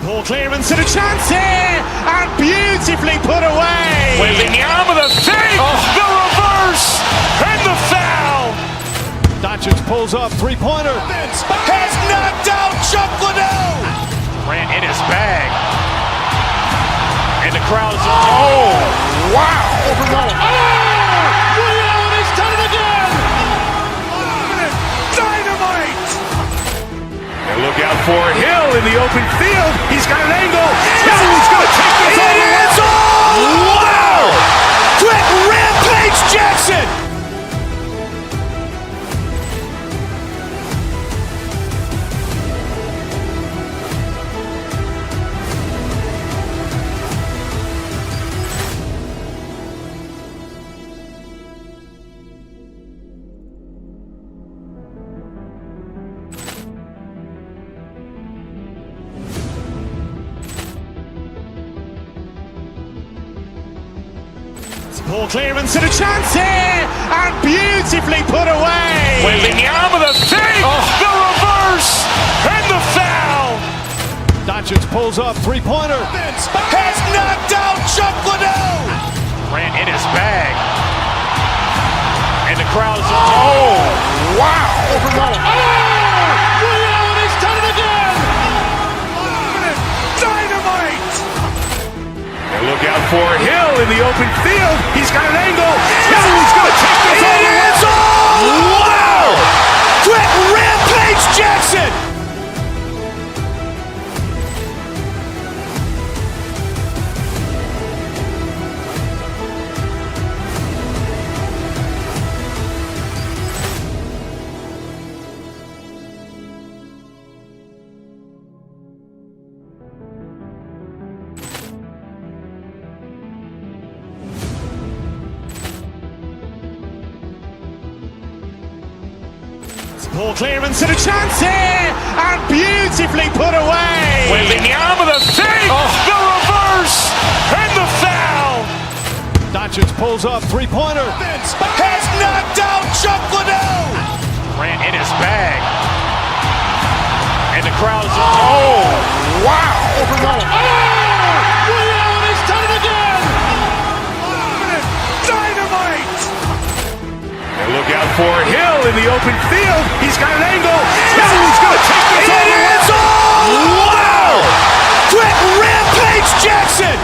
Poor clearance and a chance here, and beautifully put away. Waving the arm of the save, the reverse, and the foul. Doncic pulls up, three-pointer. Has knocked out Chuck Liddell. Ran in his bag. And the crowd is, oh, wow. Liddell has done it again. Dynamite. And look out for Hill in the open field. He's got an angle. Hill's going to take this all the way. Wow. Quick Rampage Jackson. Poor clearance and a chance here, and beautifully put away. Waving the arm of the save, the reverse, and the foul. Doncic pulls up, three-pointer. Has knocked out Chuck Liddell. Ran in his bag. And the crowd is, oh, wow. Liddell has done it again. Dynamite. And look out for Hill in the open field. He's got an angle. Hill's going to take this all the way. Wow. Quick Rampage Jackson. Poor clearance and a chance here, and beautifully put away. Waving the arm of the save, the reverse, and the foul. Doncic pulls up, three-pointer. Has knocked out Chuck Liddell. Ran in his bag. And the crowd is, oh, wow. Liddell has done it again. Dynamite. And look out for Hill in the open field. He's got an angle. Hill's going to take this all the way. Wow. Quick Rampage Jackson.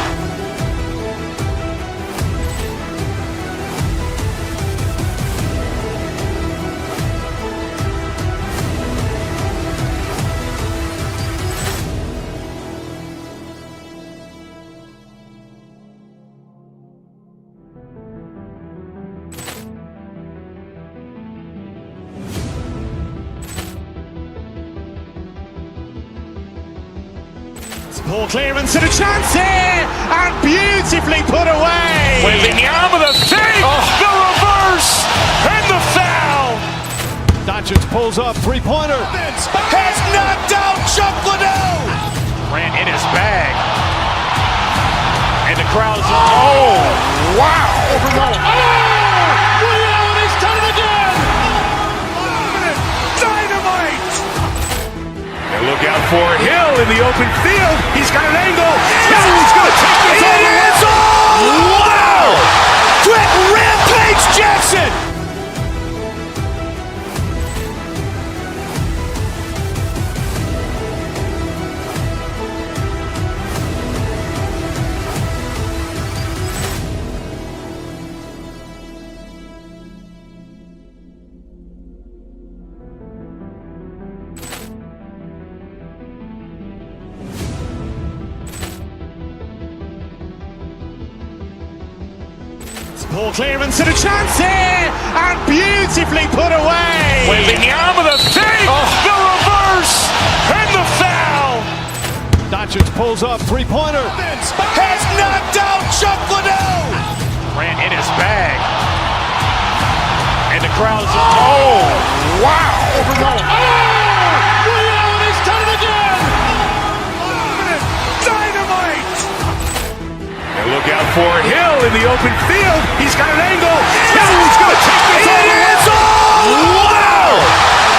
Poor clearance and a chance here, and beautifully put away. Waving the arm of the save, the reverse, and the foul. Doncic pulls up, three-pointer. Has knocked out Chuck Liddell. Ran in his bag. And the crowd is, oh, wow. Liddell has done it again. Dynamite. And look out for Hill in the open field. He's got an angle. Hill's going to take this all the way. Wow. Quick Rampage Jackson. Poor clearance and a chance here, and beautifully put away. Waving the arm of the save, the reverse, and the foul. Doncic pulls up, three-pointer. Has knocked out Chuck Liddell. Ran in his bag. And the crowd is, oh, wow. Liddell has done it again. Dynamite. And look out for Hill in the open field. He's got an angle. Hill's going to take this all the way. Wow.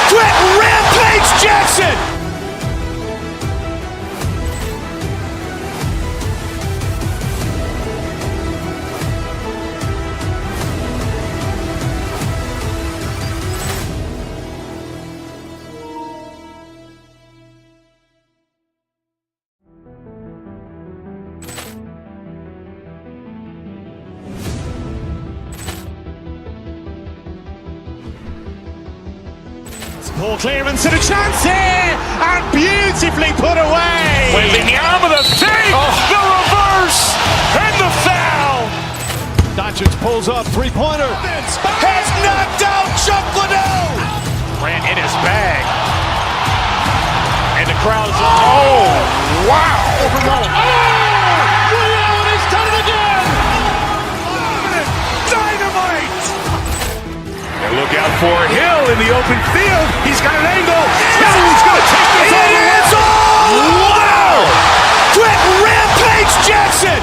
Quick Rampage Jackson. Ball clearance and a chance here, and beautifully put away. Wembanyama the save, the reverse, and the foul. Doncic pulls up, three-pointer. Has knocked out Chuck Liddell. Grant in his bag. And the crowd is, oh, wow. Allen has done it again. Dynamite. And look out for Hill in the open field. He's got an angle. He's going to take this all the way. Wow. Quick Rampage Jackson.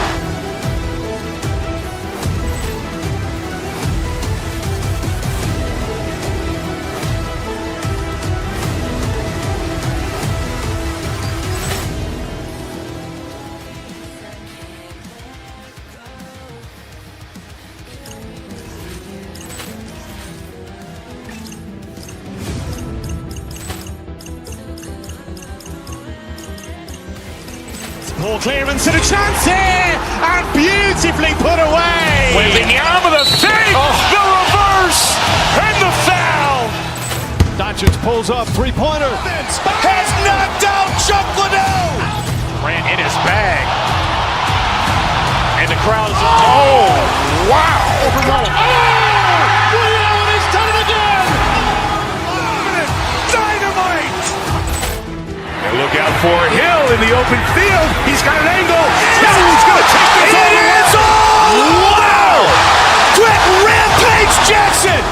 Ball clearance and a chance here, and beautifully put away. Wembanyama the save, the reverse, and the foul. Doncic pulls up, three-pointer. Has knocked out Chuck Liddell. Grant in his bag. And the crowd is, oh, wow. Allen has done it again. Dynamite. And look out for Hill in the open field. He's got an angle. He's going to take this all the way. Wow. Quick Rampage Jackson.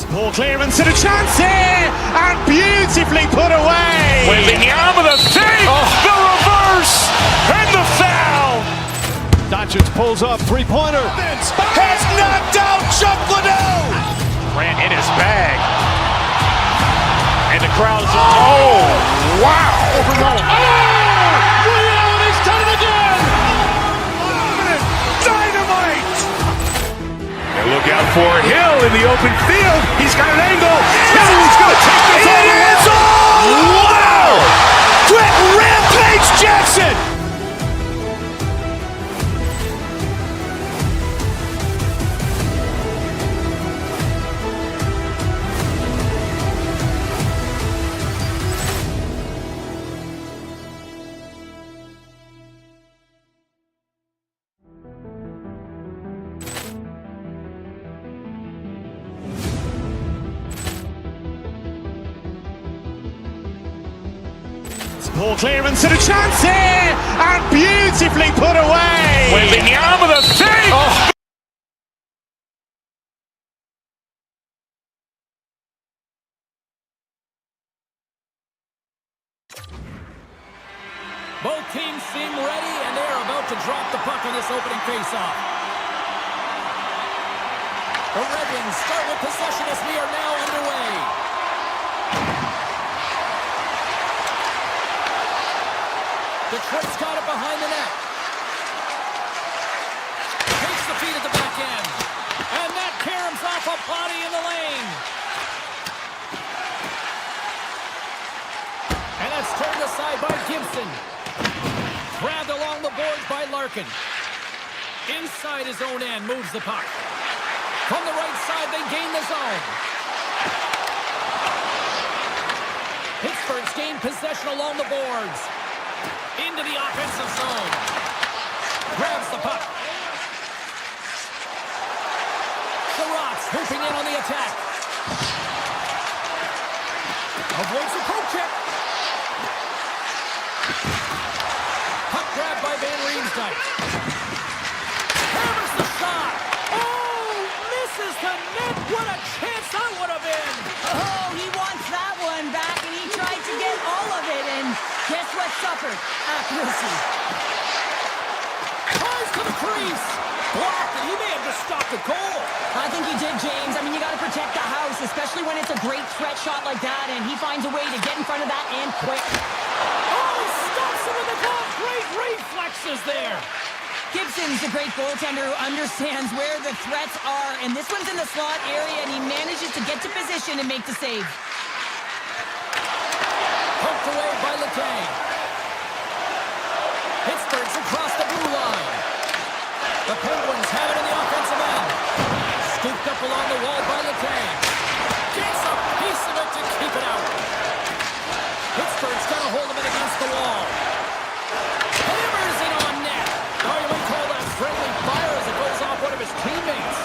Ball clearance and a chance here, and beautifully put away. Wembanyama the save, the reverse, and the foul. Doncic pulls up, three-pointer. Has knocked out Chuck Liddell. Grant in his bag. And the crowd is, oh, wow. Allen has done it again. Dynamite. And look out for Hill in the open field. He's got an angle. He's going to take this all the way. Wow. Quick Rampage Jackson. Ball clearance and a chance here, and beautifully put away. Wembanyama the save. Both teams seem ready, and they are about to drop the puck on this opening faceoff. The Red Wings start with possession as we are now underway. Detroit's got it behind the net. Takes the feed at the back end. And that caroms off a body in the lane. And that's turned aside by Gibson. Grabbed along the boards by Larkin. Inside his own end, moves the puck. From the right side, they gain the zone. Pittsburgh's gained possession along the boards. Into the offensive zone. Grabs the puck. Sherratt's hooping in on the attack. Avoids the poke check. Puck grabbed by Van Riemsdyk. Hammers the shot. Oh, misses the net. What a chance that would have been. Oh, he wants that one back, and he tried to get all of it, and guess what suffered? Accuracy. Tries to the crease. Blocked, and he may have stop the goal. I think he did, James. I mean, you got to protect the house, especially when it's a great threat shot like that, and he finds a way to get in front of that and quick. Oh, stops him with the glove. Great reflexes there. Gibson's a great goaltender who understands where the threats are, and this one's in the slot area, and he manages to get to position and make the save. Poked away by Letang. Pittsburgh's across the blue line. The Penguins have it in the offensive end. Scooped up along the wall by Letang. Gets a piece of it to keep it out. Pittsburgh's got to hold him in against the wall. Hammers it on net. Oh, you might call that friendly fire as it goes off one of his teammates.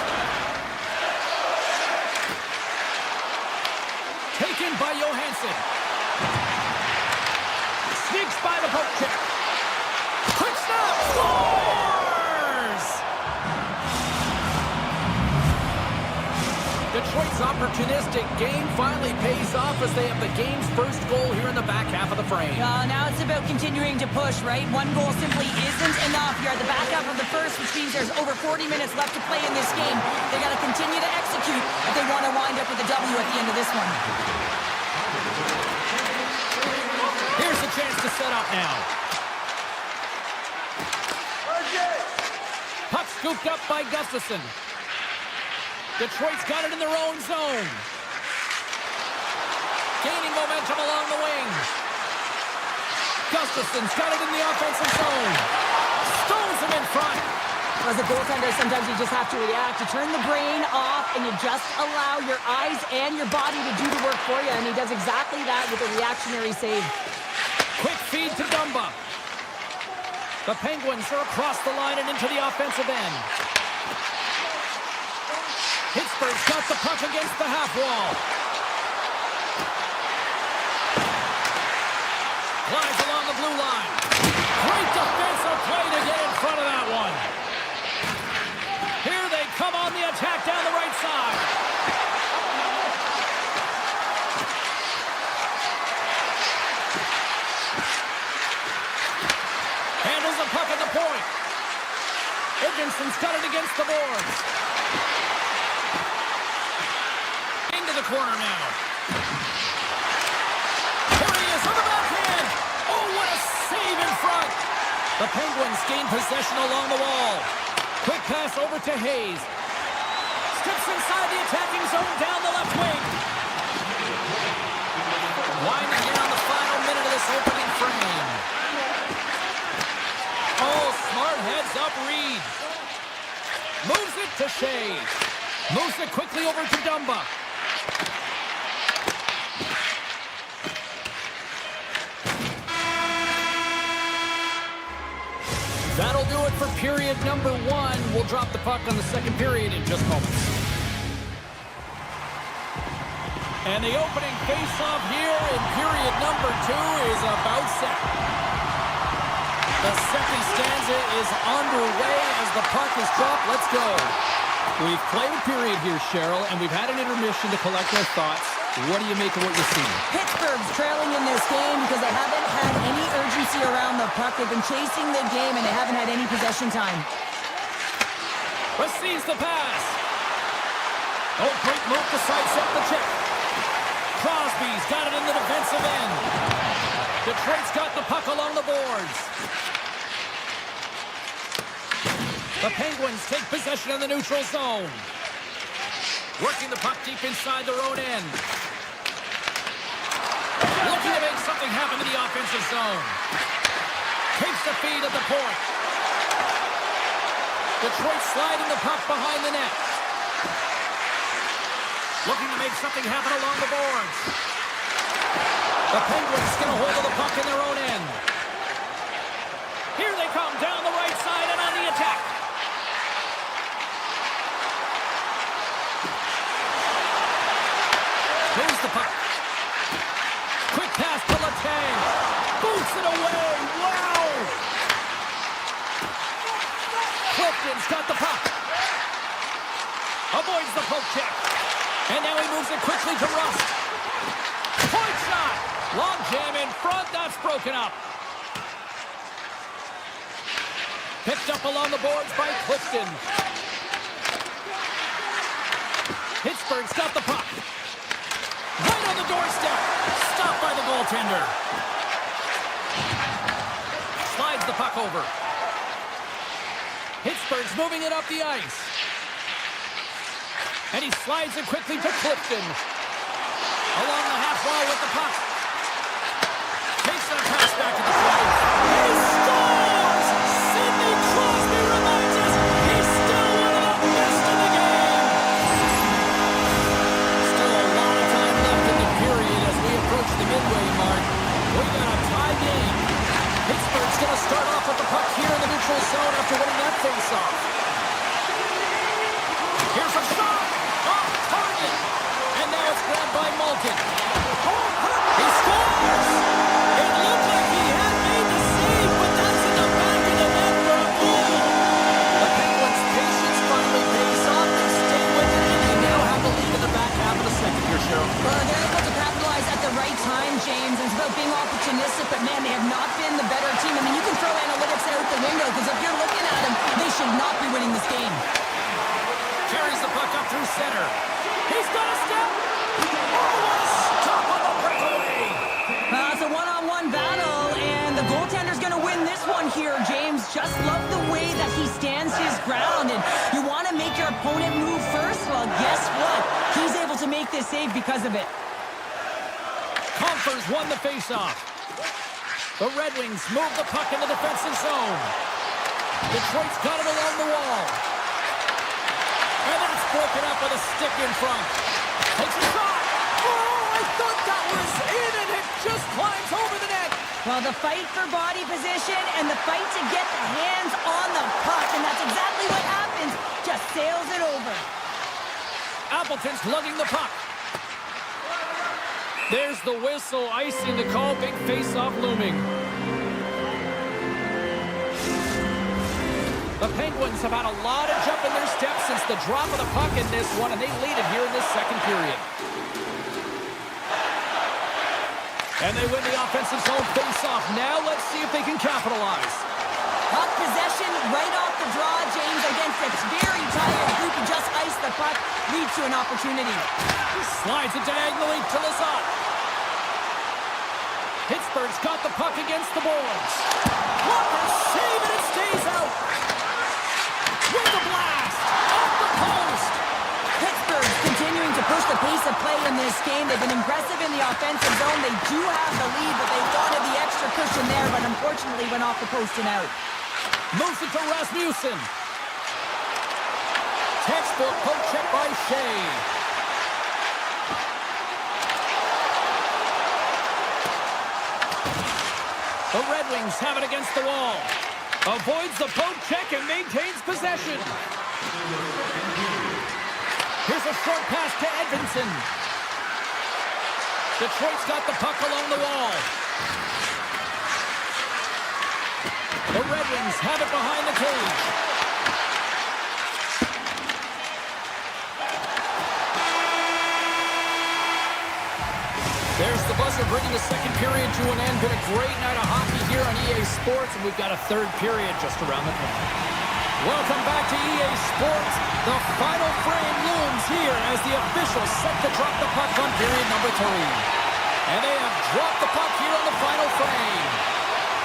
Taken by Johansson. Sneaks by the poke check. Quick snap. Scores! Detroit's opportunistic game finally pays off as they have the game's first goal here in the back half of the frame. Now it's about continuing to push, right? One goal simply isn't enough. You're at the back half of the first, which means there's over 40 minutes left to play in this game. They got to continue to execute if they want to wind up with a W at the end of this one. Here's a chance to set up now. Puck scooped up by Gustafsson. Detroit's got it in their own zone. Gaining momentum along the wing. Gustafsson's got it in the offensive zone. Stones him in front. As a goaltender, sometimes you just have to react. You turn the brain off and you just allow your eyes and your body to do the work for you, and he does exactly that with a reactionary save. Quick feed to Dumba. The Penguins are across the line and into the offensive end. Pittsburgh's got the puck against the half wall. Flies along the blue line. Great defensive play to get in front of that one. Here they come on the attack down the right side. Handles the puck at the point. Higginson's got it against the boards. Into the corner now. Here he is on the backhand. Oh, what a save in front. The Penguins gain possession along the wall. Quick pass over to Hayes. Steps inside the attacking zone down the left wing. Winding in on the final minute of this opening frame. Oh, smart heads up Reed. Moves it to Shea. Moves it quickly over to Dumba. That'll do it for period number one. We'll drop the puck on the second period in just moments. And the opening face-off here in period number two is about set. The second stanza is underway as the puck is dropped. Let's go. We've played a period here, Cheryl, and we've had an intermission to collect our thoughts. What do you make of what you've seen? Pittsburgh's trailing in this game because they haven't had any urgency around the puck. They've been chasing the game, and they haven't had any possession time. Receives the pass. Oh, great move to sidestep the check. Crosby's got it in the defensive end. Detroit's got the puck along the boards. The Penguins take possession in the neutral zone. Working the puck deep inside their own end. Looking to make something happen in the offensive zone. Takes the feed at the point. Detroit sliding the puck behind the net. Looking to make something happen along the boards. The Penguins get a hold of the puck in their own end. Here they come down the right side and on the attack. Moves the puck. Quick pass to Letang. Boots it away. Wow! Clifton's got the puck. Avoids the poke check. And now he moves it quickly to Rust. Point shot. Long jam in front. That's broken up. Picked up along the boards by Clifton. Pittsburgh's got the puck. Right on the doorstep. Stopped by the goaltender. Slides the puck over. Pittsburgh's moving it up the ice. And he slides it quickly to Clifton. Along the half wall with the puck. Takes the pass back to the play. He scores! Sidney Crosby reminds us he's still one of the best in the game. Still a lot of time left in the period as we approach the midway mark. We got a tie game. Pittsburgh's going to start off with the puck here in the neutral zone after winning that face-off. Here's a shot! Off target! And now it's grabbed by Malkin. He scores! It looked like he had made the save, but that's in the back of the net for a goal. The Penguins' patience finally pays off. They stay with it, and they now have the lead in the back half of the second here, Cheryl. They're able to capitalize at the right time, James. It's about being opportunistic, but man, they have not been the better team. I mean, you can throw analytics out the window, because if you're looking at them, they should not be winning this game. Carries the puck up through center. He's got a step. Oh, what a stop on the breakaway. It's a one-on-one battle, and the goaltender's going to win this one here, James. Just love the way that he stands his ground, and you want to make your opponent move first? Well, guess what? He's able to make this save because of it. Compher's won the faceoff. The Red Wings move the puck in the defensive zone. Detroit's got it along the wall. And that's broken up with a stick in front. Takes a shot. Oh, I thought that was in, and it just climbs over the net. Well, the fight for body position and the fight to get the hands on the puck, and that's exactly what happens. Just sails it over. Appleton's lugging the puck. There's the whistle, icing the call, big face-off looming. The Penguins have had a lot of jump in their steps since the drop of the puck in this one, and they lead it here in this second period. And they win the offensive zone face-off. Now let's see if they can capitalize. Puck possession right off the draw, James, against a very tired group who just iced the puck, leads to an opportunity. Slides it diagonally to Lizotte. Pittsburgh's got the puck against the boards. Walker save, and it stays out. With the blast, off the post. Pittsburgh's continuing to push the pace of play in this game. They've been impressive in the offensive zone. They do have the lead, but they wanted the extra cushion there, but unfortunately went off the post and out. Moves it to Rasmussen. Textbook poke check by Shea. The Red Wings have it against the wall. Avoids the poke check and maintains possession. Here's a short pass to Edvinsson. Detroit's got the puck along the wall. The Red Wings have it behind the cage. There's the buzzer bringing the second period to an end. Been a great night of hockey here on EA Sports, and we've got a third period just around the corner. Welcome back to EA Sports. The final frame looms here as the officials set to drop the puck on period number 3. And they have dropped the puck here on the final frame.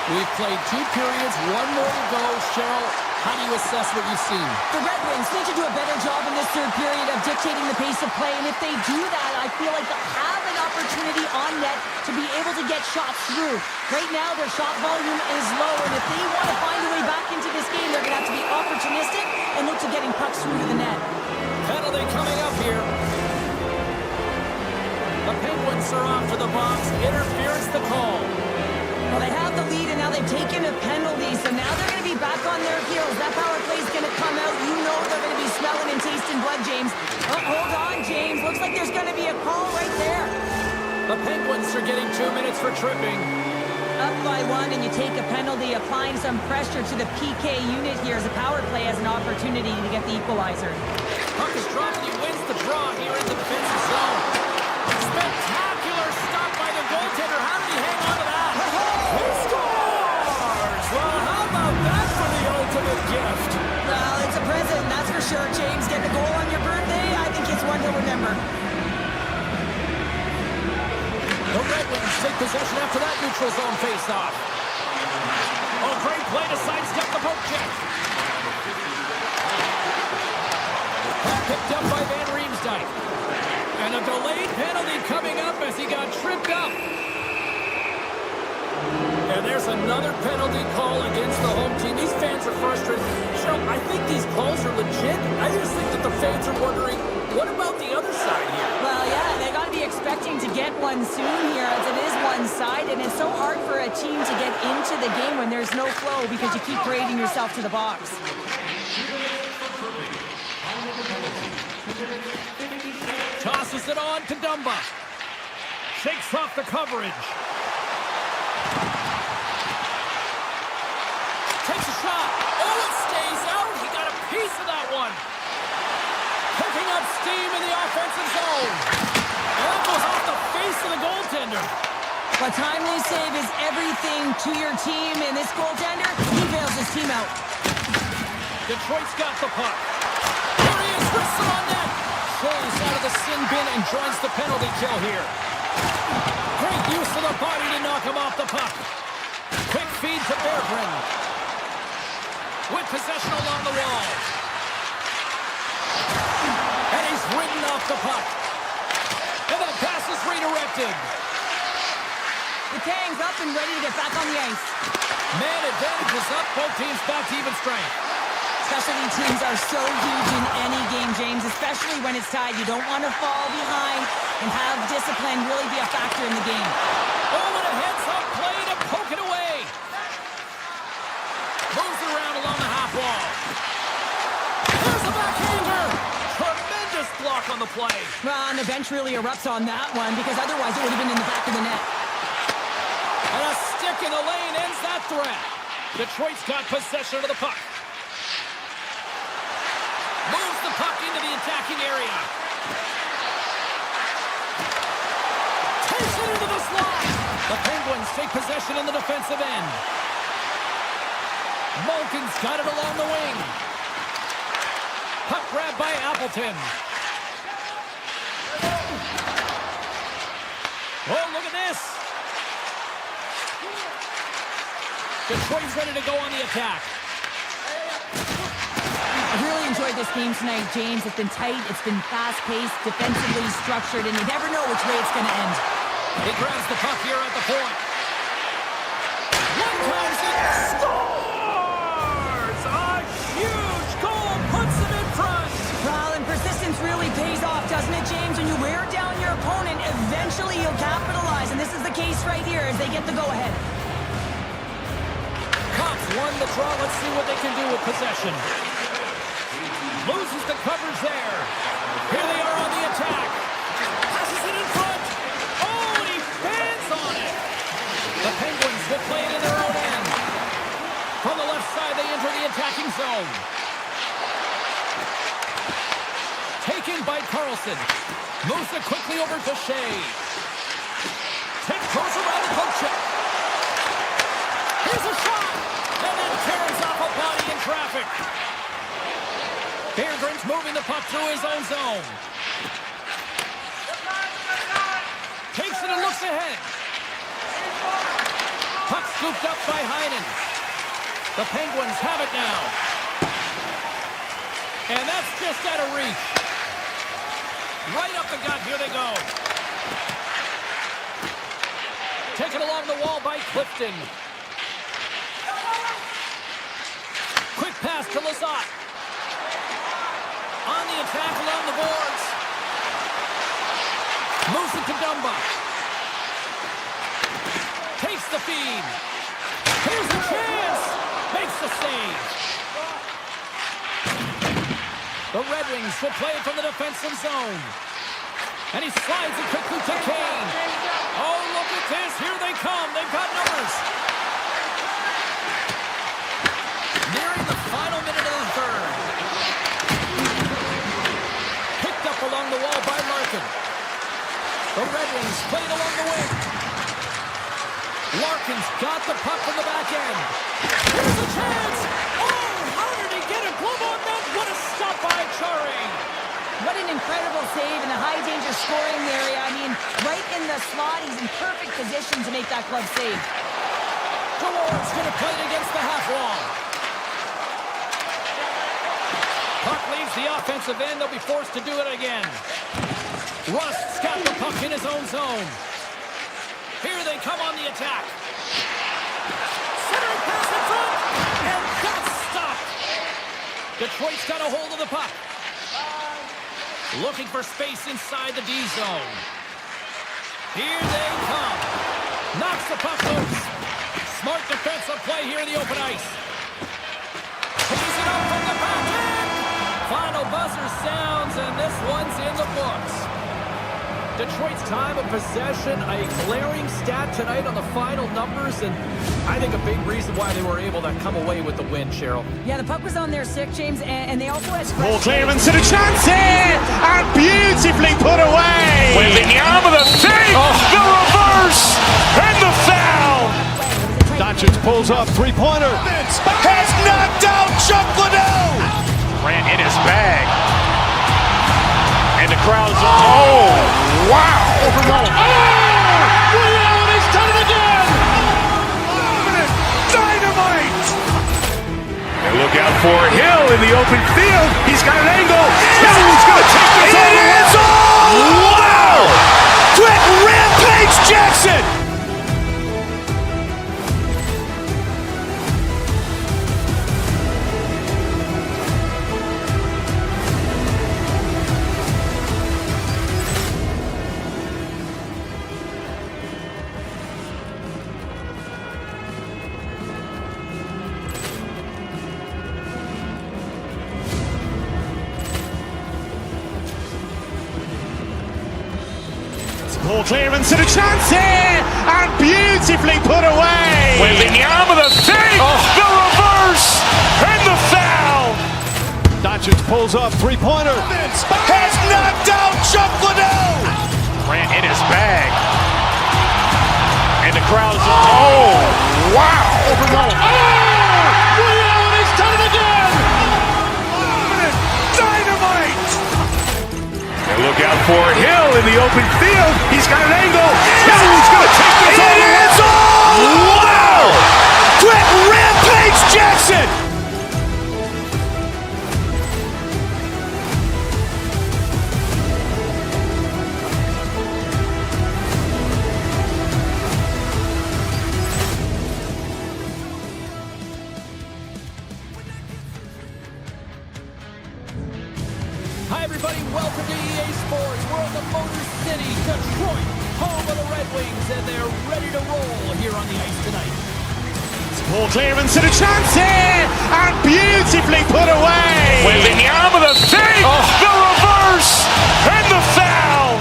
We've played 2 periods, 1 more to go. Cheryl, how do you assess what you've seen? The Red Wings need to do a better job in this third period of dictating the pace of play, and if they do that, I feel like they'll have an opportunity on net to be able to get shots through. Right now, their shot volume is low, and if they want to find a way back into this game, they're going to have to be opportunistic and look to getting pucks through to the net. Penalty coming up here. The Penguins are off to the box. Interference the call. Well, they have the lead, and now they've taken a penalty, so now they're going to be back on their heels. That power play is going to come out. You know they're going to be smelling and tasting blood, James. Oh, hold on, James. Looks like there's going to be a call right there. The Penguins are getting 2 minutes for tripping. Up by 1, and you take a penalty, applying some pressure to the PK unit here as the power play has an opportunity to get the equalizer. Puck is dropped, and he wins the draw here in the defensive zone. Spectacular stop by the goaltender. How did he hang on to that? He scores! Well, how about that for the ultimate gift? Well, it's a present, that's for sure, James. Get the goal on one he'll remember. The Red Wings take possession after that neutral zone face-off. Oh, great play to sidestep the poke check. Picked up by Van Riemsdyk. And a delayed penalty coming up as he got tripped up. And there's another penalty call against the home team. These fans are frustrated. Cheryl, I think these calls are legit. I just think that the fans are wondering, what about the other side here? Well, yeah, they got to be expecting to get one soon here, as it is one-sided, and it's so hard for a team to get into the game when there's no flow because you keep parading yourself to the box. Tosses it on to Dumba. Shakes off the coverage. Takes a shot. Oh, it stays out. He got a piece of that one. Picking up steam in the offensive zone. And that goes off the face of the goaltender. A timely save is everything to your team, and this goaltender, he bails his team out. Detroit's got the puck. There he is, wrists it on net. Pulls out of the sin bin and joins the penalty kill here. Great use of the body to knock him off the puck. Quick feed to Berggren. With possession along the wall. And he's ridden off the puck. And that pass is redirected. The Kang's up and ready to get back on the ice. Man advantage is up. Both teams back to even strength. Specialty teams are so huge in any game, James, especially when it's tied. You don't want to fall behind and have discipline really be a factor in the game. Oh, and a heads-up play to poke it away. Moves it around along the half wall. There's the backhander. Tremendous block on the play. Well, and the bench really erupts on that one because otherwise it would have been in the back of the net. And a stick in the lane ends that threat. Detroit's got possession of the puck. Moves the puck into the attacking area. Takes it into the slot. The Penguins take possession in the defensive end. Malkin's got it along the wing. Puck grab by Appleton. Oh, look at this. Detroit's ready to go on the attack. I've really enjoyed this game tonight, James. It's been tight, it's been fast-paced, defensively structured, and you never know which way it's going to end. He grabs the puck here at the point. One times it scores! A huge goal puts him in front. Well, and persistence really pays off, doesn't it, James? When you wear down your opponent, eventually you'll capitalize, and this is the case right here as they get the go-ahead. Cops won the draw. Let's see what they can do with possession. Loses the coverage there. Here they are on the attack. Passes it in front. Oh, and he fans on it. The Penguins will play it in their own end. From the left side, they enter the attacking zone. Taken by Carlson. Moves it quickly over to Shea. Tip goes around the poke check. Here's a shot. And then tears off a body in traffic. Berggren's moving the puck through his own zone. Takes it and looks ahead. Puck scooped up by Heinen. The Penguins have it now. And that's just out of reach. Right up the gut, here they go. Taken along the wall by Clifton. Quick pass to Lizotte. On the attack along the boards. Moves it to Dumba. Takes the feed. Here's a chance. Makes the save. The Red Wings will play it from the defensive zone. And he slides it quickly to Kane. Oh, look at this. Here they come. They've got numbers. Nearing the final minute of the third. Picked up along the wall by Larkin. The Red Wings played along the wing. Larkin's got the puck from the back end. Here's a chance. Oh, how did he get a glove on that? What a stop by Charing. What an incredible save glove save. Dewar's going to play it against the half wall. Puck leaves the offensive end. They'll be forced to do it again. Rust's got the puck in his own zone. Here they come on the attack. Centering pass in front, and that's stopped. Detroit's got a hold of the puck. Looking for space inside the D zone. Here they come. Knocks the puck loose. Smart defensive play here in the open ice. He's it up from the backhand. Final buzzer sounds, and this one's in the books. Detroit's time of possession, a glaring stat tonight on the final numbers, and I think a big reason why they were able to come away with the win, Cheryl. Yeah, the puck was on their stick, James, and they also had... Ball clearance and a chance here, and beautifully put away. With the arm of the fake, the reverse, and the foul. Doncic pulls up, three-pointer. Has knocked out Chuck Liddell. Ran in his bag. And the crowd's, oh, wow. Reality's done it again. Dynamite. And look out for Hill in the open field. He's got an angle. Hill's going to take this all the way. Wow. Quick Rampage Jackson. Ball clearance and a chance here, and beautifully put away. With the arm of the fake, the reverse, and the foul. Doncic pulls up, three-pointer. Has knocked out Chuck Liddell. Ran in his bag. And the crowd's, oh, wow. Reality's done it again. Dynamite. And look out for Hill in the open field. He's got an angle. Hill's going to take this all the way. Wow. Quick Rampage Jackson. Hi, everybody. Welcome to EA Sports. We're in the Motor City, Detroit, home of the Red Wings, and they're ready to roll here on the ice tonight. Ball clearance and a chance here, and beautifully put away. With the arm of the fake, the reverse, and the foul.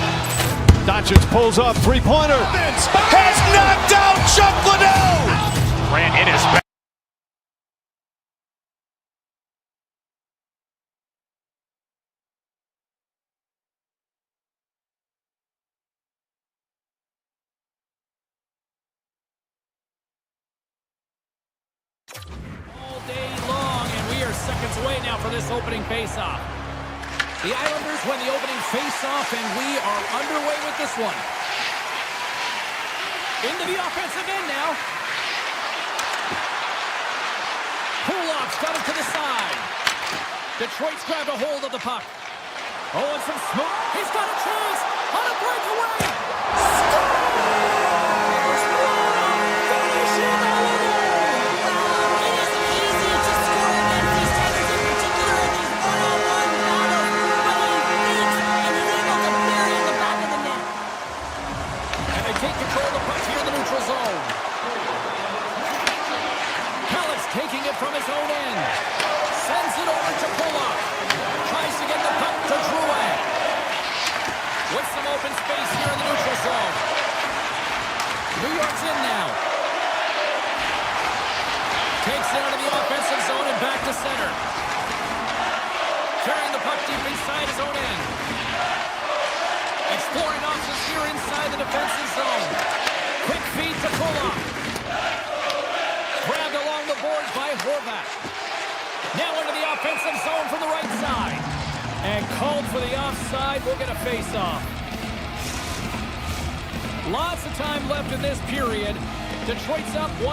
Doncic pulls up, three-pointer. Has knocked out Chuck Liddell. Ran in his back. All day long, and we are seconds away now for this opening faceoff. The Islanders win the opening faceoff, and we are underway with this one. Into the offensive end now. Kulak's got it to the side. Detroit's grabbed a hold of the puck. Oh, and some smoke. He's got a chance on a breakaway. Scores! Finish it all over. It isn't easy to score against these Tigers in particular in these one-on-one battles, but he beats and he's able to bury in the back of the net. And they take control of the puck here in the neutral zone. Hallett's taking it from his own end. Sends it over to Kulak. Tries to get the puck to Drouin. With some open space here in the neutral zone. New York's in now. Takes it out of the offensive zone and back to center. Carrying the puck deep inside his own end. Exploring options here inside the defensive zone. Quick feed to Kulak. Grabbed along the boards by Horvat. Now into the offensive zone from the right side. And called for the offside. We'll get a face-off. Lots of time left in this period. Detroit's up 1-0.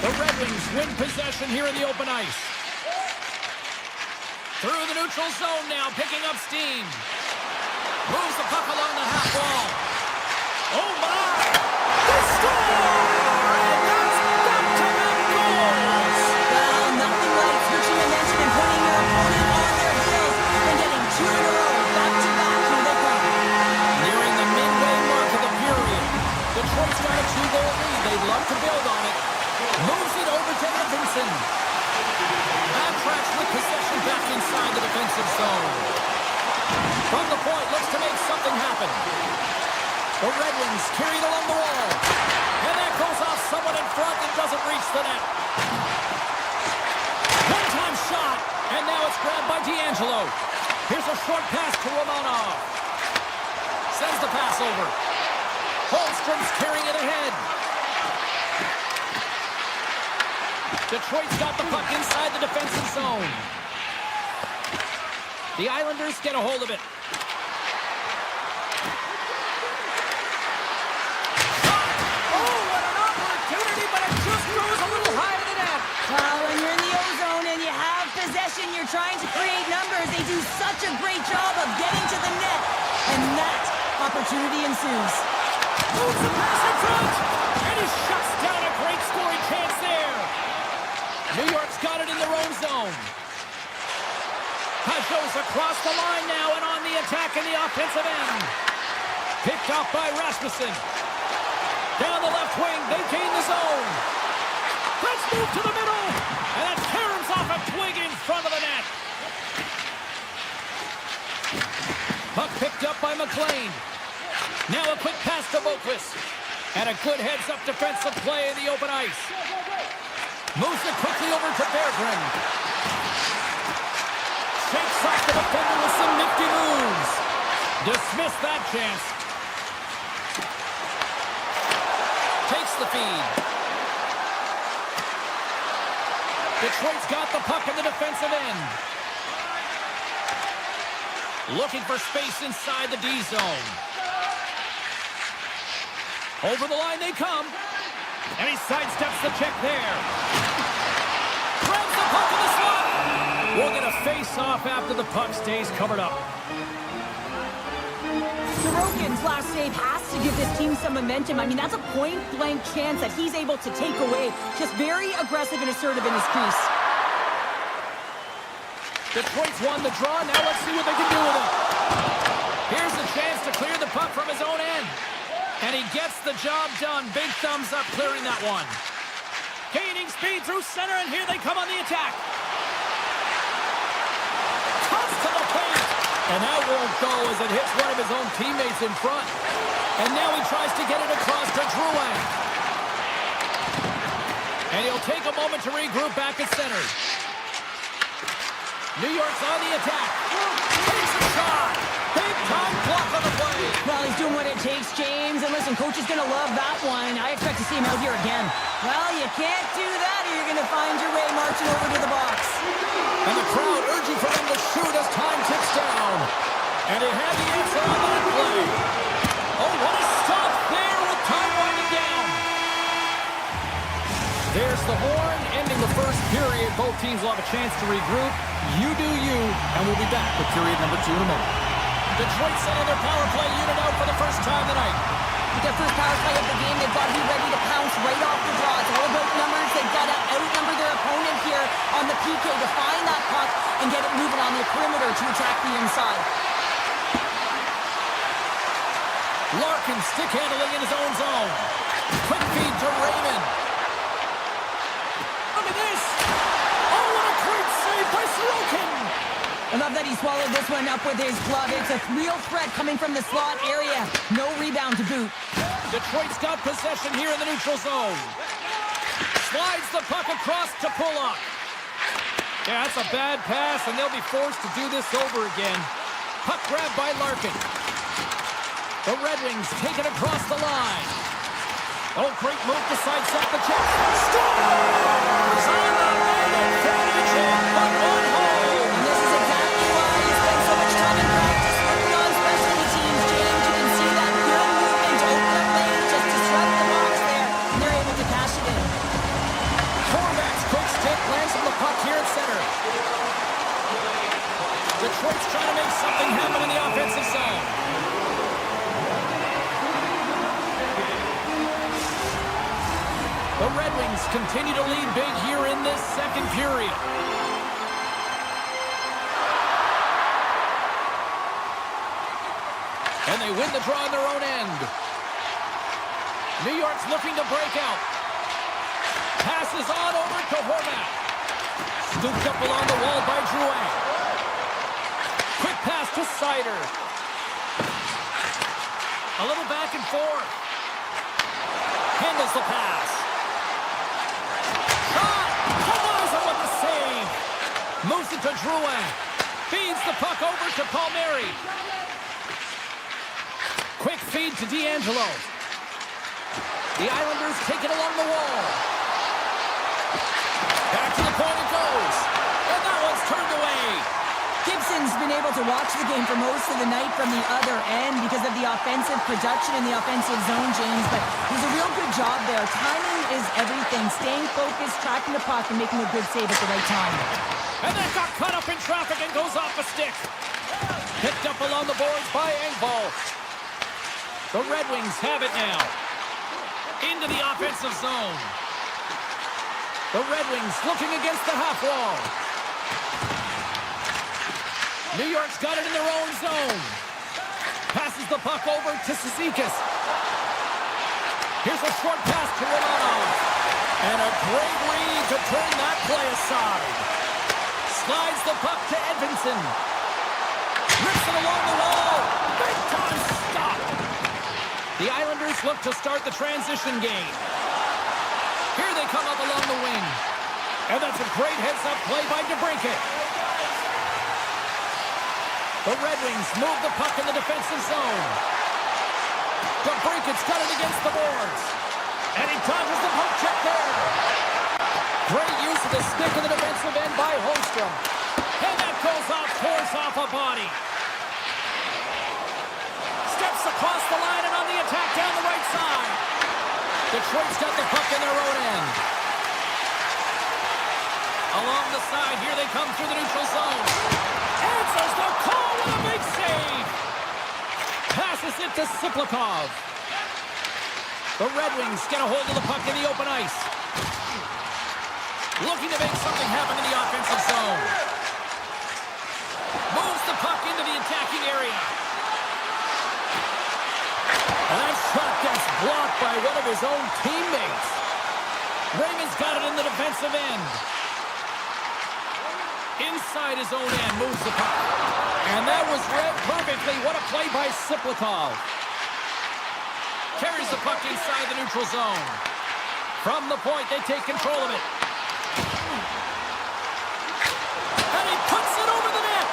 The Red Wings win possession here in the open ice. Through the neutral zone now, picking up steam. Moves the puck along the half wall. Oh my! They score! And that's back-to-back goals! Well, nothing like switching momentum and putting your opponent on their heels and getting two in a row, back-to-back. Here they come. Nearing the midway mark of the period. Detroit's got a 2-goal lead. They'd love to build on it. Moves it over to Edmondson. Backtracks with possession back inside the defensive zone. From the point, looks to make something happen. The Red Wings carried along the wall. And that goes off someone in front and doesn't reach the net. One-time shot, and now it's grabbed by D'Angelo. Here's a short pass to Romanov. Sends the pass over. Holmstrom's carrying it ahead. Detroit's got the puck inside the defensive zone. The Islanders get a hold of it. Oh, what an opportunity, but it just goes a little high to the net. Well, when you're in the O-zone and you have possession, you're trying to create numbers. They do such a great job of getting to the net. And that opportunity ensues. Moves the pass in front. And he shuts down a great scoring chance there. New York's got it in their own zone. Pajot's across the line now and on the attack in the offensive end. Picked off by Rasmussen. Down the left wing, they gain the zone. Let's move to the middle. And that tears off a twig in front of the net. Puck picked up by McLean. Now a quick pass to Boquist. And a good heads-up defensive play in the open ice. Moves it quickly over to Berggren. Shakes off the defender with some nifty moves. Dismissed that chance. Takes the feed. Detroit's got the puck in the defensive end. Looking for space inside the D zone. Over the line they come. And he sidesteps the check there. Grabs the puck in the slot. We'll get a face-off after the puck stays covered up. Sorokin's last save has to give this team some momentum. I mean, that's a point-blank chance that he's able to take away. Just very aggressive and assertive in his crease. Detroit's won the draw. Now let's see what they can do with it. Here's a chance to clear the puck from his own end. And he gets the job done. Big thumbs up clearing that one. Gaining speed through center, and here they come on the attack. Toss to the paint. And that won't go as it hits one of his own teammates in front. And now he tries to get it across to Drouin. And he'll take a moment to regroup back at center. New York's on the attack. Takes a shot. Big time block on the play. Well, he's doing what it takes, James. And listen, coach is going to love that one. I expect to see him out here again. Well, you can't do that or you're going to find your way marching over to the box. And the crowd urging for him to shoot as time ticks down. And he had the answer on that play. Oh, what a stop there with time winding down. There's the horn ending the first period. Both teams will have a chance to regroup. You do you, and we'll be back with period number 2 in a moment. Detroit sending their power play unit out for the first time tonight. With their first power play of the game, they've got to be ready to pounce right off the draw. It's all about numbers. They've got to outnumber their opponent here on the PK to find that puck and get it moving on the perimeter to attack the inside. Larkin stick handling in his own zone. Quick feed to Raymond. Look at this. Oh, what a great save by Sorokin. I love that he swallowed this one up with his glove. It's a real threat coming from the slot area. No rebound to boot. Detroit's got possession here in the neutral zone. Slides the puck across to Pulock. Yeah, that's a bad pass, and they'll be forced to do this over again. Puck grabbed by Larkin. The Red Wings take it across the line. Oh, great move to sidestep the check. Scores! On the line in front of the check, but one hole. And this is exactly why you spend so much time in practice working on specialty teams, James. You can see that Detroit's trying to make something happen in the offensive zone. The Red Wings continue to lead big here in this second period. And they win the draw on their own end. New York's looking to break out. Passes on over to Horvat. Scooped up along the wall by Drouin. Quick pass to Sider. A little back and forth. Handles the pass. Shot! Kawhi's with the save. Moves it to Drouin. Feeds the puck over to Palmieri. Quick feed to D'Angelo. The Islanders take it along the wall. Back to the point it goes. And that one's turned away. Gibson's been able to watch the game for most of the night from the other end because of the offensive production in the offensive zone, James, but he's a real good job there. Timing is everything. Staying focused, tracking the puck, and making a good save at the right time. And that got cut up in traffic and goes off a stick. Picked up along the boards by Engvall. The Red Wings have it now. Into the offensive zone. The Red Wings looking against the half wall. New York's got it in their own zone. Passes the puck over to Cizikas. Here's a short pass to Romanov. And a great read to turn that play aside. Slides the puck to Edvinsson. Rips it along the wall. Big time stop. The Islanders look to start the transition game. Here they come up along the wing. And that's a great heads-up play by DeBrincat. The Red Wings move the puck in the defensive zone. DeBrincat's got it against the boards. And he dodges the poke check there. Great use of the stick in the defensive end by Holmstrom. And that goes off, force off a body. Steps across the line and on the attack down the right side. Detroit's got the puck in their own end. Along the side, here they come through the neutral zone. Answers the call with a big save. Passes it to Siplikov. The Red Wings get a hold of the puck in the open ice. Looking to make something happen in the offensive zone. Moves the puck into the attacking area. And that shot gets blocked by one of his own teammates. Raymond's got it in the defensive end. Inside his own end, moves the puck. And that was read perfectly. What a play by Siplikov. Carries the puck inside the neutral zone. From the point, they take control of it. And he puts it over the net.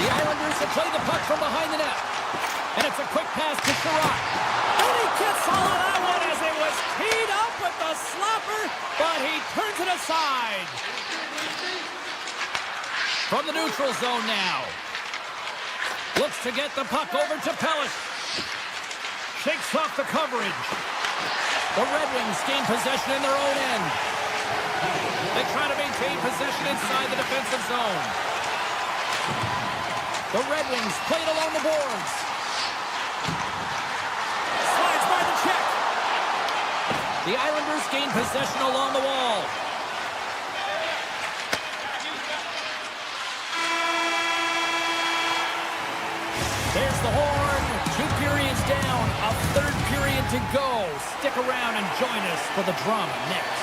The Islanders have played the puck from behind the net. And it's a quick pass to Sherratt. And he gets all of that one as it was teed up with the slapper, but he turns it aside. From the neutral zone now. Looks to get the puck over to Pelech. Shakes off the coverage. The Red Wings gain possession in their own end. They try to maintain possession inside the defensive zone. The Red Wings played along the boards. Slides by the check. The Islanders gain possession along the wall. There's the horn. 2 periods down. A third period to go. Stick around and join us for the drama next.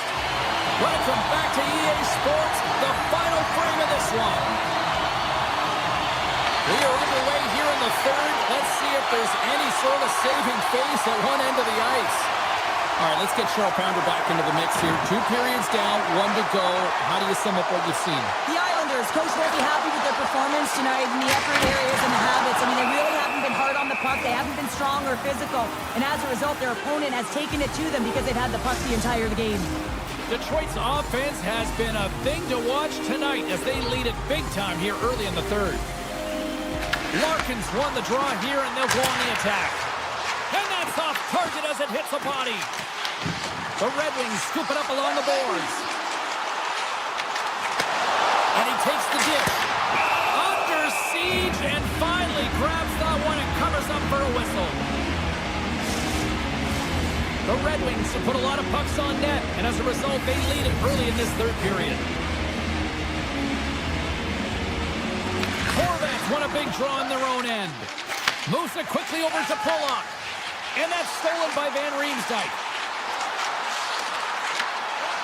Welcome back to EA Sports, the final frame of this one. We are underway here in the third. Let's see if there's any sort of saving face at one end of the ice. All right, let's get Cheryl Pounder back into the mix here. 2 periods down, 1 to go. How do you sum up what you've seen? The Islanders, coach won't be happy with their performance tonight in the effort areas and the habits. I mean, they really haven't been hard on the puck. They haven't been strong or physical. And as a result, their opponent has taken it to them because they've had the puck the entire game. Detroit's offense has been a thing to watch tonight as they lead it big time here early in the third. Larkin's won the draw here, and they'll go on the attack. And that's off target as it hits a body. The Red Wings scoop it up along the boards. And he takes the dish. Under siege grabs that one and covers up for a whistle. The Red Wings have put a lot of pucks on net, and as a result, they lead it early in this third period. Horvats won a big draw on their own end. Moves it quickly over to Pollock. And that's stolen by Van Riemsdyk.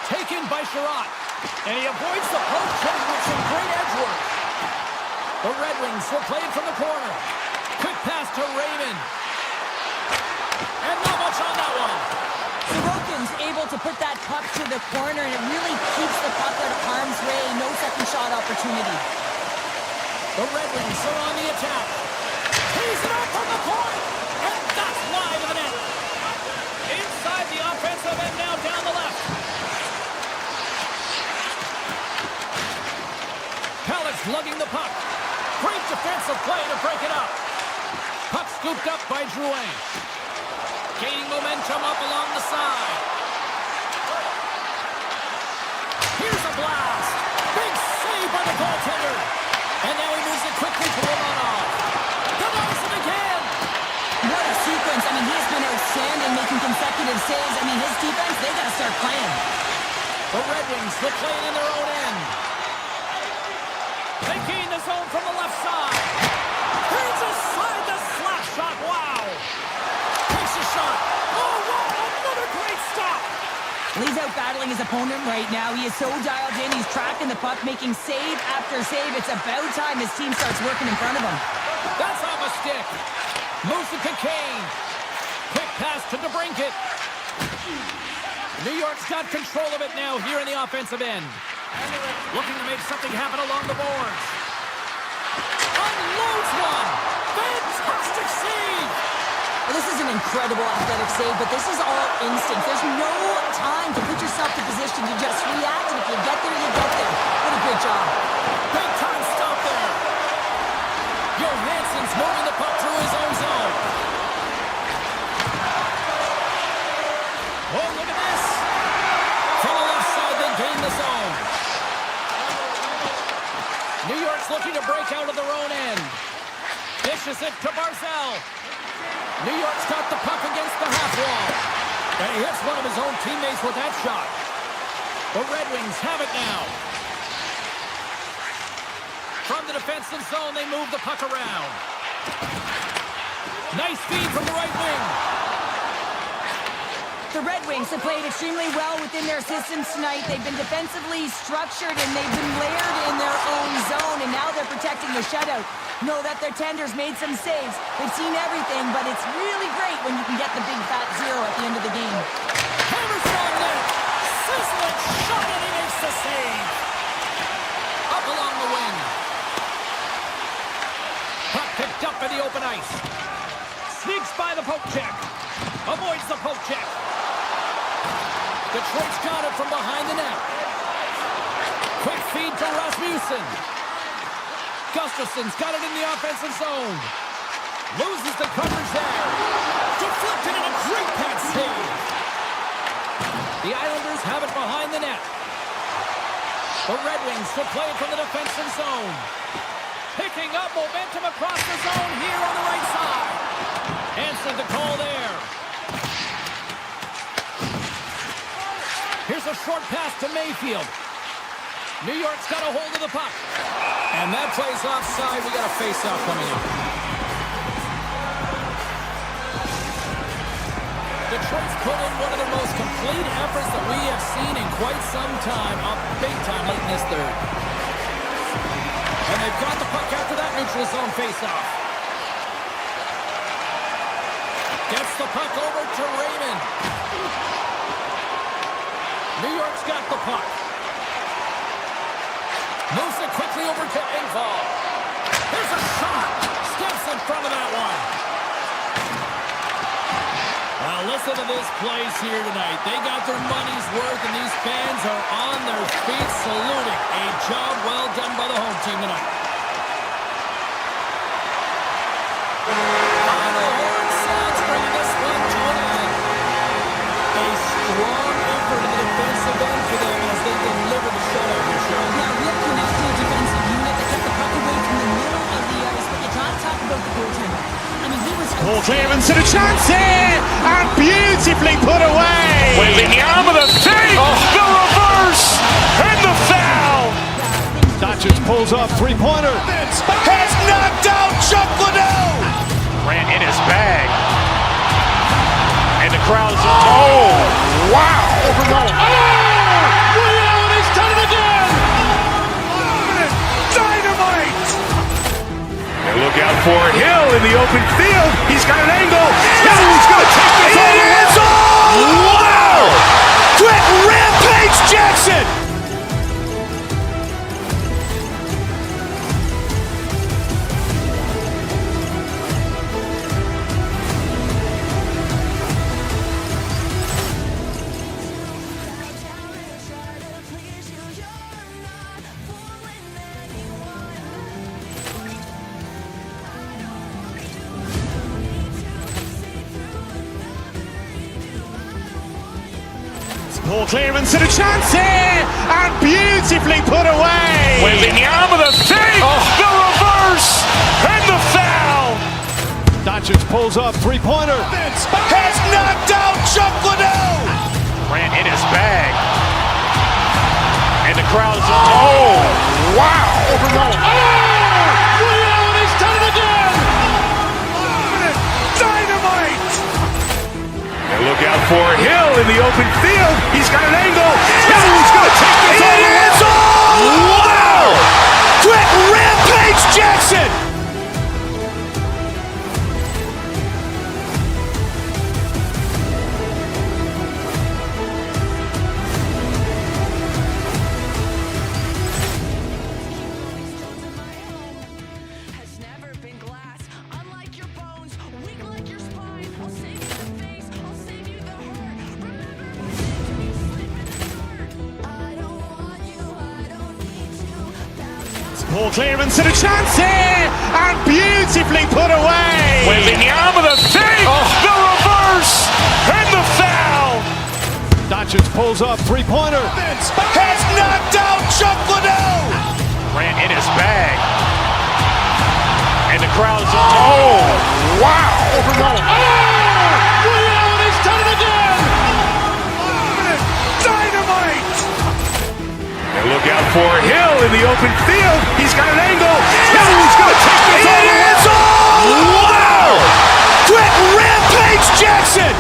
Taken by Sherratt. And he avoids the poke check with some great edge work. The Red Wings will play it from the corner. Quick pass to Raymond. And not much on that one. Sorokin's able to put that puck to the corner, and it really keeps the puck out of harm's way. No second shot opportunity. The Red Wings are on the attack. Tees it up from the point. And that's wide of the net. Inside the offensive end now down the left. Pallet's lugging the puck. Great defensive play to break it up. Puck scooped up by Drouin. Gaining momentum up along the side. Here's a blast. Big save by the goaltender. And now he moves it quickly to Romanov. Denies it again. What a sequence. I mean, he's been outstanding making consecutive saves. I mean, his defense, they got to start playing. The Red Wings will play it in their own end. They gain the zone from the left side. Here's aside the slap shot. Wow. Takes a shot. Oh, wow. Another great stop. He's out battling his opponent right now. He is so dialed in. He's tracking the puck, making save after save. It's about time his team starts working in front of him. That's off a stick. Moves it to Kane. Quick pass to DeBrincat. New York's got control of it now here in the offensive end. Looking to make something happen along the boards. Unloads one. Fantastic save. Well, this is an incredible athletic save, but this is all instinct. There's no time to put yourself in position to just react, and if you get there, you get there. What a good job. Big time stop there. Johansson's moving the puck through his own zone. Oh, look at this. From the left side, they gain the zone. New York's looking to break out of their own end. Dishes it to Barzal. New York's got the puck against the half wall. And he hits one of his own teammates with that shot. The Red Wings have it now. From the defensive zone, they move the puck around. Nice feed from the right wing. The Red Wings have played extremely well within their systems tonight. They've been defensively structured, and they've been layered in their own zone, and now they're protecting the shutout. Know that their tenders made some saves. They've seen everything, but it's really great when you can get the big fat zero at the end of the game. Hammers on net. Sizzling shot, and he makes the save. Up along the wing. Puck picked up in the open ice. Sneaks by the poke check. Avoids the poke check. Detroit's got it from behind the net. Quick feed to Rasmussen. Gustafson's got it in the offensive zone. Loses the coverage there. Deflected in a great pass save. The Islanders have it behind the net. The Red Wings will play it from the defensive zone. Picking up momentum across the zone here on the right side. Answered the call there. Here's a short pass to Mayfield. New York's got a hold of the puck. And that plays offside. We got a face-off coming up. Detroit's put in one of the most complete efforts that we have seen in quite some time. Up big time late in this third. And they've got the puck after that neutral zone face-off. Gets the puck over to Raymond. New York's got the puck. Moves it quickly over to Engvall. There's a shot. Steps in front of that one. Well, listen to this place here tonight. They got their money's worth, and these fans are on their feet saluting. A job well done by the home team tonight. Final horn sounds, bringing this one to an end. A strong effort in the defensive end for them as they deliver the shutout here, Sean. Yeah, real connected defensive unit that kept the puck away from the middle of the ice, but you can't talk about the goaltending. clearance and a chance here, and beautifully put away. Waving the arm of the fake, the reverse, and the foul. Doncic pulls up, three-pointer. Has knocked out Chuck Liddell. Grant in his bag. And the crowd's, oh, wow. Ray Allen has done it again. Dynamite. And look out for Hill in the open field. He's got an angle. Hill's going to take this all the way. Wow. Quick Rampage Jackson. Poor clearance and a chance here, and beautifully put away. Waving the arm of the fake, the reverse, and the foul. Doncic pulls up, three-pointer. Has knocked out Chuck Liddell. Grant in his bag. And the crowd's, oh, wow. Ray Allen has done it again. Dynamite. And look out for Hill in the open field. He's got an angle. Hill's going to take this all the way. Wow. Quick Rampage Jackson. Has never been glass, unlike your bones, weak like your spine. I'll save you the face, I'll save you the hurt. Remember when you slip in the dark. I don't want you, I don't need you. Poor clearance and a chance here, and beautifully put away. Waving the arm of the fake, the reverse, and the foul. Doncic pulls up, three-pointer. Has knocked out Chuck Liddell. Grant in his bag. And the crowd's, oh, wow. Ray Allen has done it again. Dynamite. And look out for Hill in the open field. He's got an angle. Hill's going to take this all the way. Wow. Quick Rampage Jackson.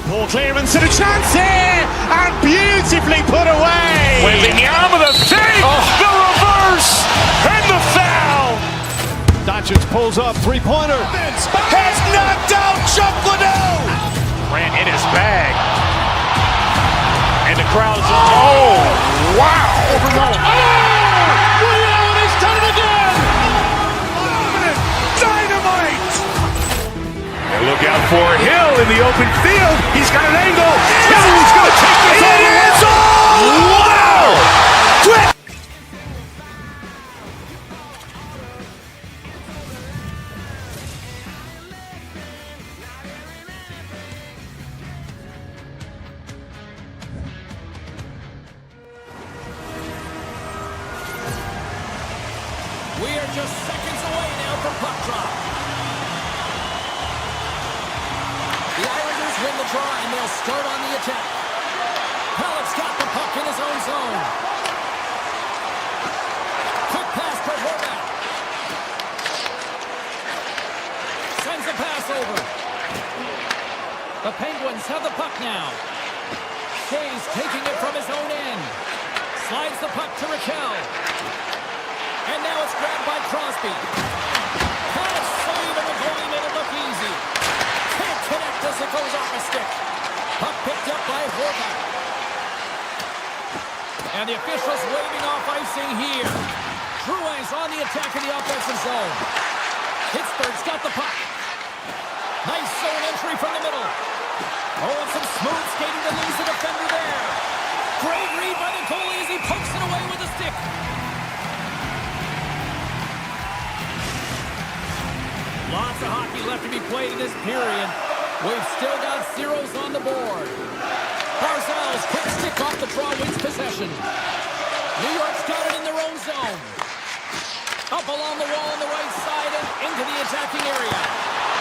Poor clearance and a chance here, and beautifully put away. Waving the arm of the fake, the reverse, and the foul. Doncic pulls up, three-pointer. Has knocked out Chuck Liddell. Grant in his bag. And the crowd's, oh, wow. Ray Allen has done it again. Dynamite. And look out for Hill in the open field. He's got an angle. Hill's going to take this all the way. Wow. Quick. We are just seconds away now from puck drop. The Islanders win the draw, and they'll start on the attack. Pellet's got the puck in his own zone. Quick pass for Horvath. Sends a pass over. The Penguins have the puck now. Hayes taking it from his own end. Slides the puck to Raquel. And now it's grabbed by Crosby. Pass save, and the goalie made it look easy. Can't connect as it goes off a stick. Puck picked up by Horvath. And the officials waving off icing here. Drouin's on the attack in the offensive zone. Pittsburgh's got the puck. Nice zone entry from the middle. Oh, and some smooth skating to lose the defender there. Great read by the goalie as he pokes it away with a stick. Lots of hockey left to be played in this period. We've still got zeros on the board. Barzal's quick stick off the draw wins possession. New York's got it in their own zone. Up along the wall on the right side and into the attacking area.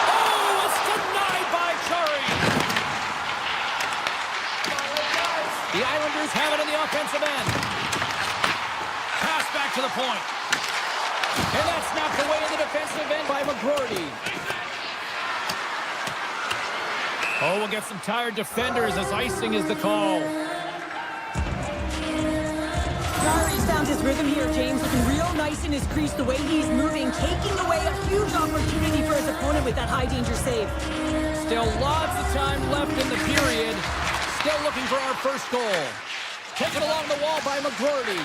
Oh, it's denied by Curry. The Islanders have it in the offensive end. Pass back to the point. And that's knocked away in the defensive end by McGroarty. Oh, we'll get some tired defenders as icing is the call. Curry's found his rhythm here, James, looking real nice in his crease, the way he's moving, taking away a huge opportunity for his opponent with that high-danger save. Still lots of time left in the period. Still looking for our first goal. Taken along the wall by McGroarty.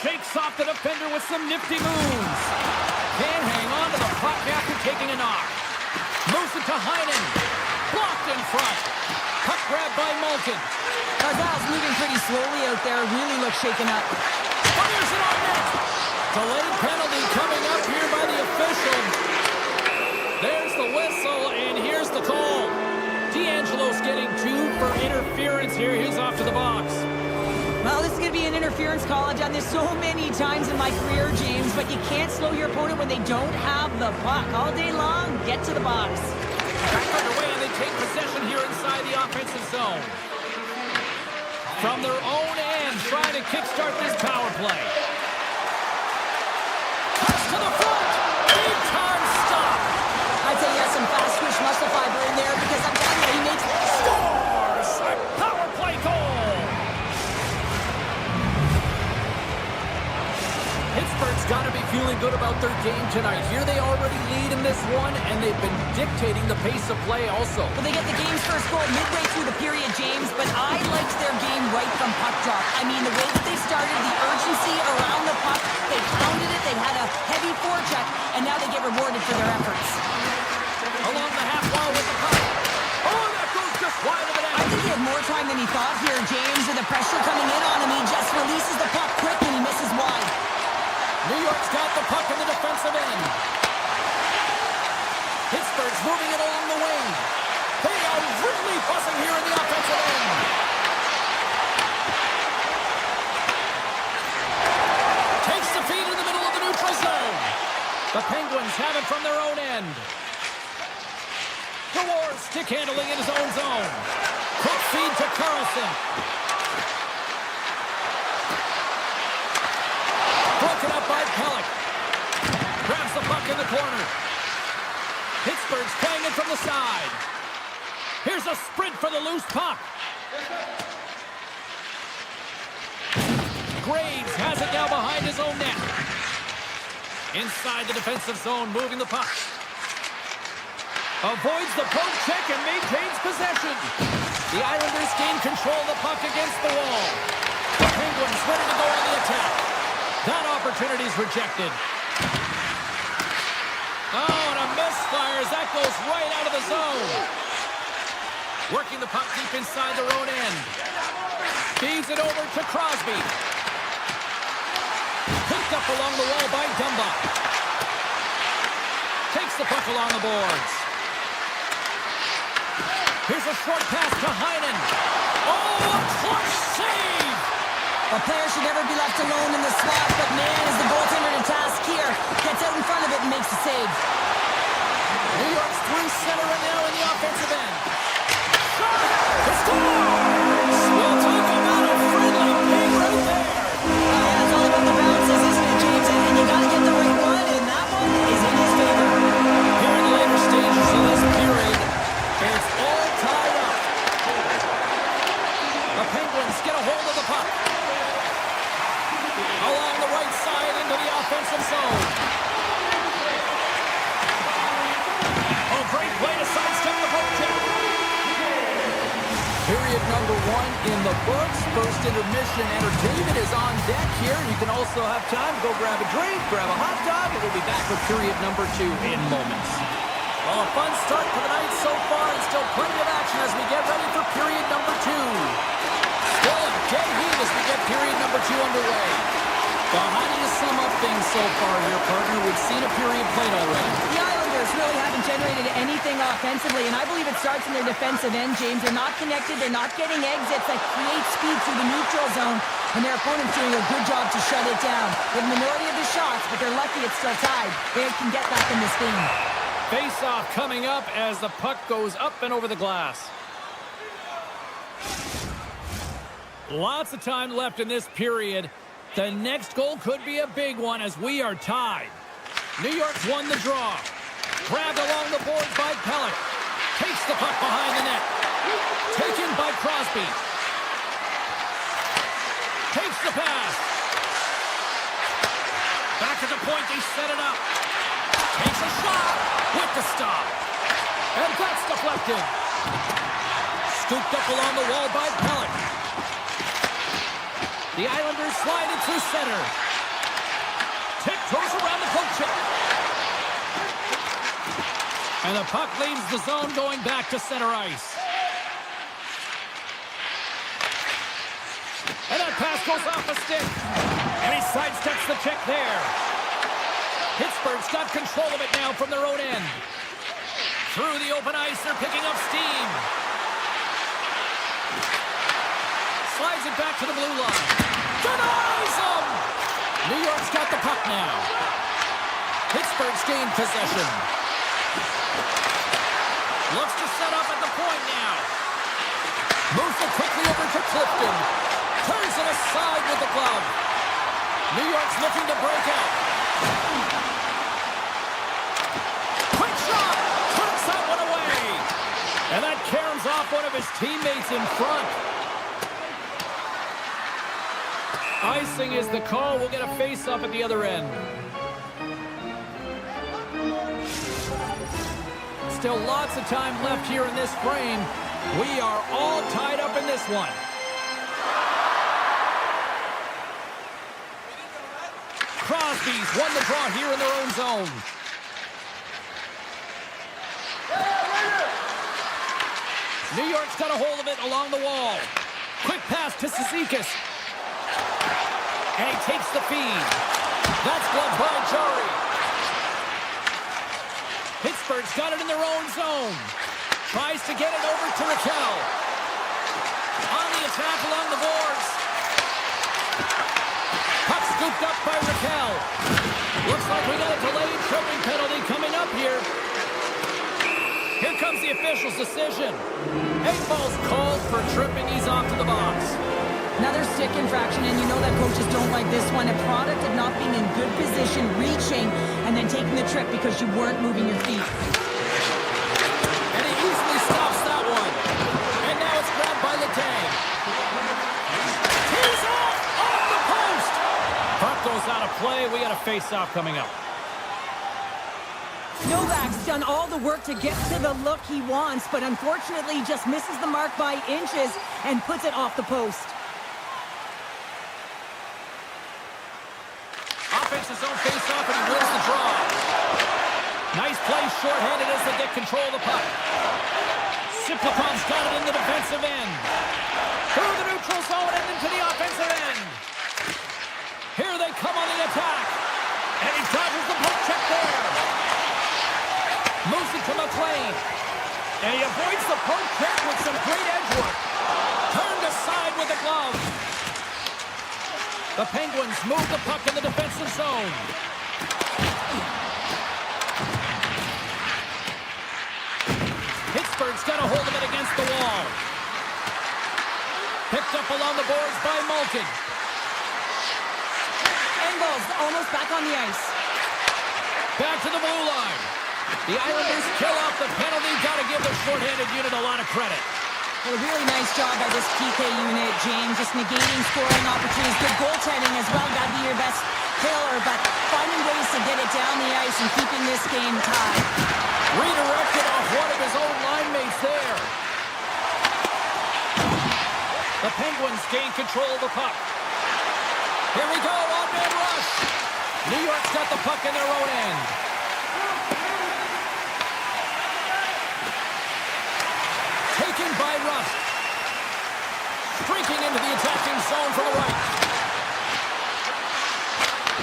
Shakes off the defender with some nifty moves. Can't hang on to the puck after taking a knock. Moves it to Heinen. Blocked in front. Puck grabbed by Malkin. Barzal's moving pretty slowly out there, really looks shaken up. Fires it on net. Delayed penalty coming up here by the official. There's the whistle, and here's the call. D'Angelo's getting 2 for interference here. He's off to the box. Well, this is going to be an interference call. I've done this so many times in my career, James, but you can't slow your opponent when they don't have the puck. All day long, get to the box. Back underway, and they take possession here inside the offensive zone. From their own end, trying to kickstart this power play. Cuts to the front. Big time stop. I'd say he has some fast twitch muscle fiber in there because I'm telling you, he makes Scores! A power play goal. Pittsburgh's got to be feeling good about their game tonight. Here they already lead in this one, and they've been dictating the pace of play also. Well, they get the game's first goal midway through the period, James, but I liked their game right from puck drop. I mean, the way that they started, the urgency around the puck, they pounded it, they had a heavy forecheck, and now they get rewarded for their efforts. Along the half wall with the puck. Oh, that goes just wide of the net. I think he had more time than he thought here, James, with the pressure coming in on him. He just releases the puck quick and he misses wide. New York's got the puck in the defensive end. Pittsburgh's moving it along the wing. They are really buzzing here in the offensive end. Takes the feed in the middle of the neutral zone. The Penguins have it from their own end. Dewar stick handling in his own zone. Quick feed to Carlson. Broken up by Pellick. Grabs the puck in the corner. Pittsburgh's playing it from the side. Here's a sprint for the loose puck. Graves has it now behind his own net. Inside the defensive zone, moving the puck. Avoids the poke check and maintains possession. The Islanders gain control of the puck against the wall. The Penguins ready to go on the attack. That opportunity is rejected. Oh, and a misfire as that goes right out of the zone. Working the puck deep inside their own end. Feeds it over to Crosby. Picked up along the wall by Dumba. Takes the puck along the boards. Here's a short pass to Heinen. Oh, a clutch save! A player should never be left alone in the slot, but man, is the goaltender to task here. Gets out in front of it and makes the save. New York's through center and now in the offensive end. Shot! The scores! We'll talk about a friendly ping right there. Yeah, it's all about the bounces, isn't it, James? And you got to get the right one, and that one is in his favor. Here in the later stages of this period, it's all tied up. The Penguins get a hold of the puck. Along the right side into the offensive zone. Oh, great play to sidestep the poke check. Period number 1 in the books. First intermission entertainment is on deck here. You can also have time to go grab a drink, grab a hot dog, and we'll be back with period number 2 in moments. Well, a fun start to the night so far, and still plenty of action as we get ready for period number 2. Still a dead heat as we get period number 2 underway. Well, how do you sum up things so far here, partner? We've seen a period played already. The Islanders really haven't generated anything offensively, and I believe it starts in their defensive end, James. They're not connected. They're not getting exits that create speed through the neutral zone, and their opponent's doing a good job to shut it down. With the minority of the shots, but they're lucky it's still tied. They can get back in this game. Face-off coming up as the puck goes up and over the glass. Lots of time left in this period. The next goal could be a big one as we are tied. New York's won the draw. Grabbed along the boards by Pelech. Takes the puck behind the net. Taken by Crosby. Takes the pass. Back at the point, they set it up. Takes a shot with the stop. And that's deflected. Scooped up along the wall by Pelech. The Islanders slide it through center. Tiptoes around the poke check. And the puck leaves the zone going back to center ice. And that pass goes off a stick. And he sidesteps the check there. Pittsburgh's got control of it now from their own end. Through the open ice, they're picking up steam. Slides it back to the blue line. Denies him! New York's got the puck now. Pittsburgh's gained possession. Looks to set up at the point now. Moves it quickly over to Clifton. Turns it aside with the glove. New York's looking to break out. Quick shot! Turns that one away. And that caroms off one of his teammates in front. Icing is the call. We'll get a face-up at the other end. Still lots of time left here in this frame. We are all tied up in this one. Crosby's won the draw here in their own zone. New York's got a hold of it along the wall. Quick pass to Cizikas. And he takes the feed. That's gloved by Jari. Pittsburgh's got it in their own zone. Tries to get it over to Raquel. On the attack along the boards. Puck scooped up by Raquel. Looks like we got a delayed tripping penalty coming up here. Here comes the official's decision. Eggfall's called for tripping. He's off to the box. Another stick infraction, and you know that coaches don't like this one. A product of not being in good position, reaching, and then taking the trip because you weren't moving your feet. And he easily stops that one. And now it's grabbed by Letang. He's off the post. Puck goes out of play. We got a face-off coming up. Novak's done all the work to get to the look he wants, but unfortunately just misses the mark by inches and puts it off the post. Offense his own face-off, and he wins the draw. Nice play, short-handed as they get control of the puck. Siplikov's got it in the defensive end. Through the neutral zone and into the offensive end. Here they come on the attack. And he dodges the poke check there. Moves it to McLean. And he avoids the poke check with some great edge work. Turned aside with the glove. The Penguins move the puck in the defensive zone. Pittsburgh's got a hold of it against the wall. Picked up along the boards by Malkin. Engels almost back on the ice. Back to the blue line. The Islanders kill off the penalty. Got to give the shorthanded unit a lot of credit. Well, a really nice job by this PK unit, James. Just negating scoring opportunities. Good goaltending as well. Got to be your best killer, but finding ways to get it down the ice and keeping this game tied. Redirected off one of his own line mates there. The Penguins gain control of the puck. Here we go, on-man rush. New York's got the puck in their own end. rush. Streaking into the attacking zone from the right.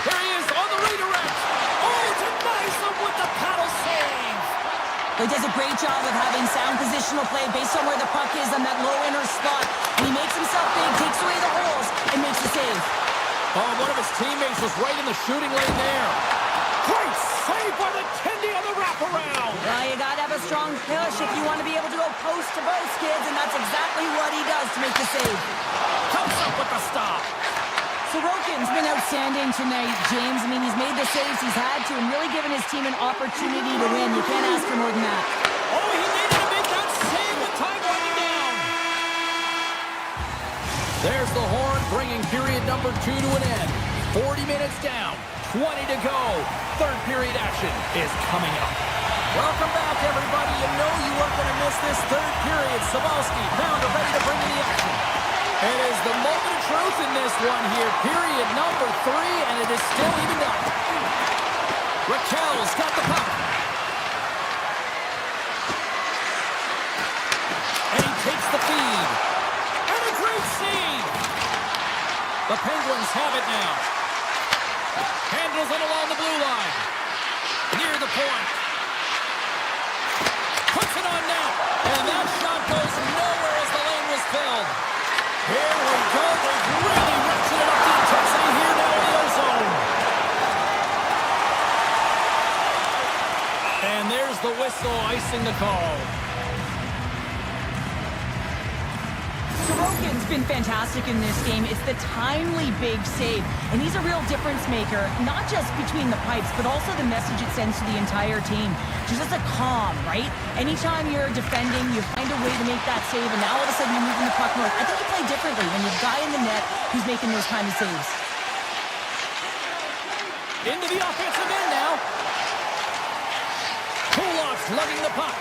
Here he is on the redirect. Oh, denies him with the paddle save. He does a great job of having sound positional play based on where the puck is on that low inner slot. And he makes himself big, takes away the holes, and makes the save. Oh, one of his teammates was right in the shooting lane there. Great save by the Tendy on the wraparound. Well, you got to have a strong push if you want to be able to go post to both, kids, and that's exactly what he does to make the save. Comes up with the stop. Sorokin's been outstanding tonight, James. I mean, he's made the saves he's had to and really given his team an opportunity to win. You can't ask for more than that. Oh, he needed to make that save with time running down. There's the horn, bringing period number 2 to an end. 40 minutes down, 20 to go. Third period action is coming up. Welcome back, everybody. You know you weren't going to miss this third period. Sabalski found a ready to bring in the action. It is the moment of truth in this one here. Period number 3, and it is still evened up. Raquel's got the puck. And he takes the feed. And a great save. The Penguins have it now. Handles it along the blue line. Near the point. Puts it on net. And that shot goes nowhere as the lane was filled. Here we go. They've really ratcheted up the intensity here now in the ozone. And there's the whistle icing the call. Sorokin's been fantastic in this game. It's the timely big save. And he's a real difference maker, not just between the pipes, but also the message it sends to the entire team. Just as a calm, right? Anytime you're defending, you find a way to make that save, and now all of a sudden you're moving the puck north. I think you play differently when you've a guy in the net who's making those kind of saves. Into the offensive end now. Kulak's lugging the puck.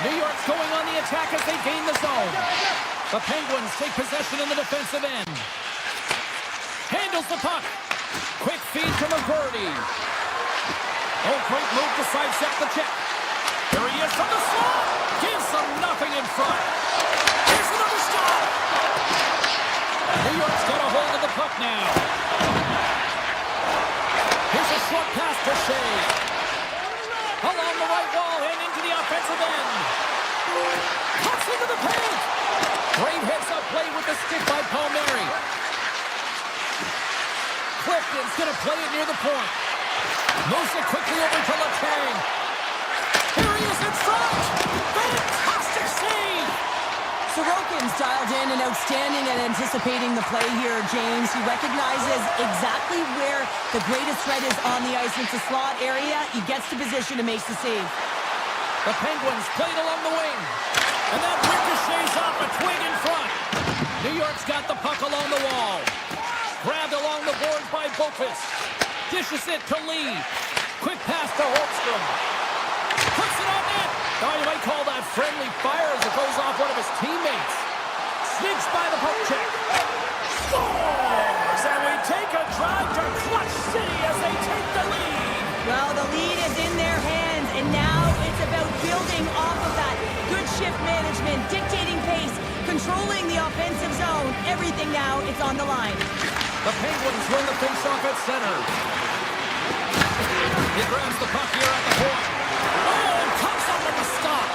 New York's going on the attack as they gain the zone. The Penguins take possession in the defensive end. Handles the puck. Quick feed to McGurdy. Oh, great move to sidestep the check. There he is from the slot. Gives them nothing in front. Here's another stop. New York's got a hold of the puck now. Here's a short pass to Shea. Along the right wall and into the offensive end. Cuts into the paint. Great heads-up play with the stick by Palmieri. Clifton's going to play it near the point. Moves it quickly over to Letang. Here he is in front. Fantastic save. Sorokin's dialed in and outstanding at anticipating the play here, James. He recognizes exactly where the greatest threat is on the ice. It's a slot area. He gets to position and makes the save. The Penguins played along the wing. And that ricochets off a twig in front. New York's got the puck along the wall. Grabbed along the boards by Boqvist. Dishes it to Lee. Quick pass to Holmstrom. Puts it on net. Oh, you might call that friendly fire as it goes off one of his teammates. Sneaks by the poke check. Scores! And we take a drive to Clutch City as they take the lead. Well, the lead is in their hands, and now it's about building off of that. Good shift management, dictating pace, controlling the offensive zone. Everything now, it's on the line. The Penguins win the faceoff at center. He grabs the puck here at the point. Oh, and comes up with the stop.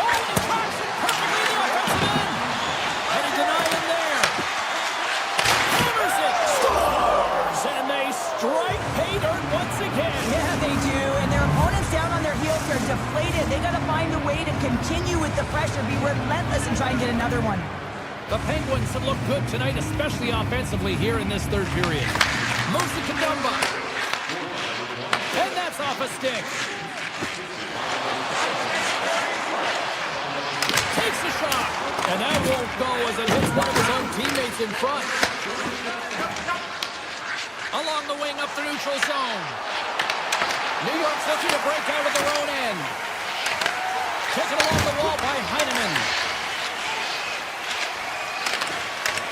Oh, and he tracks it perfectly in the offensive end. And he denied him there. Hammers it. Scores! And they strike pay dirt once again. Yeah, they do. And their opponents down on their heels are deflated. They got to find a way to continue with the pressure, be relentless, and try and get another one. The Penguins have looked good tonight, especially offensively here in this third period. Moves to Kandumba. And that's off a stick. Takes a shot. And that won't go as it hits one of his own teammates in front. Along the wing up the neutral zone. New York's looking to break out of their own end. Taken along the wall by Heineman.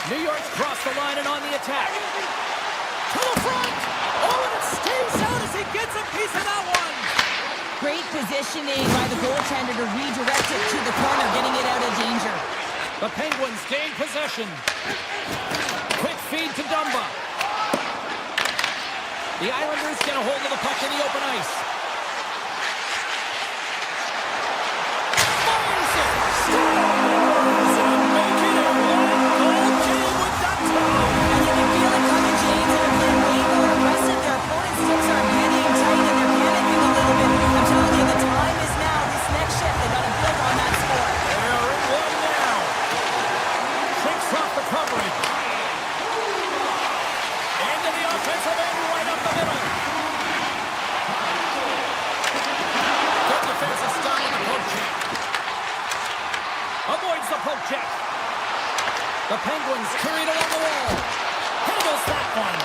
New York's crossed the line and on the attack. To the front! Oh, and it stays out as he gets a piece of that one! Great positioning by the goaltender to redirect it to the corner, getting it out of danger. The Penguins gain possession. Quick feed to Dumba. The Islanders get a hold of the puck in the open ice. Fires it! Scores! And make it a one-goal game with that time! And you can feel it coming, James, and they're playing way more aggressive. Their opponent's sticks are getting tight and they're panicking a little bit. I'm telling you, the time is now. This next shift, they got to build on that score. They're in one now. Shakes off the coverage. Into the offensive end, right up the middle. Good defensive stop on the poke check. Avoids the poke check. The Penguins carried along the wall. Handles that one.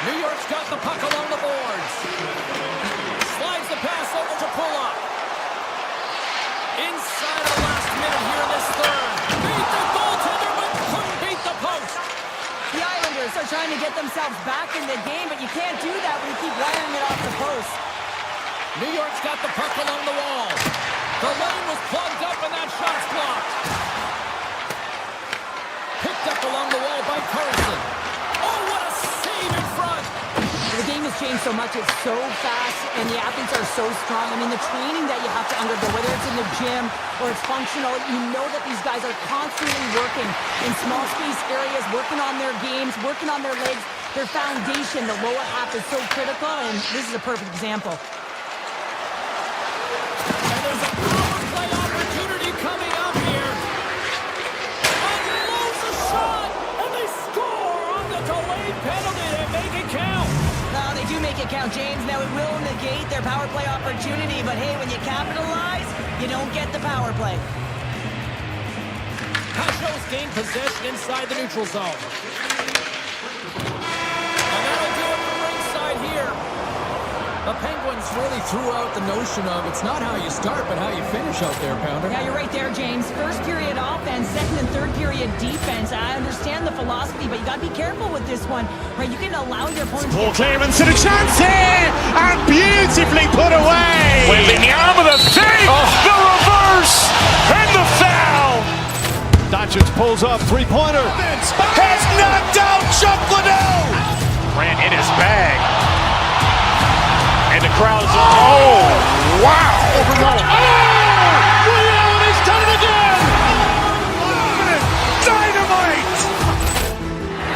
New York's got the puck along the boards. Slides the pass over to Pulla. Inside the last minute here in this third. Beat the goaltender, but couldn't beat the post. The Islanders are trying to get themselves back in the game, but you can't do that when you keep wiring it off the post. New York's got the puck along the wall. The lane was plugged up and that shot's blocked. Picked up along the wall by Carlson. Oh, what a save in front! The game has changed so much. It's so fast, and the athletes are so strong. I mean, the training that you have to undergo, whether it's in the gym or it's functional, you know that these guys are constantly working in small space areas, working on their games, working on their legs. Their foundation, the lower half, is so critical, and this is a perfect example. And there's a power play opportunity coming up here. Unloads a shot, and they score on the delayed penalty. They make it count. Now, they do make it count, James. Now, it will negate their power play opportunity, but hey, when you capitalize, you don't get the power play. Pashos gain possession inside the neutral zone. And that'll do it from ringside here. The Penguins really threw out the notion of it's not how you start, but how you finish out there, Pounder. Yeah, you're right there, James. First period offense, second and third period defense. I understand the philosophy, but you got to be careful with this one. Right, you can allow your opponent Ball clearance and a chance here, and beautifully put away. Wembanyama the save, the reverse, and the foul. Doncic pulls up, three-pointer. Has knocked out Chuck Liddell. Ran in his bag. And the crowd is, oh, wow. Ray Allen has done it again. Dynamite.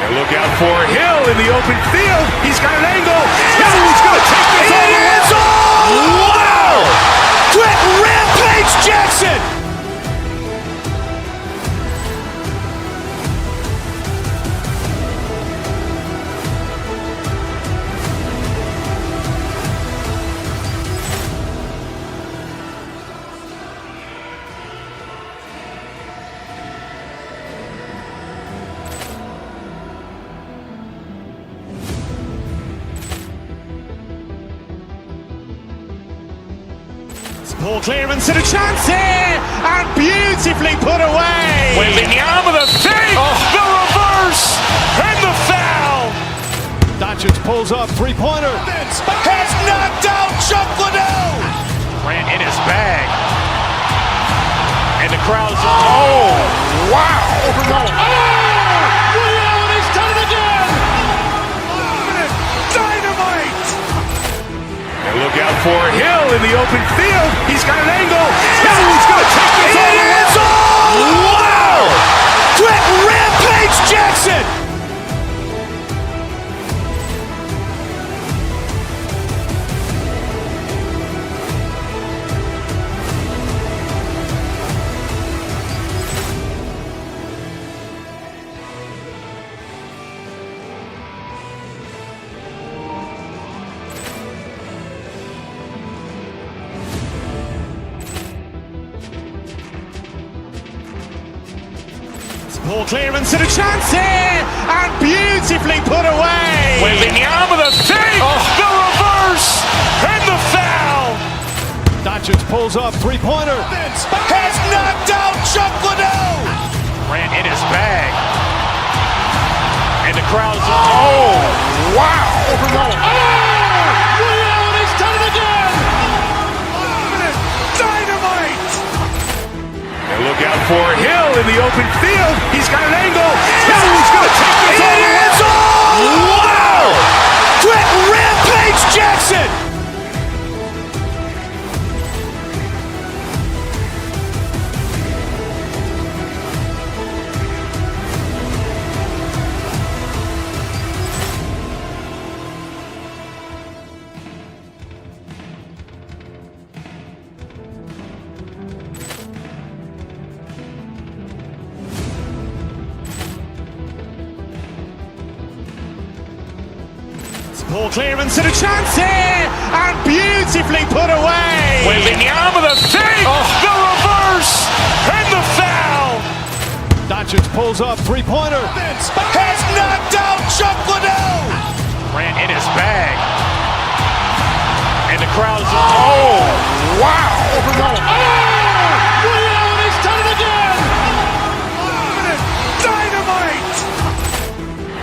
And look out for Hill in the open field. He's got an angle. Hill's going to take this all the way. Wow. Quick Rampage Jackson. Ball clearance and a chance here, and beautifully put away. Wembanyama the save, the reverse, and the foul. Doncic pulls up, three-pointer. Has knocked out Chuck Liddell. Ran in his bag. And the crowd is, oh, wow. Ray Allen has done it again. Dynamite. And look out for Hill in the open field. He's got an angle. Hill's going to take this all the way. Wow. Quick Rampage Jackson. Ball clearance and a chance here, and beautifully put away. Wembanyama the save, the reverse, and the foul. Doncic pulls up, three-pointer. Has knocked out Chuck Liddell. Ran in his bag. And the crowd is, oh, wow. Ray Allen has done it again. open field. He's got an angle. He's going to take this all the way. Wow! Quick Rampage Jackson! Poor clearance and a chance here, and beautifully put away. Waving the arm of the fake, the reverse, and the foul. Doncic pulls up, three-pointer. Has knocked out Chuck Liddell. Ran in his bag. And the crowd is, oh, wow. He's done it again! Dynamite.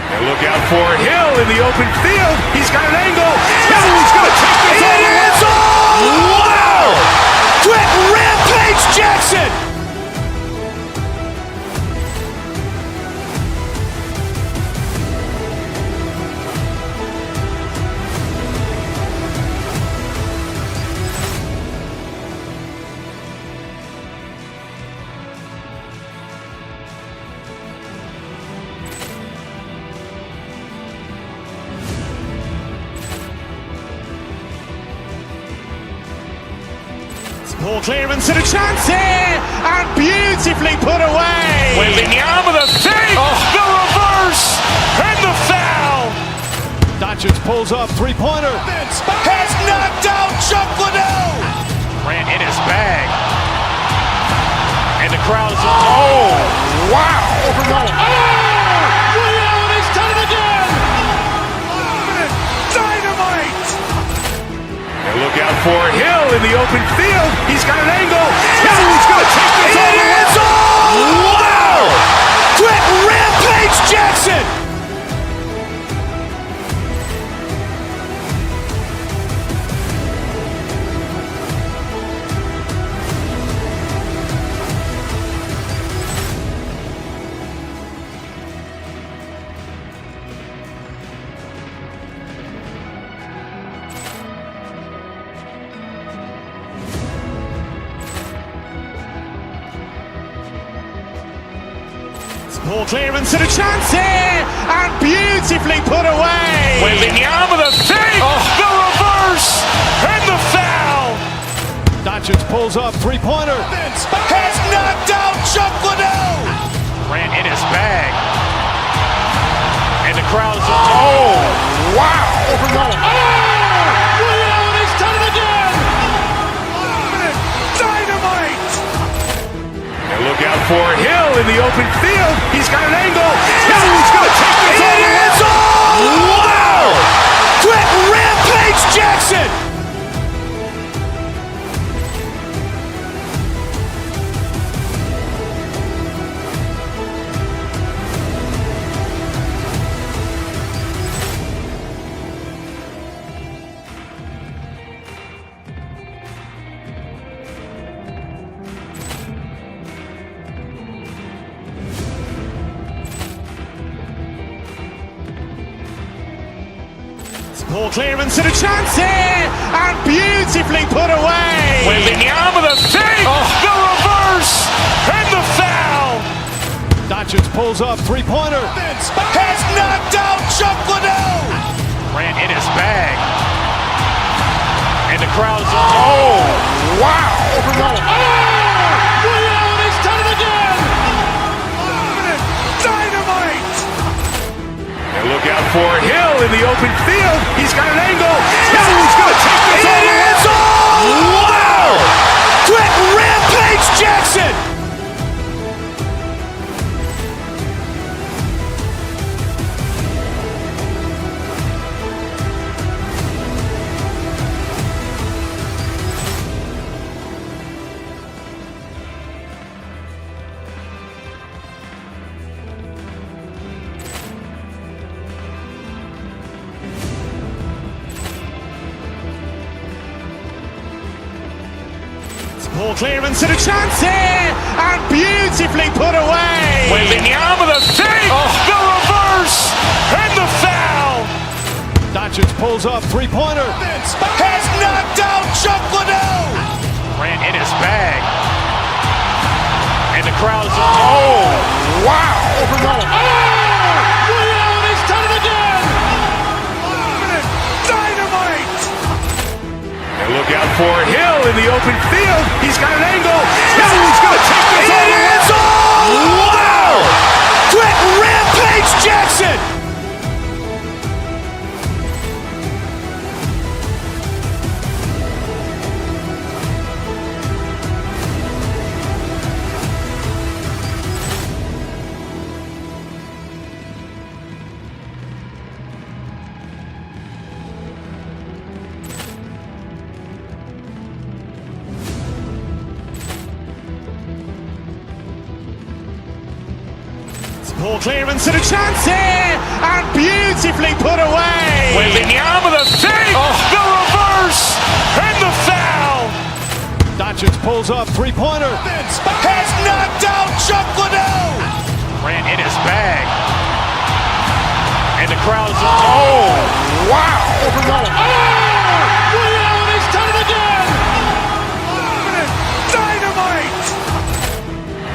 And look out for Hill in the open field. He's got an angle. Hill's going to take this all the way. Wow! Quick Rampage Jackson! Poor clearance and a chance here, and beautifully put away. Waving the arm of the fake, the reverse, and the foul. Doncic pulls up, three-pointer. Has knocked out Chuck Liddell. Ran in his bag. And the crowd is, oh, wow. He's done it again! Dynamite. And look out for Hill in the open field. He's got an angle. Hill's going to take this all the way. Wow! Quick Rampage Jackson! Poor clearance and a chance here, and beautifully put away. Waving the arm of the fake, the reverse, and the foul. Doncic pulls up, three-pointer. Has knocked out Chuck Liddell. Ran in his bag. And the crowd is, oh, wow. He's done it again! Dynamite. And look out for Hill in the open field. He's got an angle. Hill's going to take this all the way. Wow! Quick Rampage Jackson! Poor clearance and a chance here, and beautifully put away. Waving the arm of the fake, the reverse, and the foul. Doncic pulls up, three-pointer. Has knocked out Chuck Liddell. Ran in his bag. And the crowd is, oh, wow. He's done it again! Dynamite. And look out for Hill in the open field. He's got an angle. Hill's going to take this all the way. Wow! Quick Rampage Jackson! Ball clearance and a chance here, and beautifully put away. Wembanyama the save, the reverse, and the foul. Doncic pulls up, three-pointer. Has knocked out Chuck Liddell. Grant in his bag. And the crowd is, oh, wow. He's done it again. Dynamite. And look out for Hill in the open field. He's got an angle. He's going to take this all the way. Wow. Quick Rampage Jackson. Ball clearance and a chance here, and beautifully put away. Wembanyama the save, the reverse, and the foul. Doncic pulls up, three-pointer. Has knocked out Chuck Liddell. Grant in his bag. And the crowd is, oh, wow. He's done it again. Dynamite.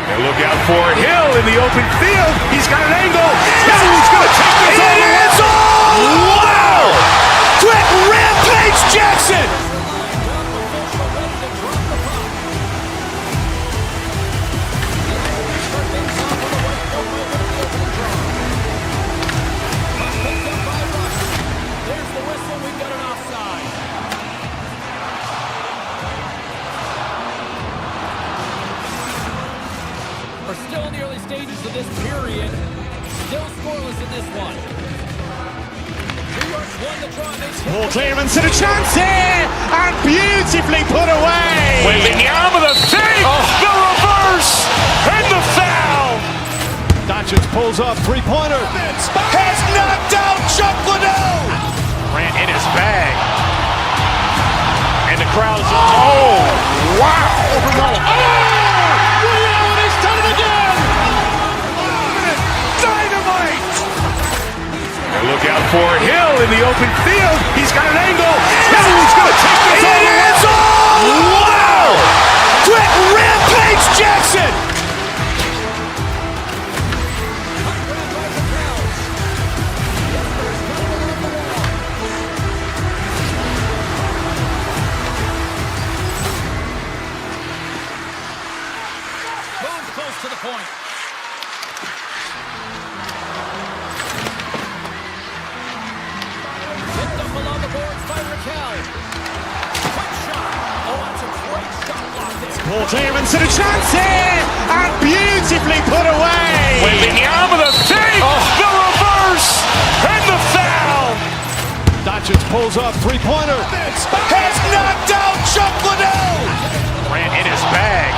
And look out for Hill in the open field. He's got an angle. He's going to take this all the way. Wow. Quick Rampage Jackson. There's the whistle. We've got an offside. We're still in the early stages of this period. Still scoreless in this one. New York's won the draw. Ball clearance and a chance here, and beautifully put away. Wembanyama the save, the reverse, and the foul. Doncic pulls up, three-pointer. Has knocked out Chuck Liddell. Grant in his bag. And the crowd is, oh, wow. He's done it again. Dynamite. And look out for Hill in the open field. He's got an angle. He's going to take this all the way. Wow. Quick Rampage Jackson. Moves close to the point. Picked up along the boards by Raquel. Quick shot. Oh, that's a great shot block there. Ball clearance and a chance here, and beautifully put away. Wembanyama the save, the reverse, and the foul. Doncic pulls up, three-pointer. Has knocked out Chuck Liddell. Grant in his bag.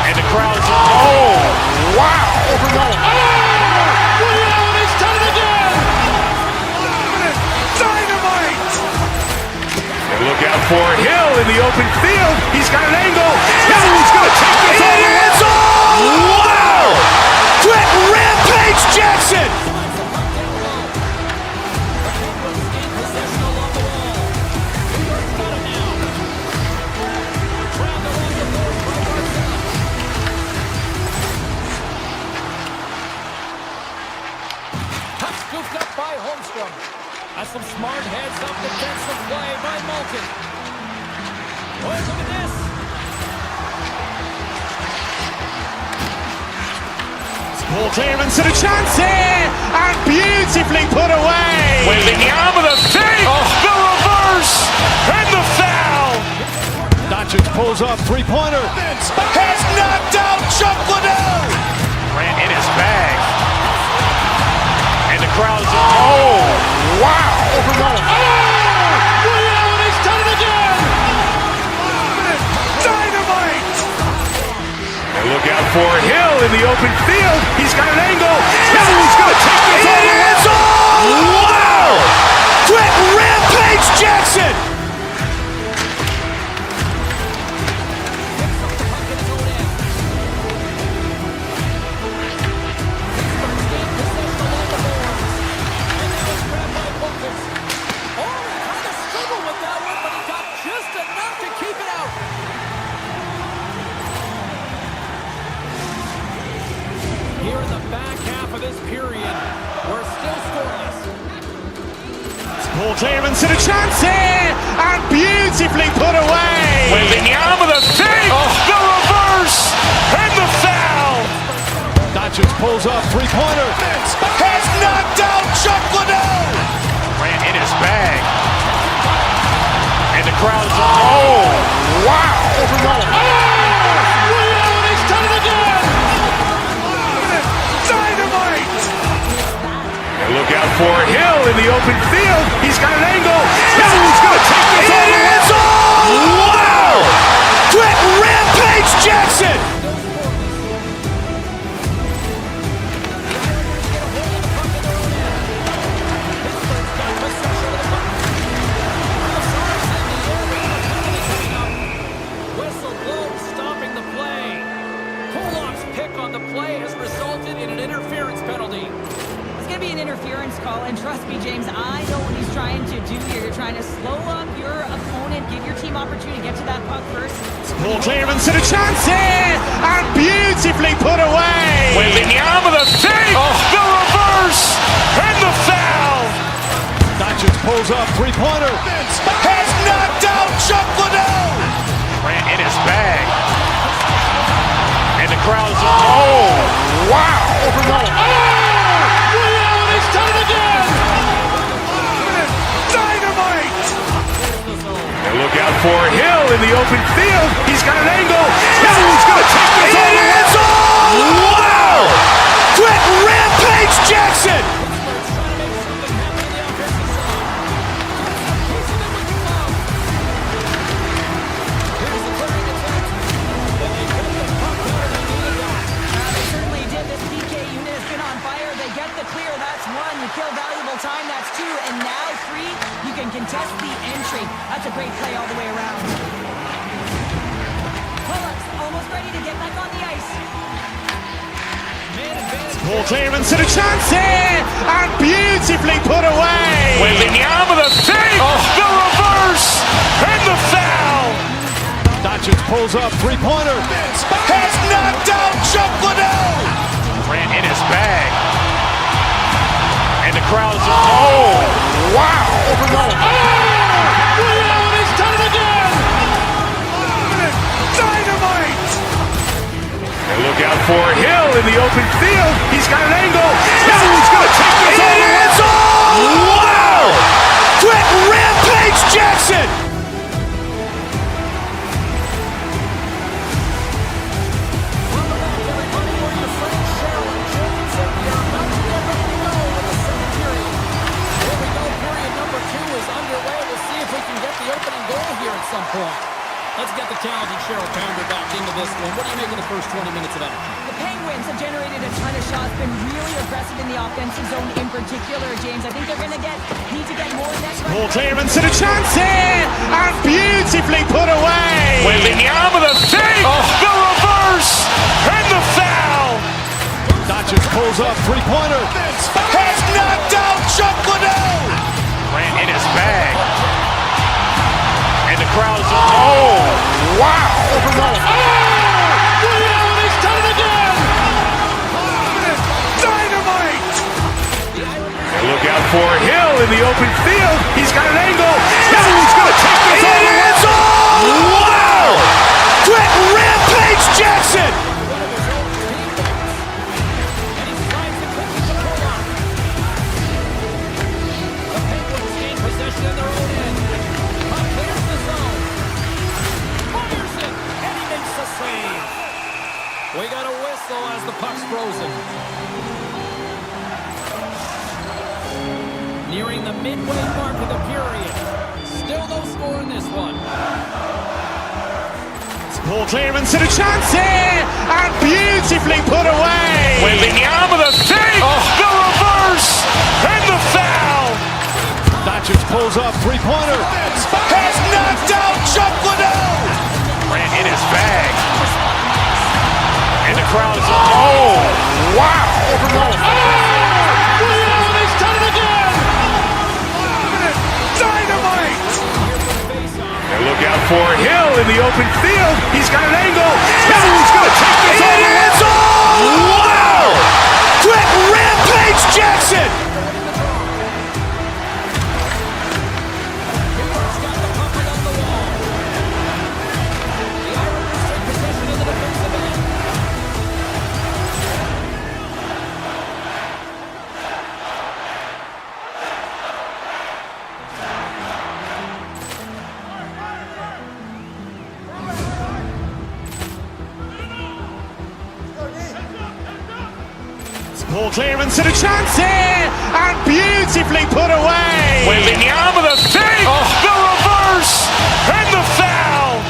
And the crowd is, oh, wow. He's done it again. Dynamite. And look out for Hill in the open field. He's got an angle. He's going to take this all the way. Wow. Quick Rampage Jackson. Scooped up by Holmstrom. That's some smart heads-up defensive play by Malkin. Boy, look at this. Ball clearance and a chance here, and beautifully put away. Wembanyama the save, the reverse, and the foul. Doncic pulls up, three-pointer. Has knocked out Chuck Liddell. Grant in his bag. And the crowd is, oh, wow. He's done it again. Dynamite. And look out for Hill in the open field. He's got an angle. He's going to take this all the way. Wow. Quick Rampage Jackson. Ball clearance and a chance here, and beautifully put away. Wembanyama the fake, the reverse, and the foul. Doncic pulls up, three-pointer. Has knocked out Chuck Liddell. Ran in his bag. And the crowd is, oh, wow. He's done it again. Dynamite. And look out for Hill in the open field. He's got an angle. He's going to take this all the way. Wow. Quick Rampage Jackson. Whistle blows, stopping the play. Kulak's pick on the play has resulted in an interference penalty. It's going to be an interference call, and trust me, James, I know what he's trying to do here. You're trying to slow up your opponent, give your team opportunity to get to that puck first. Ball clearance and a chance here, and beautifully put away. Wembanyama the fake, the reverse, and the foul. Doncic pulls up, three-pointer. Has knocked out Chuck Liddell. Ran in his bag. And the crowd is, oh, wow. He's done it again. Dynamite. And look out for Hill in the open field. He's got an angle. He's going to take this all the way. Wow. Quick Rampage Jackson. They certainly did. This PK unit has been on fire. They get the clear. That's one. You kill valuable time. That's two. And now three. You can contest the entry. That's a great play all the way around. Pull-ups almost ready to get back on the ice. Ball clearance and a chance here, and beautifully put away. Wembanyama the fake, the reverse, and the foul. Doncic pulls up, three-pointer. Has knocked out Chuck Liddell. Ran in his bag. And the crowd is, oh, wow. He's done it again. Dynamite. And look out for Hill in the open field. He's got an angle. He's going to take this all the way. Wow. Quick Rampage Jackson. Welcome back, everybody. We're your friends, Cheryl and James, and we are about to get ready to go with the second period. Here we go. Period number 2 is underway. We'll see if we can get the opening goal here at some point. Let's get the talented Cheryl Pounder back into this one. What do you make of the first 20 minutes of action? The Penguins have generated a ton of shots, been really aggressive in the offensive zone in particular, James. I think they're going to need to get more net. Ball clearance and a chance here, and beautifully put away. Wembanyama the fake, the reverse, and the foul. Doncic pulls up, three-pointer. Has knocked out Chuck Liddell. Ran in his bag. And the crowd is, oh, wow. He's done it again. Dynamite. And look out for Hill in the open field. He's got an angle. He's going to take this all the way. Wow. Quick Rampage Jackson. And he slides it quickly to Kulak. The Penguins gain possession in their own end. Puck clears the zone. Fires it, and he makes the save. We got a whistle as the puck's frozen. Nearing the midway mark of the period. Still no score in this one. Ball clearance and a chance here, and beautifully put away. Wembanyama the fake, the reverse, and the foul. Doncic pulls up, three-pointer. Has knocked out Chuck Liddell. Ran in his bag. And the crowd is, oh, wow. He's done it again. Dynamite. And look out for Hill in the open field. He's got an angle. He's going to take this all the way. Wow. Quick Rampage Jackson. Ball clearance and a chance here, and beautifully put away. Wembanyama the fake, the reverse, and the foul.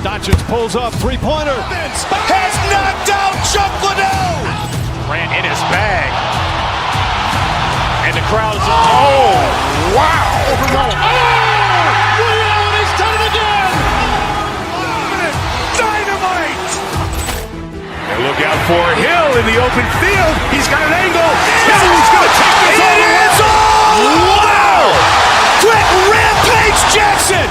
Doncic pulls up, three-pointer. Has knocked out Chuck Liddell. Grant in his bag. And the crowd's, oh, wow. He's done it again! Dynamite! And look out for Hill in the open field. He's got an angle. Hill's going to take this all the way. Wow! Quick Rampage Jackson!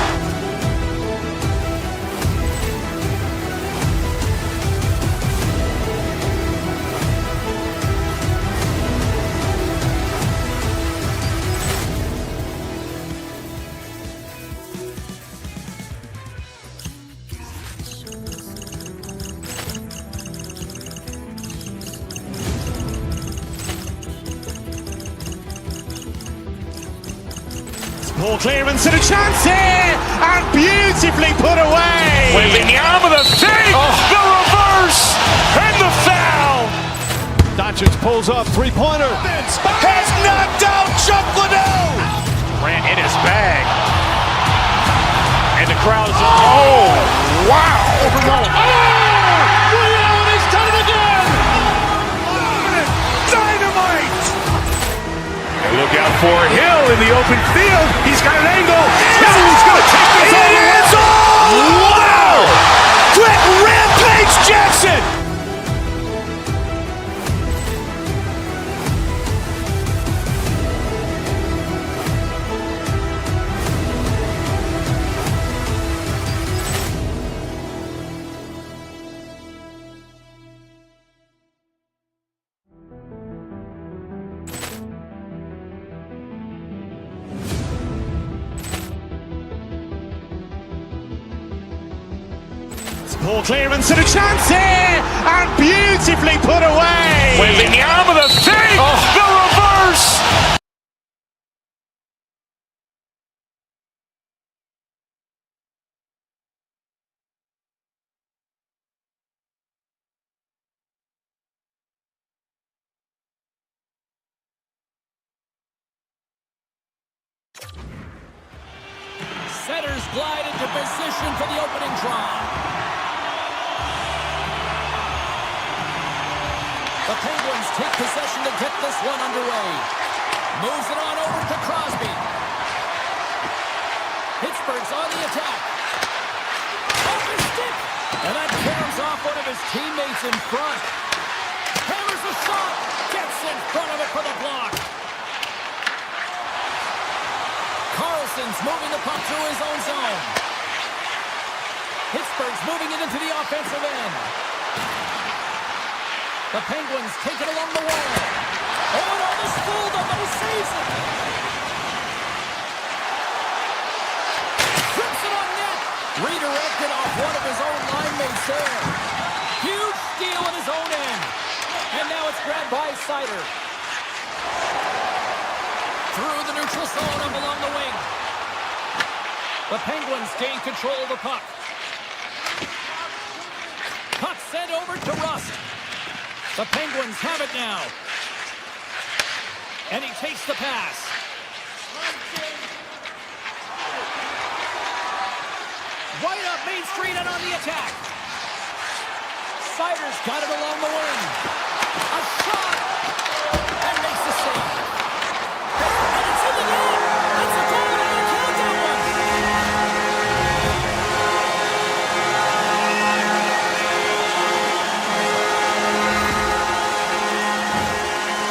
Ball clearance and a chance here, and beautifully put away. Wembanyama the fake, the reverse, and the foul. Doncic pulls up, three-pointer. Has knocked out Chuck Liddell. Grant in his bag. And the crowd's, oh, wow. He's done it again! Dynamite! And look out for Hill in the open field. He's got an angle. Hill's going to take this all the way. Wow! Quick Rampage Jackson! Ball clearance and a chance here, and beautifully put away. Wembanyama the fake, the reverse. Setters glide into position for the opening draw. The Penguins take possession to get this one underway. Moves it on over to Crosby. Pittsburgh's on the attack. Off his stick. And that caroms off one of his teammates in front. Hammers a shot. Gets in front of it for the block. Carlson's moving the puck through his own zone. Pittsburgh's moving it into the offensive end. The Penguins take it along the wall. Oh, and almost fooled him, but he saves it. Trips it on net. Redirected off one of his own line mates there. Huge steal at his own end. And now it's grabbed by Sider. Through the neutral zone up along the wing. The Penguins gain control of the puck. Puck sent over to Rust. The Penguins have it now. And he takes the pass. Right up Main Street and on the attack. Sider's got it along the wing. A shot. And makes the save. And it's in the net. It's a goal. And they count that one.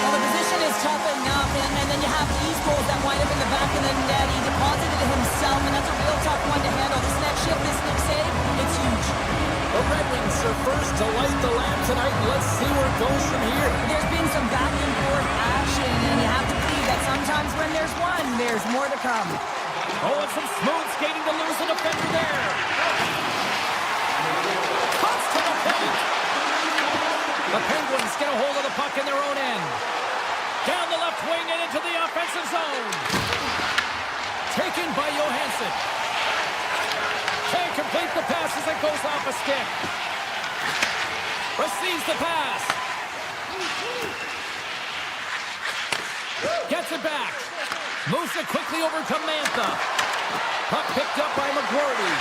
Well, the position is tough enough, and then you have these goals that wind up in the back of the net. He deposited it himself, and that's a real tough one to handle. This next shift, this next save, it's huge. The Red Wings are first to light the lamp tonight. Let's see where it goes from here. There's been some back and forth action, and you have to believe that sometimes when there's one, there's more to come. Oh, and some smooth skating to lose a defender there. Cuts to the paint. The Penguins get a hold of the puck in their own end. Down the left wing and into the offensive zone. Taken by Johansson. Can't complete the pass as it goes off a stick. Receives the pass. gets it back. Moves it quickly over to Mantha. Puck picked up by McGroarty.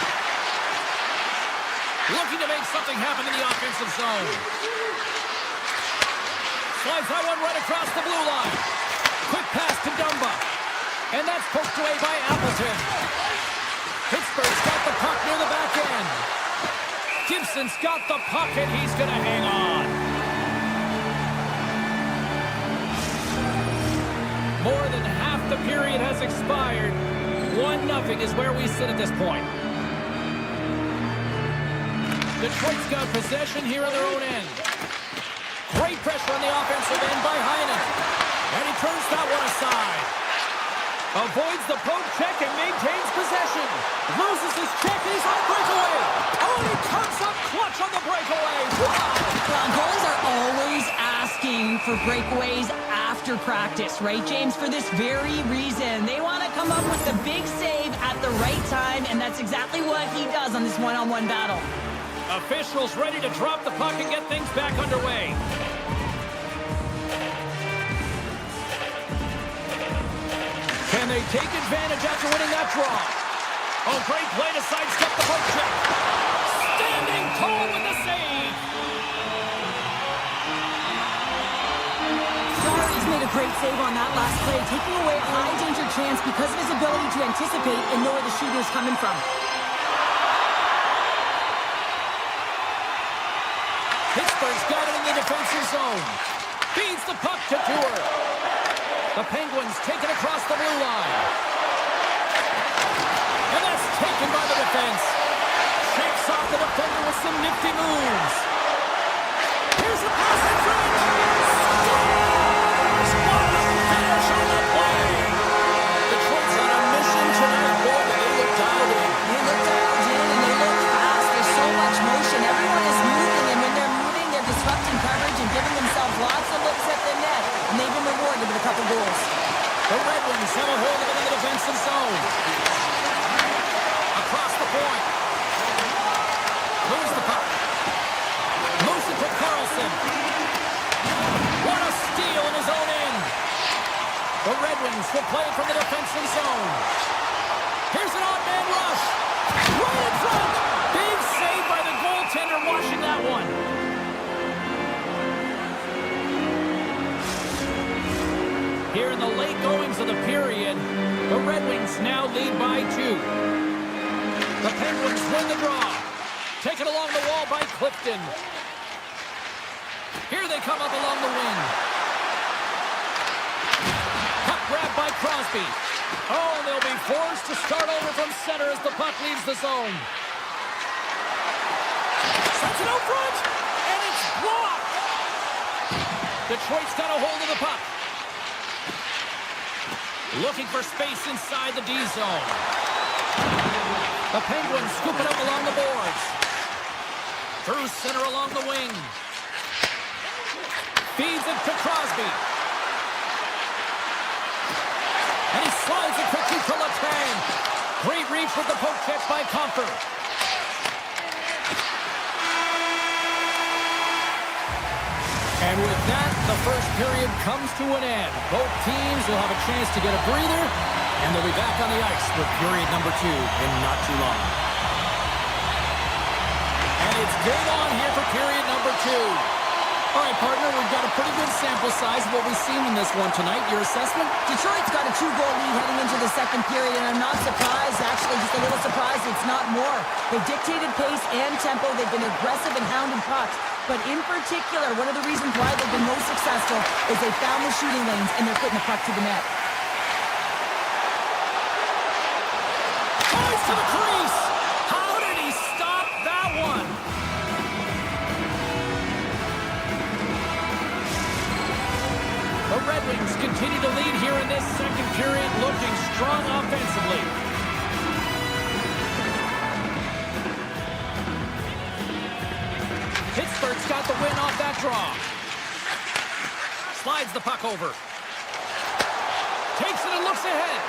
Looking to make something happen in the offensive zone. Slides that one right across the blue line. Quick pass to Dumba. And that's poked away by Appleton. Pittsburgh's got the puck near the back end. Gibson's got the puck, and he's going to hang on. More than half the period has expired. 1-0 is where we sit at this point. Detroit's got possession here on their own end. Great pressure on the offensive end by Heinen. And he turns that one aside. Avoids the poke check and maintains possession. Loses his check and he's on breakaway. Oh, and he comes up clutch on the breakaway. Wow. Well, goalies are always asking for breakaways after practice, right, James? For this very reason. They want to come up with the big save at the right time, and that's exactly what he does on this one-on-one battle. Officials ready to drop the puck and get things back underway. Can they take advantage after winning that draw? Oh, great play to sidestep the poke check. Standing tall with the save. He's made a great save on that last play, taking away a high-danger chance because of his ability to anticipate and know where the shooter is coming from. Pittsburgh's got it in the defensive zone. Feeds the puck to Tour. The Penguins take it across the blue line. And that's taken by the defense. Shakes off the defender with some nifty moves. Here's a pass in front. Scores! What a finish on the play. Detroit's on a mission tonight, boy, but they look dialed in. They look dialed in and they look fast. There's so much motion. Everyone is moving, and when they're moving, they're disrupting coverage and giving themselves lots of looks at the net. And they've been rewarded with a couple goals. The Red Wings have a hold of it in the defensive zone. Across the point. Lose the puck. Moves it to Carlson. What a steal in his own end. The Red Wings will play it from the defensive zone. Here's an odd man rush. Right in front. Big save by the goaltender washing that one. Here in the late goings of the period, the Red Wings now lead by 2. The Penguins win the draw. Taken along the wall by Clifton. Here they come up along the wing. Puck grabbed by Crosby. Oh, and they'll be forced to start over from center as the puck leaves the zone. Sets it out front, and it's blocked. Detroit's got a hold of the puck. Looking for space inside the D zone. The Penguins scoop it up along the boards. Through center along the wing. Feeds it to Crosby. And he slides it quickly to Letang. Great reach with the poke check by Comfort. And with that, the first period comes to an end. Both teams will have a chance to get a breather, and they'll be back on the ice with period number 2 in not too long. And it's game on here for period number 2. All right, partner, we've got a pretty good sample size of what we've seen in this one tonight. Your assessment? Detroit's got a 2-goal lead heading into the second period, and I'm not surprised, actually, just a little surprised it's not more. They've dictated pace and tempo. They've been aggressive and hounding pucks. But in particular, one of the reasons why they've been most successful is they found the shooting lanes and they're putting the puck to the net. Drives to the crease. How did he stop that one? The Red Wings continue to lead here in this second period, looking strong offensively. Pittsburgh's got the win off that draw. Slides the puck over. Takes it and looks ahead.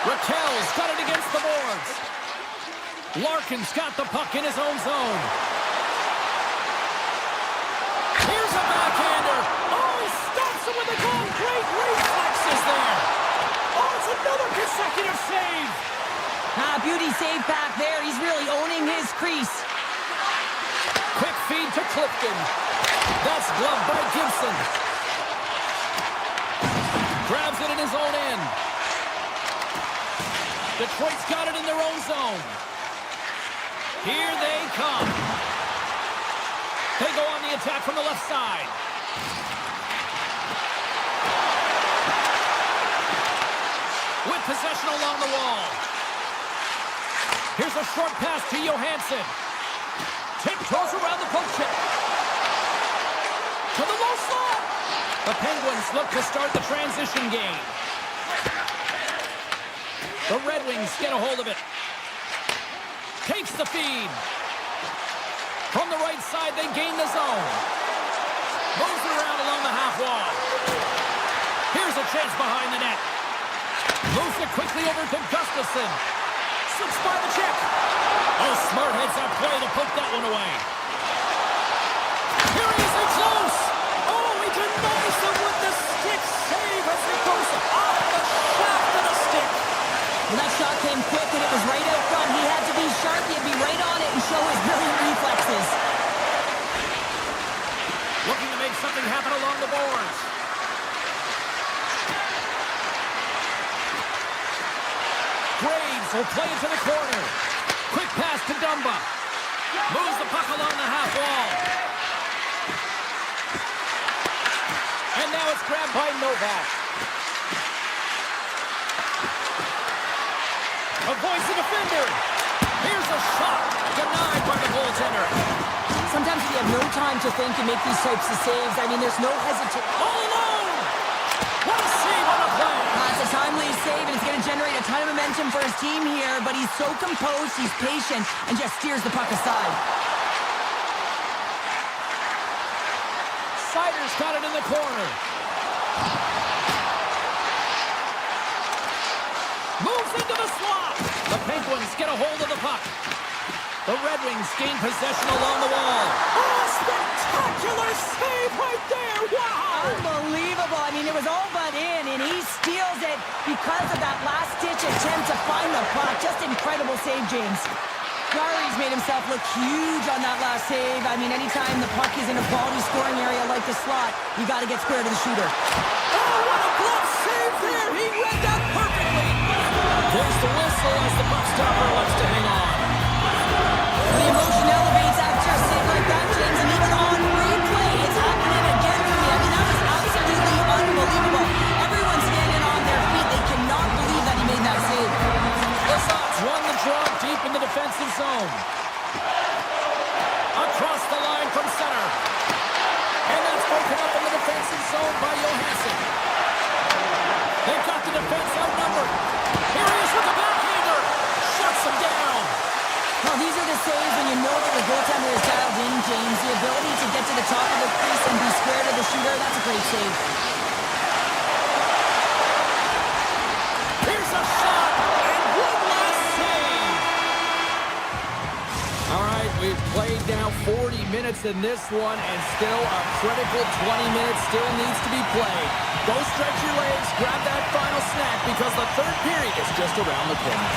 Raquel's got it against the boards. Larkin's got the puck in his own zone. Here's a backhander. Oh, he stops it with a goal. Great beauty save back there. He's really owning his crease. Quick feed to Clifton. That's gloved by Gibson. Grabs it in his own end. Detroit's got it in their own zone. Here they come. They go on the attack from the left side. With possession along the wall. Here's a short pass to Johansson. Tiptoes around the poke check. To the low slot. The Penguins look to start the transition game. The Red Wings get a hold of it. Takes the feed. From the right side, they gain the zone. Moves it around along the half wall. Here's a chance behind the net. Moves it quickly over to Gustafsson. Slips by the check. Oh, smart heads that play to poke that one away. Here he is in close. Oh, he denies him with the stick save as it goes off the shaft of the stick. Well, that shot came quick and it was right out front. He had to be sharp. He had to be right on it and show his brilliant reflexes. Looking to make something happen along the boards. Graves will play it to the corner. Quick pass to Dumba. Moves the puck along the half wall. And now it's grabbed by Novak. Avoids the defender. Here's a shot. Denied by the goaltender. Sometimes you have no time to think and make these types of saves. I mean, there's no hesitation. All alone. What a save on a play. It's a timely save, and it's going to generate a ton of momentum for his team here, but he's so composed, he's patient, and just steers the puck aside. Sider's got it in the corner. Moves into the slot. The Penguins get a hold of the puck. The Red Wings gain possession along the wall. Oh, spectacular save right there. Wow. Unbelievable. I mean, it was all but in, and he steals it because of that last-ditch attempt to find the puck. Just incredible save, James. Jarry's made himself look huge on that last save. I mean, anytime the puck is in a quality scoring area like the slot, you got to get square to the shooter. Oh, what a glove save there. He read that perfectly. There's the whistle as the puck stopper lets to hang on. The emotion elevates after a save like that, James, and even on replay, it's happening again for me. I mean, that was absolutely unbelievable. Everyone's standing on their feet. They cannot believe that he made that save. The Sox won the draw deep in the defensive zone. Across the line from center. And that's broken up in the defensive zone by Johansson. They've got the defense outnumbered. Here he is with the backhander. Shuts him down. Well, these are the saves when you know that the goaltender is dialed in, James. The ability to get to the top of the crease and be square to the shooter, that's a great save. Here's a shot, and one last save. All right, we've played now 40 minutes in this one, and still a critical 20 minutes still needs to be played. Go stretch your legs, grab that final snack, because the third period is just around the corner.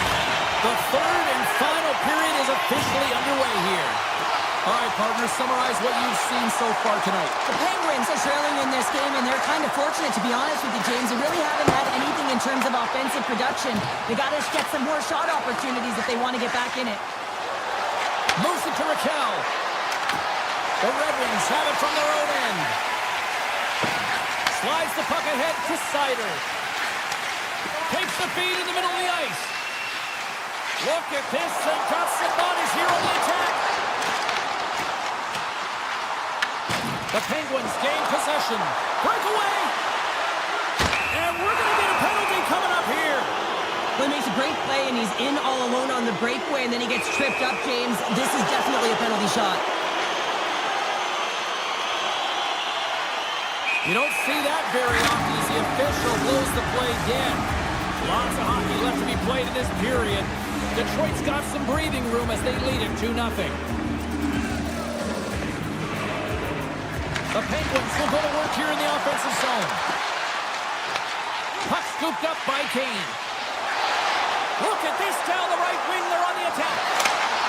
The third and final period is officially underway here. All right, partners, summarize what you've seen so far tonight. The Penguins are trailing in this game, and they're kind of fortunate, to be honest with you, James. They really haven't had anything in terms of offensive production. They got to get some more shot opportunities if they want to get back in it. Moves it to Raquel. The Red Wings have it from their own end. Slides the puck ahead to Sider. Takes the feed in the middle of the ice. Look at this. They've got some bodies here on the attack. The Penguins gain possession. Breakaway. And we're going to get a penalty coming up here. Well, he makes a great play, and he's in all alone on the breakaway, and then he gets tripped up, James. This is definitely a penalty shot. You don't see that very often as the official blows the play dead. Lots of hockey left to be played in this period. Detroit's got some breathing room as they lead it 2-0. The Penguins will go to work here in the offensive zone. Puck scooped up by Kane. Look at this down the right wing. They're on the attack.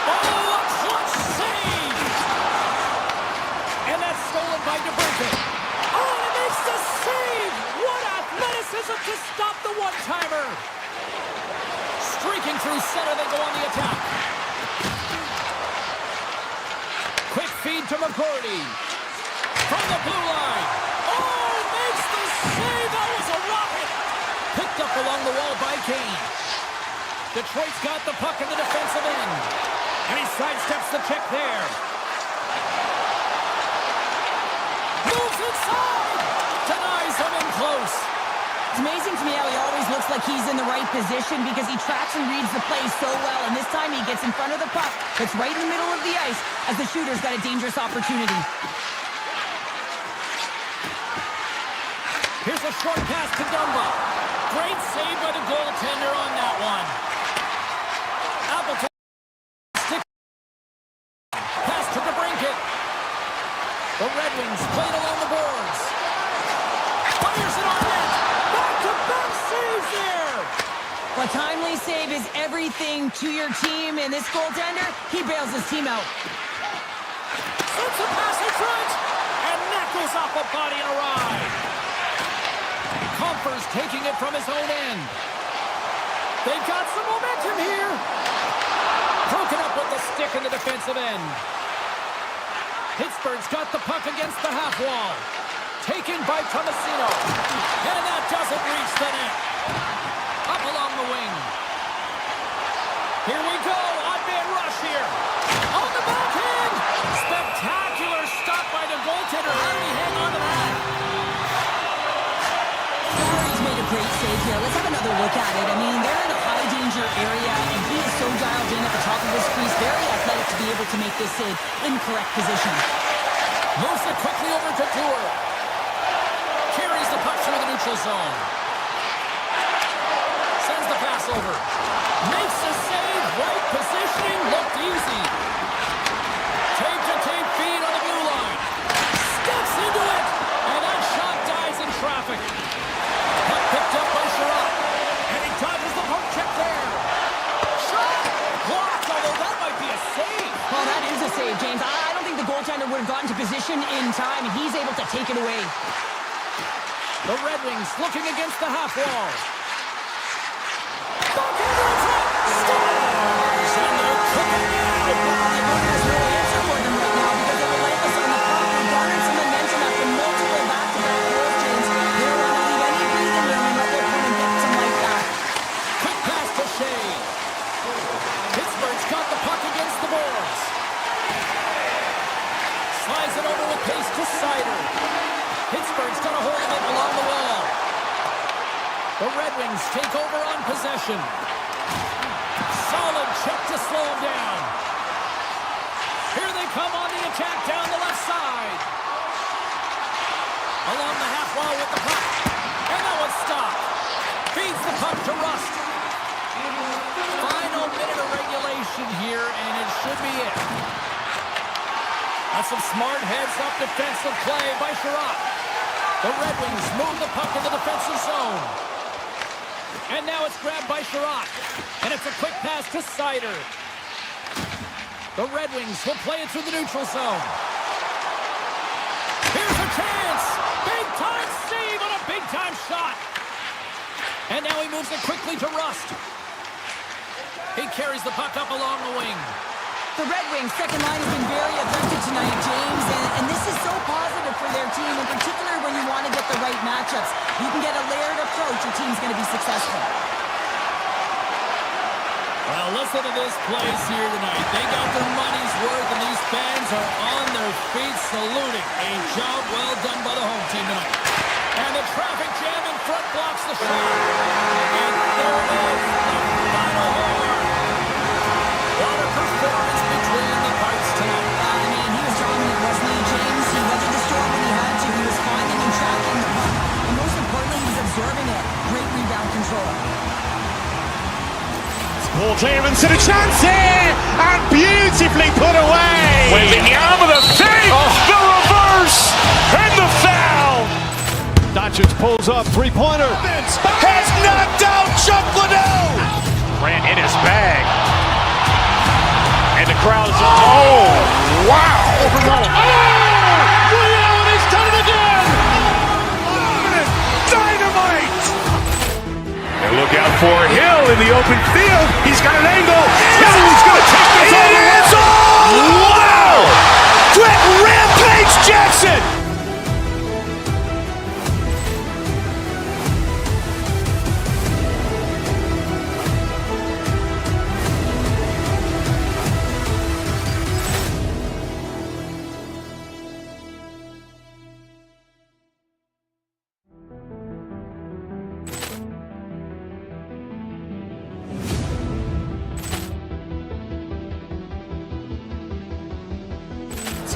Oh, a clutch save! And that's stolen by DeBrincat. Oh, and it makes the save! What athleticism to stop the one-timer! Streaking through center, they go on the attack. Quick feed to McGroarty. From the blue line. Oh, makes the save! That was a rocket! Picked up along the wall by Kane. Detroit's got the puck in the defensive end. And he sidesteps the check there. Moves inside! Denies him in close. It's amazing to me how he always looks like he's in the right position because he tracks and reads the play so well. And this time he gets in front of the puck that's right in the middle of the ice as the shooter's got a dangerous opportunity. Here's a short pass to Dumba. Great save by the goaltender on that one. Appleton. Stick. Pass to DeBrincat. The Red Wings played along the boards. Fires it on net. Back-to-back saves there. A timely save is everything to your team, and this goaltender, he bails his team out. Sends a pass in front. And that goes off a body and a ride. Comfer's taking it from his own end. They've got some momentum here. Broken up with the stick in the defensive end. Pittsburgh's got the puck against the half wall. Taken by Tomasino. And that doesn't reach the net. Up along the wing. Here we go. Odd-man rush here. On the backhand. Spectacular stop by the goaltender. How did he hang on to that? He's made a great save here. Let's have another look at it. I mean, they're in a high-danger area, and he is so dialed in at the top of his crease. Very athletic to be able to make this save in correct position. Moves it quickly over to Tour. Carries the puck through the neutral zone. Sends the pass over. Makes the save. Right positioning. Looked easy. Tape-to-tape feed on the blue line. Steps into it. And that shot dies in traffic. Puck picked up by Sherratt. And he dodges the poke check there. Shot! Blocked, although that might be a save. Well, that is a save, James. I don't think the goaltender would have gotten to position in time, and he's able to take it away. The Red Wings looking against the half wall. Backhander attack! Stars! And they're cooking now! There's no answer for them right now because they're relentless on the puck. They're garnered some momentum after multiple back-to-back goals, James. They don't want to leave any breathing room and let their opponent get some life back. Quick pass to Shea. Pittsburgh's got the puck against the boards. Slides it over with pace to Sider. Pittsburgh's got a hold of it along the wall. The Red Wings take over on possession. Solid check to slow them down. Here they come on the attack down the left side. Along the half wall with the puck. And that one's stopped. Feeds the puck to Rust. Final minute of regulation here, and it should be it. That's some smart heads-up defensive play by Sherratt. The Red Wings move the puck in the defensive zone. And now it's grabbed by Sherratt. And it's a quick pass to Sider. The Red Wings will play it through the neutral zone. Here's a chance! Big-time save on a big-time shot! And now he moves it quickly to Rust. He carries the puck up along the wing. The Red Wings' second line has been very effective tonight, James, and this is so positive for their team, in particular when you want to get the right matchups. You can get a layered approach, your team's going to be successful. Well, listen to this place here tonight. They got their money's worth, and these fans are on their feet saluting. A job well done by the home team tonight. And the traffic jam in front blocks the shot. And there it is, the final horn. What a performance between the parts tonight. I mean, he was dominant, wasn't he, James? He weathered the storm when he had to. He was finding and tracking the puck. And most importantly, he was absorbing it. Great rebound control. Ball clearance and a chance here, and beautifully put away. Waving the arm of the fake, the reverse, and the foul. Doncic pulls up, three-pointer. Has knocked out Chuck Liddell. Grant out for Hill in the open field. He's got an angle. Hill's going to take this all the way. Wow! Quick rampage Jackson!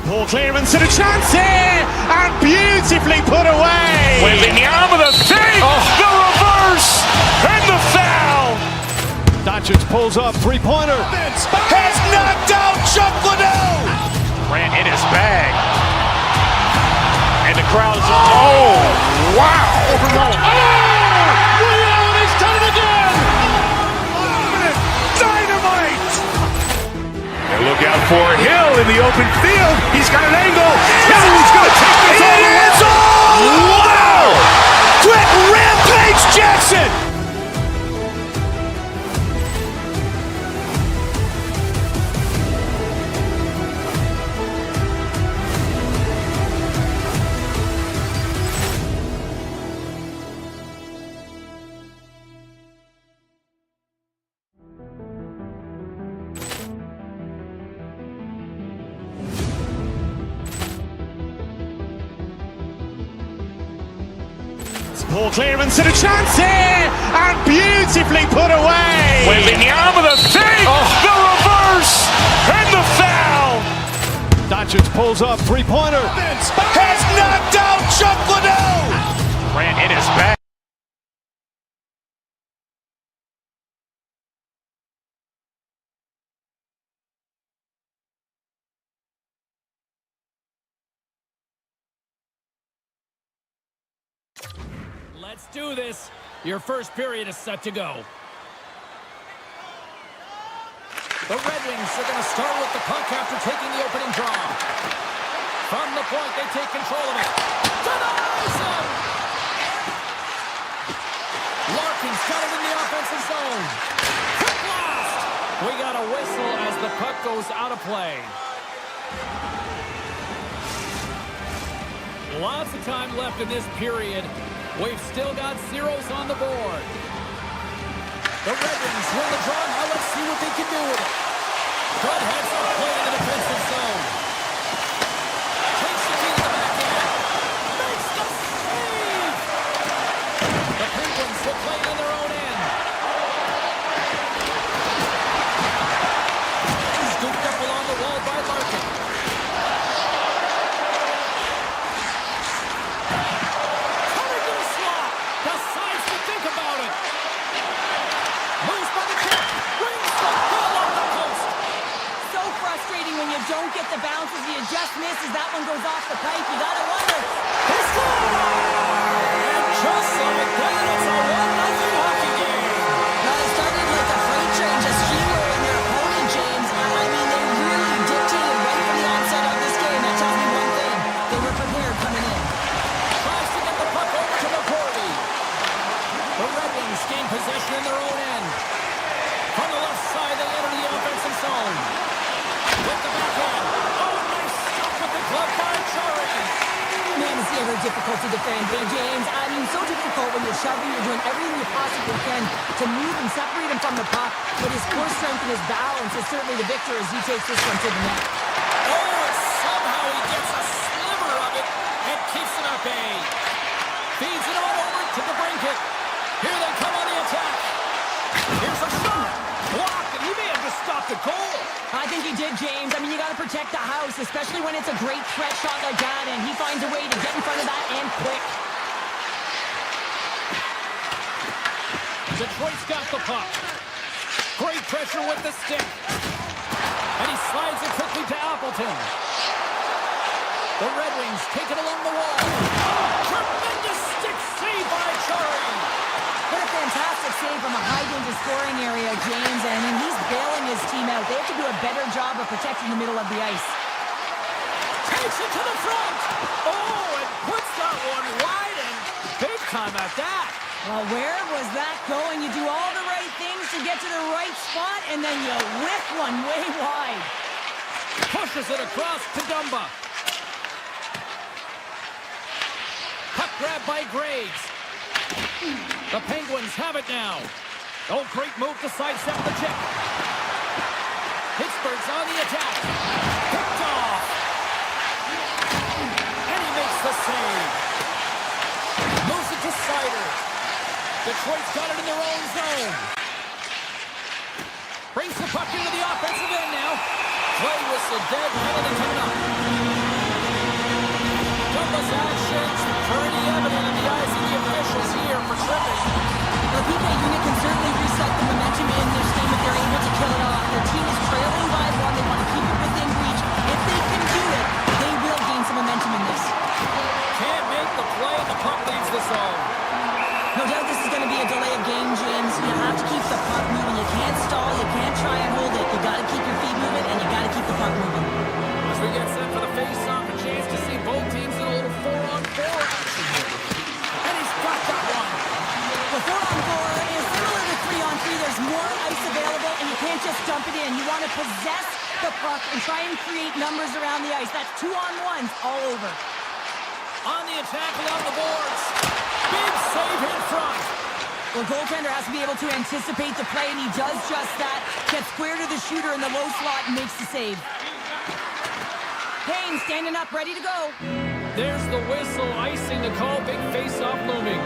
Poor clearance and a chance here, and beautifully put away. With the arm of the fake, the reverse, and the foul. Doncic pulls up, three-pointer. Has knocked out Chuck Liddell. Grant in his bag. And the crowd is, oh, wow. Woody Allen has done it again. Dynamite. And look out for Hill in the open field. He's got an angle. Hill's going to take this all the way. Wow! Quick rampage Jackson. Poor clearance and a chance here, and beautifully put away. With the arm of the fake, the reverse, and the foul. Doncic pulls up, three-pointer. Has knocked out Chuck Liddell. Grant in his bag. Let's do this. Your first period is set to go. The Red Wings are going to start with the puck after taking the opening draw. From the point, they take control of it. Denies him! Larkin's got it in the offensive zone. Quick blast! We got a whistle as the puck goes out of play. Lots of time left in this period. We've still got zeros on the board. The Red Wings win the draw. Now let's see what they can do with it. Good heads-up play in the defensive zone. Takes the key to the backhand. Makes the save! The Penguins will play in their own end. Scooped up along the wall by Larkin. Don't get the bounces, you just misses. That one goes off the pipe. You gotta wonder. And just like that, it's a 1-0 hockey game. Now they started like a freight train, just humouring their opponent, James. I mean, they really dictated right from the onset of this game. That tells me one thing. They were prepared coming in. Tries to get the puck over to McCordy. The Red Wings gain possession in their own end. From the left side, they enter the offensive zone. With the backhand. Oh, nice stop with the glove by Chari. Man, it's ever difficult to defend, Big James. I mean, so difficult when you're shoving, you're doing everything you possibly can to move and separate him from the puck. But his core strength and his balance is certainly the victor as he takes this one to the net. Oh, and somehow he gets a sliver of it and keeps it at bay. Feeds it on over to the brinket. Here they come on the attack. Here's a shot. Blocked, and he may have just stopped the goal. I think he did, James. I mean, you got to protect the house, especially when it's a great threat shot like that, and he finds a way to get in front of that and quick. Detroit's got the puck. Great pressure with the stick. And he slides it quickly to Appleton. The Red Wings take it along the wall. Tremendous stick save by Chari. What a fantastic save from a high-danger scoring area, James. And I mean, he's bailing his team out. They have to do a better job of protecting the middle of the ice. Takes it to the front. Oh, and puts that one wide and big time at that. Well, where was that going? You do all the right things to get to the right spot, and then you whip one way wide. Pushes it across to Dumba. Puck grab by Graves. The Penguins have it now. Oh, great move to sidestep the check. Pittsburgh's on the attack. Picked off. And he makes the save. Moves it to Sider. Detroit's got it in their own zone. Brings the puck into the offensive end now. Play whistle dead, penalty coming up. Dumba's actions pretty evident in the eyes of the officials here for tripping. Well, PK unit can certainly reset the momentum in this game if they're able to kill it off. Their team is trailing by one. They want to keep it within reach. If they can do it, they will gain some momentum in this. Can't make the play, and the puck leaves the zone. No doubt this is going to be a delay of game, James. You have to keep the puck moving. You can't stall. You can't try and hold it. You got to keep your feet moving, and you got to keep the puck moving. As we get set for the face-off, a chance to see both teams in a little 4-on-4 action here. And he's got that one. The 4-on-4 is similar to 3-on-3. There's more ice available, and you can't just dump it in. You want to possess the puck and try and create numbers around the ice. That's 2-on-1s all over. On the attack along the boards. Big save in front. Well, goaltender has to be able to anticipate the play, and he does just that. Gets square to the shooter in the low slot and makes the save. Kane standing up, ready to go. There's the whistle, icing the call. Big face-off looming.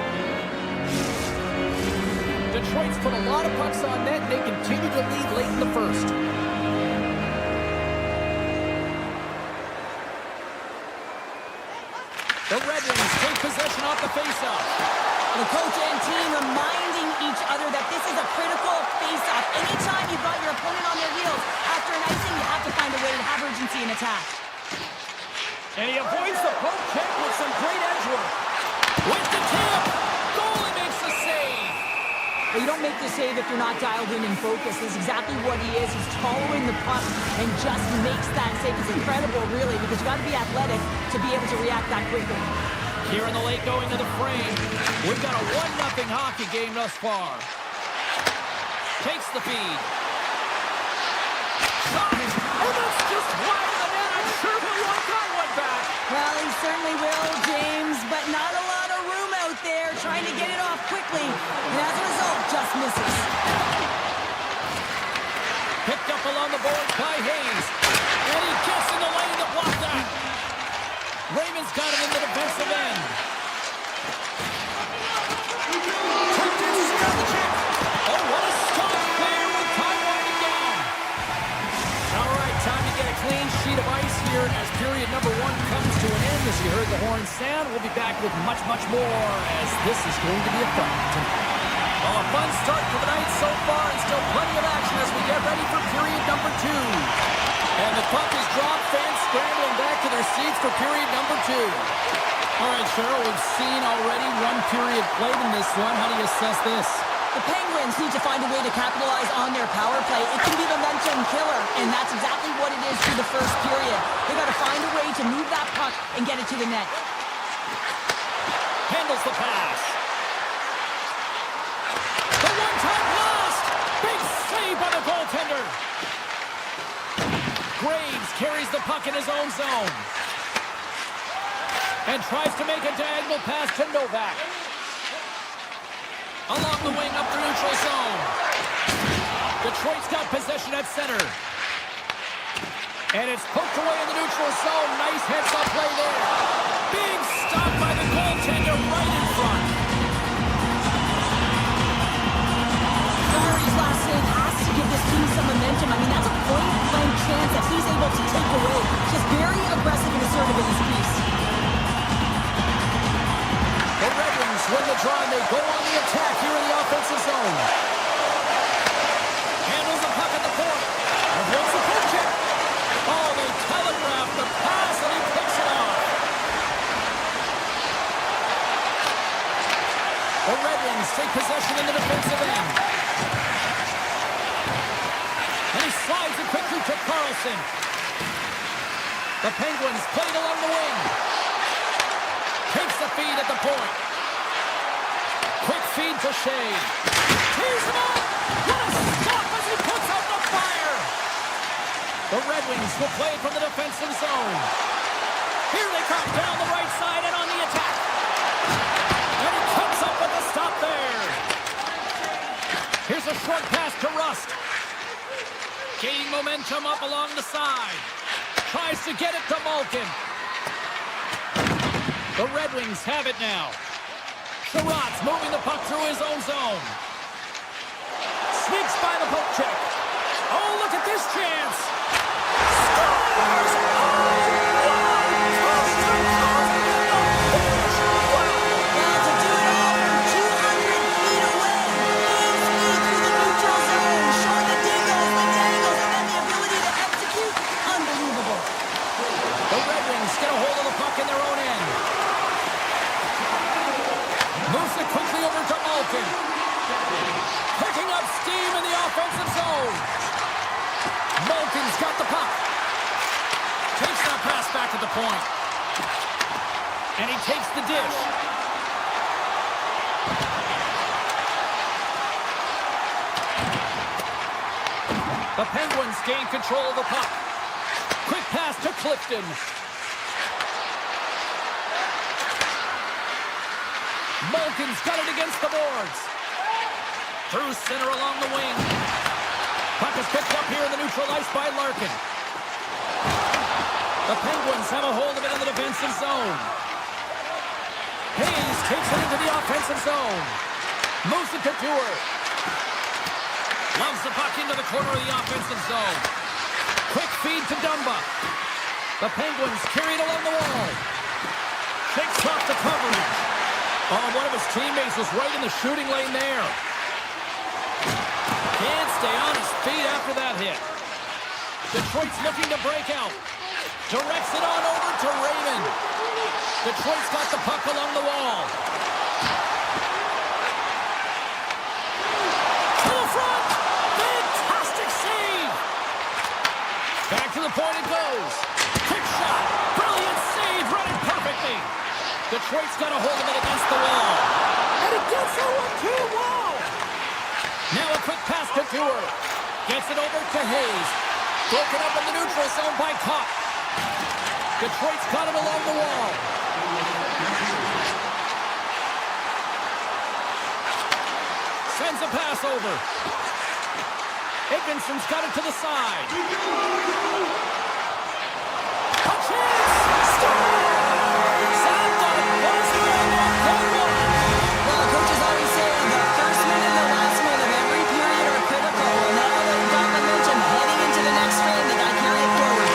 Detroit's put a lot of pucks on net, and they continue to lead late in the first. The Red Wings take possession off the face-off. The coach and team reminding each other that this is a critical face-off. Anytime you've got your opponent on their heels, after an icing, you have to find a way to have urgency in attack. And he avoids the poke check with some great edge work. With the tip, goalie makes the save. Well, you don't make the save if you're not dialed in and focused. This is exactly what he is. He's following the puck and just makes that save. It's incredible, really, because you got to be athletic to be able to react that quickly. Here in the late going to the frame, we've got a 1-0 hockey game thus far. Takes the feed. Shot! Oh, that's just wide of the net. I'm sure he'll want that one back. Well, he certainly will, James, but not a lot of room out there trying to get it off quickly. And as a result, just misses. Picked up along the boards by Hayes. And he gets in the lane to block that. Raymond's got it in the defensive end. Oh, what a stop there with time winding down. All right, time to get a clean sheet of ice here as period number 1 comes to an end. As you heard the horn sound, we'll be back with much, much more as this is going to be a fun tonight. Well, a fun start to the night so far and still plenty of action as we get ready for period number 2. And the puck is dropped, fans scrambling back to their seats for period number 2. All right, Cheryl, we've seen already 1 period played in this one. How do you assess this? The Penguins need to find a way to capitalize on their power play. It can be the momentum killer, and that's exactly what it is through the first period. They've got to find a way to move that puck and get it to the net. Handles the pass. The one-time blast! Big save by the goaltender. Graves carries the puck in his own zone. And tries to make a diagonal pass to Novak. Along the wing up the neutral zone. Detroit's got possession at center. And it's poked away in the neutral zone. Nice heads-up play there. Big stop by the goaltender right in front. Larry's last save has to give this team some momentum. I mean, that's a point-blank chance that he's able to take away. Just very aggressive and assertive in his piece. The Red Wings win the draw and they go on the attack here in the offensive zone. Handles the puck at the point. And wants the poke check. Oh, they telegraph the pass and he picks it off. The Red Wings take possession in the defensive end. And he slides it quickly to Carlson. The Penguins played along the wing. Takes the feed at the point. Quick feed to Shea. Tees him up. What a stop as he puts out the fire. The Red Wings will play from the defensive zone. Here they come down the right side and on the attack. And he comes up with a stop there. Here's a short pass to Rust. Gaining momentum up along the side. Tries to get it to Malkin. The Red Wings have it now. Sherratt's moving the puck through his own zone. Sneaks by the poke check. Oh, look at this chance. Scores! Well, to do it all from 200 feet away. Game speed through the neutral zone. Showing the dingles, the dangles, and then the ability to execute. Unbelievable. The Red Wings get a hold of the puck in their own end. Moves it quickly over to Malkin. Picking up steam in the offensive zone. Malkin's got the puck. Takes that pass back at the point. And he takes the dish. The Penguins gain control of the puck. Quick pass to Clifton. Malkin's got it against the boards. Through center along the wing. Puck is picked up here in the neutral ice by Larkin. The Penguins have a hold of it in the defensive zone. Hayes takes it into the offensive zone. Moves it to Dewar. Loves the puck into the corner of the offensive zone. Quick feed to Dumba. The Penguins carry it along the wall. Shakes off the coverage. Oh, one of his teammates was right in the shooting lane there. Can't stay on his feet after that hit. Detroit's looking to break out. Directs it on over to Raymond. Detroit's got the puck along the wall. To the front. Fantastic save. Back to the point it goes. Quick shot. Brilliant save. Running perfectly. Detroit's got a hold of it against the wall. And it gets a 1-2 wall. Now a quick pass to Dewar. Gets it over to Hayes. Broken up in the neutral zone by Kopp. Detroit's got it along the wall. Sends a pass over. Higginson's got it to the side. A chance! Score! Well, coaches always say the first minute and the last minute of every period are critical. Now that we've got momentum heading into the next frame, they got to carry it forward.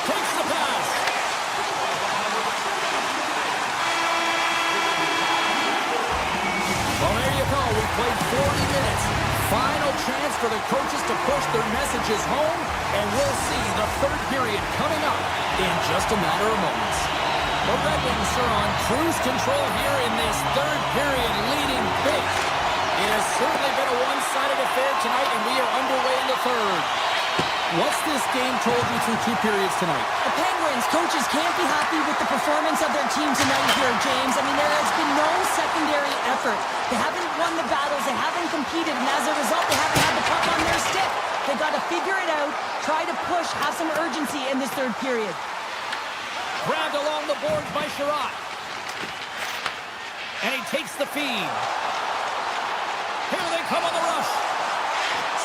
Takes the pass. Well, there you go. We played 40 minutes. Final chance for the coaches to push their messages home, and we'll see the third period coming up in just a matter of moments. The Red Wings are on cruise control here in this third period, leading big. It has certainly been a one-sided affair tonight, and we are underway in the third. What's this game told you through two periods tonight? The Penguins coaches can't be happy with the performance of their team tonight here, James. I mean, there has been no secondary effort. They haven't won the battles, they haven't competed, and as a result, they haven't had the puck on their stick. They've got to figure it out, try to push, have some urgency in this third period. Grabbed along the boards by Sherratt. And he takes the feed. Here they come on the rush.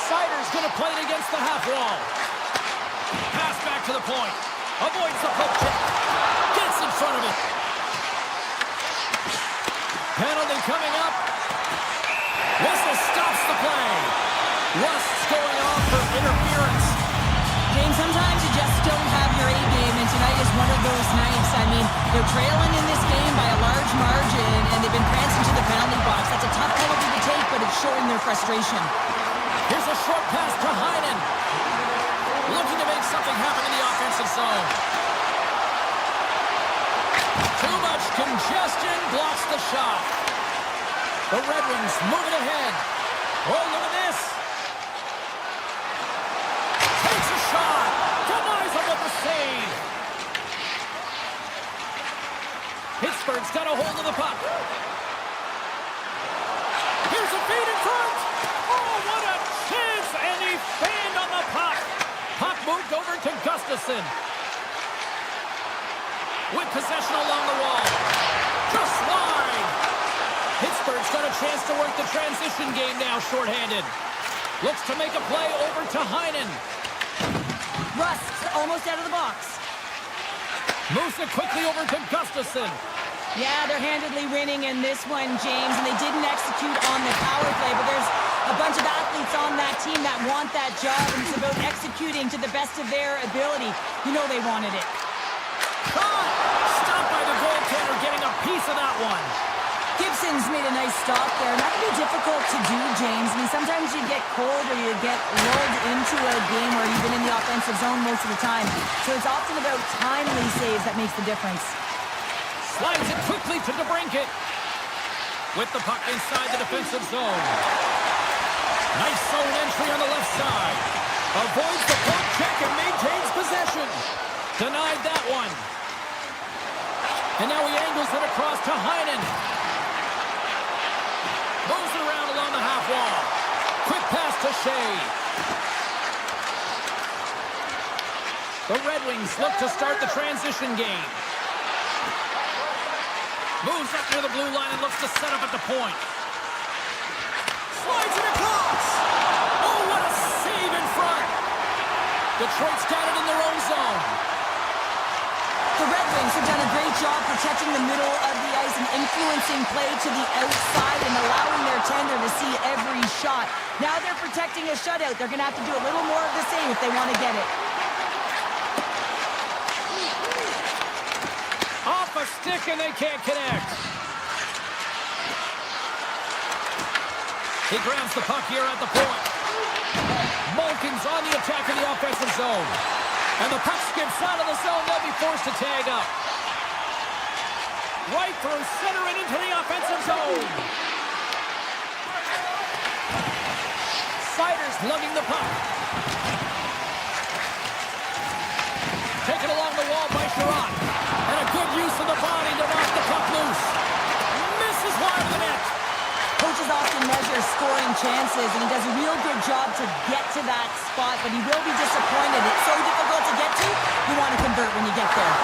Sider's going to play it against the half wall. Pass back to the point. Avoids the poke check. Gets in front of it. Penalty coming up. Whistle stops the play. Rust's going off for interference. James, sometimes you just don't have your A game, and tonight is one of those nights. I mean, they're trailing in this game by a large margin, and they've been prancing to the penalty box. That's a tough penalty to take, but it's showing their frustration. Here's a short pass to Heinen. Looking to make something happen in the offensive zone. Too much congestion blocks the shot. The Red Wings moving ahead. Oh, look at this. Takes a shot. Denies him with the save. Pittsburgh's got a hold of the puck. Gustafsson. With possession along the wall. Just wide. Pittsburgh's got a chance to work the transition game now, shorthanded. Looks to make a play over to Heinen. Rust almost out of the box. Moves it quickly over to Gustafsson. Yeah, they're handedly winning in this one, James, and they didn't execute on the power play, but there's a bunch of athletes on that team that want that job, and it's about executing to the best of their ability. You know they wanted it. Caught! Stopped by the goaltender, getting a piece of that one. Gibson's made a nice stop there. That can be difficult to do, James. I mean, sometimes you get cold or you get lulled into a game where you've been in the offensive zone most of the time. So it's often about timely saves that makes the difference. Slides it quickly to DeBrincat. With the puck inside the defensive zone. Nice zone entry on the left side. Avoids the poke check and maintains possession. Denied that one. And now he angles it across to Heinen. Moves it around along the half wall. Quick pass to Shea. The Red Wings look to start the transition game. Moves up near the blue line and looks to set up at the point. Slides it across. Oh, what a save in front. Detroit's got it in their own zone. The Red Wings have done a great job protecting the middle of the ice and influencing play to the outside and allowing their tender to see every shot. Now they're protecting a shutout. They're going to have to do a little more of the same if they want to get it. Off a stick and they can't connect. He grabs the puck here at the point. Malkin's on the attack in the offensive zone. And the puck skips out of the zone. They'll be forced to tag up. Right through center and into the offensive zone. Siders lugging the puck. Taken along the wall by Sherratt. And a good use of the body to knock the puck loose. Misses wide of the net. Coaches often measure scoring chances, and he does a real good job to get to that spot, but he will be disappointed. It's so difficult to get to, you want to convert when you get there.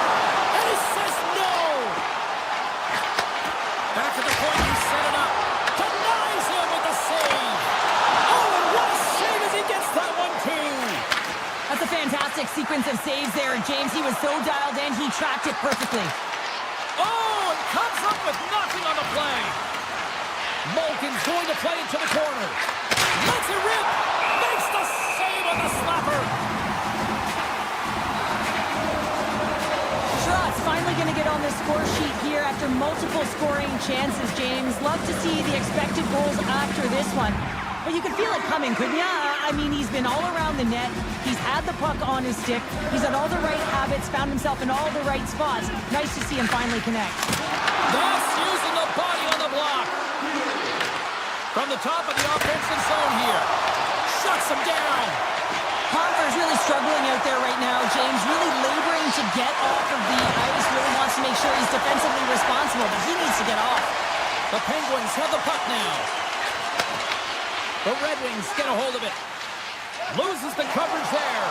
And he says no! Back to the point, he set it up. Denies him with the save. Oh, and what a save as he gets that one too! That's a fantastic sequence of saves there, James. He was so dialed in, he tracked it perfectly. Oh, and comes up with nothing on the play. Malkin's going to play it to the corner. Lets it rip. Makes the save on the slapper. Sherratt's finally going to get on the score sheet here after multiple scoring chances, James. Love to see the expected goals after this one. But you could feel it coming, couldn't you? I mean, he's been all around the net. He's had the puck on his stick. He's had all the right habits, found himself in all the right spots. Nice to see him finally connect. That's using the body on the block. From the top of the offensive zone here. Shuts him down. Harper's really struggling out there right now, James. Really laboring to get off of the ice. Really wants to make sure he's defensively responsible, but he needs to get off. The Penguins have the puck now. The Red Wings get a hold of it. Loses the coverage there.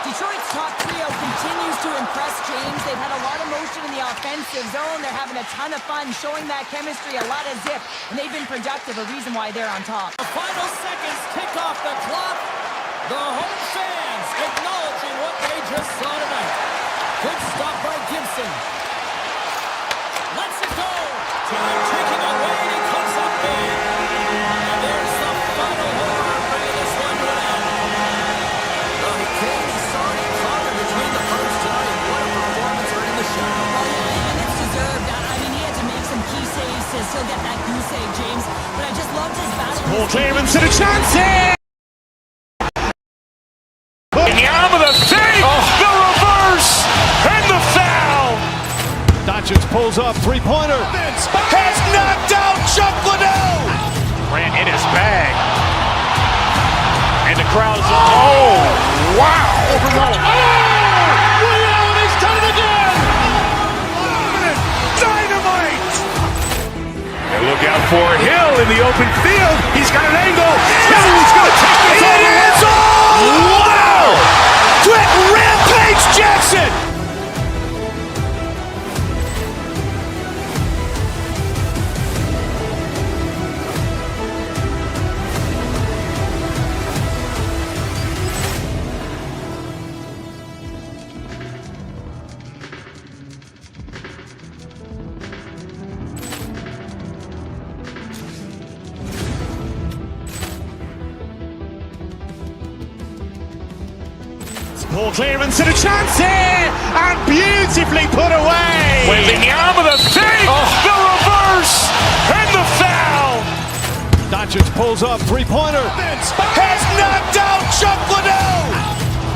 Detroit's top trio continues to impress, James. They've had a lot of motion in the offensive zone. They're having a ton of fun, showing that chemistry, a lot of zip, and they've been productive, a reason why they're on top. The final seconds tick off the clock. The home fans acknowledging what they just saw tonight. Good stop by Gibson. Lets it go. Time ticking away, and he comes up big. And there's the final home run, bringing this one to an end. Between the first tonight, what a performance earning the shot. Oh, yeah, and it's deserved. I mean, he had to make some key saves to still get that goose egg, James. But I just loved his battle. Paul clearance and a chance here! In the arm of the save! The reverse! And the foul! Doncic pulls up, three-pointer. Has knocked out Chuck Liddell! Ran in his bag. And the crowd is... Oh! Wow! Overrun. Oh! Liddell, he's done it again! Dynamite! And look out for Hill in the open field. He's got an angle. Hill is going to take this all the way. Wow! Quick rampage, Jack! Poor clearance and a chance here, and beautifully put away. With the arm of the fake, the reverse, and the foul. Doncic pulls up, three-pointer. Has knocked out Chuck Liddell.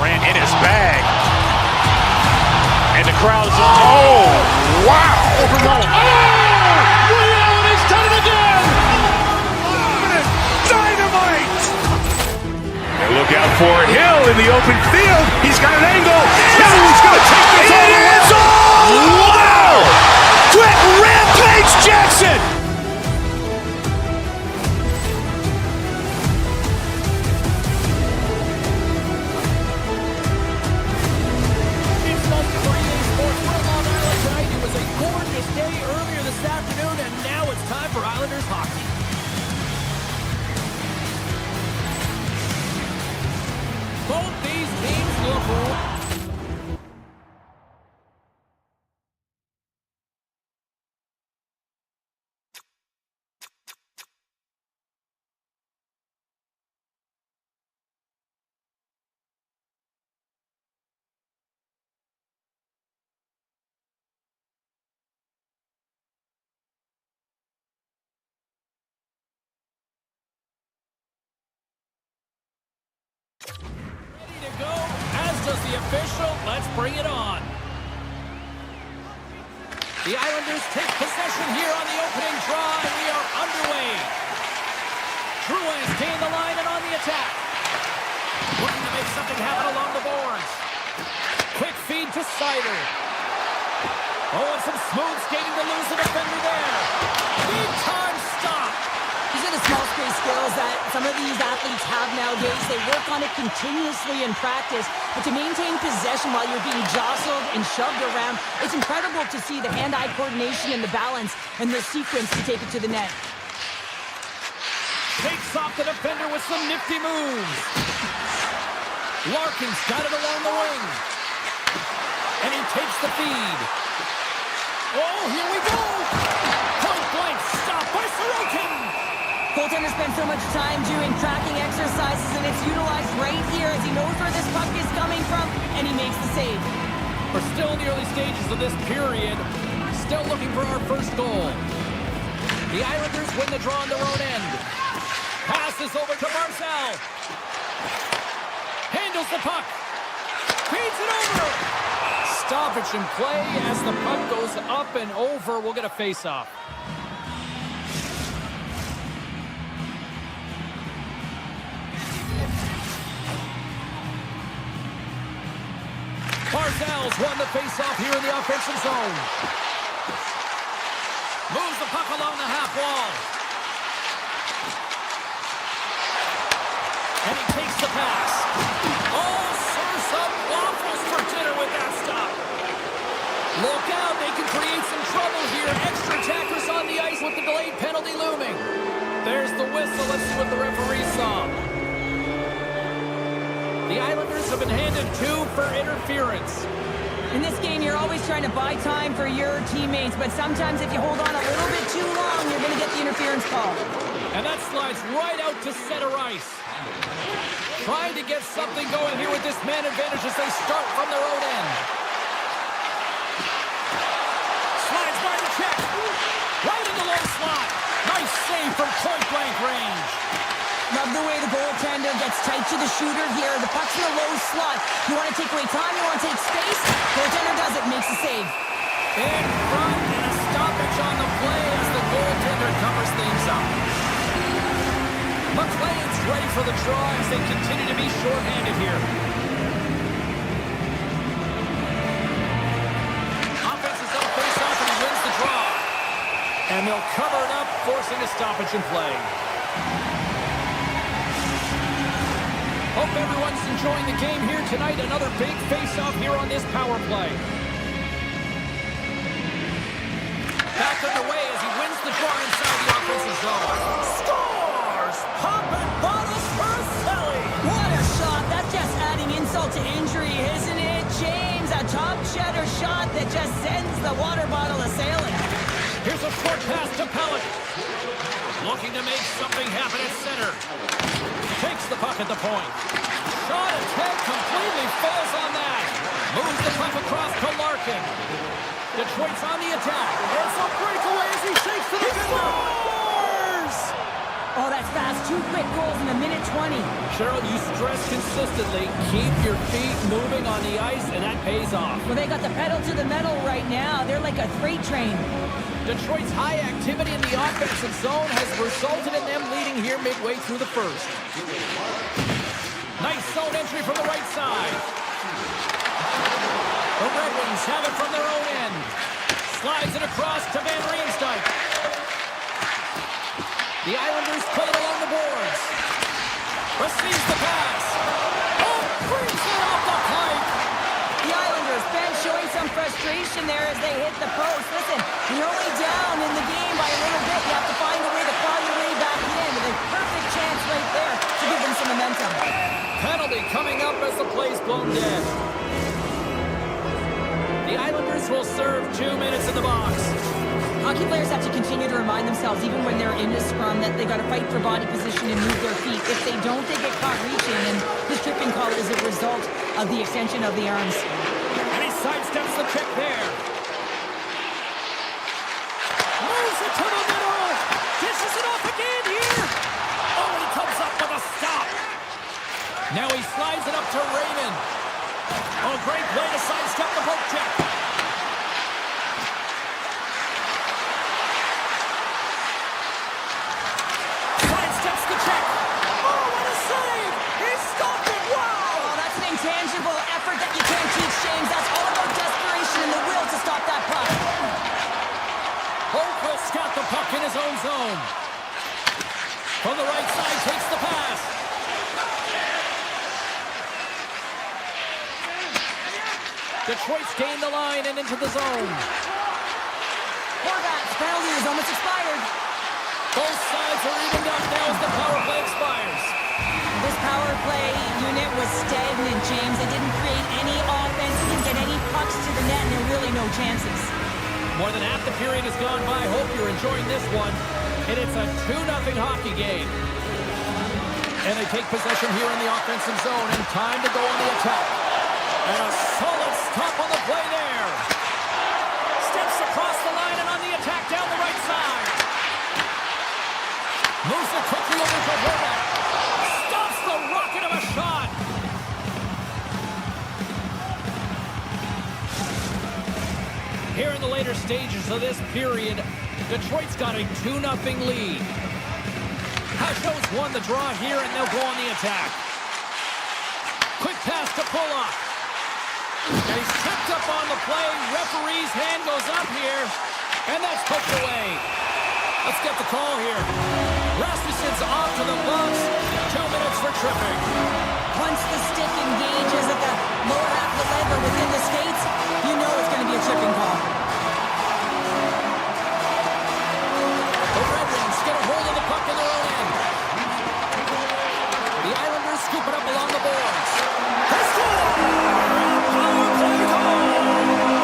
Ran in his bag. And the crowd is, oh, wow. He's done it again. Dynamite. And look out for Hill in the open field. He's got an angle. Hill's going to take this all the way. Wow. Quick Rampage Jackson. It's Monday for EA Sports. We're on Long Island tonight. It was a gorgeous day earlier this afternoon, and now it's time for Islanders hockey. Both these teams look ready to go, as does the official. Let's bring it on. The Islanders take possession here on the opening draw, and we are underway. Drouin is staying the line and on the attack. Looking to make something happen along the boards. Quick feed to Sider. Oh, and some smooth skating to lose the defender there. Big time stop. These are the small space skills that some of these athletes have nowadays. They work on it continuously in practice, but to maintain possession while you're being jostled and shoved around, it's incredible to see the hand-eye coordination and the balance and the sequence to take it to the net. Takes off the defender with some nifty moves. Larkin's got it along the wing. And he takes the feed. Oh, here we go! Point blank stop by Sorokin! Goaltender spends so much time doing tracking exercises, and it's utilized right here as he knows where this puck is coming from, and he makes the save. We're still in the early stages of this period. Still looking for our first goal. The Islanders win the draw on their own end. Passes over to Barzal. Handles the puck. Feeds it over. Stoppage in play as the puck goes up and over. We'll get a face-off. Barzal's won the face-off here in the offensive zone. Moves the puck along the half wall. And he takes the pass. Oh, serves up waffles for dinner with that stop. Look out, they can create some trouble here. Extra attackers on the ice with the delayed penalty looming. There's the whistle. Let's see what the referee saw. The Islanders have been handed 2 for interference. In this game, you're always trying to buy time for your teammates, but sometimes if you hold on a little bit too long, you're going to get the interference call. And that slides right out to center ice. Trying to get something going here with this man advantage as they start from their own end. Slides by the check. Right in the low slot. Nice save from point-blank range. Love the way the goaltender gets tight to the shooter here. The puck's in the low slot. You want to take away time, you want to take space. Goaltender does it, makes the save. In front and a stoppage on the play as the goaltender covers things up. McLean's ready for the draw as they continue to be shorthanded here. Offense is up face-off and he wins the draw. And they'll cover it up, forcing a stoppage in play. Hope everyone's enjoying the game here tonight. Another big face-off here on this power play. Back underway as he wins the draw inside the offensive zone. Scores! Popping bottles for Selly! What a shot! That's just adding insult to injury, isn't it, James? A top cheddar shot that just sends the water bottle a-sailing. Here's a short pass to Pellet. Looking to make something happen at center. Takes the puck at the point. Shot attempt completely falls on second. Detroit's on the attack. It's a breakaway as he shakes to the scores! Oh, that's fast. 2 quick goals in a minute 20. Cheryl, you stress consistently, keep your feet moving on the ice, and that pays off. Well, they got the pedal to the metal right now. They're like a freight train. Detroit's high activity in the offensive zone has resulted in them leading here midway through the first. Nice zone entry from the right side. The Red Wings have it from their own end. Slides it across to Van Riemsdyk. The Islanders play it along the boards. Receives the pass. Oh, brings it off the pipe. The Islanders, Ben, showing some frustration there as they hit the post. Listen, you're only down in the game by a little bit. You have to find a way to claw your way back in. With a perfect chance right there to give them some momentum. Penalty coming up as the play's blown dead. The Islanders will serve 2 minutes in the box. Hockey players have to continue to remind themselves, even when they're in a scrum, that they got to fight for body position and move their feet. If they don't, they get caught reaching, and this tripping call is a result of the extension of the arms. And he sidesteps the check there. Moves it to the middle. Dishes it off again here. Oh, he comes up with a stop. Now he slides it up to Raymond. Oh, great play to sidestep the poke check. Sidesteps the check. Oh, what a save. He stopped it. Wow. Oh, that's an intangible effort that you can't teach, James. That's all about desperation and the will to stop that puck. Hope will scout the puck in his own zone. From the right side, takes the pass. Detroit's gained the line and into the zone. Horvat's penalty is almost expired. Both sides are evened up now as the power play expires. This power play unit was stagnant, James. They didn't create any offense, didn't get any pucks to the net, and there were really no chances. More than half the period has gone by. Hope you're enjoying this one. And it's a 2-0 hockey game. And they take possession here in the offensive zone, and time to go on the attack. And a solid stop on the play there. Steps across the line and on the attack down the right side. Moves it quickly over to Horvat. Stops the rocket of a shot. Here in the later stages of this period, Detroit's got a 2-0 lead. Hasho's won the draw here, and they'll go on the attack. Quick pass to Pulock. And he's tripped up on the play. Referee's hand goes up here, and that's poked away. Let's get the call here. Rasmussen's off to the box. 2 minutes for tripping. Once the stick engages at the lower half of the leg or within the skates, you know it's going to be a tripping call. The Red Wings get a hold of the puck in their own end. The Islanders scoop it up along the boards. They score! Power play goal!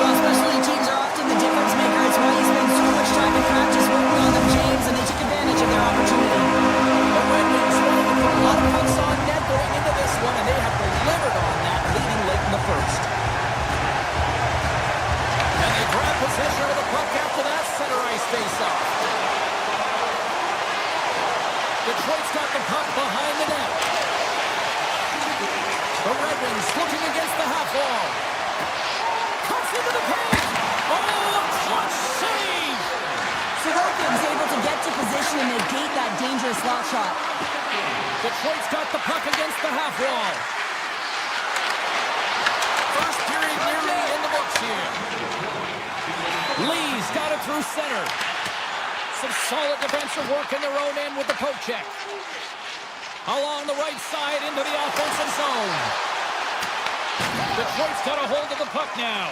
Well, specialty teams are often the difference maker. It's why you spend so much time in practice working on them, James, and they took advantage of their opportunity. The Red Wings were able to put a lot of pucks on net going into this one, and they have delivered on that, leading late in the first. And they grab possession of the puck after that center ice face-off. Detroit's got the puck behind the net. The Red Wings looking against the half wall. Cuts into the paint. Oh, a clutch save! Sorokin's able to get to position and negate that dangerous slot shot. Detroit's got the puck against the half wall. First period nearly in the books here. Lee's got it through center. Some solid defensive work in their own end with the poke check. Along the right side into the offensive zone. Detroit's got a hold of the puck now.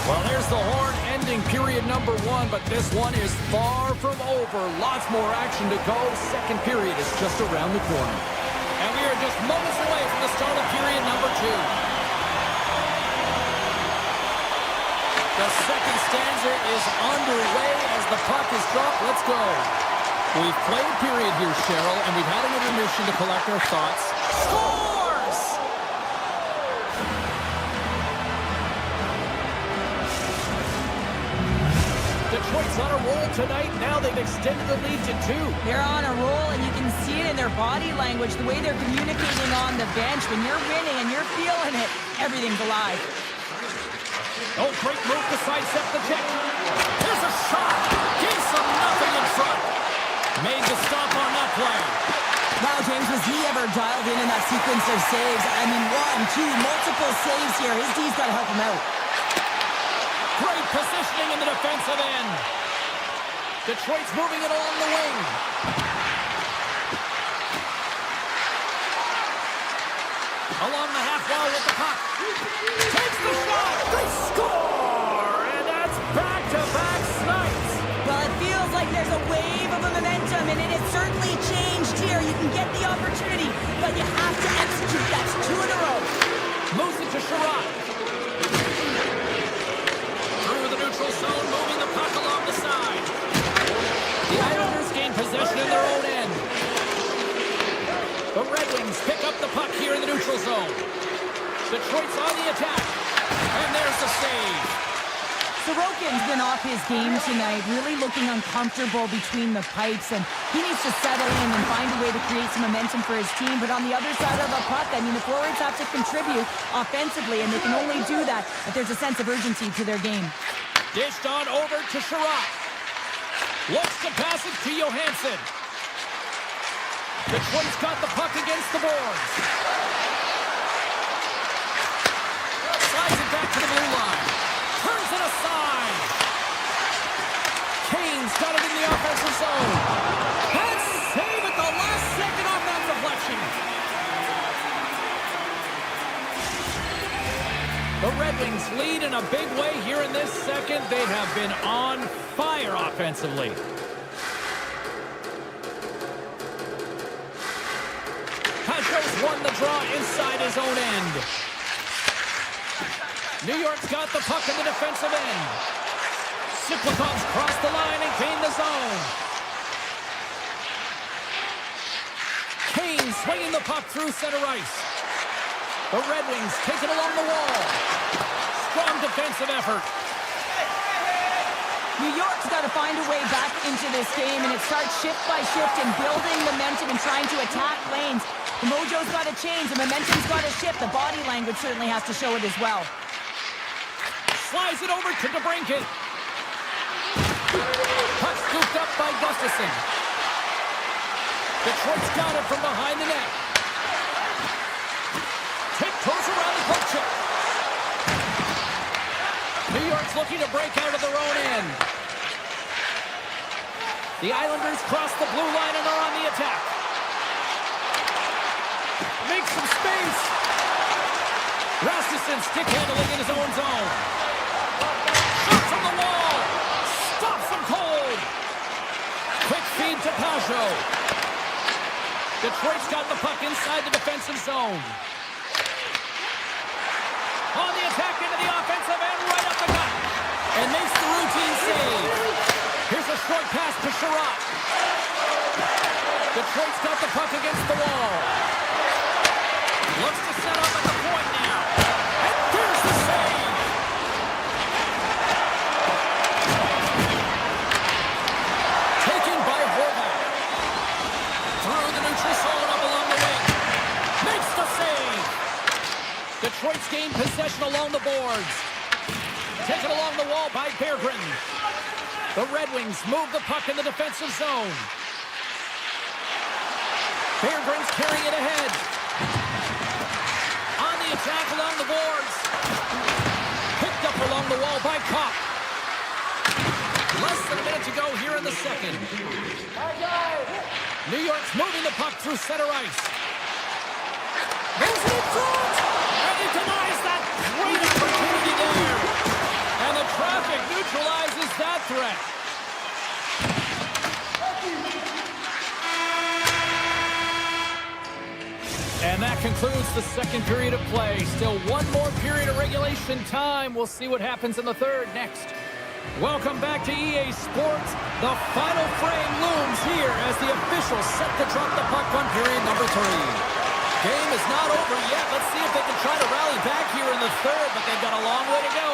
Well, there's the horn ending period number 1, but this one is far from over. Lots more action to go. Second period is just around the corner. And we are just moments away from the start of period number 2. The second stanza is underway as the puck is dropped. Let's go. We've played a period here, Cheryl, and we've had an intermission to collect our thoughts. Scores! Detroit's on a roll tonight. Now they've extended the lead to 2. They're on a roll, and you can see it in their body language, the way they're communicating on the bench. When you're winning and you're feeling it, everything's alive. Oh, great move to sidestep the check. Here's a shot. Gives them nothing in front. Made the stop on that play. Wow, James, was he ever dialed in that sequence of saves? I mean, 1, 2, multiple saves here. His D's got to help him out. Great positioning in the defensive end. Detroit's moving it along the wing. Along the half wall with the puck. Takes the shot. They score! And that's back-to-back snipes. Well, it feels like there's a wave of momentum, and it has certainly changed here. You can get the opportunity, but you have to execute. That's 2 in a row. Moves it to Sherrod. Through the neutral zone, moving the puck along the side. The Islanders gain possession in their own end. The Red Wings pick up the puck here in the neutral zone. Detroit's on the attack. And there's the save. Sorokin's been off his game tonight, really looking uncomfortable between the pipes, and he needs to settle in and find a way to create some momentum for his team. But on the other side of the puck, I mean, the forwards have to contribute offensively, and they can only do that if there's a sense of urgency to their game. Dished on over to Sherrod. Looks to pass it to Johansson. Detroit's got the puck against the boards. Slides it back to the blue line. Turns it aside. Kane's got it in the offensive zone. And save at the last second on that deflection. The Red Wings lead in a big way here in this second. They have been on fire offensively. Pageau's won the draw inside his own end. New York's got the puck in the defensive end. Siplikov's crossed the line and gained the zone. Kane swinging the puck through center ice. The Red Wings take it along the wall. Strong defensive effort. New York's got to find a way back into this game, and it starts shift by shift and building momentum and trying to attack lanes. The mojo's got to change. The momentum's got to shift. The body language certainly has to show it as well. Slides it over to DeBrincat. Puck scooped up by Gustafsson. Detroit's got it from behind the net. Tiptoes around the poke check. New York's looking to break out of their own end. The Islanders cross the blue line and are on the attack. Make some space. Rasmussen stick handling in his own zone. Shot from the wall. Stops him cold. Quick feed to Pageau. Detroit's got the puck inside the defensive zone. On the attack into the offensive end, right up the gut. And makes the routine save. Here's a short pass to Sherrod. Detroit's got the puck against the wall. Looks to set up at the point now. And there's the save. Taken by Horvath. Through the neutral zone up along the wing. Makes the save. Detroit's gained possession along the boards. Taken along the wall by Berggren. The Red Wings move the puck in the defensive zone. Berggren's carrying it ahead. On the attack along the boards. Picked up along the wall by Kopp. Less than a minute to go here in the second. New York's moving the puck through center ice. Moves it in front! And he denies that great opportunity there. And the traffic neutralizes that threat. And that concludes the second period of play. Still one more period of regulation time. We'll see what happens in the third next. Welcome back to EA Sports. The final frame looms here as the officials set to drop the puck on period number 3. Game is not over yet. Let's see if they can try to rally back here in the third, but they've got a long way to go.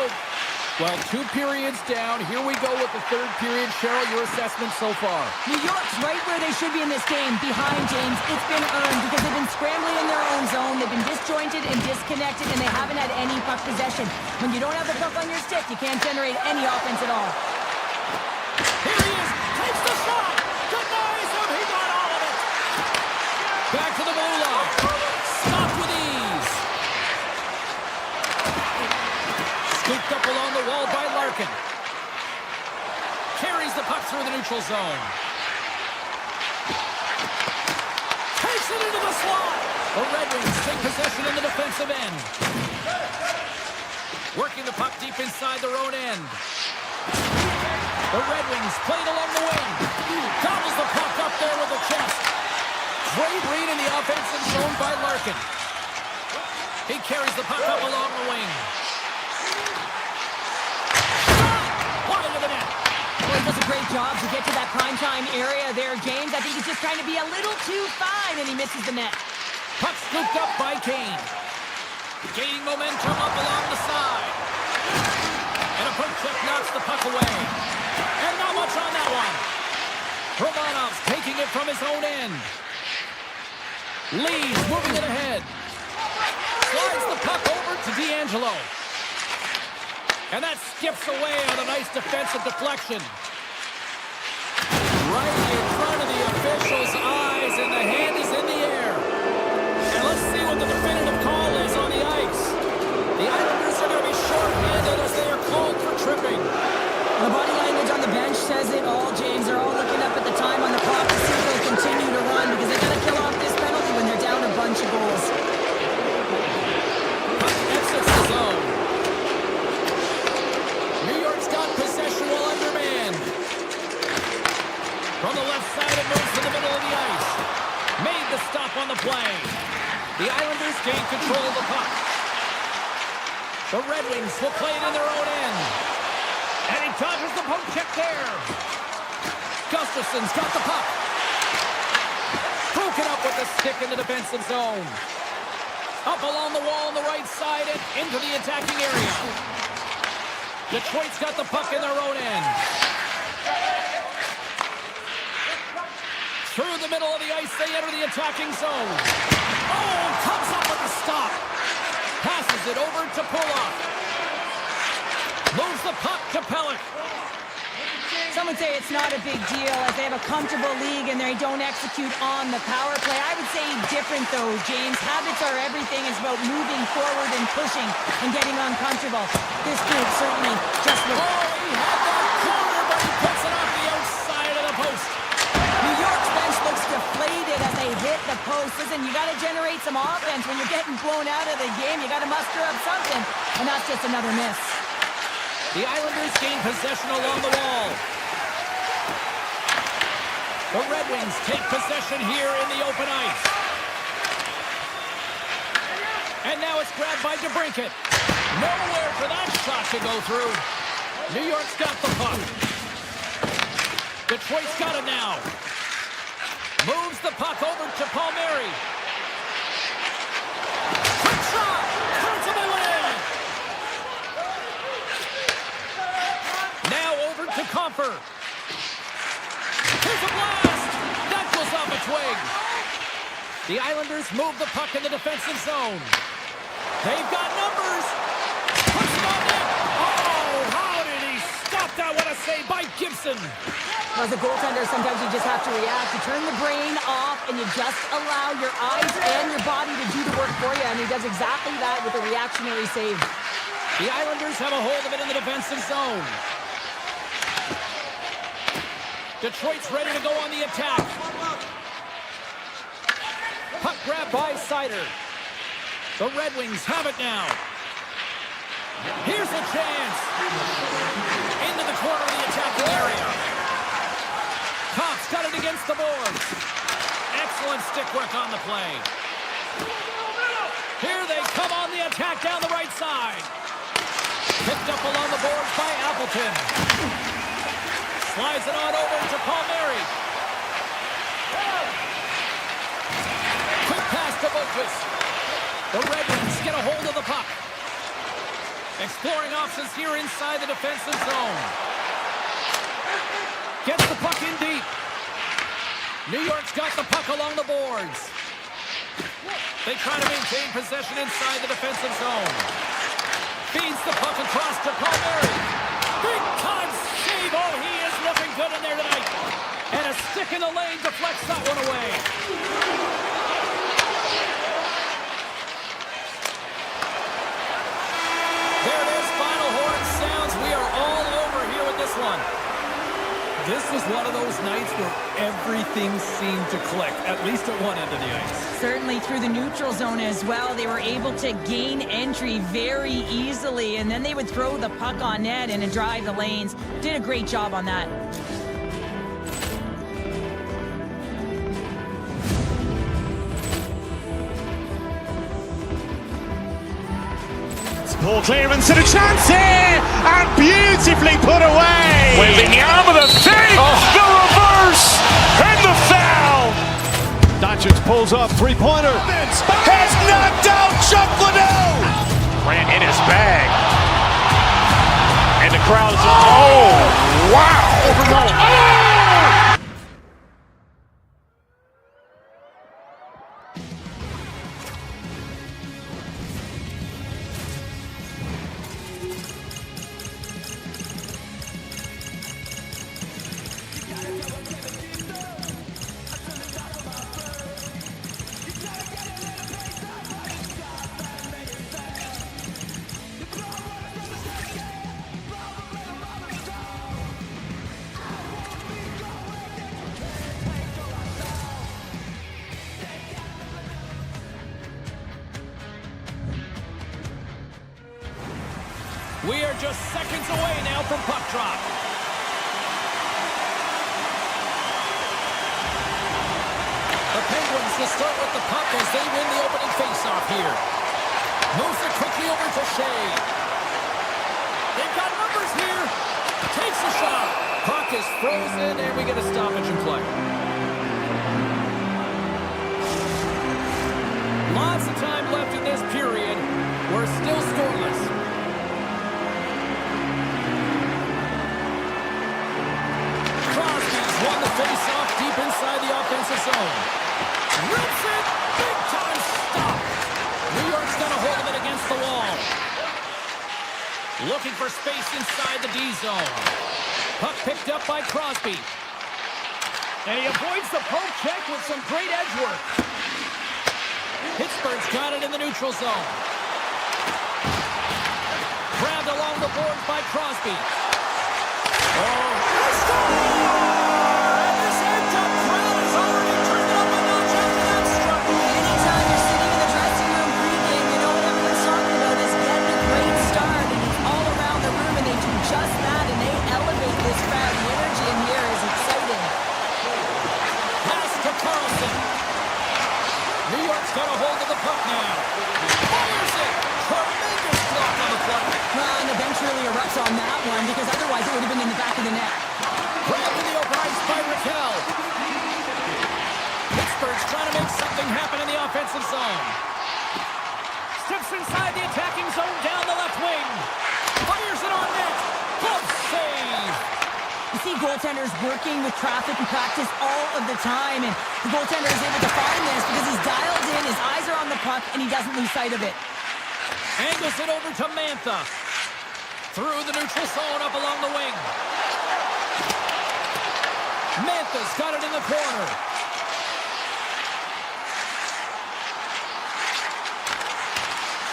Well, 2 periods down. Here we go with the third period. Cheryl, your assessment so far? New York's right where they should be in this game, behind James. It's been earned because they've been scrambling in their own zone. They've been disjointed and disconnected, and they haven't had any puck possession. When you don't have the puck on your stick, you can't generate any offense at all. Here he is. Takes the shot. Denies him. He got all of it. Back to the blue line. Stopped with ease. Scooped up along the wall by Larkin. Carries the puck through the neutral zone. Takes it into the slot. The Red Wings take possession in the defensive end. Working the puck deep inside their own end. The Red Wings played along the wing. Gobbles the puck up there with the chest. Great read in the offensive zone by Larkin. He carries the puck up along the wing. Wide of the net. Well, he does a great job to get to that primetime area there, James. I think he's just trying to be a little too fine, and he misses the net. Puck scooped up by Kane. Gaining momentum up along the side. And a poke check knocks the puck away. And not much on that one. Romanov's taking it from his own end. Lee's moving it ahead. Slides the puck over to D'Angelo. And that skips away on a nice defensive deflection. Right in front of the official's eyes, and the hand is in the air. And let's see what the definitive call is on the ice. The Islanders are going to be short-handed as they are called for tripping. The body language on the bench says it all, James. They're all looking up at the time on the clock to see if they'll continue to run because they got to kill off this penalty when they're down a bunch of goals. Puck exits the zone. New York's got possession while undermanned. From the left side, it moves to the middle of the ice. Made the stop on the play. The Islanders gain control of the puck. The Red Wings will play it in their own end. And he dodges the poke check there. Gustafson's got the puck. Broken up with the stick in the defensive zone. Up along the wall on the right side and into the attacking area. Detroit's got the puck in their own end. Through the middle of the ice, they enter the attacking zone. Oh, comes up with the stop. Passes it over to Pulock. Moves the puck to Pelech. Some would say it's not a big deal as they have a comfortable league and they don't execute on the power play. I would say different though, James. Habits are everything. It's about moving forward and pushing and getting uncomfortable. This group certainly just looked... Oh, he had that corner, but he puts it off the outside of the post. New York's bench looks deflated as they hit the post. Listen, you got to generate some offense. When you're getting blown out of the game, you got to muster up something. And that's just another miss. The Islanders gain possession along the wall. The Red Wings take possession here in the open ice. And now it's grabbed by DeBrincat. Nowhere for that shot to go through. New York's got the puck. Detroit's got it now. Moves the puck over to Palmieri. Quick shot! Turns him away! Now over to Comfer. Here's a blast! That goes off a twig. The Islanders move the puck in the defensive zone. They've got numbers. Puts it on net. Oh, how did he stop that? What a save by Gibson. As a goaltender, sometimes you just have to react. You turn the brain off and you just allow your eyes and your body to do the work for you. And he does exactly that with a reactionary save. The Islanders have a hold of it in the defensive zone. Detroit's ready to go on the attack. Puck grab by Seider. The Red Wings have it now. Here's a chance. Into the corner of the attacking area. Cops got it against the boards. Excellent stick work on the play. Here they come on the attack down the right side. Picked Picked up along the boards by Appleton. Slides it on over to Palmieri. Quick pass to Bochus. The Red Wings get a hold of the puck. Exploring options here inside the defensive zone. Gets the puck in deep. New York's got the puck along the boards. They try to maintain possession inside the defensive zone. Feeds the puck across to Palmieri. Big time save. Oh, he is looking good in there tonight. And a stick in the lane deflects that one away. There it is. Final horn sounds. We are all over here with this one. This was one of those nights where everything seemed to click, at least at one end of the ice. Certainly through the neutral zone as well. They were able to gain entry very easily, and then they would throw the puck on net and drive the lanes. Did a great job on that. Ball clearance and a chance here, and beautifully put away. With the arm of the fake, the reverse, and the foul. Doncic pulls up, three-pointer. Has knocked out Chuck Liddell. Grant in his bag. And the crowd is, oh, wow. We are just seconds away now from puck drop. The Penguins will start with the puck as they win the opening faceoff here. Moves it quickly over to Shea. They've got numbers here. Takes a shot. Puck is frozen, and we get a stoppage in play. Lots of time left in this period. We're still scoreless. Crosby's won the face-off deep inside the offensive zone. Rips it! Big-time stop! New York's got a hold of it against the wall. Looking for space inside the D zone. Puck picked up by Crosby. And he avoids the poke check with some great edge work. Pittsburgh's got it in the neutral zone. Grabbed along the boards by Crosby. Oh, and this heads-up crowd has already turned up a notch after that strike. Anytime you're sitting in the dressing room pregame, you know what everyone's talking about is getting a great start. And it's all around the room, and they do just that, and they elevate this crowd. The energy in here is exciting. Pass to Carlson. New York's got a hold of the puck now. Fires it. Tremendous block on the play. Well, and the bench really erupts on that one, because otherwise it would have been in the back of the net. Grabbed in the open ice by Raquel. Pittsburgh's trying to make something happen in the offensive zone. Steps inside the attacking zone down the left wing. Fires it on net. Glove save. You see goaltenders working with traffic and practice all of the time, and the goaltender is able to find this because he's dialed in, his eyes are on the puck, and he doesn't lose sight of it. Angles it over to Mantha. Through the neutral zone up along the wing. Mantha's got it in the corner.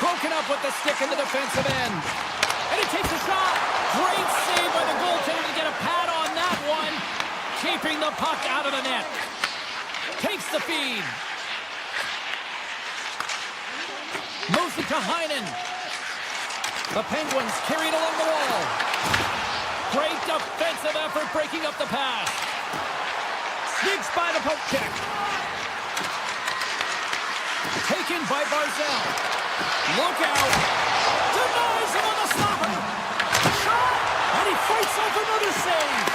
Broken up with the stick in the defensive end. And he takes a shot. Great save by the goaltender to get a pad on that one. Keeping the puck out of the net. Takes the feed. Moves it to Heinen. The Penguins carried along the wall. Great defensive effort breaking up the pass. Sneaks by the poke check. Taken by Barzal. Look out. Denies him on the stopper. Fights off another save.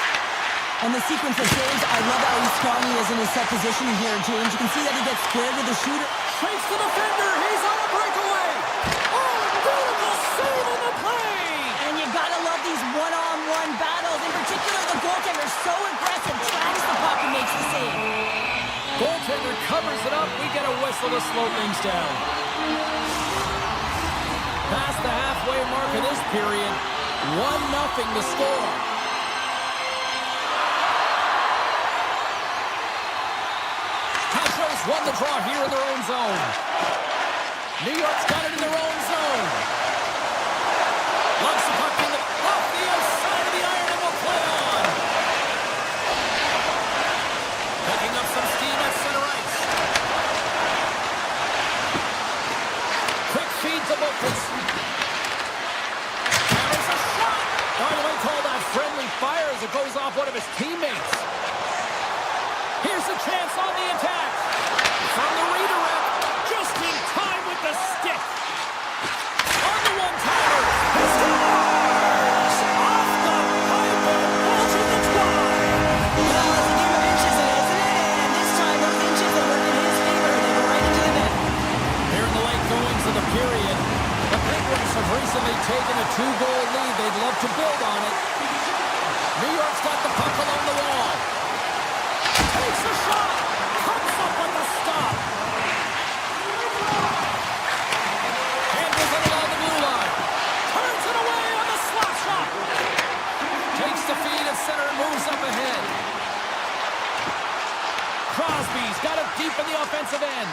And the sequence of saves, I love how strong he is in his set position here, James. You can see that he gets squared to the shooter. Shakes the defender. He's on a breakaway. Oh, beautiful save on the play. And you gotta love these one-on-one battles. In particular, the goaltender so aggressive, tracks the puck and makes the save. Goaltender covers it up. We get a whistle to slow things down. Past the halfway mark of this period. 1-0 to score. Astros won the draw here in their own zone. New York's got it in their own zone. Locks the puck in off the outside of the iron and will play on. Picking up some steam at center ice. Quick feed to Bokas. There's a shot. Oh, you might call that friendly fire as it goes off one of his teammates. Here's a chance on the attack. From the redirect, just in time with the stick. On the one-timer, he scores! Off the pipe and pulls in the twine. Well, it's a game of inches, isn't it? And this time, those inches are working in his favor. They go right into the net. Here in the late goings of the period, the Penguins have recently taken a 2-goal lead. They'd love to build on it. New York's got the puck along the wall. Takes a shot. Comes up with the stop. Handles it along the blue line. Turns it away on the slap shot. Takes the feed at center and moves up ahead. Crosby's got it deep in the offensive end.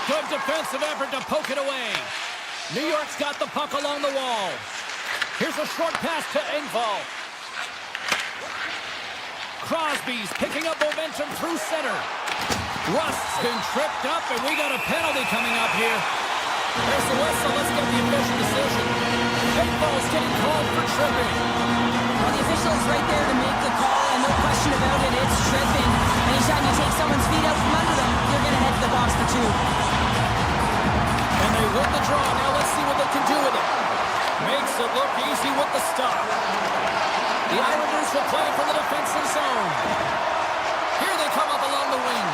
Good defensive effort to poke it away. New York's got the puck along the wall. Here's a short pass to Engvall. Crosby's picking up momentum through center. Rust's been tripped up, and we got a penalty coming up here. There's the whistle. Let's get the official decision. Engvall's getting called for tripping. Well, the official is right there to make the call, and no question about it, it's tripping. Anytime you take someone's feet out from under them, you're going to head to the box for two. And they win the draw. Now let's see what they can do with it. Makes it look easy with the stop. The Islanders will play from the defensive zone. Here they come up along the wing.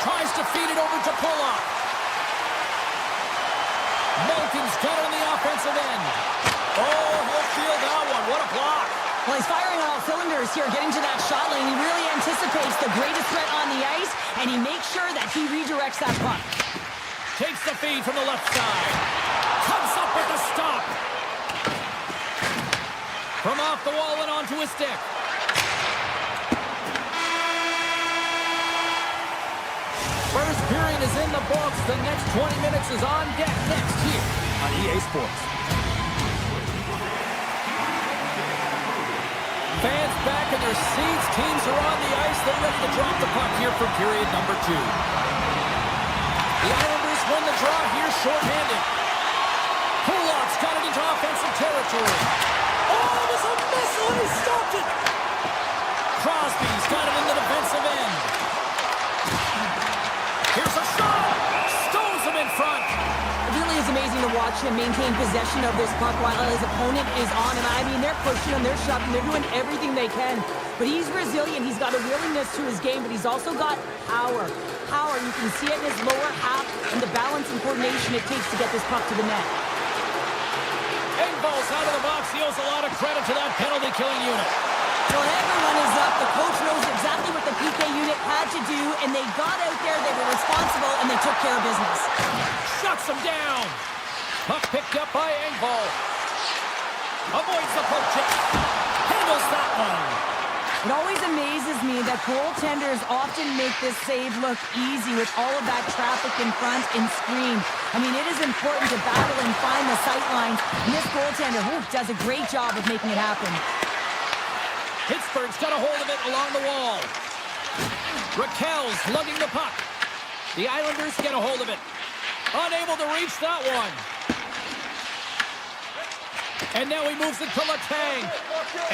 Tries to feed it over to Pulock. Malkin's got it on the offensive end. Oh, he'll feel that one. What a block. Well, he's firing on all cylinders here, getting to that shot lane. He really anticipates the greatest threat on the ice, and he makes sure that he redirects that puck. Takes the feed from the left side. Comes up with the stop. From off the wall and onto his stick. First period is in the books. The next 20 minutes is on deck next here on EA Sports. Fans back in their seats. Teams are on the ice. They're ready to drop the puck here for period number 2. The Islanders win the draw here shorthanded. Pulock's got it into offensive territory. Oh, it was a missile and he stopped it. Crosby's got it in the defensive end. Here's a shot. Stones him in front. It really is amazing to watch him maintain possession of this puck while his opponent is on him. I mean, they're pushing him, they're shoving, they're doing everything they can. But he's resilient. He's got a willingness to his game, but he's also got power. Power, you can see it in his lower half and the balance and coordination it takes to get this puck to the net. Engvall's out of the box. He owes a lot of credit to that penalty-killing unit. Well, everyone is up. The coach knows exactly what the PK unit had to do, and they got out there, they were responsible, and they took care of business. Shuts him down. Puck picked up by Engvall. Avoids the poke check. Handles that one. It always amazes me that goaltenders often make this save look easy with all of that traffic in front and screen. I mean, it is important to battle and find the sight lines, and this goaltender does a great job of making it happen. Pittsburgh's got a hold of it along the wall. Raquel's lugging the puck. The Islanders get a hold of it. Unable to reach that one. And now he moves it to Letang.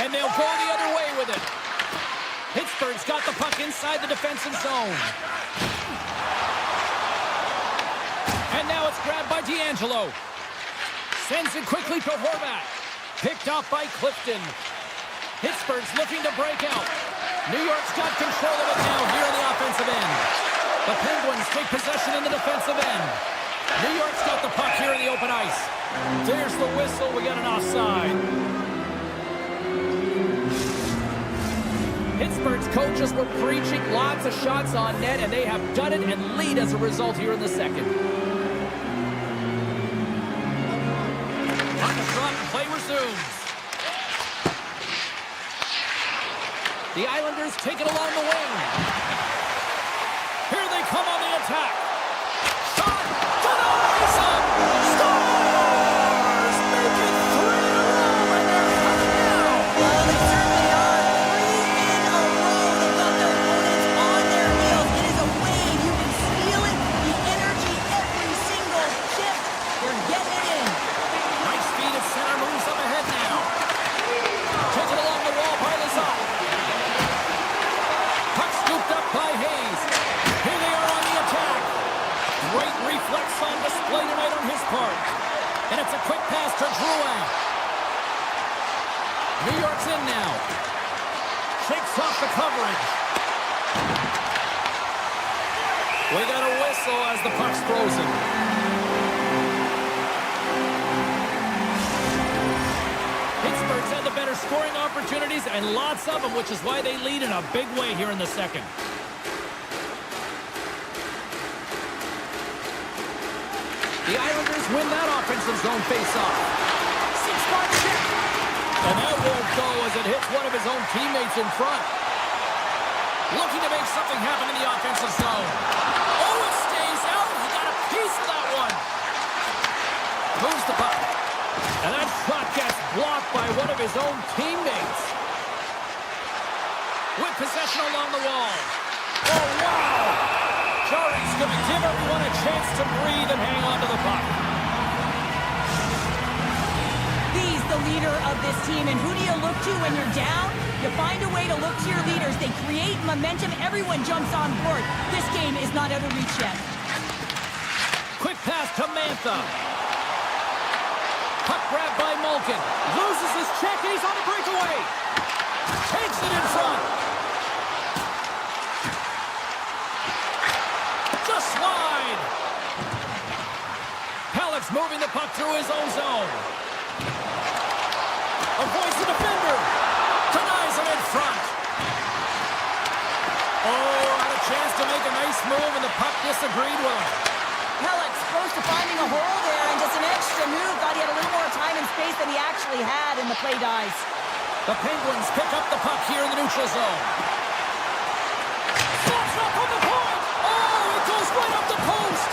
And they'll go the other way with it. Pittsburgh's got the puck inside the defensive zone. And now it's grabbed by D'Angelo. Sends it quickly to Horvat. Picked off by Clifton. Pittsburgh's looking to break out. New York's got control of it now here in the offensive end. The Penguins take possession in the defensive end. New York's got the puck here in the open ice. There's the whistle. We got an offside. Pittsburgh's coaches were preaching lots of shots on net, and they have done it and lead as a result here in the second. On the front, play resumes. The Islanders take it along the wing. Here they come on the attack. Shot! Denies him! Stars! Make it 3 in a row, and they're coming down. Well, they certainly are. 3 in a row. They've got their opponents on their heels. It is a wave. You can feel it. The energy every single shift. They're getting it in. Nice feed at center, moves up ahead now. Taken along the wall by Lazar. Puck scooped up by Hayes. Here they are on the attack. Great reflex on display tonight on his part. And it's a quick pass to Drouin. New York's in now. Shakes off the coverage. We got a whistle as the puck's frozen. Pittsburgh's had the better scoring opportunities and lots of them, which is why they lead in a big way here in the second. The Islanders win that offensive zone face-off. 6-point check. And that won't go as it hits one of his own teammates in front. Looking to make something happen in the offensive zone. Oh, it stays out. He got a piece of that one. Moves the puck. And that shot gets blocked by one of his own teammates. With possession along the wall. Oh, wow! Jarry's going to give everyone a chance to breathe and hang on to the puck. He's the leader of this team, and who do you look to when you're down? You find a way to look to your leaders. They create momentum. Everyone jumps on board. This game is not out of reach yet. Quick pass to Mantha. Puck grabbed by Malkin. Loses his check, and he's on a breakaway. Takes it in front. Just wide. Halleck's moving the puck through his own zone. Avoids the defender. Denies him in front. Oh, had a chance to make a nice move, and the puck disagreed with him. Halleck's close to finding a hole there, and just an extra move. Thought he had a little more time and space than he actually had, and the play dies. The Penguins pick up the puck here in the neutral zone. Stops up on the point. Oh, it goes right up the post.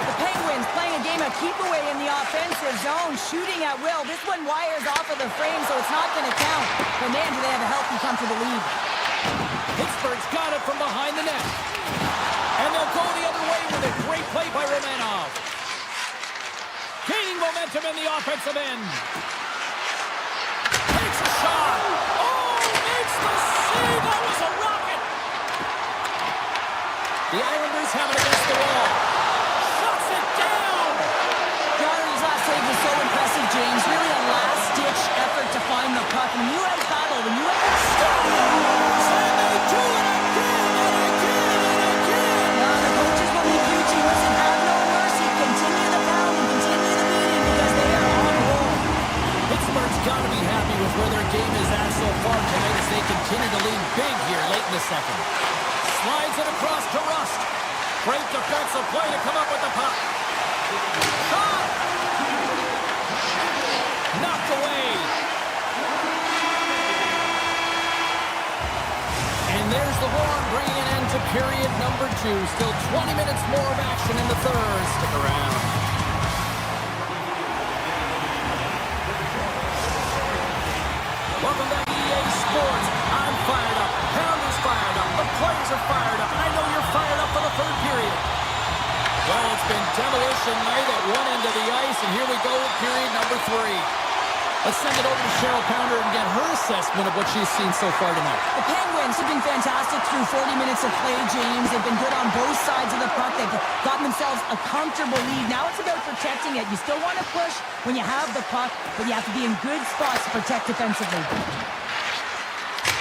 The Penguins playing a game of keep away in the offensive zone, shooting at will. This one wires off of the frame, so it's not going to count. But man, do they have a healthy comfortable lead. Pittsburgh's got it from behind the net. And they'll go the other way with a great play by Romanov. Gaining momentum in the offensive end. Takes a shot. Oh, makes the save. That was a rocket. The Islanders have it against the wall. Shuts it down. Jarry's last save was so impressive, James. Really a last-ditch effort to find the puck. When you have battle, when you have Stars, and they do it again and again and again. the coaches will be preaching, listen, have no mercy. Continue the pound and continue the beating because they are on a roll. Pittsburgh's got to be happy with where their game is at so far tonight as they continue to lead big here late in the second. Slides it across to Rust. Great defensive play to come up with the puck. Shot! Knocked away. And there's the horn bringing an end to period number 2. Still 20 minutes more of action in the third. Stick around. Welcome to EA Sports. I'm fired up. Pounder's fired up. The players are fired up. And I know you're fired up for the third period. Well, it's been demolition night at one end of the ice, and here we go with period number 3. Let's send it over to Cheryl Pounder and get her assessment of what she's seen so far tonight. The Penguins have been fantastic through 40 minutes of play, James. They've been good on both sides of the puck. They've gotten themselves a comfortable lead. Now it's about protecting it. You still want to push when you have the puck, but you have to be in good spots to protect defensively.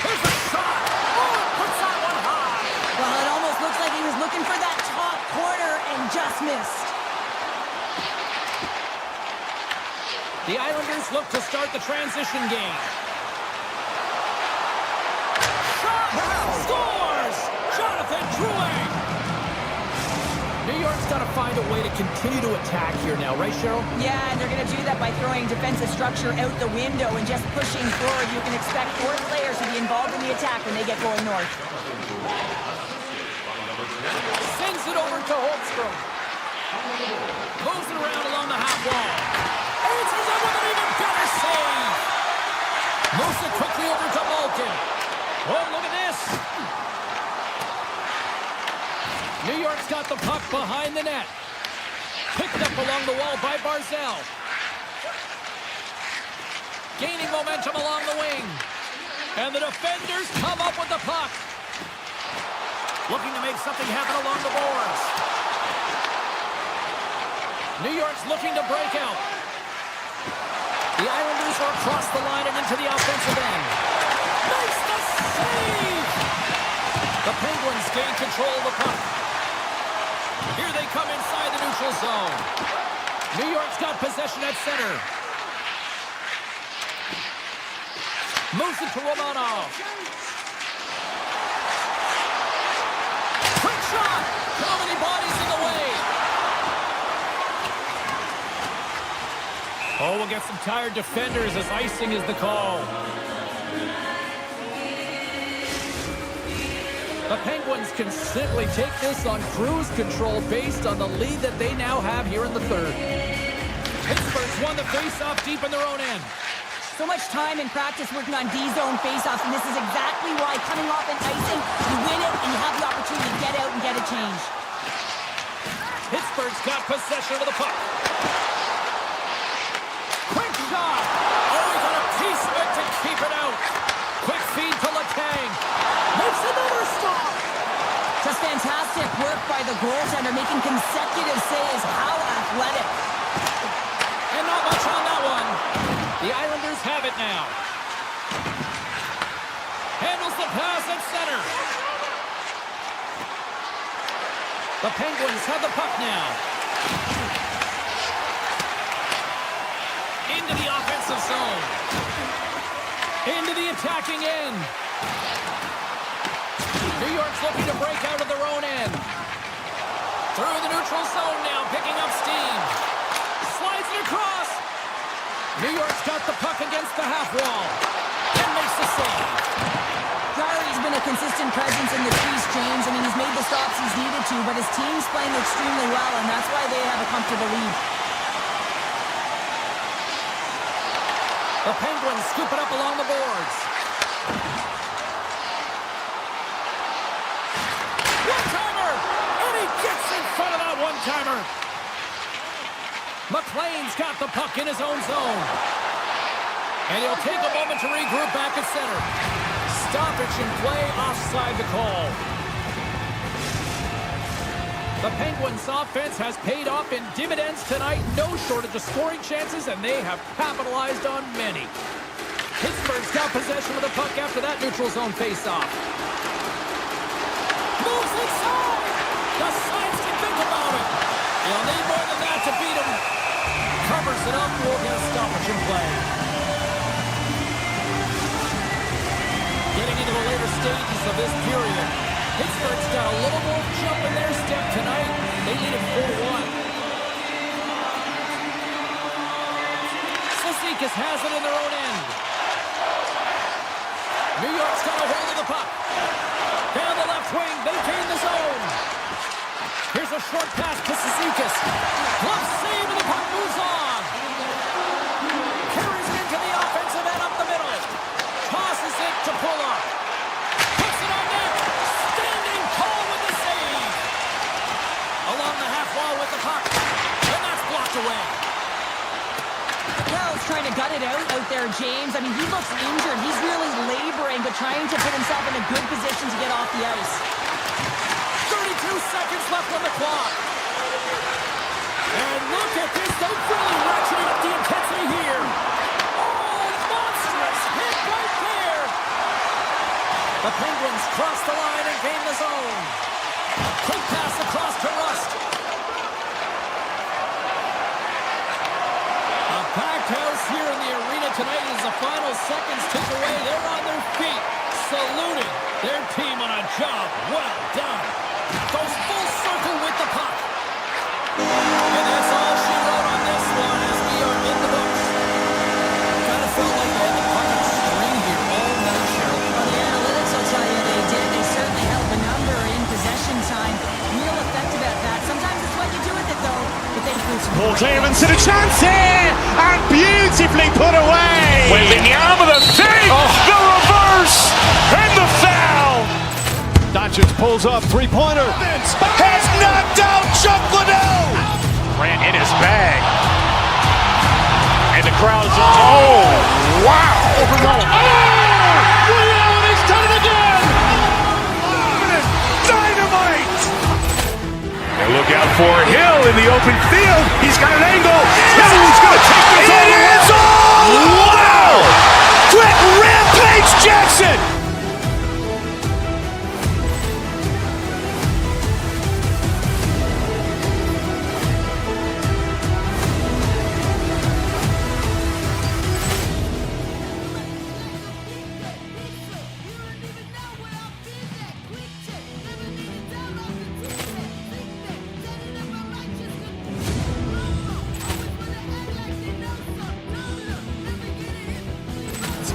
Here's the shot! Oh, puts that one high! Well, it almost looks like he was looking for that top corner and just missed. The Islanders look to start the transition game. Shot! Scores! Jonathan Drouin! New York's got to find a way to continue to attack here now, right, Cheryl? Yeah, and they're going to do that by throwing defensive structure out the window and just pushing forward. You can expect 4 players to be involved in the attack when they get going north. Sends it over to Holmstrom. Moves it around along the half wall. Answers it with an even better save. Moves it quickly over to Malkin. Oh, look at this. New York's got the puck behind the net. Picked up along the wall by Barzal. Gaining momentum along the wing. And the defenders come up with the puck. Looking to make something happen along the boards. New York's looking to break out. The Islanders are across the line and into the offensive end. Makes the save! The Penguins gain control of the puck. Here they come inside the neutral zone. New York's got possession at center. Moves it to Romanov. Quick shot! How many bodies in the way? Oh, we'll get some tired defenders as icing is the call. The Penguins can simply take this on cruise control based on the lead that they now have here in the third. Pittsburgh's won the face-off deep in their own end. So much time in practice working on D-zone faceoffs, and this is exactly why coming off an icing, you win it and you have the opportunity to get out and get a change. Pittsburgh's got possession of the puck. Quick shot! Oh, he got a piece of it to keep it out. Quick feed to Letang. Makes another stop. Just fantastic work by the goaltender, making consecutive saves. How athletic. And not much on that one. The Islanders have it now. Handles the pass at center. The Penguins have the puck now. Into the offensive zone. Into the attacking end. New York's looking to break out of their own end. Through the neutral zone now, picking up steam. Slides it across. New York's got the puck against the half wall. And makes the save. Jarry's been a consistent presence in the crease, James. I mean, he's made the stops he's needed to, but his team's playing extremely well, and that's why they have a comfortable lead. The Penguins scoop it up along the boards. One-timer! And he gets in front of that one-timer. McLean's got the puck in his own zone. And he'll take a moment to regroup back at center. Stoppage in play, offside the call. The Penguins' offense has paid off in dividends tonight. No shortage of scoring chances, and they have capitalized on many. Pittsburgh's got possession of the puck after that neutral zone faceoff. Moves inside! The Saints can think about it. You'll need more than that to beat him. Covers it up, we'll get a stoppage in play. Getting into the later stages of this period, Pittsburgh's got a little more jump in their step tonight. They lead it 4-1. Cizikas has it in their own end. New York's got a hold of the puck. Down the left wing, they gain the zone. Here's a short pass to Cizikas. Glove save and the puck moves on. Carries it into the offensive end up the middle. Tosses it to Pulock. Puts it on net. Standing tall with the save. Along the half wall with the puck. And that's blocked away. The crowd's trying to gut it out there there, James. I mean, he looks injured. He's really laboring, but trying to put himself in a good position to get off the ice. 32 seconds left on the clock. And look at this. They're really ratcheting up the intensity here. Oh, monstrous hit right there. The Penguins cross the line and gain the zone. Quick pass across to Rust. A packed house here in the arena tonight as the final seconds tick away. They're on their feet, saluting their team on a job well done. Goes full circle with the puck. And that's all she wrote on this one as we are in the books. Kind of felt like they had the puck on a string here all night, Cheryl. Well, the analytics will tell you they did. They certainly held the number in possession time. Real effective at that. Sometimes it's what you do with it, though. But they proved some Ball clearance and a chance here, and beautifully put away. Wembanyama the fake, the reverse, and the foul. Doncic pulls up, three-pointer. Has knocked out Chuck Liddell. Ran in his bag. And the crowd's Oh, wow. He's done it again. Dynamite. And look out for Hill in the open field. He's got an angle. He's going to take this all the way. Wow. Quick Rampage Jackson.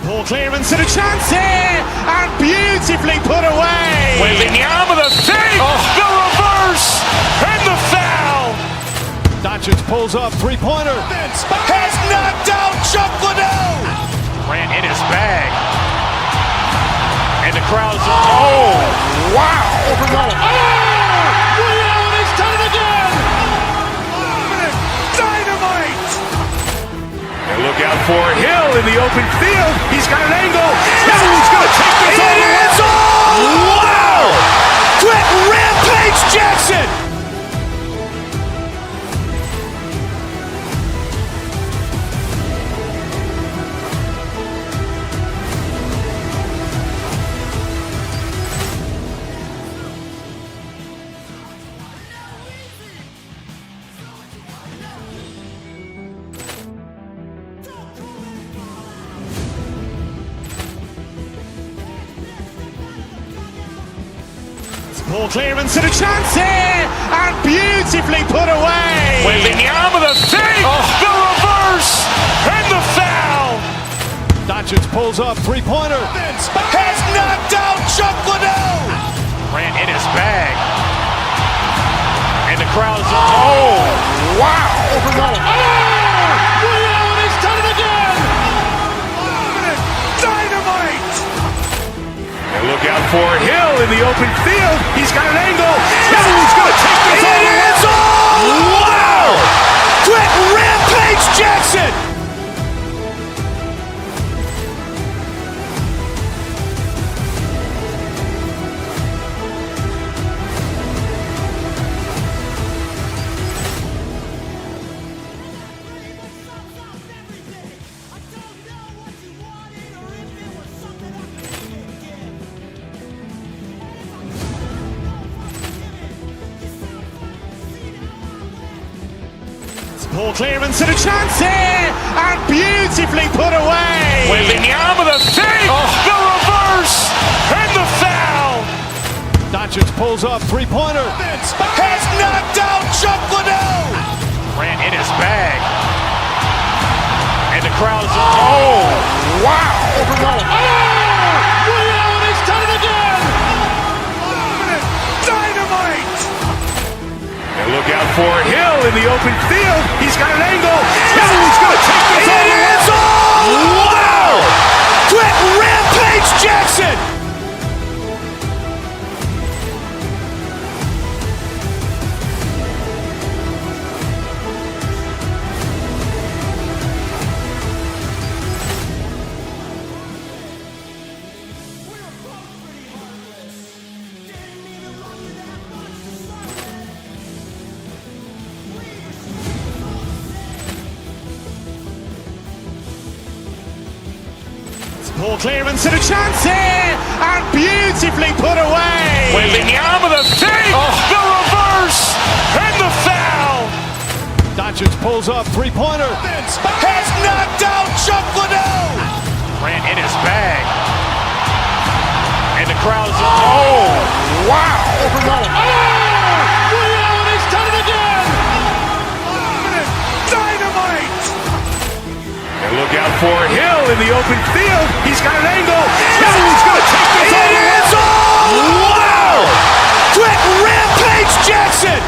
Ball clearance and a chance here, and beautifully put away. Wembanyama the fake, the reverse, and the foul. Doncic pulls up, three-pointer. Has knocked out Chuck Liddell. ran in his bag. And the crowd's wow. He's done it again. Dynamite. And look out for Hill in the open field. He's got an angle. He's going to take this all the way. Wow. Quick Rampage Jackson. Ball clearance and a chance here, and beautifully put away. Wembanyama the fake, the reverse, and the foul. Doncic pulls up, three-pointer. Has knocked out Chuck Liddell. ran in his bag. And the crowd's wow. He's done it again. Dynamite. And look out for Hill in the open field. He's got an angle. He's going to take this all the way. Wow. Quick Rampage Jackson. Ball clearance and a chance here, and beautifully put away. Wembanyama the fake, the reverse, and the foul. Doncic pulls up, three-pointer. Has knocked out Chuck Liddell. ran in his bag. And the crowd's wow. He's done it again. Dynamite. And look out for Hill in the open field. He's got an angle. He's going to take this all the way. Wow. Quick Rampage Jackson. Ball clearance and a chance here, and beautifully put away. Wembanyama the save, the reverse, and the foul. Doncic pulls up, three-pointer. Has knocked out Chuck Liddell. Grant in his bag. And the crowd's wow! Liddell has done it again. Dynamite! And look out for Hill in the open field. He's got an angle. Hill's going to take this all the way. Wow! Quick Rampage Jackson!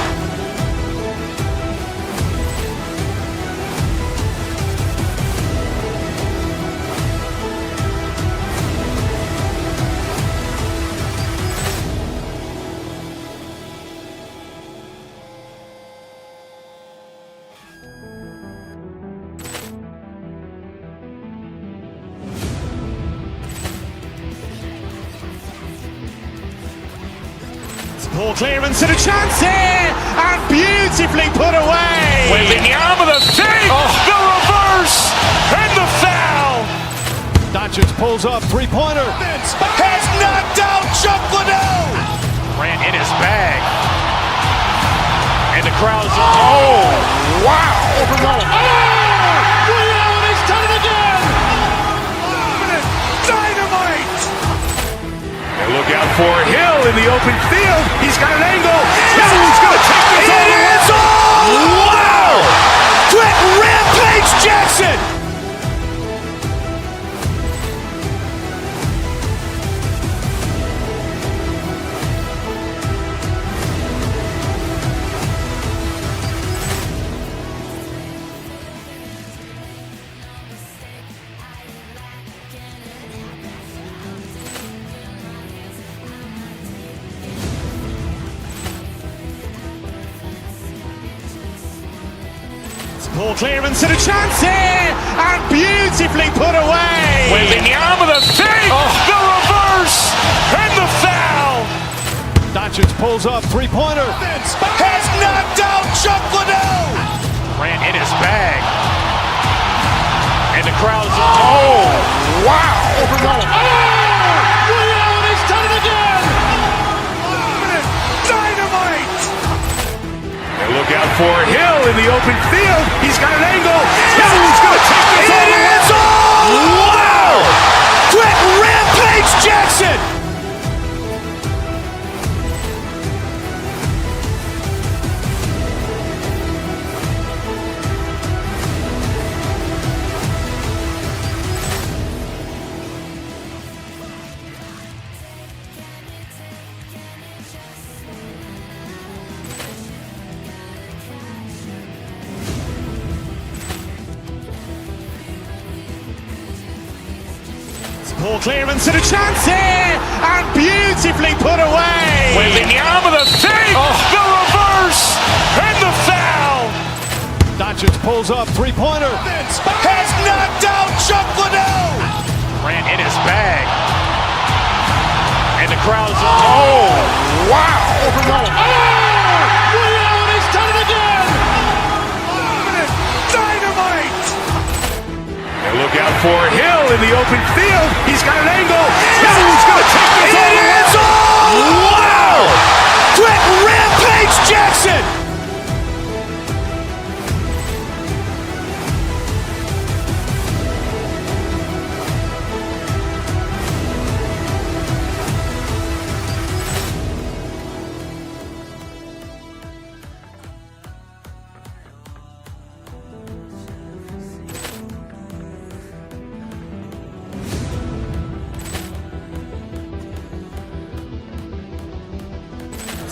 Ball clearance and a chance here, and beautifully put away. Wembanyama the save, the reverse, and the foul. Doncic pulls up, three-pointer. Has knocked out Chuck Liddell. Grant in his bag. And the crowd's wow! Liddell has done it again. Dynamite! And look out for Hill in the open field. He's got an angle. Hill's going to take this all the way. Wow! Quick Rampage Jackson! Ball clearance and a chance here, and beautifully put away. Wembanyama the save, the reverse, and the foul. Doncic pulls up, three-pointer. Has knocked out Chuck Liddell. Grant in his bag. And the crowd's wow! Liddell has done it again. Dynamite! And look out for Hill in the open field. He's got an angle. Hill's going to take this all the way. Wow! Quick Rampage Jackson! Ball clearance and a chance here, and beautifully put away. Wembanyama the save, the reverse, and the foul. Doncic pulls up, three-pointer. Has knocked out Chuck Liddell. Grant in his bag. And the crowd's wow! Liddell has done it again. Dynamite! And look out for Hill in the open field. He's got an angle. Hill's going to take this all the way. Wow! Quick Rampage Jackson!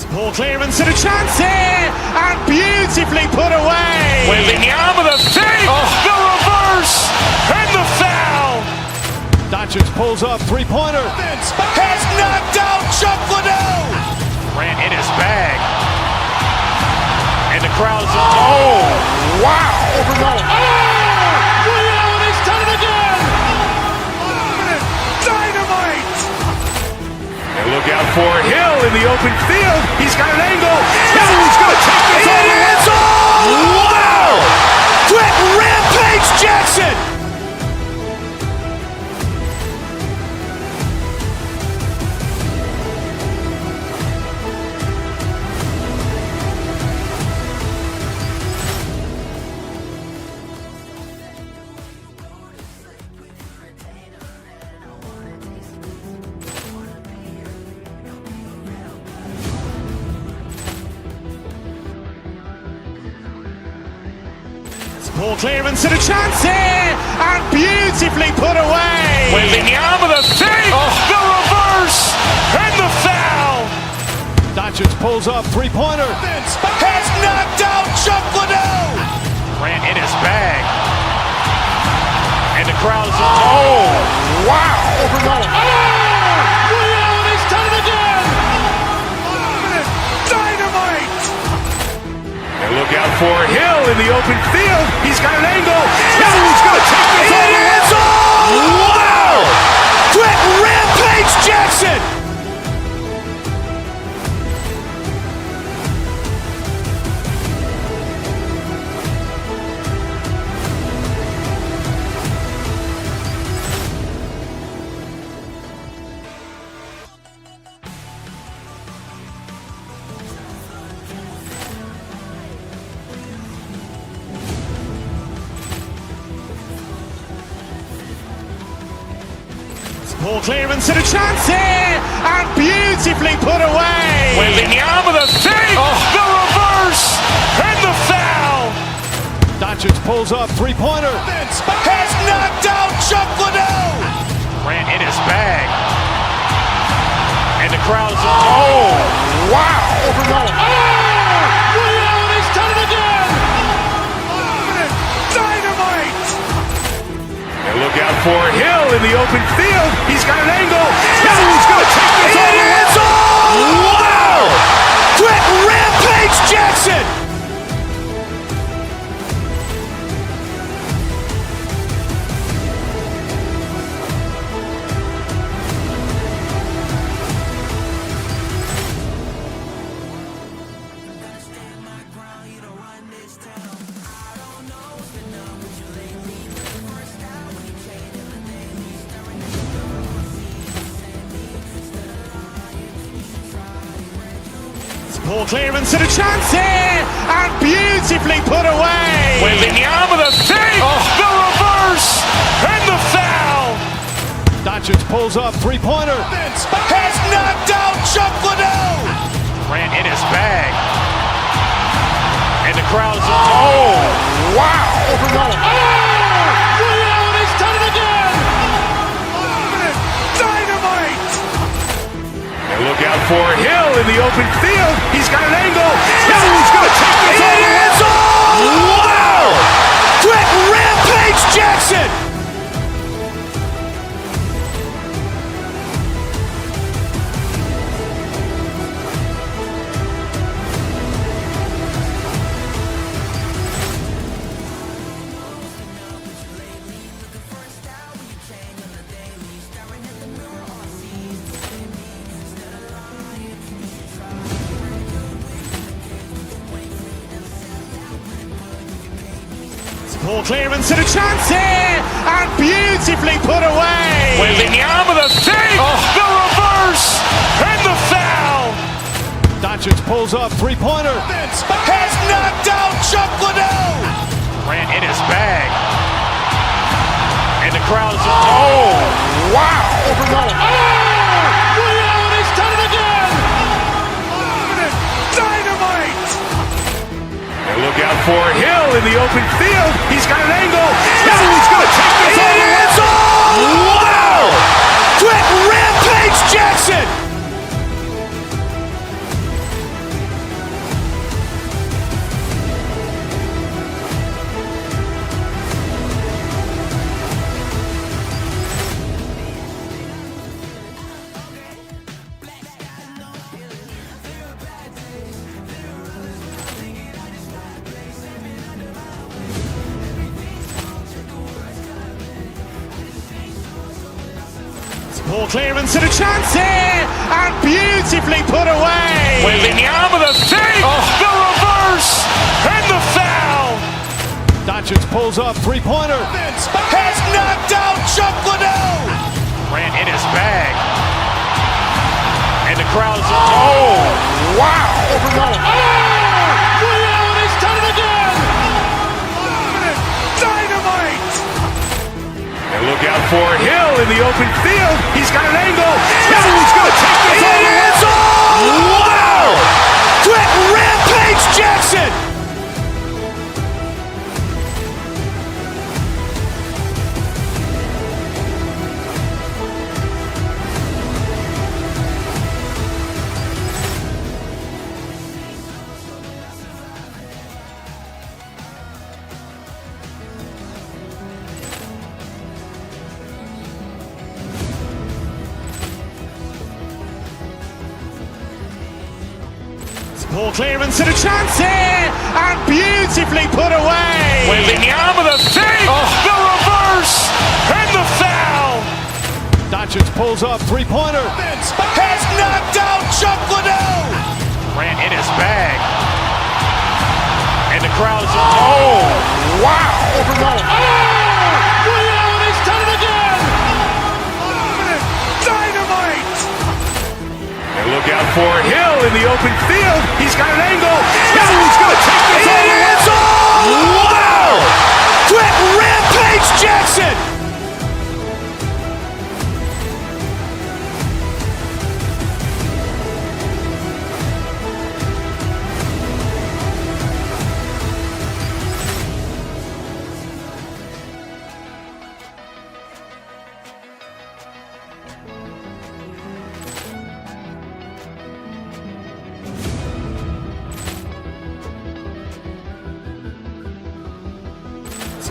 Ball clearance and a chance here, and beautifully put away. Wembanyama the save, the reverse, and the foul. Doncic pulls up, three-pointer. Has knocked out Chuck Liddell. Grant in his bag. And the crowd's wow! Liddell has done it again. Dynamite! And look out for Hill in the open field. He's got an angle. Hill's going to take this all the way. Wow! Quick Rampage Jackson! Ball clearance and a chance here, and beautifully put away. Waving the arm of the save, the reverse, and the foul. Doncic pulls up, three-pointer. Has knocked out Chuck Liddell. Grant in his bag. And the crowd is... Oh, wow. Liddell has done it again. Dynamite. And look out for Hill in the open field. He's got an angle. Hill's going to take this all the way. Wow. Quick Rampage Jackson. Ball clearance and a chance here, and beautifully put away. Waving the arm of the save, the reverse, and the foul. Doncic pulls up, three-pointer. Has knocked out Chuck Liddell. Grant in his bag. And the crowd is... Oh, wow. Liddell has done it again. Dynamite. And look out for Hill in the open field. He's got an angle. Hill's going to take this all the way. Wow. Quick Rampage Jackson. Ball clearance and a chance here, and beautifully put away. Waving the arm of the save, the reverse, and the foul. Doncic pulls up, three-pointer. Has knocked out Chuck Liddell. Grant in his bag. And the crowd is... Oh, wow. Liddell has done it again. Dynamite. And look out for Hill in the open field. He's got an angle. Hill's going to take this all the way. Wow. Quick Rampage Jackson. Ball clearance and a chance here, and beautifully put away. Waving the arm of the save, the reverse, and the foul. Doncic pulls up, three-pointer. Has knocked out Chuck Liddell. Grant in his bag. And the crowd is... Oh, wow. Liddell has done it again. Dynamite. And look out for Hill in the open field. He's got an angle. Hill's going to take this all the way. Wow. Quick Rampage Jackson. Ball clearance and a chance here, and beautifully put away. Waving the arm of the save, the reverse, and the foul. Doncic pulls up, three-pointer. Has knocked out Chuck Liddell. Grant in his bag. And the crowd is... Oh, wow. Liddell has done it again. Dynamite. And look out for Hill in the open field. He's got an angle. Hill's going to take this all the way. Wow. Quick Rampage Jackson. Poor clearance and a chance here, and beautifully put away. Waving the arm with a save, the reverse, and the foul. Doncic pulls up, three-pointer. Has knocked out Chuck Liddell. Grant in his bag. And the crowd's Oh, wow. Overruled. Liddell has done it again. Dynamite. And look out for Hill in the open field. He's got an angle. He's going to take this all the way. Wow. Quick Rampage Jackson.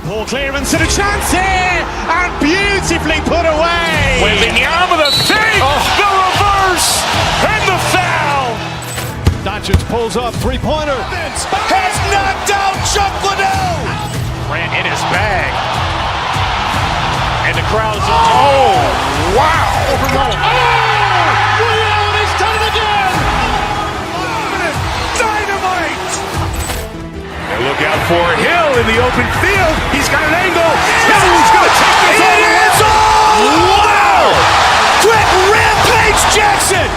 Poor clearance and a chance here, and beautifully put away. Waving the arm with a save, the reverse, and the foul. Doncic pulls up, three-pointer. Has knocked out Chuck Liddell. Grant in his bag. And the crowd's Wow. Overruled. Liddell has done it again. Dynamite. And look out for Hill in the open field. He's got an angle. He's going to take this all the way. Wow. Quick Rampage Jackson.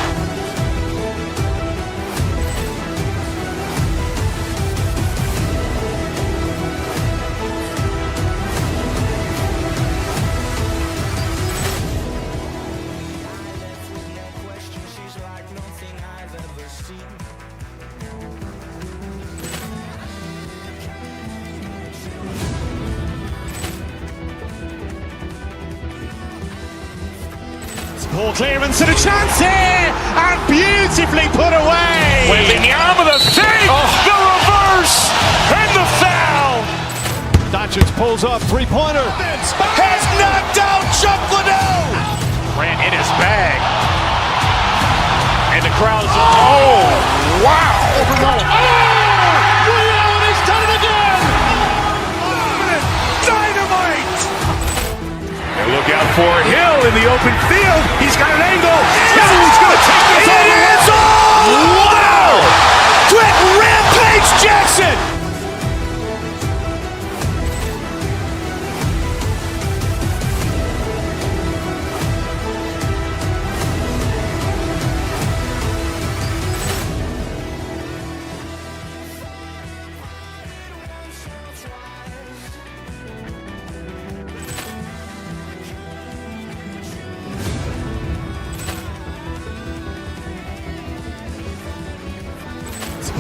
Poor clearance and a chance here, and beautifully put away. Waving the arm with a save, the reverse, and the foul. Doncic pulls up, three-pointer. Has knocked out Chuck Liddell. Grant in his bag. And the crowd's Wow. Overruled. Liddell has done it again. Dynamite. And look out for Hill in the open field. He's got an angle. He's going to take this all the way. Wow. Quick Rampage Jackson.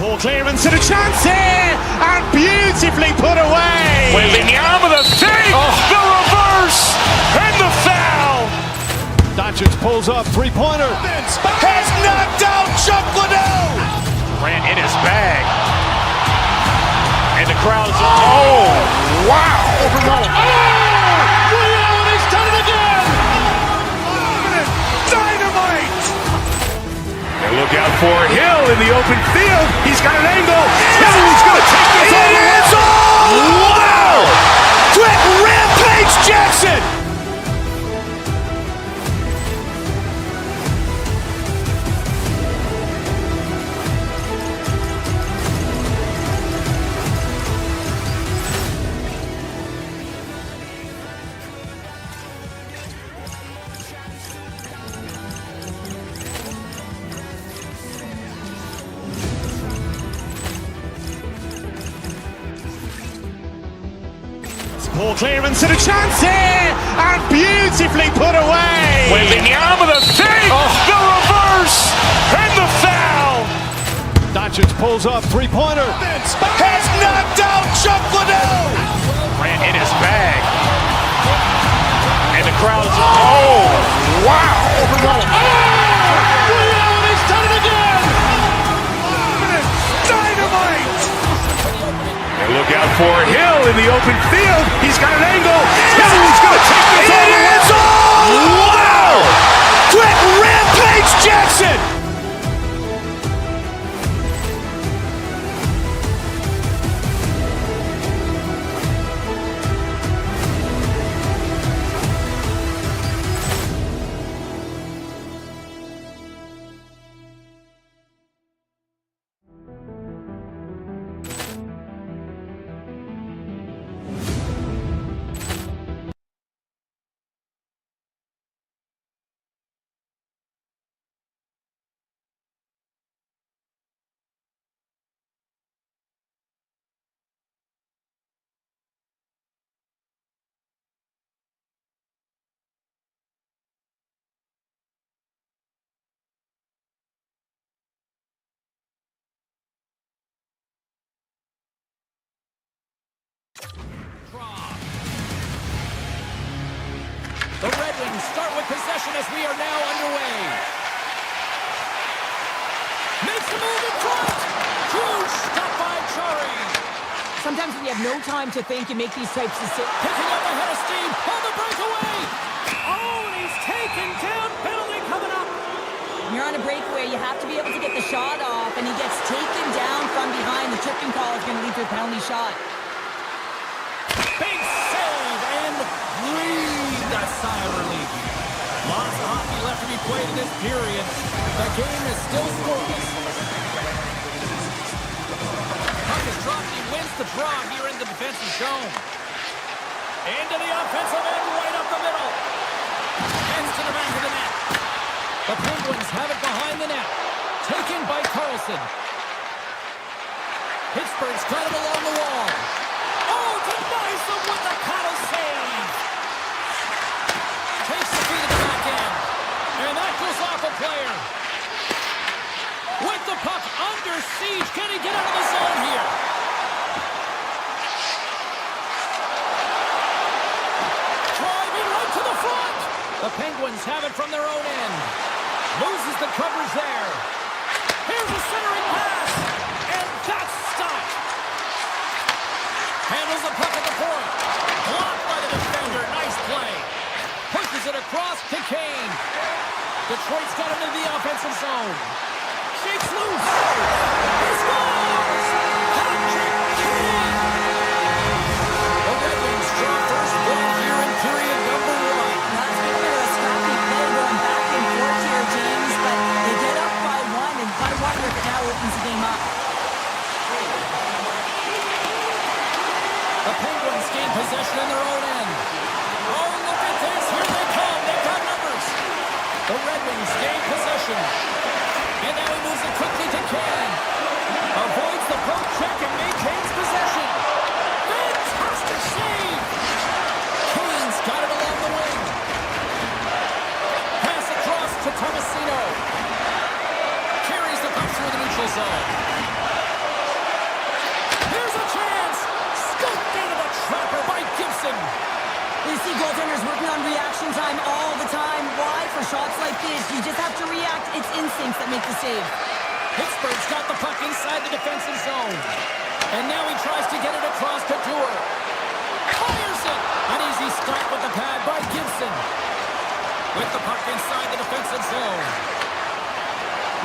Poor clearance and a chance here, and beautifully put away. Waving the arm with a save, the reverse, and the foul. Doncic pulls up, three-pointer. Has knocked out Chuck Liddell. Grant in his bag. And the crowd's Wow. Overruled. Liddell has done it again. Dynamite. And look out for Hill in the open field. He's got an angle. He's going to take this all the way. Wow. Quick Rampage Jackson. Poor clearance and a chance here, and beautifully put away. Waving the arm with a save, the reverse, and the foul. Doncic pulls up, three-pointer. Has knocked out Chuck Liddell. Grant in his bag. And the crowd's Wow. Overruled. Liddell has done it again. Dynamite. And look out for Hill in the open field. He's got an angle. He's going to take this all the way. Wow. Quick Rampage Jackson. Penguins start with possession as we are now underway. Makes the move in front. Huge stop by Chari. Sometimes when you have no time to think, you make these types of Picking up ahead of steam on the breakaway. Oh, and he's taken down. Penalty coming up. When you're on a breakaway, you have to be able to get the shot off, and he gets taken down from behind. The tripping call is going to lead to a penalty shot. Big save and breathed a sigh of relief. Lots of hockey left to be played in this period. The game is still scoreless. Puck is dropped. He wins the draw here in the defensive zone. Into the offensive end, right up the middle. Heads to the back of the net. The Penguins have it behind the net. Taken by Carlson. Pittsburgh's got it along the wall. Oh, denies them with the paddle save. Takes the feed at the back end. And that goes off a player. With the puck under siege. Can he get out of the zone here? Driving right to the front. The Penguins have it from their own end. Loses the coverage there. Here's a centering pass. And that's stopped. Handles the puck at the point. Blocked by the defender. Nice play. Pushes it across to Kane. Detroit's got into the offensive zone. Shakes loose. He scores! Patrick Kane! The Red Wings draw first blood here in period number 1. That's been a bit of a scrappy play going back and forth here, James, but they get up by 1, and I wonder if it now opens the game up. The Penguins gain possession in their own end. Oh, look at this. Here they come. They've got numbers. The Red Wings gain possession. And now he moves it quickly to Kane. Avoids the poke check and maintains possession. Fantastic save. Kane's got it along the wing. Pass across to Tomasino. Carries the puck through the neutral zone. Here's a chance. Scooped into the trapper by Gibson. You see goaltenders working on reaction time all the time. Why? For shots like this, you just have to react. It's instincts that make the save. Pittsburgh's got the puck inside the defensive zone. And now he tries to get it across to Tour. Fires it! An easy stop with the pad by Gibson. With the puck inside the defensive zone.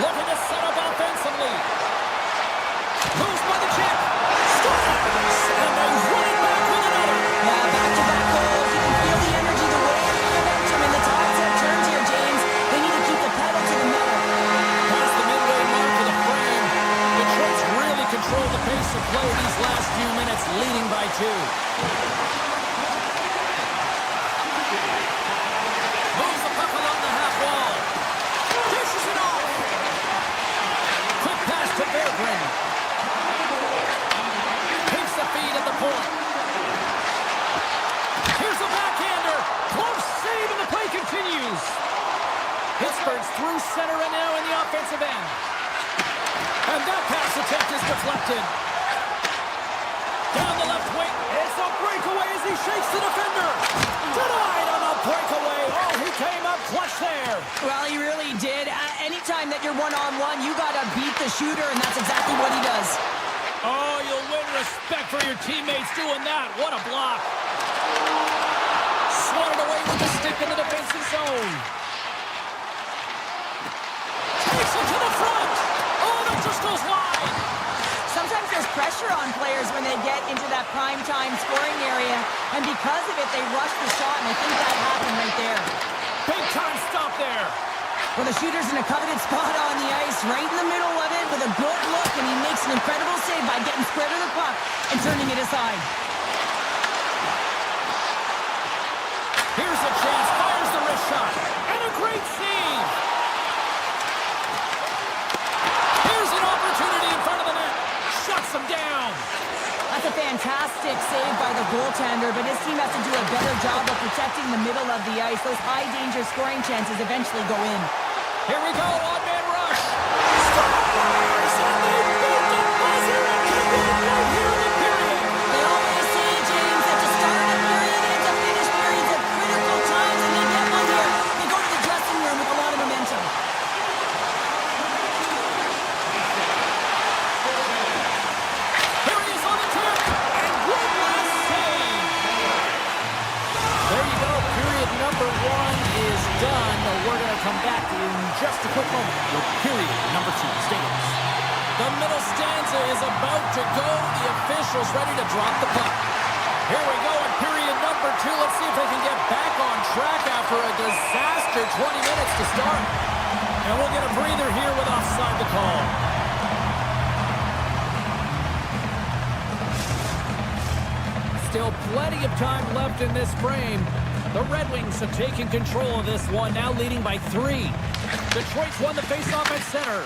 Looking to set up offensively. Moves by the check. Scores! And they run it back with another. Yeah, back-to-back goals. You can feel the energy, the wave, the momentum, and the tides have turned here, James. They need to keep the pedal to the metal. Past the midway mark of the frame. Detroit's really controlled the pace of play these last few minutes, leading by 2. Moves the puck along the half wall. Dishes it off. Quick pass to Berggren. Takes the feed at the point. Here's a backhander. Close save and the play continues. Pittsburgh's through center and now in the offensive end. And that pass attempt is deflected. Down the left wing. It's a breakaway as he shakes the defender. Denied on a breakaway. Oh, he came up clutch there. Well, he really did. Anytime that you're one-on-one, you got to beat the shooter, and that's exactly what he does. Oh, you'll win respect for your teammates doing that. What a block. Swatted away with the stick in the defensive zone. Takes it to the front. Oh, that just goes wide. Sometimes there's pressure on players when they get into that prime time scoring area, and because of it, they rush the shot, and I think that happened right there. Big time stop there. Well, the shooter's in a coveted spot on the ice, right in the middle of it, with a good look, and he makes an incredible save by getting square to the puck and turning it aside. Here's a chance, fires the wrist shot, and a great save. Here's an opportunity in front of the net, shuts him down. That's a fantastic save by the goaltender, but his team has to do a better job of protecting the middle of the ice. Those high-danger scoring chances eventually go in. Here we go, one-man rush. Scores! And they built a buzzer and kick it right here in the period. They always say, James, that to start a period and to finish periods at critical times, and they get one here. quick moment with period number 2. Stay with us. The middle stanza is about to go. The officials ready to drop the puck. Here we go in period number 2. Let's see if they can get back on track after a disaster 20 minutes to start. And we'll get a breather here with offside the call. Still plenty of time left in this frame. The Red Wings have taken control of this one, now leading by 3. Detroit's won the faceoff at center.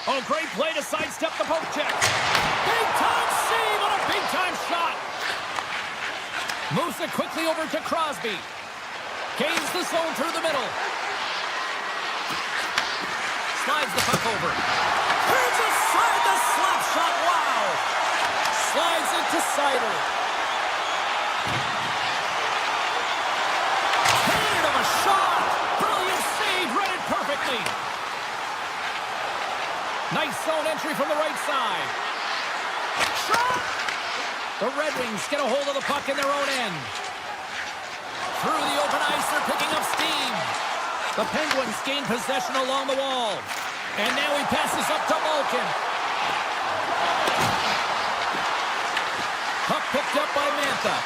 Oh, great play to sidestep the poke check. Big-time save on a big-time shot. Moves it quickly over to Crosby. Gains the zone through the middle. Slides the puck over. Here's aside the slap shot. Wow. Slides it to Seider. Cannon of a shot. Brilliant save. Read it perfectly. Nice zone entry from the right side. Shot. The Red Wings get a hold of the puck in their own end. Through the open ice, they're picking up steam. The Penguins gain possession along the wall. And now he passes up to Malkin. Puck picked up by Mantha.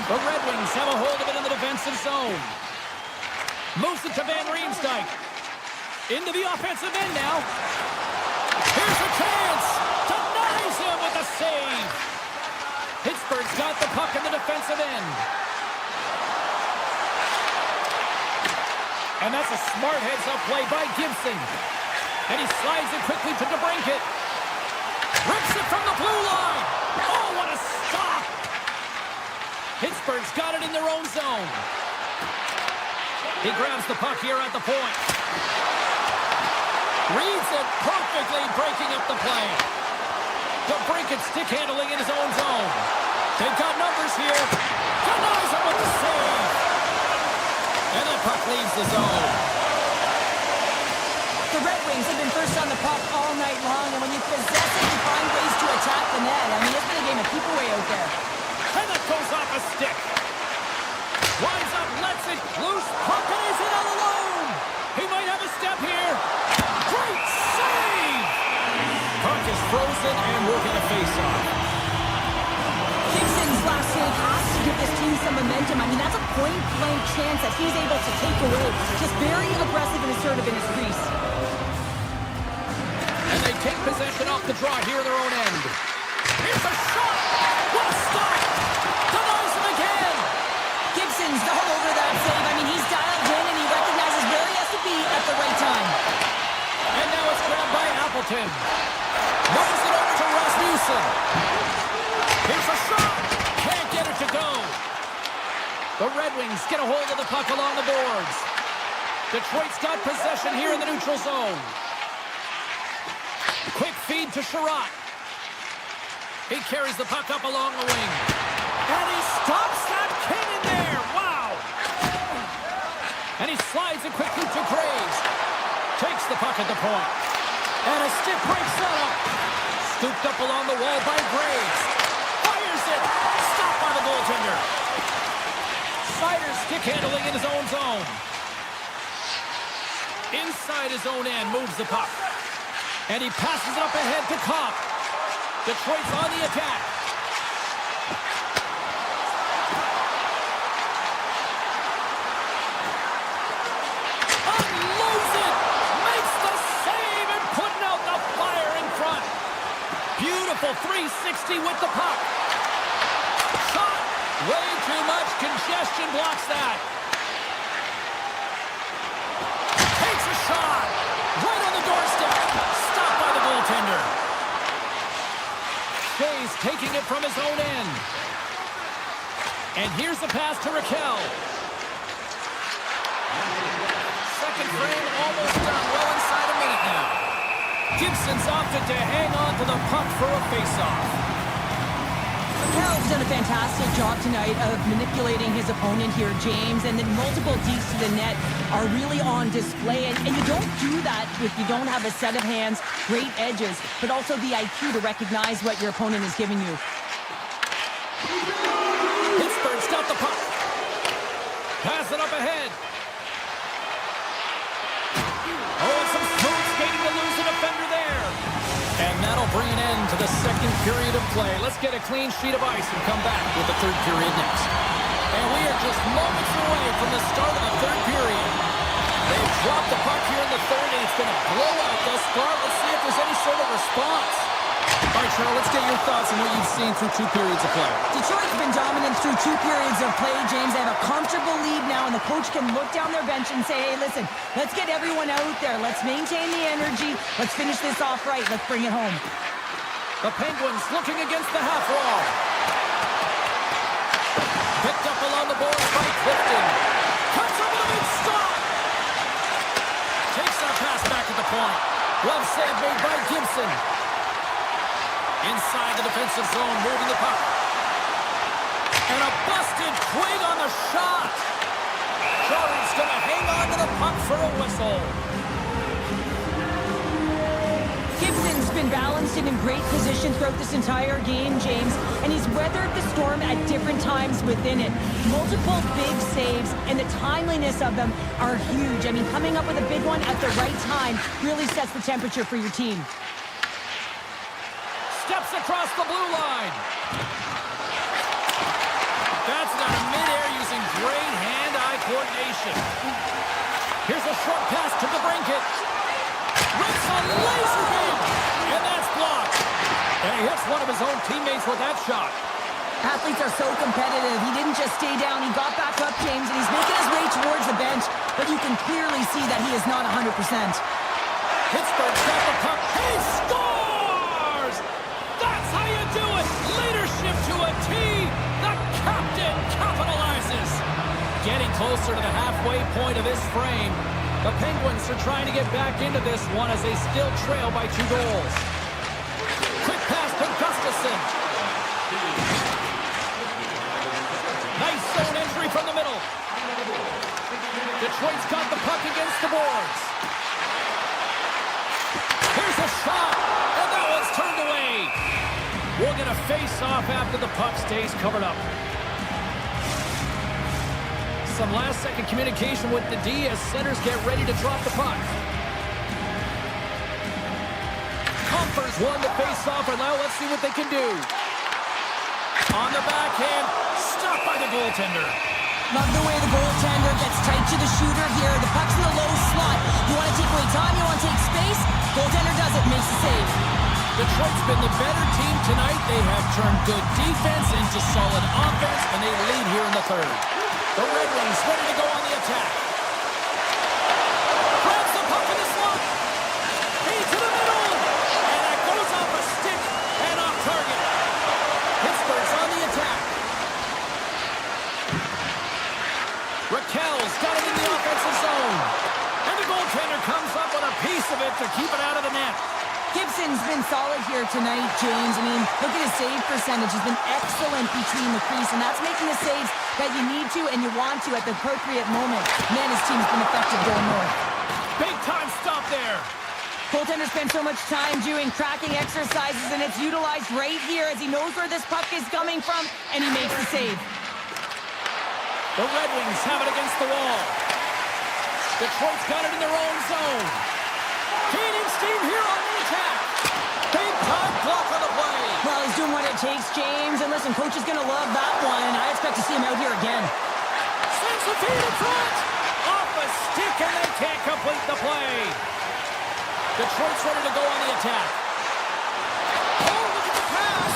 The Red Wings have a hold of it in the defensive zone. Moves it to Van Riemsdyk. Into the offensive end now. Here's a chance. Denies him with a save. Pittsburgh's got the puck in the defensive end. And that's a smart heads-up play by Gibson. And he slides it quickly to DeBrincat. Rips it from the blue line. Oh, what a stop. Pittsburgh's got it in their own zone. He grabs the puck here at the point. Reads it perfectly, breaking up the play. DeBrincat stick handling in his own zone. They've got numbers here. Denies him with the save. And the puck leaves the zone. The Red Wings have been first on the puck all night long, and when you possess it, you find ways to attack the net. I mean, it's been a game of keep away out there. And that goes off a stick. Winds up, lets it loose. Puck is in all alone. He might have a step here. Great save. Puck is frozen and working a face-off. Gibson's last save has to give this team some momentum. I mean, that's a point-blank chance that he's able to take away. Just very aggressive and assertive in his crease. And they take possession off the draw here in their own end. Here's a shot. What a stop. Denies him again. Gibson's all over that save. I mean, he's dialed in and he recognizes where he has to be at the right time. And now it's grabbed by Appleton. Moves it over to Rasmussen. Here's a shot. Can't get it to go. The Red Wings get a hold of the puck along the boards. Detroit's got possession here in the neutral zone. Quick feed to Sherratt. He carries the puck up along the wing. And he stops that cannon there. Wow. And he slides it quickly to Graves. Takes the puck at the point. And a stick breaks up. Scooped up along the wall by Graves. Fires it. Stopped by the goaltender. Seider stick handling in his own zone. Inside his own end moves the puck. And he passes it up ahead to Kopp. Detroit's on the attack. Unloads it. Makes the save and putting out the fire in front. Beautiful 360 with the puck. Shot. Way too much congestion blocks that. Takes a shot. Right on the doorstep. Stopped by the goaltender. Shea's taking it from his own end. And here's the pass to Raquel. Second frame almost done. Well inside a minute now. Gibson's opted to hang on to the puck for a face-off. Raquel's done a fantastic job tonight of manipulating his opponent here, James, and then multiple deeps to the net are really on display. And you don't do that if you don't have a set of hands, great edges, but also the IQ to recognize what your opponent is giving you. Pittsburgh's got the puck. Pass it up ahead. Oh, the second period of play. Let's get a clean sheet of ice and come back with the third period next. And we are just moments away from the start of the third period. They've dropped the puck here in the third, and it's been a blowout thus far. Let's see if there's any sort of response. All right, Cheryl, let's get your thoughts on what you've seen through 2 periods of play. Detroit's been dominant through 2 periods of play, James. They have a comfortable lead now, and the coach can look down their bench and say, hey, listen, let's get everyone out there. Let's maintain the energy. Let's finish this off right. Let's bring it home. The Penguins looking against the half wall. Picked up along the boards by Clifton. Cuts over the big stop. Takes that pass back at the point. Glove save made by Gibson. Inside the defensive zone, moving the puck. And a busted twig on the shot. Jordan's going to hang on to the puck for a whistle. Gibson's been balanced and in great position throughout this entire game, James, and he's weathered the storm at different times within it. Multiple big saves, and the timeliness of them are huge. I mean, coming up with a big one at the right time really sets the temperature for your team. Steps across the blue line. That's down in midair using great hand-eye coordination. Here's a short pass to the Brinket. Rips a laser beam, and that's blocked. And he hits one of his own teammates with that shot. Athletes are so competitive. He didn't just stay down. He got back up, James, and he's making his way towards the bench, but you can clearly see that he is not 100%. Pittsburgh's got the puck. He scores! That's how you do it. Leadership to a T. The captain capitalizes. Getting closer to the halfway point of this frame. The Penguins are trying to get back into this one as they still trail by 2 goals. Quick pass to Gustafsson. Nice zone entry from the middle. Detroit's got the puck against the boards. Here's a shot, and that one's turned away. We're going to face off after the puck stays covered up. Some last-second communication with the D as centers get ready to drop the puck. Comfers won the face-off, and now let's see what they can do. On the backhand, stopped by the goaltender. Love the way the goaltender gets tight to the shooter here. The puck's in the low slot. You want to take away time, you want to take space. Goaltender does it, makes the save. Detroit's been the better team tonight. They have turned good defense into solid offense, and they lead here in the third. The Red Wings ready to go on the attack. Grabs the puck in the slot. Feed to the middle. And that goes off a stick and off target. Pittsburgh's on the attack. Raquel's got it in the offensive zone. And the goaltender comes up with a piece of it to keep it out of the net. Gibson's been solid here tonight, James. I mean, look at his save percentage. He's been excellent between the crease, and that's making the saves that you need to and you want to at the appropriate moment. Man, his team's been effective going north. Big time stop there. Goaltender spends so much time doing tracking exercises, and it's utilized right here as he knows where this puck is coming from, and he makes the save. The Red Wings have it against the wall. Detroit's got it in their own zone. Gaining steam here on the attack. Big time block on the play. Well, he's doing what it takes, James. And listen, coach is going to love that one. I expect to see him out here again. Sends the feed in front. Off a stick, and they can't complete the play. Detroit's ready to go on the attack. Oh, look at the pass.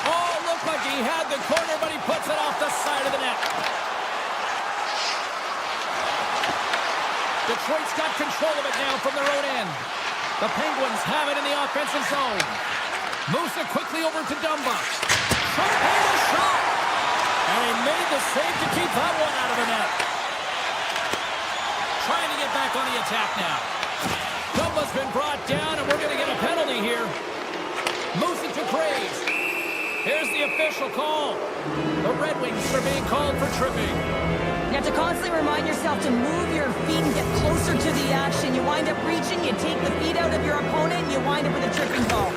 Oh, looked like he had the corner, but he puts it off the side of the net. Detroit's got control of it now from their own end. The Penguins have it in the offensive zone. Moves it quickly over to Dumba. Sharp-handed shot. And he made the save to keep that one out of the net. Trying to get back on the attack now. Dumba's been brought down, and we're going to get a penalty here. Moves it to Graves. Here's the official call. The Red Wings are being called for tripping. You have to constantly remind yourself to move your feet and get closer to the action. You wind up reaching, you take the feet out of your opponent, and you wind up with a tripping call.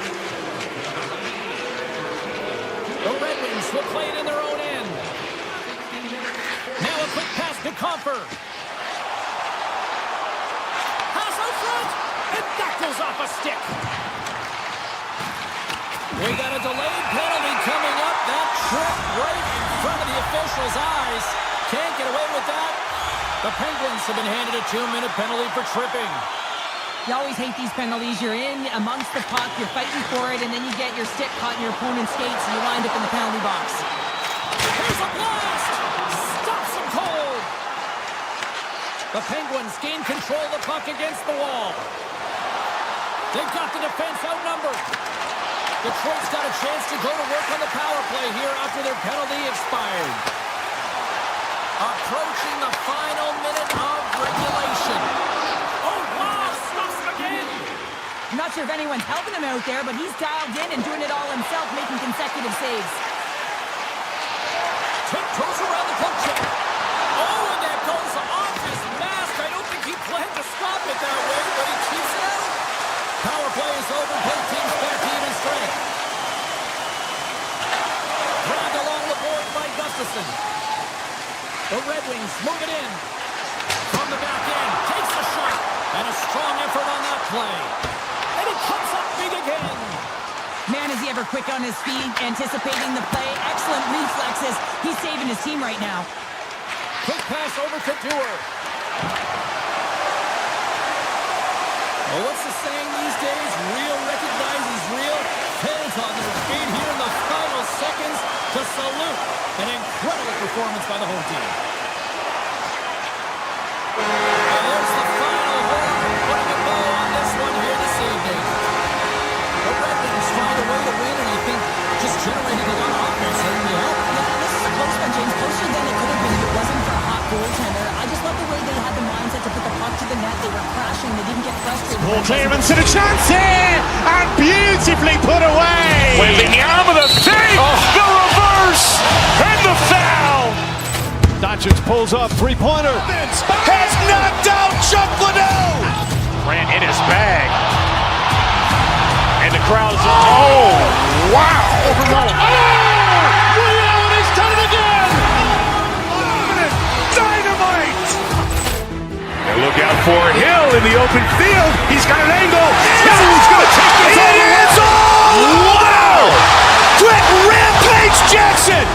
The Red Wings will play it in their own end. Now a quick pass to Comfer. Pass out front, and that goes off a stick. We got a delayed penalty coming up. That trip right in front of the official's eyes. Can't get away with that. The Penguins have been handed a 2-minute penalty for tripping. You always hate these penalties. You're in amongst the puck, you're fighting for it, and then you get your stick caught in your opponent's skates, and you wind up in the penalty box. Here's a blast! Stops him cold! The Penguins gain control of the puck against the wall. They've got the defense outnumbered. Detroit's got a chance to go to work on the power play here after their penalty expired. Approaching the final minute of regulation. Oh, wow! Stops him again! I'm not sure if anyone's helping him out there, but he's dialed in and doing it all himself, making consecutive saves. Tiptoes around the poke check. Oh, and that goes off his mask. I don't think he planned to stop it that way, but he keeps it out. Power play is over. Both teams back to even strength. Grabbed along the board by Gustafsson. The Red Wings move it in. From the back end, takes a shot. And a strong effort on that play. And it comes up big again. Man, is he ever quick on his feet, anticipating the play. Excellent reflexes. He's saving his team right now. Quick pass over to Dewar. Well, what's the saying these days? Real recognizes real. Fans on their feet here in the final seconds to salute an incredible performance by the home team. And there's the final word, putting a bow on this one here this evening. The Red Wings find a way to win, and I think just generating a lot of offense certainly helped. Yeah, this is a close one, James. Closer than it could have been if it wasn't for a hot goaltender. I just love the way they had the mindset to put the puck to the net. They were crashing. They didn't get frustrated. Ball clearance and a chance here, and beautifully put away. Wembanyama the save, the reverse, and the foul. Doncic pulls up, three-pointer. Has knocked out Chuck Liddell. Grant in his bag. And the crowd's Oh, wow. overwhelmed. Leon has done it again. Dynamite. And look out for Hill in the open field. He's got an angle. Hill's going to take this all the way. Wow. Quick rampage Jackson.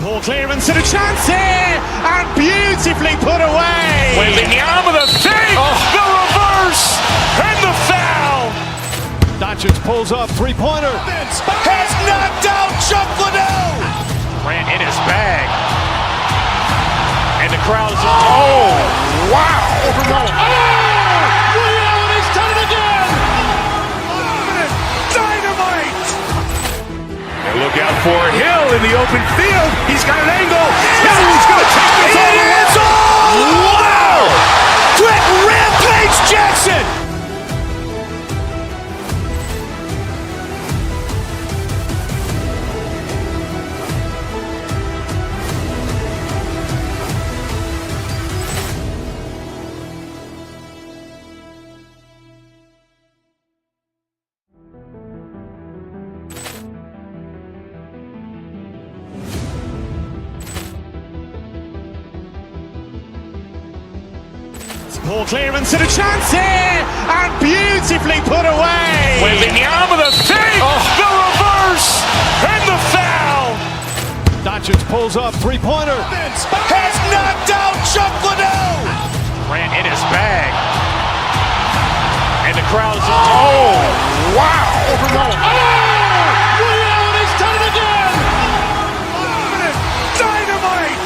Ball clearance and a chance here, and beautifully put away. Wembanyama the save, the reverse, and the foul. Doncic pulls up, three-pointer. Has knocked out Chuck Liddell. Grant in his bag. And the crowd's Wow. overwhelmed. Leon has done it again. Dynamite. And look out for Hill in the open field. He's got an angle. Hill's going to take this all the way. Wow. Quick rampage Jackson. Ball clearance and a chance here, and beautifully put away. Wembanyama the save, the reverse, and the foul. Doncic pulls up, three-pointer. Has knocked out Chuck Liddell. Grant in his bag. And the crowd's Wow. overwhelmed. Leon has done it again. Dynamite.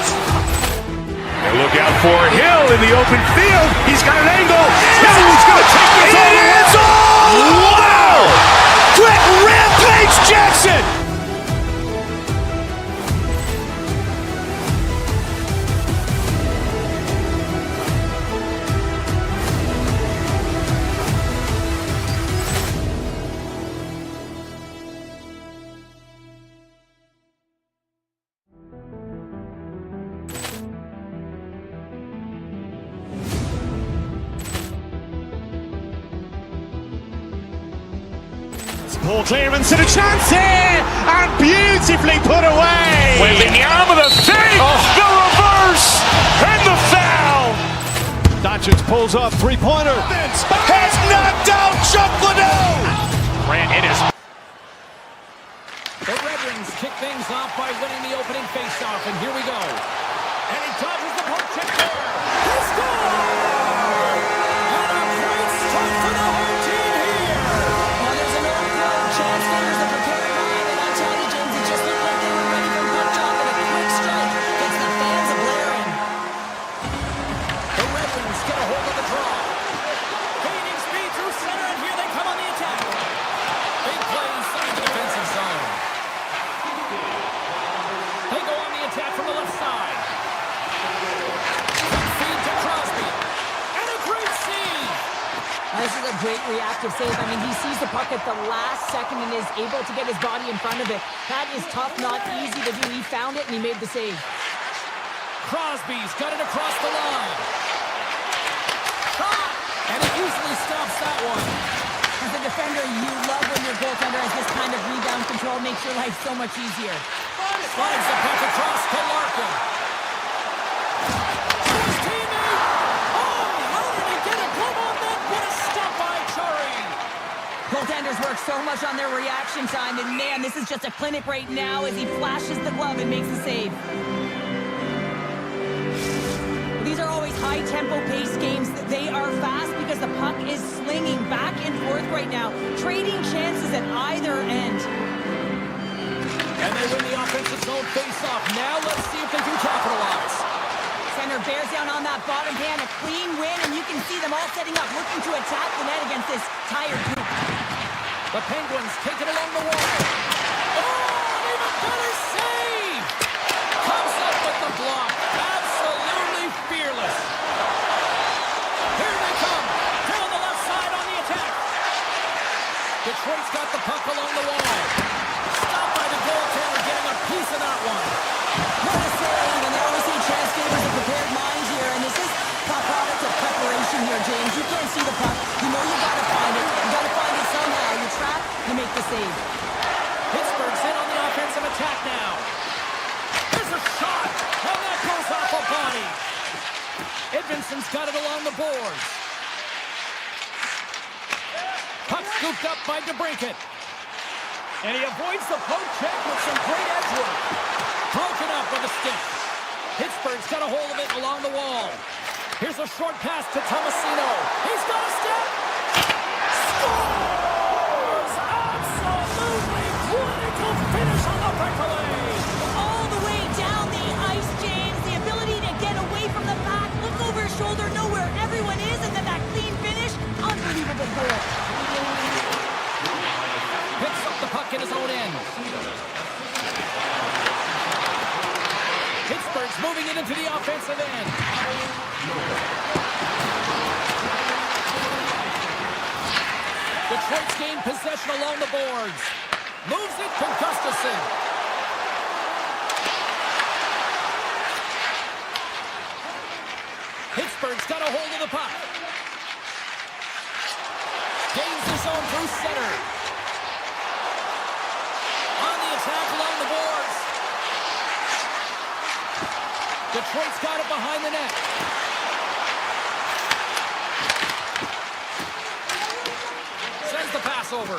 And look out for Hill in the open field. He's got an angle. Hill's going to take this all the way. Wow. Quick rampage Jackson. Poor clearance and a chance here, and beautifully put away. With the arm of the fake, the reverse, and the foul. Doncic pulls up, three-pointer. Has knocked out Chuck Liddell. Grant, it is. The Red Wings kick things off by winning the opening faceoff, and here we go. And he dodges the poke check there. He scores! And a great start for the home team here. Well, there's an overthrow. Chance fingers a prepared line, and I'll tell you, James, it just looked like they were ready for a puck drop, and a quick strike gets the fans a-blaring. The Red Wings get a hold of the draw. Gaining speed through center, and here they come on the attack. Big play inside the defensive zone. They go on the attack from the left side. Quick feed to Crosby. And a great save. This is a great reactive save. I mean, he sees the puck at the last second and is able to get his body in front of it. That is tough, not easy to do. He found it and he made the save. Crosby's got it across the line. And he easily stops that one. As a defender, you love when your goaltender has this kind of rebound control. Makes your life so much easier. Slides the puck across to Larkin. To his teammate. Oh, how did he get a glove on that? What a stop by Chari. Goaltenders work so much on their reaction time, and man, this is just a clinic right now as he flashes the glove and makes the save. These are always high-tempo pace games. They are fast because the puck is slinging back and forth right now, trading chances at either end. And they win the offensive zone face-off. Now let's see if they can capitalize. Center bears down on that bottom hand, a clean win, and you can see them all setting up, looking to attack the net against this tired group. The Penguins take it along the wall. Oh, an even better save! Comes up with the block. Absolutely fearless. Here they come. Down the left side on the attack. Detroit's got the puck along the wall. Stopped by the goaltender, getting a piece of that one. What a save, and they always say chance favors a prepared mind here, and this is a product of preparation here, James. You can't see the puck. You know you gotta find it. You gotta find it somehow. You trap, you make the save. Pittsburgh's in on the offensive attack now. There's a shot, and that goes off a body. Edvinson's got it along the boards. Puck scooped up by DeBrincat. And he avoids the poke check with some great edge work. Broken up with a stick. Pittsburgh's got a hold of it along the wall. Here's a short pass to Tomasino. He's got a step. Scores! Absolutely clinical finish on the breakaway. All the way down the ice, James. The ability to get away from the pack, look over his shoulder, know where everyone is, and then that clean finish. Unbelievable goal. Picks up the puck in his own end. Pittsburgh's moving it into the offensive end. Detroit's gained possession along the boards. Moves it to Gustafsson. Pittsburgh's got a hold of the puck. Gains his own through center. On the attack along the boards. Detroit's got it behind the net. Sends the pass over.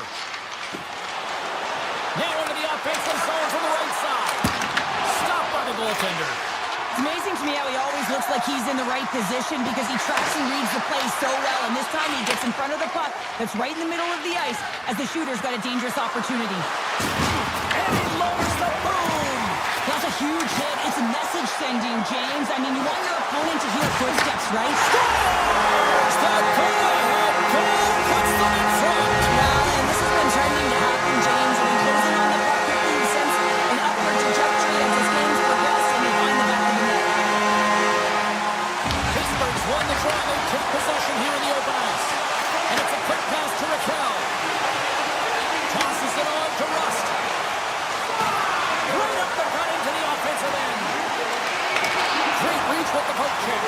Now into the offensive zone from the right side. Stopped by the goaltender. It's amazing to me how he always looks like he's in the right position because he tracks and reads the play so well. And this time he gets in front of the puck that's right in the middle of the ice as the shooter's got a dangerous opportunity. And he lowers the boom. That's a huge hit. It's message sending, James. I mean, you want your opponent to hear footsteps, right? Scores! The go-ahead goal puts them in front. Well, and this has been trending to happen, James. And he closing on the puck quickly. He sends an upward trajectory as his games progress and they find the back of the net. Pittsburgh's won the draw. They take possession here in the open ice. And it's a quick pass to Raquel. Tosses it on to Rust. Right up the gut into the offensive end. Great reach with the poke check.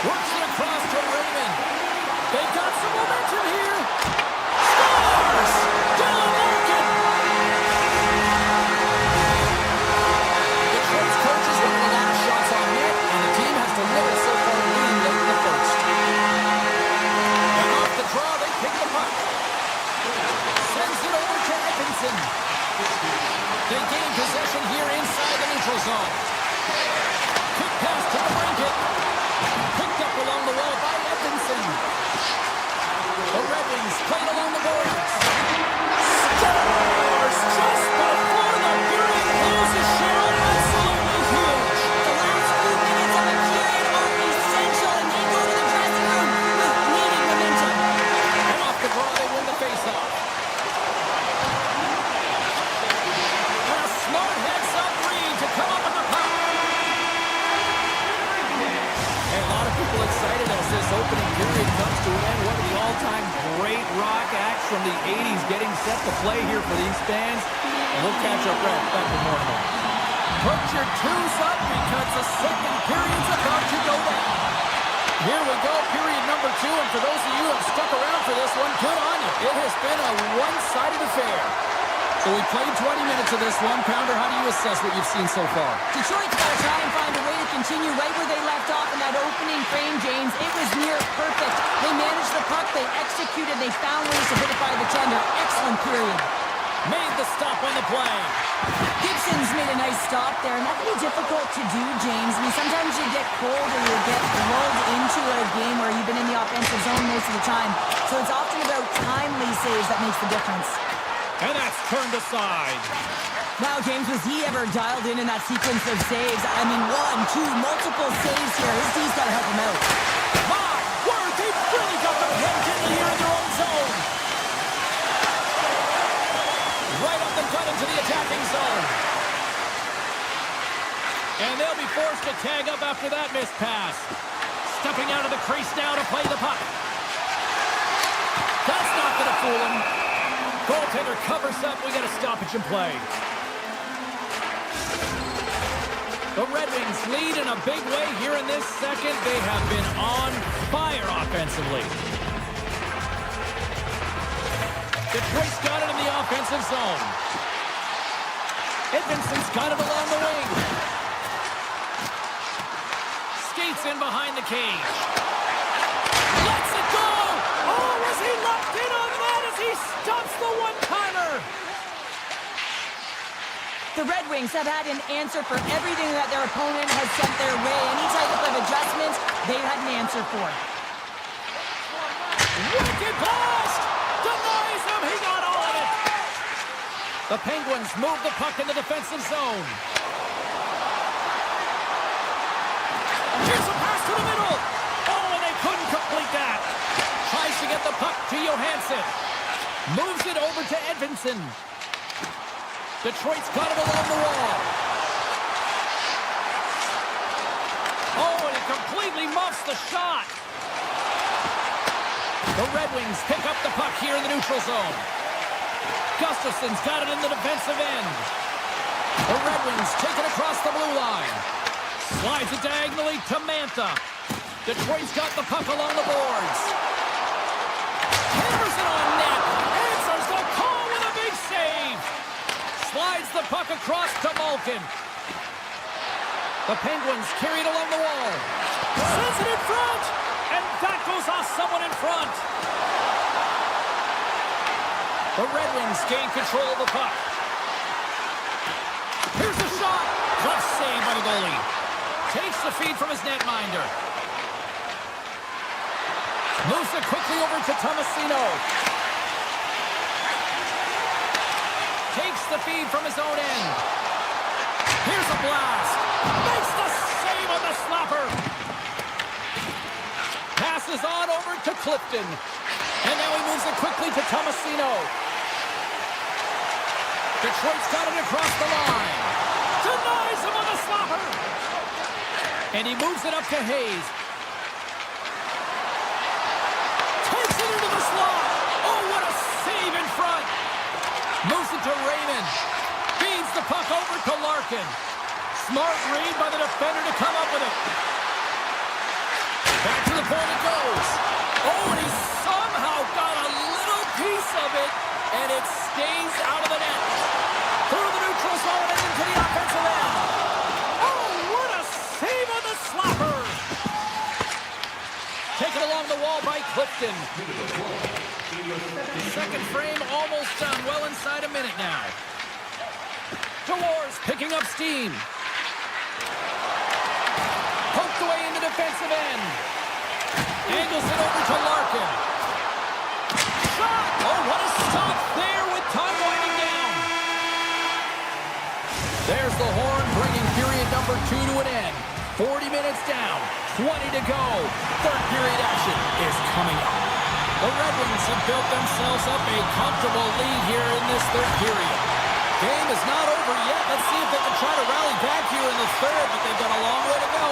Works it across to Raymond. They've got some momentum here. Scores! Edmondson. They gain possession here inside the neutral zone. Quick pass to the blanket. Picked up along the wall by Edmondson. The Red Wings played along the boards. Scores just before the period closes. Cheryl, absolutely huge. The last few minutes of a period are essential, and they go to the dressing room with needed momentum. And off the draw, they win the faceoff. And a smart heads-up read to come up with the puck. Hey, a lot of people excited as this opening period comes to an end. One of the all-time great rock acts from the 80s getting set to play here for these fans. And we'll catch up right back with more in a moment. Put your twos up because the second period's about to go down. Here we go, period number 2, and for those of you who have stuck around for this one, good on you. It has been a one-sided affair. So we played 20 minutes of this one. Pounder, how do you assess what you've seen so far? Detroit's got to try and find a way to continue right where they left off in that opening frame, James. It was near perfect. They managed the puck, they executed, they found ways to hit it by the tender. Excellent period. Made the stop on the play. Gibson's made a nice stop there, and that can be difficult to do, James. I mean, sometimes you get cold or you get lulled into a game where you've been in the offensive zone most of the time. So it's often about timely saves that makes the difference. And that's turned aside. Wow, James, was he ever dialed in that sequence of saves? I mean, 1, 2, multiple saves here. His D's got to help him out. My word, they've really got them hemmed in here in their own zone. Right up the gut into the attacking zone. And they'll be forced to tag up after that missed pass. Stepping out of the crease now to play the puck. That's not going to fool him. Goaltender covers up. We got a stoppage in play. The Red Wings lead in a big way here in this second. They have been on fire offensively. Detroit's got it in the offensive zone. Edmondson's got it along the wing. Skates in behind the cage. Lets it go! Oh, was he locked in on that as he stops the one-timer? The Red Wings have had an answer for everything that their opponent has sent their way. Any type of adjustment, they've had an answer for. Wicked blast! Denies him! He got all of it! The Penguins move the puck in the defensive zone. Here's a pass to the middle! Oh, and they couldn't complete that! Tries to get the puck to Johansson. Moves it over to Edmondson. Detroit's got it along the wall. Oh, and it completely muffs the shot. The Red Wings pick up the puck here in the neutral zone. Gustafson's got it in the defensive end. The Red Wings take it across the blue line. Slides it diagonally to Mantha. Detroit's got the puck along the boards. Hammers it on net. Answers the call with a big save. Slides the puck across to Malkin. The Penguins carry it along the wall. Sends it in front. And that goes off someone in front. The Red Wings gain control of the puck. Here's the shot. Left save by the goalie. Takes the feed from his netminder. Moves it quickly over to Tomasino. Takes the feed from his own end. Here's a blast. Makes the save on the slapper. Passes on over to Clifton. And now he moves it quickly to Tomasino. Detroit's got it across the line. Denies him on the slapper. And he moves it up to Hayes. Takes it into the slot. Oh, what a save in front. Moves it to Raymond. Feeds the puck over to Larkin. Smart read by the defender to come up with it. Back to the point it goes. Oh, and he somehow got a little piece of it, and it stays out of the net. Through the neutral zone and into the offensive end. Oh, what a save on the slapper. Taken along the wall by Clifton. Second frame almost done. Well inside a minute now. Delors picking up steam. Poked away in the defensive end. Angles it over to Larkin. Shot! Oh, what a stop there with time winding down. There's the horn bringing period number 2 to an end. 40 minutes down, 20 to go. Third period action is coming up. The Red Wings have built themselves up a comfortable lead here in this third period. Game is not over yet. Let's see if they can try to rally back here in the third, but they've got a long way to go.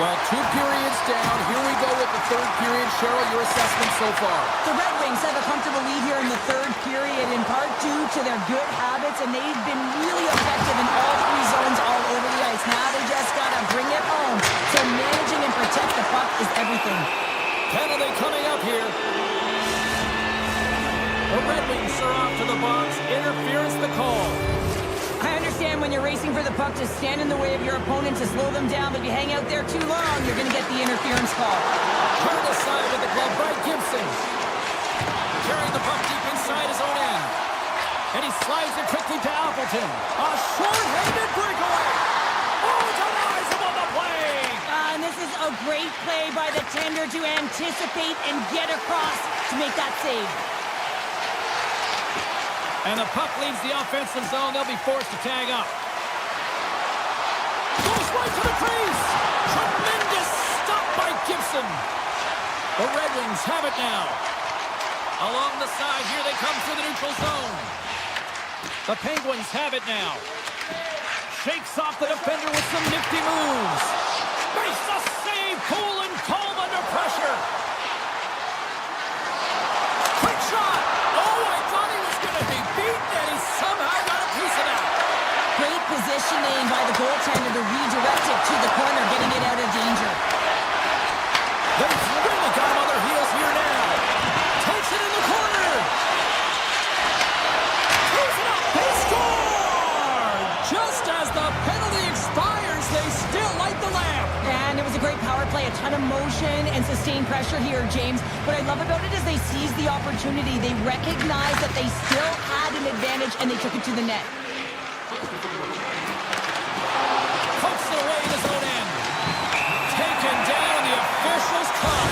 Well, 2 periods down. Here we go with the third period. Cheryl, your assessment so far? The Red Wings have a comfortable lead here in the third period, in part due to their good habits, and they've been really effective in all 3 zones all over the ice. Now they just got to bring it home. So managing and protect the puck is everything. Penalty coming up here. The Red Wings are off to the box. Interference the call. I understand when you're racing for the puck to stand in the way of your opponent to slow them down, but if you hang out there too long, you're going to get the interference call. Turned aside with the glove by Gibson. Carrying the puck deep inside his own end. And he slides it quickly to Appleton. A short-handed breakaway. Oh, denies him on the play. And this is a great play by the tender to anticipate and get across to make that save. And the puck leaves the offensive zone. They'll be forced to tag up. Goes right to the crease. Tremendous stop by Gibson. The Red Wings have it now. Along the side, here they come through the neutral zone. The Penguins have it now. Shakes off the defender with some nifty moves. Makes a save, cool and calm under pressure. Quick shot. Oh, I thought he was going to be beaten, and he somehow got a piece of that. Great positioning by the goaltender to redirect it to the corner, getting it out of danger. They've really got him on their heels here now. Takes it in the corner. Throws it up. They score! Just as the penalty expires, they still light the lamp. And it was a great power play, a ton of motion and sustained pressure here, James. What I love about it is they seized the opportunity. They recognized that they still had an advantage, and they took it to the net. Pokes it away in his own end. Taken down, the officials come.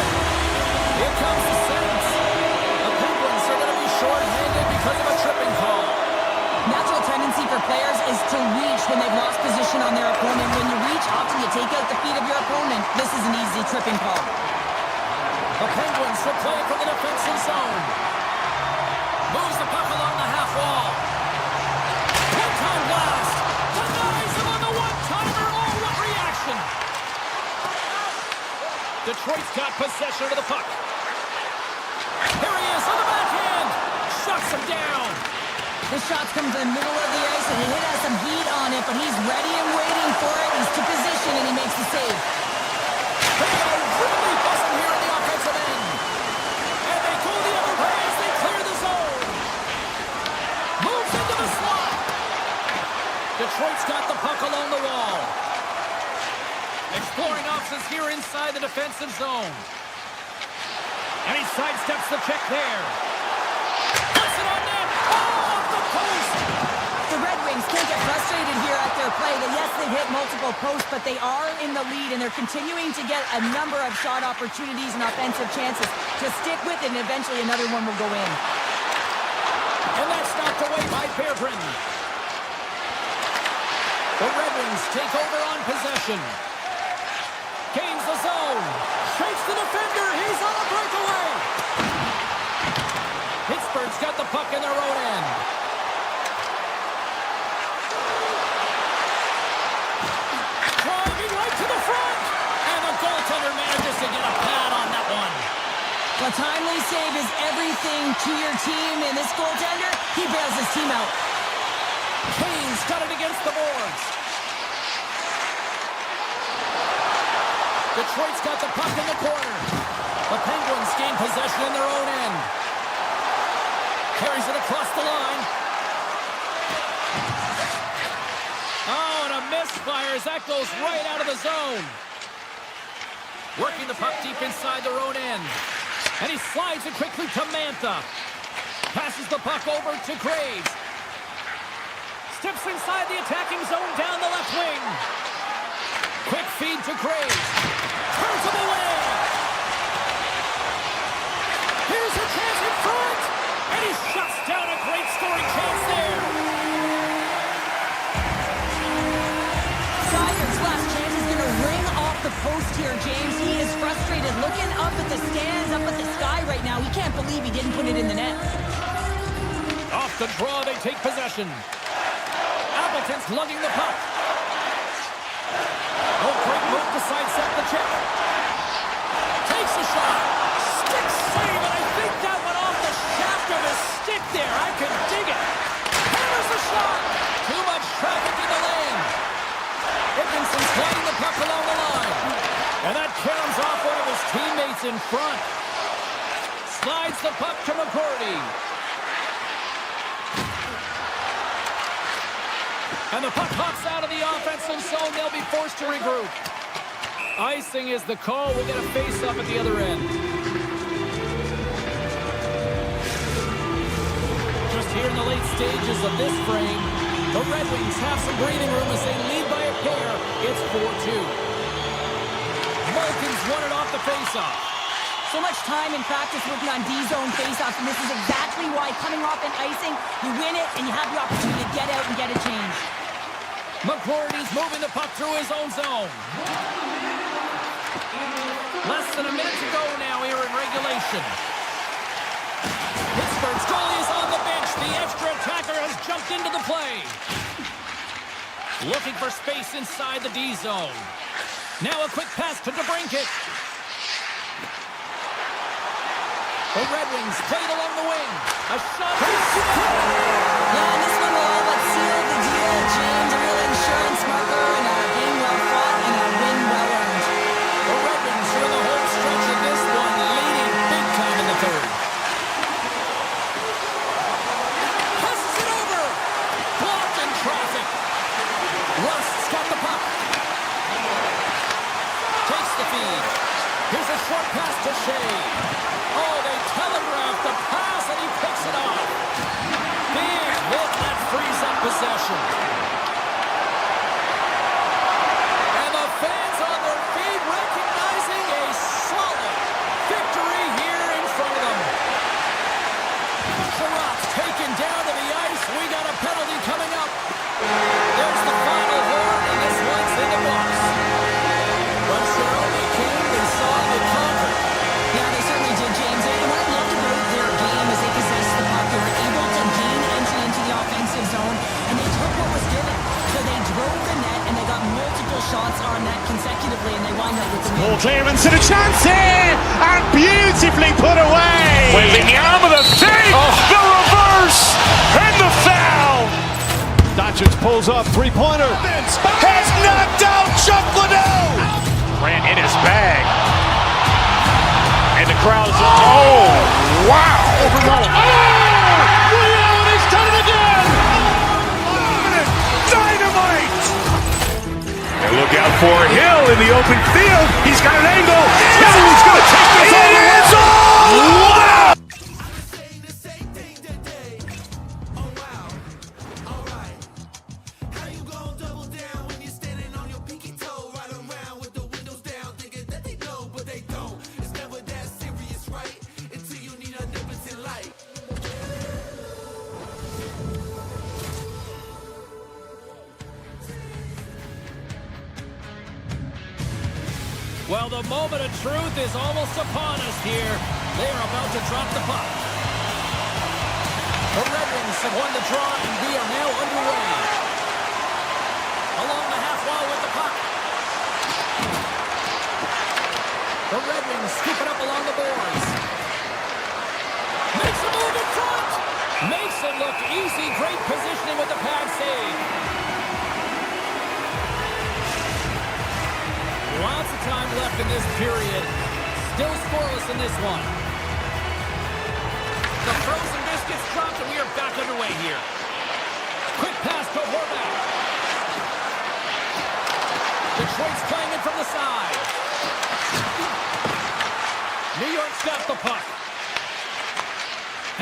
Here comes the sentence. The Penguins are going to be short-handed because of a tripping call. Natural tendency for players is to reach when they've lost position on their opponent. When you reach, often you take out the feet of your opponent. This is an easy tripping call. The Penguins will play from the defensive zone. Moves the puck along the half wall. One-time blast. Denies him on the one-timer. Oh, what reaction. Detroit's got possession of the puck. Here he is on the backhand. Shuts him down. The shot's come to the middle of the ice, and the hit has some heat on it, but he's ready and waiting for it. He's to position, and he makes the save. They are really buzzing here in the offensive end. And they go the other way as they clear the zone. Moves into the slot. Detroit's got the puck along the wall. Exploring options here inside the defensive zone. And he sidesteps the check there. Puts it on net. Oh, off the post. The Red Wings can't get frustrated here at their play. Yes, they've hit multiple posts, but they are in the lead, and they're continuing to get a number of shot opportunities and offensive chances to stick with it, and eventually another one will go in. And that's knocked away by Bearbryn. The Red Wings take over on possession. Gains the zone. Shakes the defender. He's on a breakaway. Pittsburgh's got the puck in their own end. Driving right to the front. And the goaltender manages to get a pad on that one. A timely save is everything to your team, and this goaltender, he bails his team out. Kane's got it against the boards. Detroit's got the puck in the corner. The Penguins gain possession in their own end. Carries it across the line. Oh, and a misfire as that goes right out of the zone. Working the puck deep inside their own end. And he slides it quickly to Mantha. Passes the puck over to Graves. Steps inside the attacking zone down the left wing. Quick feed to Graves. Turns him away. Here's a chance in front. And he shuts down a great scoring chance there. Sider's last chance is going to ring off the post here, James. He is frustrated, looking up at the stands, up at the sky right now. He can't believe he didn't put it in the net. Off the draw, they take possession. Appleton's lugging the puck. Oh, great move to sidestep the check. Takes a shot. Stick save, and I think that went off the shaft of his stick there. I can dig it. Hammers the shot. Too much traffic in the lane. Dickinson sliding the puck along the line. And that cams off one of his teammates in front. Slides the puck to McCourty. And the puck hops out of the offensive zone. They'll be forced to regroup. Icing is the call. We'll get a face-up at the other end. Just here in the late stages of this frame, the Red Wings have some breathing room as they lead by a pair. It's 4-2. Malkin's won it off the face-off. So much time in practice working on D-zone faceoffs, and this is exactly why coming off an icing, you win it, and you have the opportunity to get out and get a change. McCourty's moving the puck through his own zone. Less than a minute to go now here in regulation. Pittsburgh's goalie is on the bench. The extra attacker has jumped into the play. Looking for space inside the D-zone. Now a quick pass to DeBrincat. The Red Wings played along the wing. A shot. Yeah, and this one will all but seal the deal, James. A real insurance marker and a game well fought and a win well earned. The Red Wings are in the home stretch of this one, leading big time in the third. Passes it over. Blocked in traffic. Rust's got the puck. Takes the feed. Here's a short pass to Shea. Oh, they telegraphed the pass, and he picks it off. Big hit that frees up possession. And the fans on their feet recognizing a solid victory here in front of them. Sherratt's taken down to the ice. We got a penalty coming up. There's the final horn, and this one's in the box. But Sherratt, they came, they saw, they conquered. Yeah, they certainly did, James. And what I loved about their game is they possessed the puck. They were able to gain entry into the offensive zone, and they took what was given. So they drove the net, and they got multiple shots on net consecutively, and they wound up with the win. Ball clearance and a chance here, and beautifully put away. Waving the arm of the save, the reverse, and the foul. Doncic pulls up, three-pointer. Has knocked out Chuck Liddell. Grant in his bag. And the crowd's oh, wow! Overall. Oh! Liddell, and he's done it again! Dynamite! And look out for Hill in the open field. He's got an angle. Hill is going to take this all the way. Wow! Well, the moment of truth is almost upon us here. They are about to drop the puck. The Red Wings have won the draw, and we are now underway. Along the half wall with the puck. The Red Wings scoop it up along the boards. Makes a move in front. Makes it look easy. Great positioning with the pad save. Lots of time left in this period. Still scoreless in this one. The frozen biscuits dropped, and we are back underway here. Quick pass to Horvath. Detroit's playing it from the side. New York's got the puck.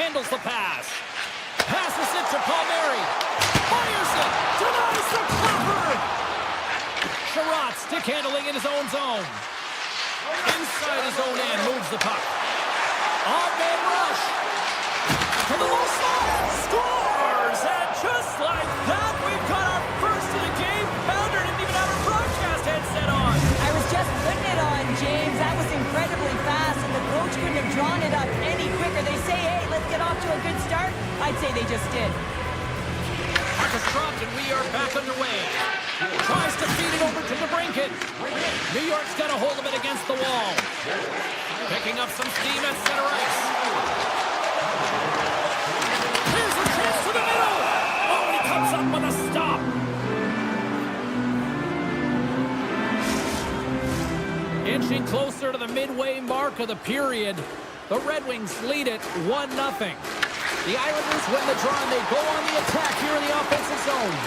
handles the pass. Passes it to Palmieri. Fires it. Denies the cover. Sherratt stick handling in his own zone. Inside his own end, moves the puck. On-man rush. To the low side. Scores! And just like that, we've got our first of the game. Bounder didn't even have a broadcast headset on. I was just putting it on, James. That was incredibly fast, and the coach couldn't have drawn it up any quicker. They say, hey, let's get off to a good start. I'd say they just did. Puck is dropped, and we are back underway. Tries to feed it over to the Brinket. New York's got a hold of it against the wall. Picking up some steam at center ice. Here's a chance to the middle. Oh, and he comes up with a stop. Inching closer to the midway mark of the period, the Red Wings lead it 1-0. The Islanders win the draw, and they go on the attack here in the offensive zone.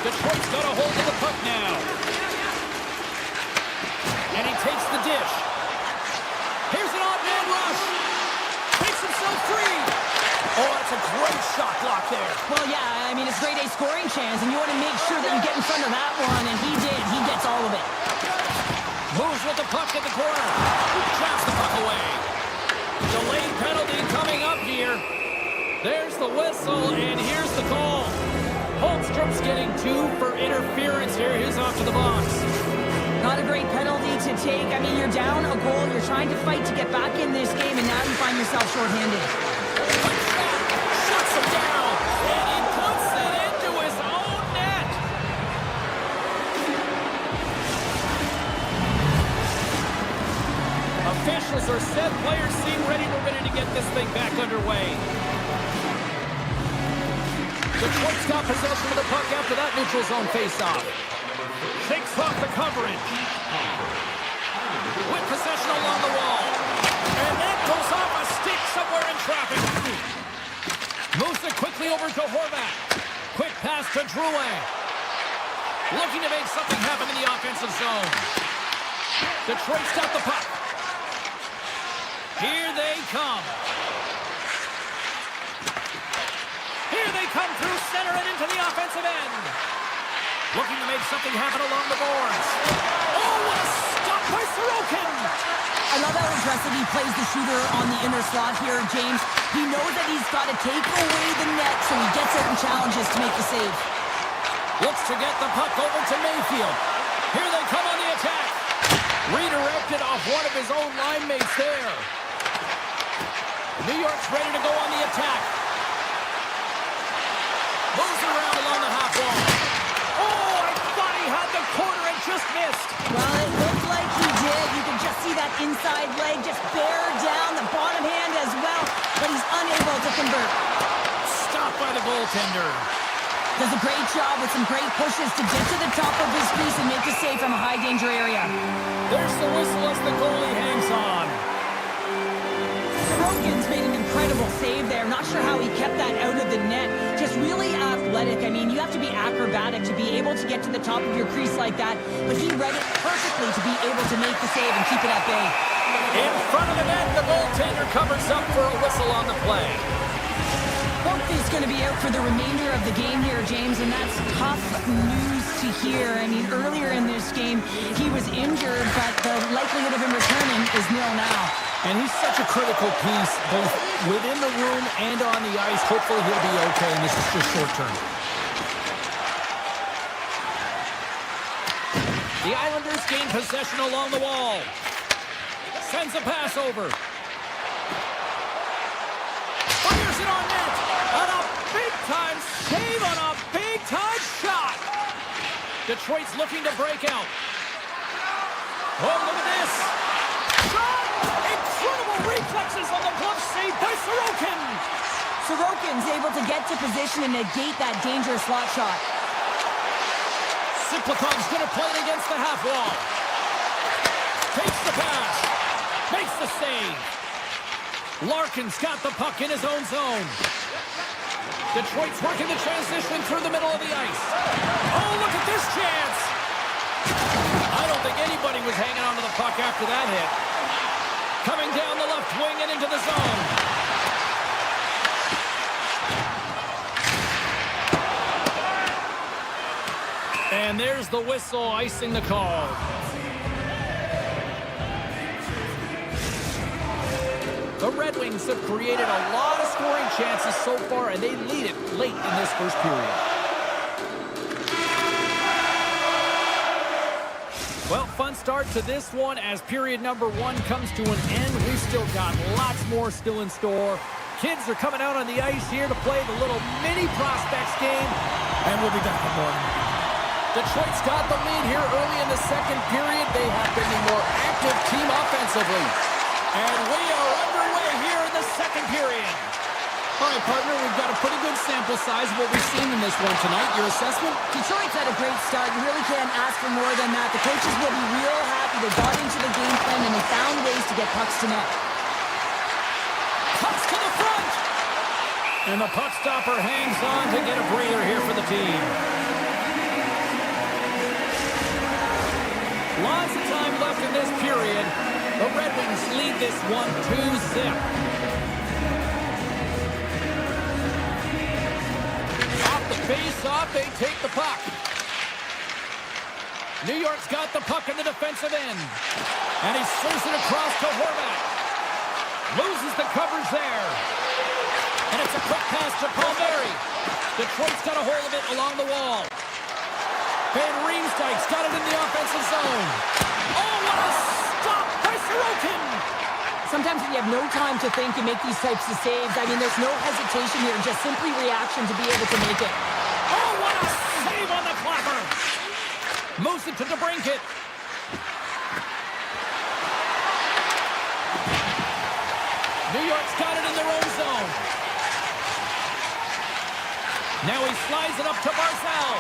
Detroit's got a hold of the puck now. And he takes the dish. Here's an odd-man rush. Takes himself free. Oh, that's a great shot block there. Well, yeah, I mean, it's grade A scoring chance, and you want to make sure that you get in front of that one, and he did. He gets all of it. Moves with the puck in the corner. Traps the puck away. Delayed penalty coming up here. There's the whistle, and here's the call. Holmstrom's getting 2 for interference here. He's off to the box. Not a great penalty to take. I mean, you're down a goal. You're trying to fight to get back in this game, and now you find yourself shorthanded. Shuts him down, and he puts it into his own net. Officials are set. Players seem ready. We're ready to get this thing back underway. Detroit's got possession of the puck after that neutral zone faceoff. Shakes off the coverage. With possession along the wall. And that goes off a stick somewhere in traffic. Moves it quickly over to Horvat. Quick pass to Drouin. Looking to make something happen in the offensive zone. Detroit's got the puck. Here they come. Here they come through center and into the offensive end. Looking to make something happen along the boards. Oh, what a stop by Sorokin! I love how aggressive he plays the shooter on the inner slot here, James. He knows that he's got to take away the net, so he gets certain challenges to make the save. Looks to get the puck over to Mayfield. Here they come on the attack. Redirected off one of his own line mates there. New York's ready to go on the attack. Moves around along the half wall. Oh, I thought he had the corner and just missed. Well, it looked like he did. You can just see that inside leg just bear down the bottom hand as well, but he's unable to convert. Stopped by the goaltender. Does a great job with some great pushes to get to the top of his crease and make a save from a high-danger area. There's the whistle as the goalie hangs on. Sorokin's made an incredible save there. Not sure how he kept that out of the net. Just really athletic. I mean, you have to be acrobatic to be able to get to the top of your crease like that, but he read it perfectly to be able to make the save and keep it at bay. In front of the net, the goaltender covers up for a whistle on the play. He's going to be out for the remainder of the game here, James, and that's tough news to hear. I mean, earlier in this game, he was injured, but the likelihood of him returning is nil now. And he's such a critical piece, both within the room and on the ice. Hopefully he'll be okay, and this is just short term. The Islanders gain possession along the wall. Sends a pass over. Fires it on net. And a big-time save on a big-time shot. Detroit's looking to break out. Oh, look at this. Shot! Incredible reflexes on the glove save by Sorokin. Sorokin's able to get to position and negate that dangerous slot shot. Siplikov's going to play it against the half wall. Takes the pass. Makes the save. Larkin's got the puck in his own zone. Detroit's working the transition through the middle of the ice. Oh, look at this chance. I don't think anybody was hanging on to the puck after that hit. coming down the left wing and into the zone. And there's the whistle icing the call. The Red Wings have created a lot of scoring chances so far, and they lead it late in this first period. Well, fun start to this one as period number 1 comes to an end. We've still got lots more still in store. Kids are coming out on the ice here to play the little mini prospects game, and we'll be back in the morning. Detroit's got the lead here early in the second period. They have been the more active team offensively. And we are underway here in the second period. All right, partner, we've got a pretty good sample size of what we've seen in this one tonight. Your assessment? Detroit's had a great start. You really can't ask for more than that. The coaches will be real happy they got into the game plan and they found ways to get pucks to net. Pucks to the front! And the puck stopper hangs on to get a breather here for the team. Lots of time left in this period. The Red Wings lead this one 2-0. Off the face-off, they take the puck. New York's got the puck in the defensive end. And he sends it across to Horvat. Loses the coverage there. And it's a quick pass to Palmieri. Detroit's got a hold of it along the wall. Van Riemsdyk's got it in the offensive zone. Oh, what a stop by Sorokin! Sometimes when you have no time to think, you make these types of saves. I mean, there's no hesitation here, just simply reaction to be able to make it. Oh, what a save on the clapper! Moves it to DeBrincat. New York's got it in their own zone. Now he slides it up to Barzal.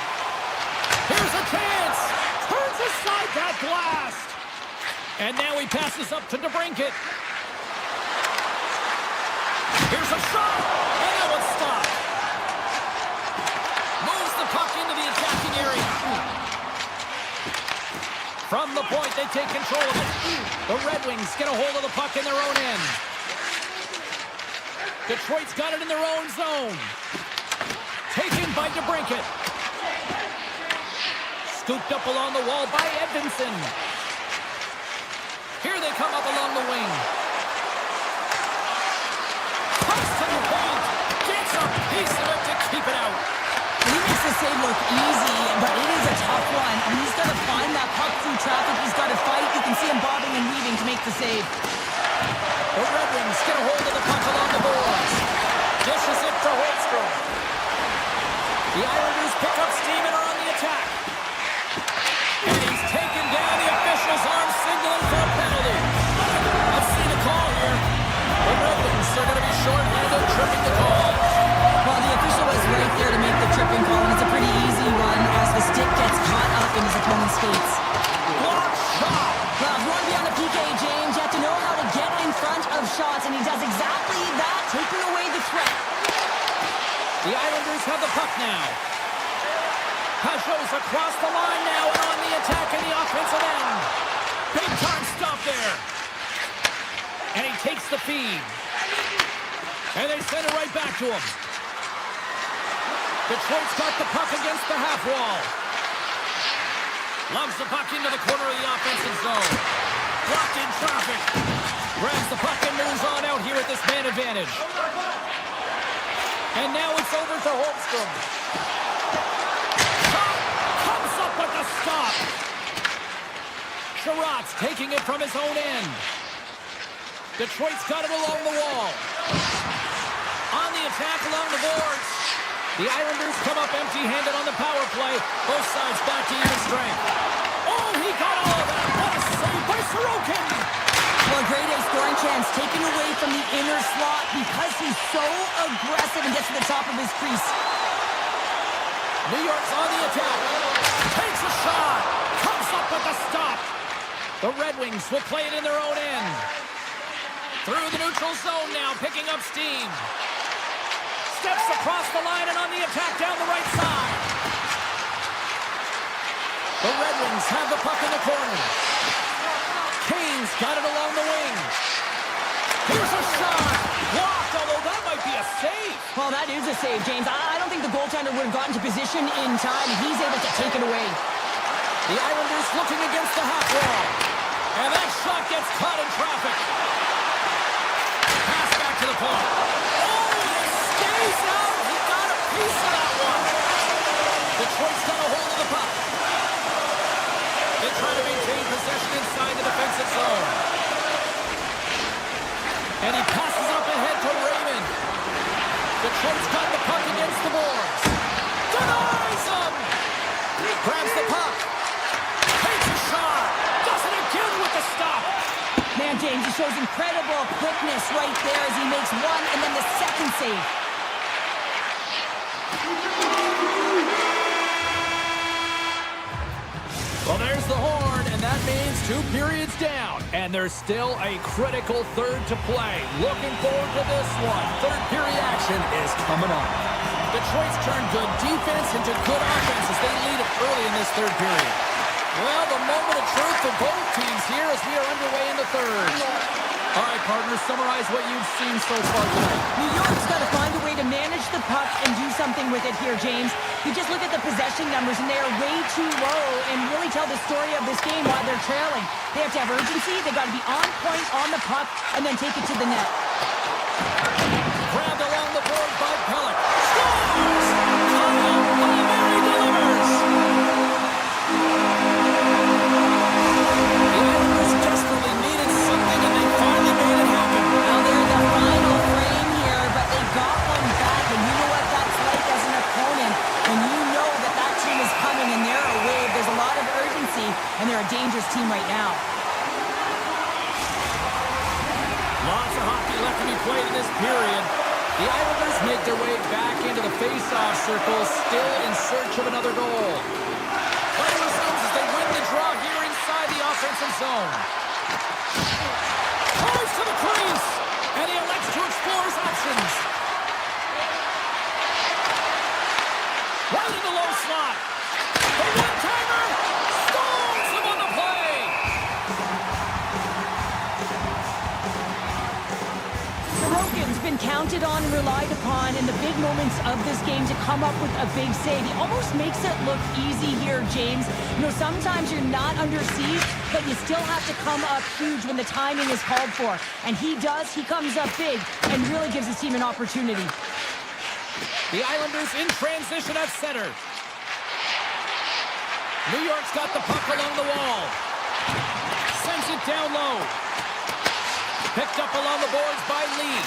Here's a chance. Turns aside that blast. And now he passes up to DeBrincat. Here's a shot. And that one's stopped. Moves the puck into the attacking area. From the point, they take control of it. The Red Wings get a hold of the puck in their own end. Detroit's got it in their own zone. Taken by DeBrincat. Scooped up along the wall by Edvinsson. Here they come up along the wing. Pucks to the point. Gets a piece of it to keep it out. He makes the save look easy, but it is a tough one. I mean, he's got to find that puck through traffic. He's got to fight. You can see him bobbing and weaving to make the save. The Red Wings get a hold of the puck along the boards. Dishes it to Holmstrom. The Islanders pick up steam and are on the attack. And he's taken down. The official's arm signaling for a penalty. I've seen a call here. The Red Wings are going to be short-handed, tripping the call. Well, the official was right there to make the tripping call, and it's a pretty easy one as the stick gets caught up in his opponent's skates. Block shot. Well, if you want to be on the PK, James, you have to know how to get in front of shots, and he does exactly that, taking away the threat. The Islanders have the puck now. Pajot's across the line now and on the attack in the offensive end. Big time stop there. And he takes the feed. And they send it right back to him. Detroit's got the puck against the half wall. Loves the puck into the corner of the offensive zone. Blocked in traffic. Grabs the puck and moves on out here at this man advantage. And now it's over to Holmstrom. Shot comes up with the stop. Sherratt's taking it from his own end. Detroit's got it along the wall. On the attack along the boards. The Islanders come up empty-handed on the power play. Both sides back to even strength. Oh, he got all of that. What a save by Sorokin. Well, a great A scoring chance taken away from the inner slot because he's so aggressive and gets to the top of his crease. New York's on the attack. Takes a shot. Comes up with a stop. The Red Wings will play it in their own end. Through the neutral zone now, picking up steam. Steps across the line and on the attack down the right side. The Red Wings have the puck in the corner. Kane's got it along the wing. Well, that is a save, James. I don't think the goaltender would have gotten to position in time. He's able to take it away. The Islanders looking against the half wall. And that shot gets caught in traffic. Pass back to the point. Oh, it stays out. He got a piece of that one. Detroit's got a hold of the puck. They try to maintain possession inside the defensive zone. And he passes up ahead to Raymond. Detroit's got the puck against the boards. Denies him! Grabs the puck. Takes a shot. Does it again with the stop. Man, James, he shows incredible quickness right there as he makes one and then the second save. Well, there's the horn, and that means 2 periods down. And there's still a critical third to play. Looking forward to this one. Third period action is coming up. Detroit's turned good defense into good offense as they lead it early in this third period. Well, the moment of truth for both teams here as we are underway in the third. All right, partners, summarize what you've seen so far tonight. New York's got to find a way to manage the puck and do something with it here, James. You just look at the possession numbers, and they are way too low and really tell the story of this game while they're trailing. They have to have urgency. They've got to be on point on the puck and then take it to the net. Grabbed along the board by Pellick. Scores! Kyle Palmieri delivers! The Islanders desperately needed something, and they finally made it happen. Well, they're in the final frame here, but they got one back, and you know what that's like as an opponent. When you know that that team is coming and they're a wave, there's a lot of urgency, and they're a dangerous team right now. Lots of hockey left to be played in this period. The Islanders make their way back into the face-off circle, still in search of another goal. Play resumes as they win the draw here inside the offensive zone. Throws to the crease, and he elects to explore his options. Right in the low slot. The one-timer stalls him on the play. Sorokin's been counted on and relied upon in the big moments of this game to come up with a big save. He almost makes it look easy here, James. You know, sometimes you're not under siege, but you still have to come up huge when the timing is called for. And he does. He comes up big and really gives his team an opportunity. The Islanders in transition at center. New York's got the puck along the wall. Sends it down low. Picked up along the boards by Lee.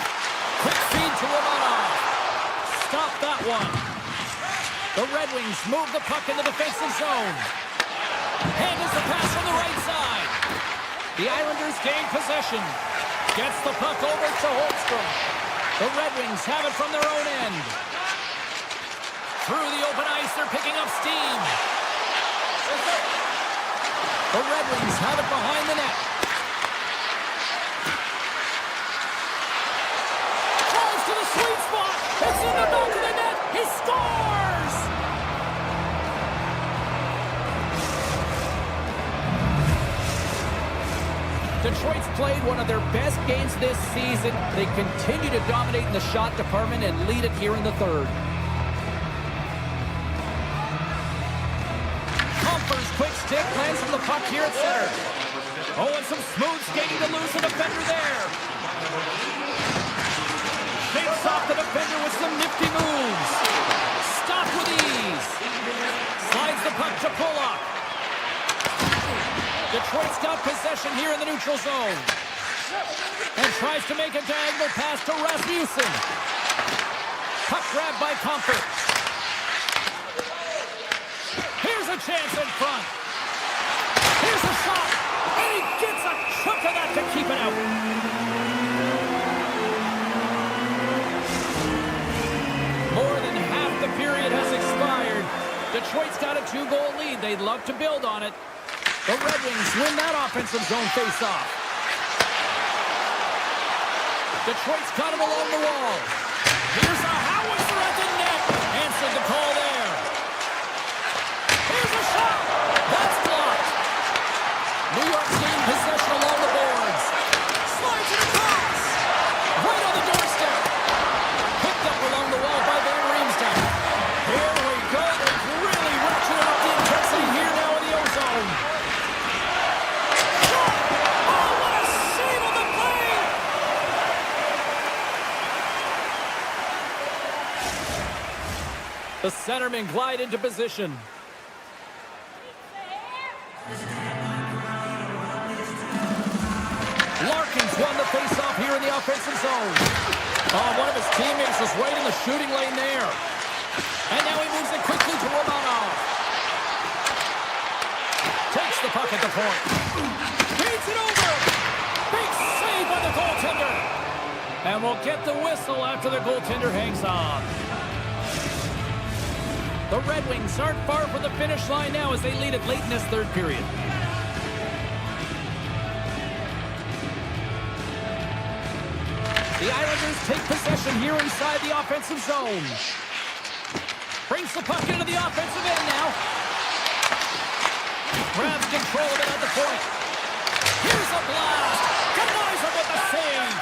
Quick feed to Romanov. Stop that one. The Red Wings move the puck in the defensive zone. Handles the pass from the right side. The Islanders gain possession. Gets the puck over to Holmstrom. The Red Wings have it from their own end. Through the open ice, they're picking up steam. The Red Wings have it behind the net. Calls to the sweet spot. It's in the back of the net. He scores! Detroit's played one of their best games this season. They continue to dominate in the shot department and lead it here in the third. Quick stick lands from the puck here at center. Oh, and some smooth skating to lose the defender there. Shakes off the defender with some nifty moves. Stop with ease. Slides the puck to Pollock. Detroit's got possession here in the neutral zone. And tries to make a diagonal pass to Rasmussen. Puck grab by Comfort. Here's a chance in front. Here's a shot. And he gets a chunk of that to keep it out. More than half the period has expired. Detroit's got a 2-goal lead. They'd love to build on it. The Red Wings win that offensive zone face-off. Detroit's got him along the wall. Here's a howitzer at the net. Answered the call there. Here's a shot. That's blocked. New York's gained possession along the boards. Slides it across. Right on the doorstep. Picked up along the wall. The centermen glide into position. Larkin's won the faceoff here in the offensive zone. Oh, one of his teammates was right in the shooting lane there. And now he moves it quickly to Romanov. Takes the puck at the point. Feeds it over. Big save by the goaltender. And we'll get the whistle after the goaltender hangs on. The Red Wings aren't far from the finish line now as they lead it late in this third period. The Islanders take possession here inside the offensive zone. Brings the puck into the offensive end now. Grabs control of it at the point. Here's a blast. Denies him with the save.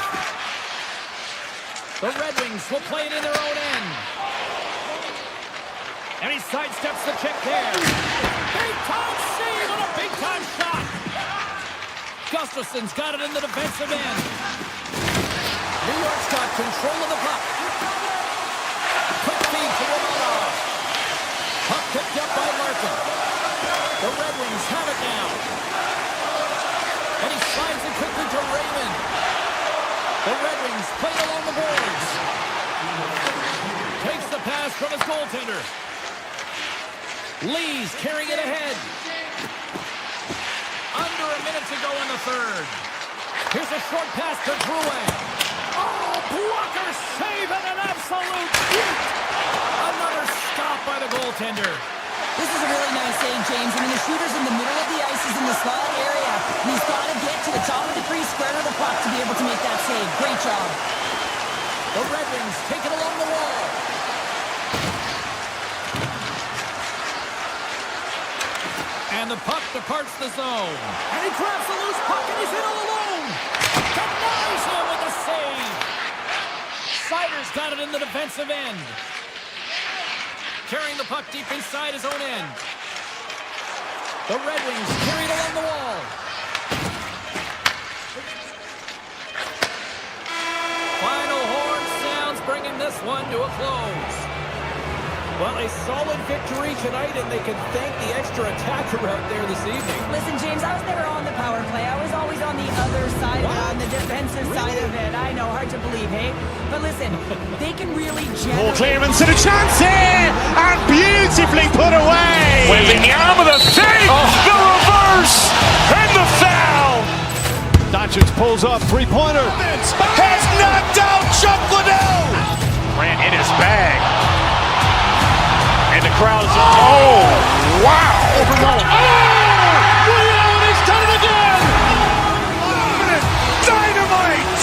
The Red Wings will play it in their own end. And he sidesteps the check there. Big-time save on a big-time shot. Gustafson's got it in the defensive end. New York's got control of the puck. Quick feed to Romanov. Puck picked up by Larkin. The Red Wings have it now. And he slides it quickly to Raymond. The Red Wings play along the boards. Takes the pass from his goaltender. Lee's carrying it ahead. Under a minute to go in the third. Here's a short pass to Drouin. Oh, blocker save and an absolute beaut. Another stop by the goaltender. This is a really nice save, James. I mean, the shooter's in the middle of the ice. He's in the slot area. And he's got to get to the top of the crease, square to the puck to be able to make that save. Great job. The Red Wings take it along the wall. And the puck departs the zone. And he grabs the loose puck and he's in all alone. Denies him with the save. Sider's got it in the defensive end. Carrying the puck deep inside his own end. The Red Wings carry it along the wall. Final horn sounds, bringing this one to a close. Well, a solid victory tonight, and they can thank the extra attacker out there this evening. Listen, James, I was never on the power play. I was always on the other side of it, on the defensive side of it. I know, hard to believe, hey? But listen, they can really Ball generate... clearance and a chance here, and beautifully put away. With the arm of the save, the reverse, and the foul. Doncic pulls up, three-pointer. Has knocked out Chuck Liddell. Grant in his bag. And the crowd is, oh, wow. Overrun. Oh, and he's done it again. Dynamite.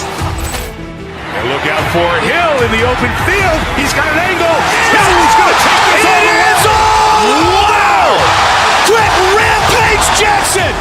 And look out for Hill in the open field. He's got an angle. Hill's going to take this all the way. Wow. Quick rampage Jackson.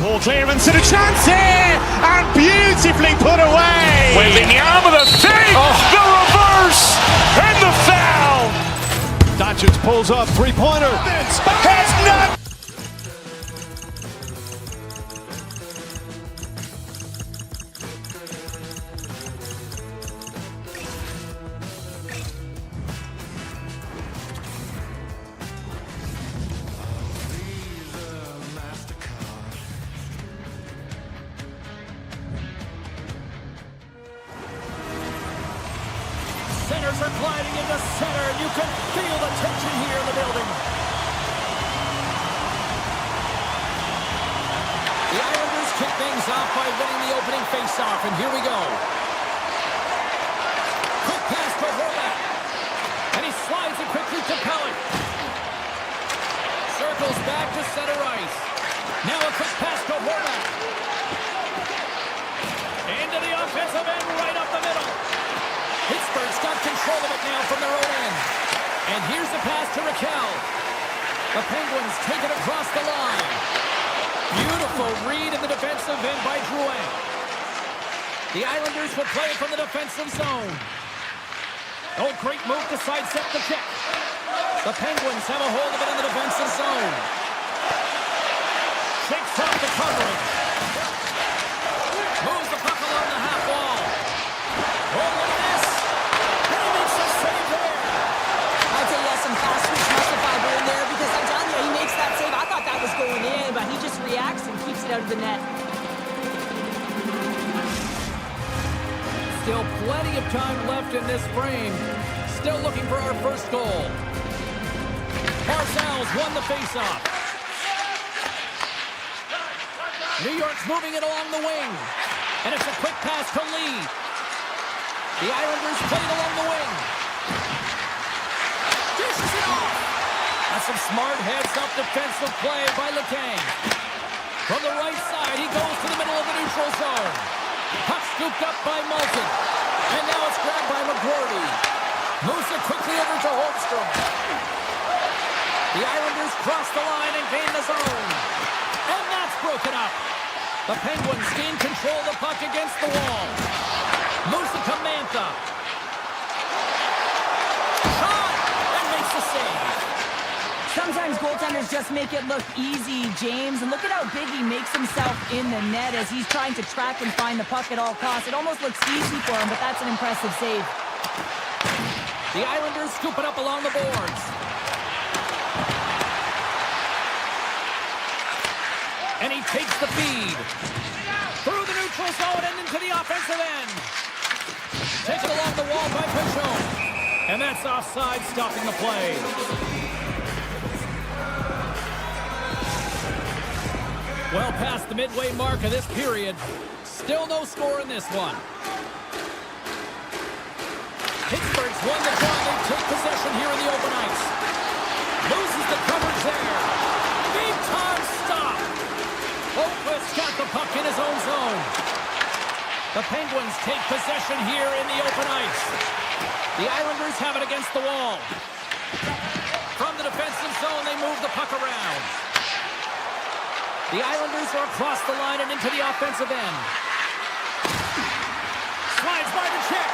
Ball clearance and a chance here, and beautifully put away. With the arm of the save, the reverse, and the foul. Doncic pulls up, three-pointer. Has not. Centers are gliding into center. You can feel the tension here in the building. The Islanders kick things off by winning the opening faceoff, and here we go. Quick pass to Horvath. And he slides it quickly to Pellet. Circles back to center ice. Now a quick pass to Horvath. Into the offensive end, right up the middle. Pittsburgh's got control of it now from their own end. And here's the pass to Raquel. The Penguins take it across the line. Beautiful read in the defensive end by Drouin. The Islanders will play it from the defensive zone. Oh, great move to sidestep the check. The Penguins have a hold of it in the defensive zone. Shakes off the coverage. Moves the puck along the half wall. Oh, look at this. And he makes a save there. I'd say he has some fast switch muscle fiber in there because I'm telling you, he makes that save. I thought that was going in, but he just reacts and keeps it out of the net. Still plenty of time left in this frame. Still looking for our first goal. Parcells won the faceoff. New York's moving it along the wing. And it's a quick pass to Lee. The Islanders play it along the wing. Dishes it off. That's some smart heads-up defensive play by Letang. From the right side, he goes to the middle of the neutral zone. Puck scooped up by Malton. And now it's grabbed by McGroarty. Moves it quickly over to Holmstrom. The Islanders cross the line and gain the zone. And that's broken up. The Penguins gain control of the puck against the wall. Moves it to Mantha. Shot! And makes the save. Sometimes goaltenders just make it look easy, James. And look at how big he makes himself in the net as he's trying to track and find the puck at all costs. It almost looks easy for him, but that's an impressive save. The Islanders scoop it up along the boards. And he takes the feed. Through the neutral zone and into the offensive end. Taken along the wall by Pichon. And that's offside, stopping the play. Well past the midway mark of this period. Still no score in this one. Pittsburgh's won the draw. They take possession here in the open ice. Loses the coverage there. Big time stop. Oakwood's got the puck in his own zone. The Penguins take possession here in the open ice. The Islanders have it against the wall. From the defensive zone, they move the puck around. The Islanders are across the line and into the offensive end. Slides by the check.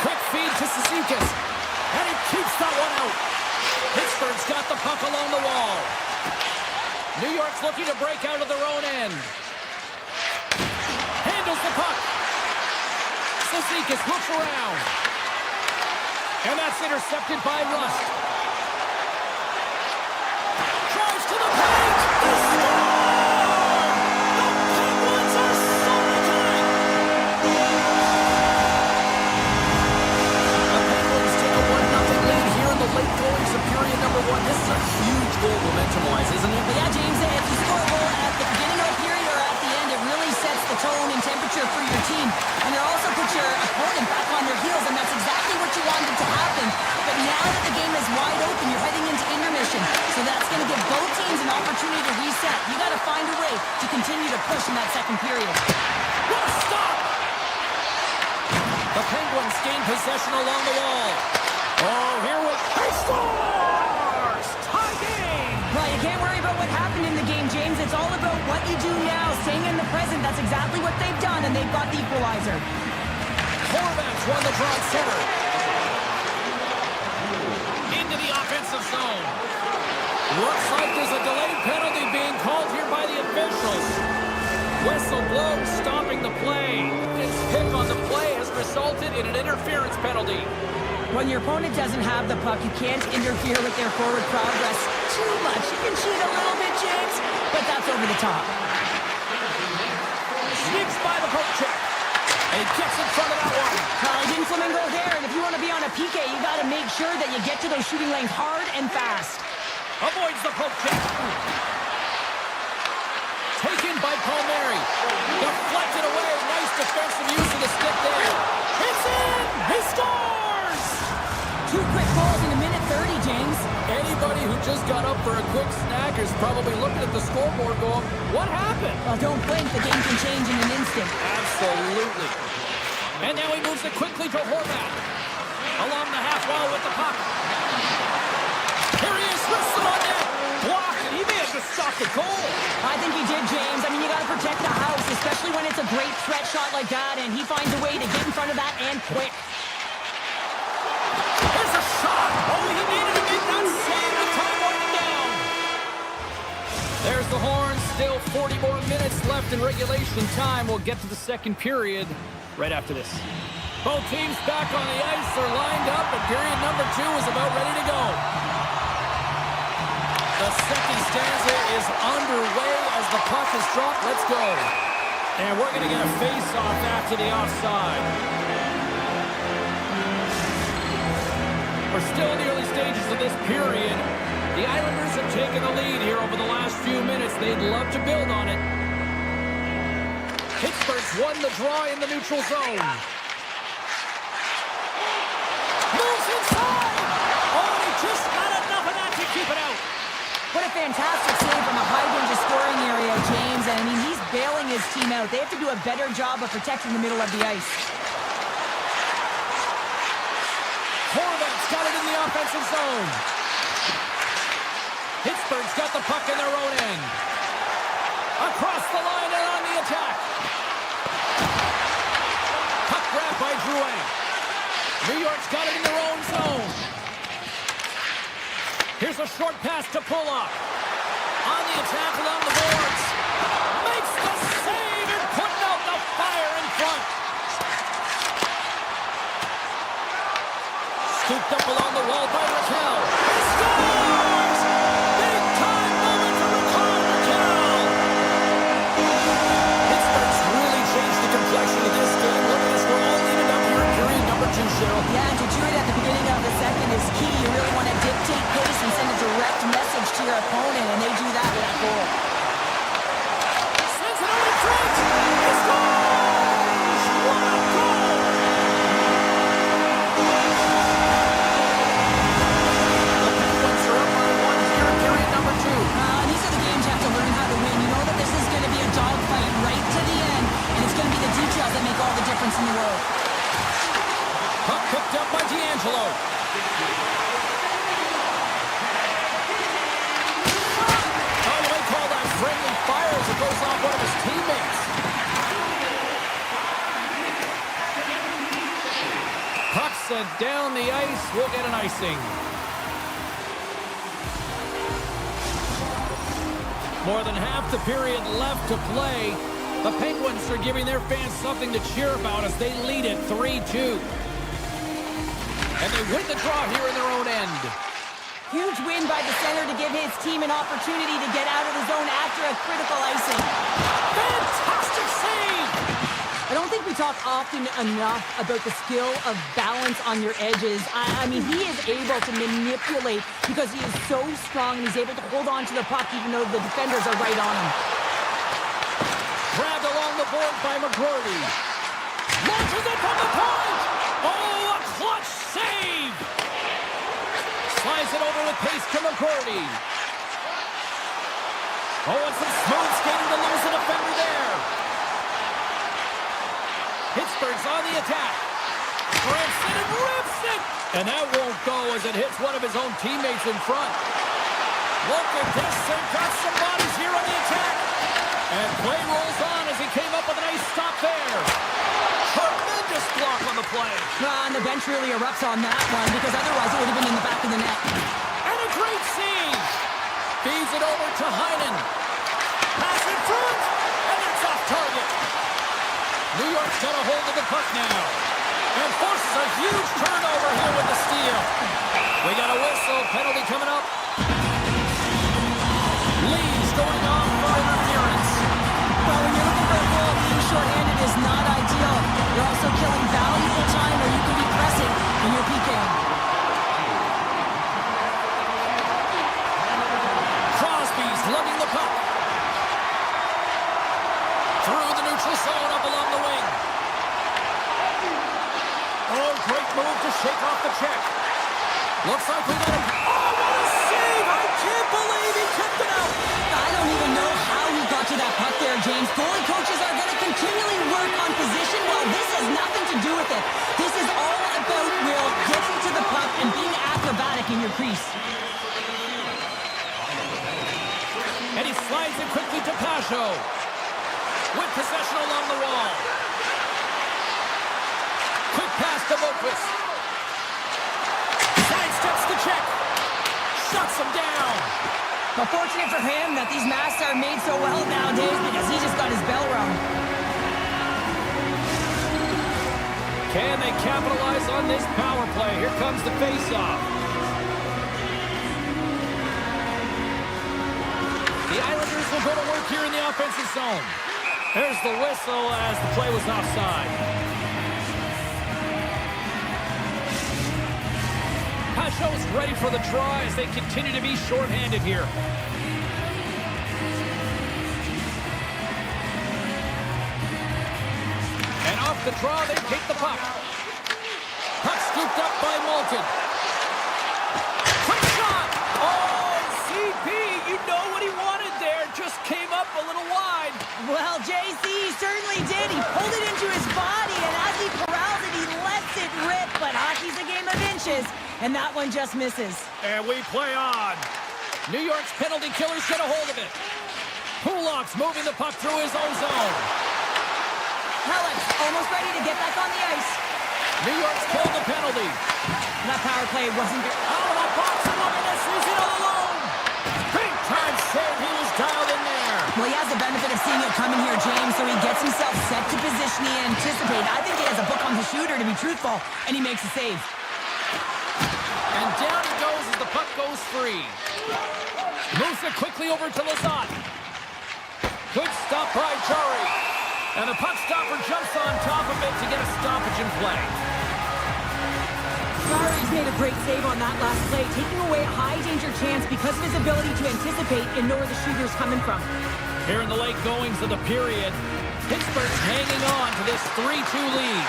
Quick feed to Cizikas. And he keeps that one out. Pittsburgh's got the puck along the wall. New York's looking to break out of their own end. Handles the puck. Cizikas looks around. And that's intercepted by Rust. Drives to the paint. He scored! The Penguins are soaring tonight. The Penguins take a 1-0 lead here in the late goings of period number 1. This is a huge goal momentum-wise, isn't it? Yeah, James, if you score a goal at the beginning of a period or at the end, it really sets the tone and temperature for your team. And it also puts your opponent back on their heels, and that's exactly what you wanted to happen. But now that the game is wide open, you're heading into intermission. So that's going to give both teams an opportunity to reset. You got to find a way to continue to push in that second period. What a stop! The Penguins gain possession along the wall. Oh, here we go. Scores! Tie game! Well, you can't worry about what happened in the game, James. It's all about what you do now, staying in the present. That's exactly what they've done, and they've got the equalizer. Horvath's won the draw at center. Into the offensive zone. Looks like there's a delayed penalty being called here by the officials. Whistle blows, stopping the play. His pick on the play has resulted in an interference penalty. When your opponent doesn't have the puck, you can't interfere with their forward progress too much. You can cheat a little bit, James, but that's over the top. Sneaks by the poke check. And he gets in front of that one. Didn't Flamingo there, and if you want to be on a PK, you got to make sure that you get to those shooting lanes hard and fast. Avoids the poke check. Taken by Palmieri. Deflected away. Nice defensive use of the stick there. It's in! He scores! 2 quick goals in a minute 30, James. Anybody who just got up for a quick snack is probably looking at the scoreboard going, what happened? Well, don't blink. The game can change in an instant. Absolutely. And now he moves it quickly to Horvath. Along the half wall with the puck. Here he is, wrists it on net. it's a great threat shot like that, and he finds a way to get in front of that and quick. There's a shot! Oh, he needed to make that save. The time winding down. There's the horn. Still 40 more minutes left in regulation time. We'll get to the second period right after this. Both teams back on the ice. They're lined up, and period number 2 is about ready to go. The second stanza is underway as the puck is dropped. Let's go. And we're going to get a face-off after the offside. We're still in the early stages of this period. The Islanders have taken the lead here over the last few minutes. They'd love to build on it. Pittsburgh's won the draw in the neutral zone. Moves inside! Oh, and he just got enough of that to keep it out. What a fantastic save from a high-danger scoring area, James. And I mean, he's bailing his team out. They have to do a better job of protecting the middle of the ice. Horvat's got it in the offensive zone. Pittsburgh's got the puck in their own end. Across the line and on the attack. Puck grab by Drouin. New York's got it in their own zone. Here's a short pass to Pulock. On the attack along the boards. Makes the save and putting out the fire in front. Scooped up along the wall by Raquel. He scores! Big time moment for Raquel. Pittsburgh's really changed the complexion of this game. Look at this, we're all evened up here in period number 2, Cheryl. Yeah, and to do it at the beginning of the second is key. You really want to dictate pace and send a direct message to your opponent, and they do that with that goal. Sends it over front. He scores! What a goal! The Penguins are up by 1 here in period number 2. These are the games you have to learn how to win. You know that this is going to be a dogfight right to the end, and it's going to be the details that make all the difference in the world. Puck picked up by D'Angelo. Oh, you might call that friendly fire as it goes off one of his teammates. Puck sent down the ice. We'll get an icing. More than half the period left to play. The Penguins are giving their fans something to cheer about as they lead it 3-2. And they win the draw here in their own end. Huge win by the center to give his team an opportunity to get out of the zone after a critical icing. Fantastic save! I don't think we talk often enough about the skill of balance on your edges. I mean, he is able to manipulate because he is so strong and he's able to hold on to the puck even though the defenders are right on him. Grabbed along the board by McGroarty. Launches it from the point! Oh, a clutch save! Slides it over with pace to McGroarty. Oh, and some smooth skating to lose the defender there. Pittsburgh's on the attack. Grabs it and rips it! And that won't go as it hits one of his own teammates in front. Look at this, they've got some bodies here on the attack. And play rolls on as he came up with a nice stop there. Tremendous block on the play. And the bench really erupts on that one because otherwise it would have been in the back of the net. And a great save. Feeds it over to Heinen. Pass in front. And it's off target. New York's got a hold of the puck now. And forces a huge turnover here with the steal. We got a whistle. Penalty coming up. Lee's going off for interference. Well, when you're looking for a goal, being shorthanded is not ideal. You're also killing valuable time where you can be pressing when you're PKing. Crosby's lugging the puck. Through the neutral zone up along the wing. Oh, great move to shake off the check. Looks like we got him. Oh, what a save! I can't believe he kept it out. I don't even know how he got to that puck there, James. Goalie coaches are going to continually work on position. Well, this has nothing to do with it. This is all about Will getting to the puck and being acrobatic in your crease. And he slides it quickly to Pasho. with possession along the wall. Quick pass to Lopez. Sidesteps the check. Shuts him down. But fortunate for him that these masks are made so well nowadays because he just got his bell rung. Can they capitalize on this power play? Here comes the face-off. The Islanders will go to work here in the offensive zone. There's the whistle as the play was offside. Pashos ready for the draw as they continue to be shorthanded here. And off the draw, they take the puck. Puck scooped up by Moulton. Quick shot! Oh, CP, you know what he wanted there. Just came up a little wide. Well, JC certainly did. He pulled it into his body, and as he corrals it, he lets it rip. But hockey's a game of inches, and that one just misses. And we play on. New York's penalty killers get a hold of it. Pulak's moving the puck through his own zone. Helix almost ready to get back on the ice. New York's killed the penalty. That power play wasn't good. Out of the box, and look at this, he's in all alone. Big time save, he was dialed in there. Well, he has the benefit of seeing it coming here, James, so he gets himself set to position he anticipated. I think he has a book on the shooter, to be truthful, and he makes a save. And down he goes as the puck goes free. Moves it quickly over to Lazat. Good stop by Jari. And the puck stopper jumps on top of it to get a stoppage in play. Jari's made a great save on that last play, taking away a high-danger chance because of his ability to anticipate and know where the shooter's coming from. Here in the late goings of the period, Pittsburgh's hanging on to this 3-2 lead.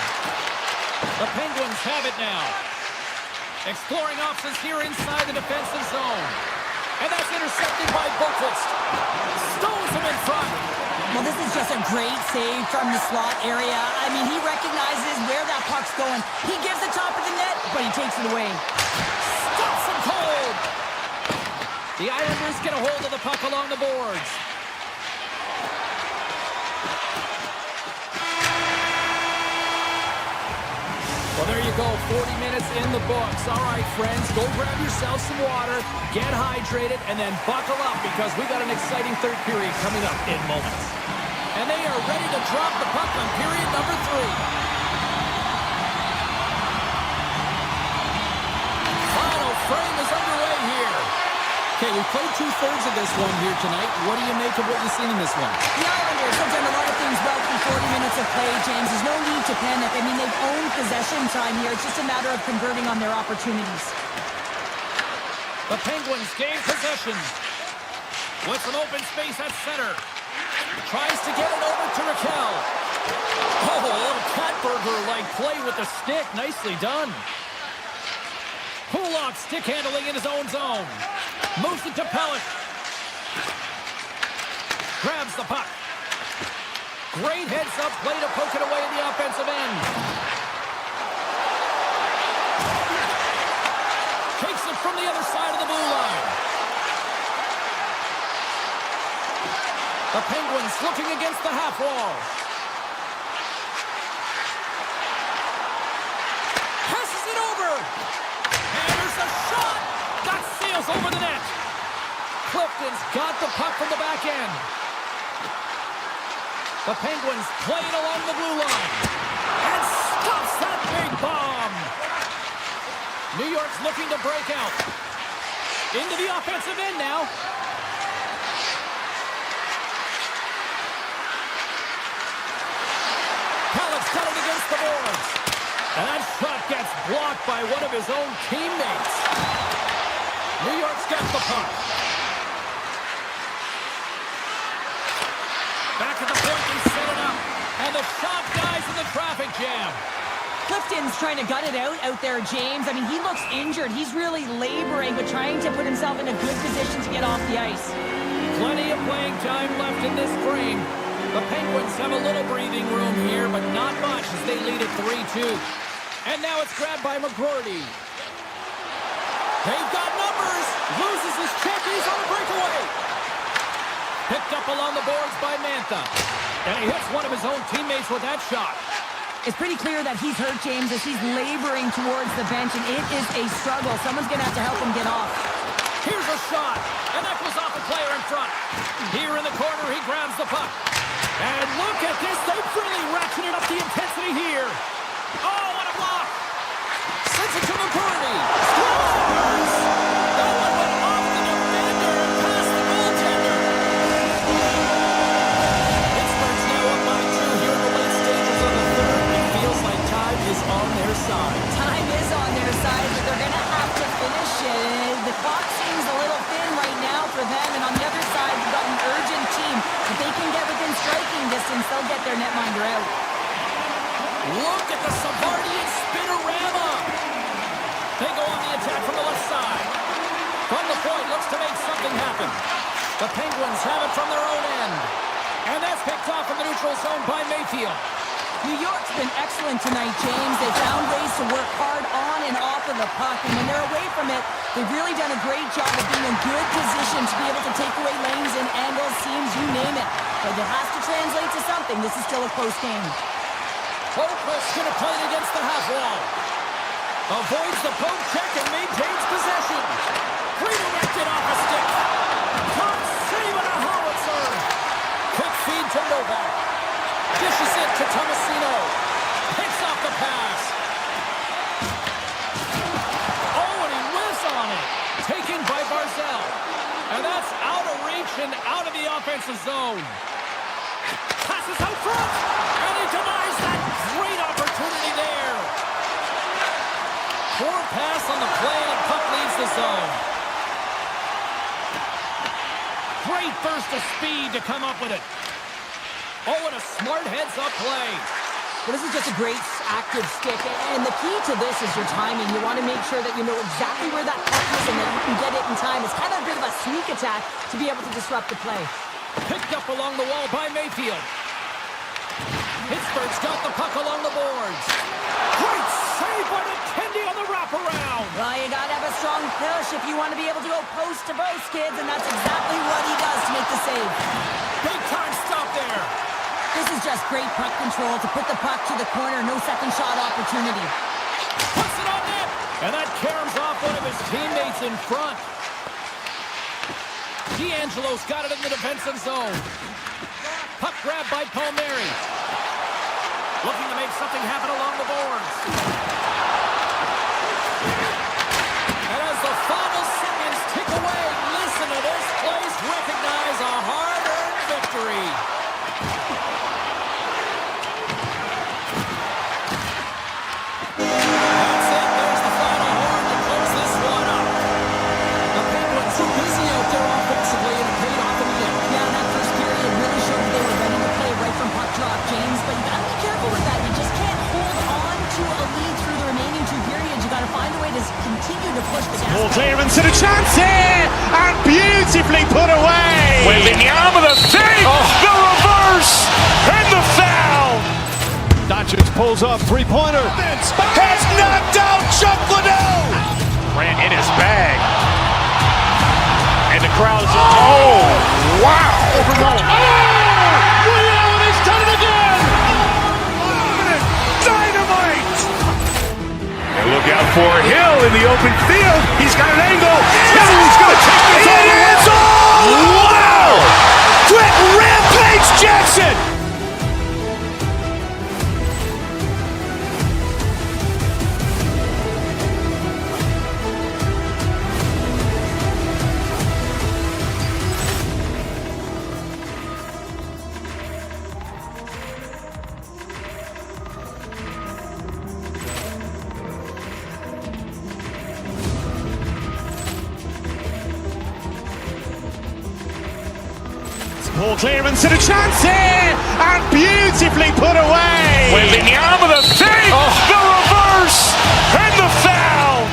The Penguins have it now. Exploring options here inside the defensive zone. And that's intercepted by Boqvist. Stones him in front. Well, this is just a great save from the slot area. I mean, he recognizes where that puck's going. He gives the top of the net, but he takes it away. Stops him cold. The Islanders get a hold of the puck along the boards. Well, there you go, 40 minutes in the books. All right, friends, go grab yourself some water, get hydrated, and then buckle up because we got an exciting third period coming up in moments. And they are ready to drop the puck on period number 3. Final frame is underway here. Okay, we played 2/3 of this one here tonight. What do you make of what you've seen in this one? The Islanders have done a lot of things well through 40 minutes of play, James. There's no need to panic. I mean, they've owned possession time here. It's just a matter of converting on their opportunities. The Penguins gain possession. With some open space at center. Tries to get it over to Raquel. Oh, a little Katberger-like play with the stick. Nicely done. Pulak stick handling in his own zone. Moves it to Pellet. Grabs the puck. Great heads-up play to poke it away in the offensive end. Takes it from the other side of the blue line. The Penguins looking against the half wall. Passes it over. And there's a shot. That sails over the net. Clifton's got the puck from the back end. The Penguins play it along the blue line. And stops that big bomb. New York's looking to break out. Into the offensive end now. Pellet's got it against the boards. And that shot gets blocked by one of his own teammates. New York's got the puck. Back at the point, they set it up. And the shot dies in the traffic jam. Clifton's trying to gut it out there, James. I mean, he looks injured. He's really laboring, but trying to put himself in a good position to get off the ice. Plenty of playing time left in this frame. The Penguins have a little breathing room here, but not much as they lead at 3-2. And now it's grabbed by McGroarty. They've got numbers. Loses his check. He's on a breakaway. Picked up along the boards by Mantha. And he hits one of his own teammates with that shot. It's pretty clear that he's hurt, James, as he's laboring towards the bench, and it is a struggle. Someone's going to have to help him get off. Here's a shot, and that goes off the player in front. Here in the corner, he grabs the puck. And look at this. They've really ratcheted up the intensity here. Oh, what a block. Sends it to McCurdy. Scores! That one went off the defender and past the goaltender. Pittsburgh's now up by 2 here in the late stages of the third. It feels like time is on their side. Time is on their side, but they're going to have to finish it. The clock seems a little thin right now for them, and on the other side, you've got an urgent team. If they can get within striking distance, they'll get their netminder out. Look at the Savardian spinorama. They go on the attack from the left side. From the point, looks to make something happen. The Penguins have it from their own end. And that's picked off from the neutral zone by Mayfield. New York's been excellent tonight, James. They've found ways to work hard on and off of the puck, and when they're away from it, they've really done a great job of being in good position to be able to take away lanes and angles, seams, you name it. But it has to translate to something. This is still a close game. Boquist's going to play it against the half wall. Avoids the poke check and maintains possession. Redirected off a stick. Top save and a howitzer. Quick feed to Novak. Dishes it to Tomasino. Picks off the pass. Oh, and he whiffs on it. Taken by Barzal. And that's out of reach and out of the offensive zone. Passes out front. And he denies that great opportunity there. Poor pass on the play and puck leaves the zone. Great burst of speed to come up with it. Oh, and a smart heads-up play. Well, this is just a great active stick, and the key to this is your timing. You want to make sure that you know exactly where that puck is and that you can get it in time. It's kind of a bit of a sneak attack to be able to disrupt the play. Picked up along the wall by Mayfield. Pittsburgh's got the puck along the boards. Great save by McKendy on the wraparound. Well, you got to have a strong push if you want to be able to go post to post, kids, and that's exactly what he does to make the save. Big time stop there. This is just great puck control to put the puck to the corner. No second shot opportunity. Puts it on net. And that caroms off one of his teammates in front. D'Angelo's got it in the defensive zone. Puck grab by Palmieri. Looking to make something happen along the boards. And as the final seconds tick away, listen to this place recognize a hard-earned victory. That's it. There's the final horn to close this one up. The Penguins were busy out there offensively, and it paid off in the end. Yeah, that first period really showed that they were ready to play right from puck drop, James. But you got to be careful with that. You just can't hold on to a lead through the remaining 2 periods. You got to find a way to continue to push the gas. Ball clearance and a chance here, and beautifully put away. Wembanyama the save, the reverse, and the foul. Doncic pulls up, three-pointer. Has knocked out Chuck Liddell. Ran in his bag. And the crowd is, oh, wow. Overrun. And he's done it again. Dynamite. And look out for Hill in the open field. He's got an angle. He's going to take this all the way. Wow. Quick rampage Jackson. Ball clearance and a chance here, and beautifully put away. Wembanyama the save, the reverse, and the foul.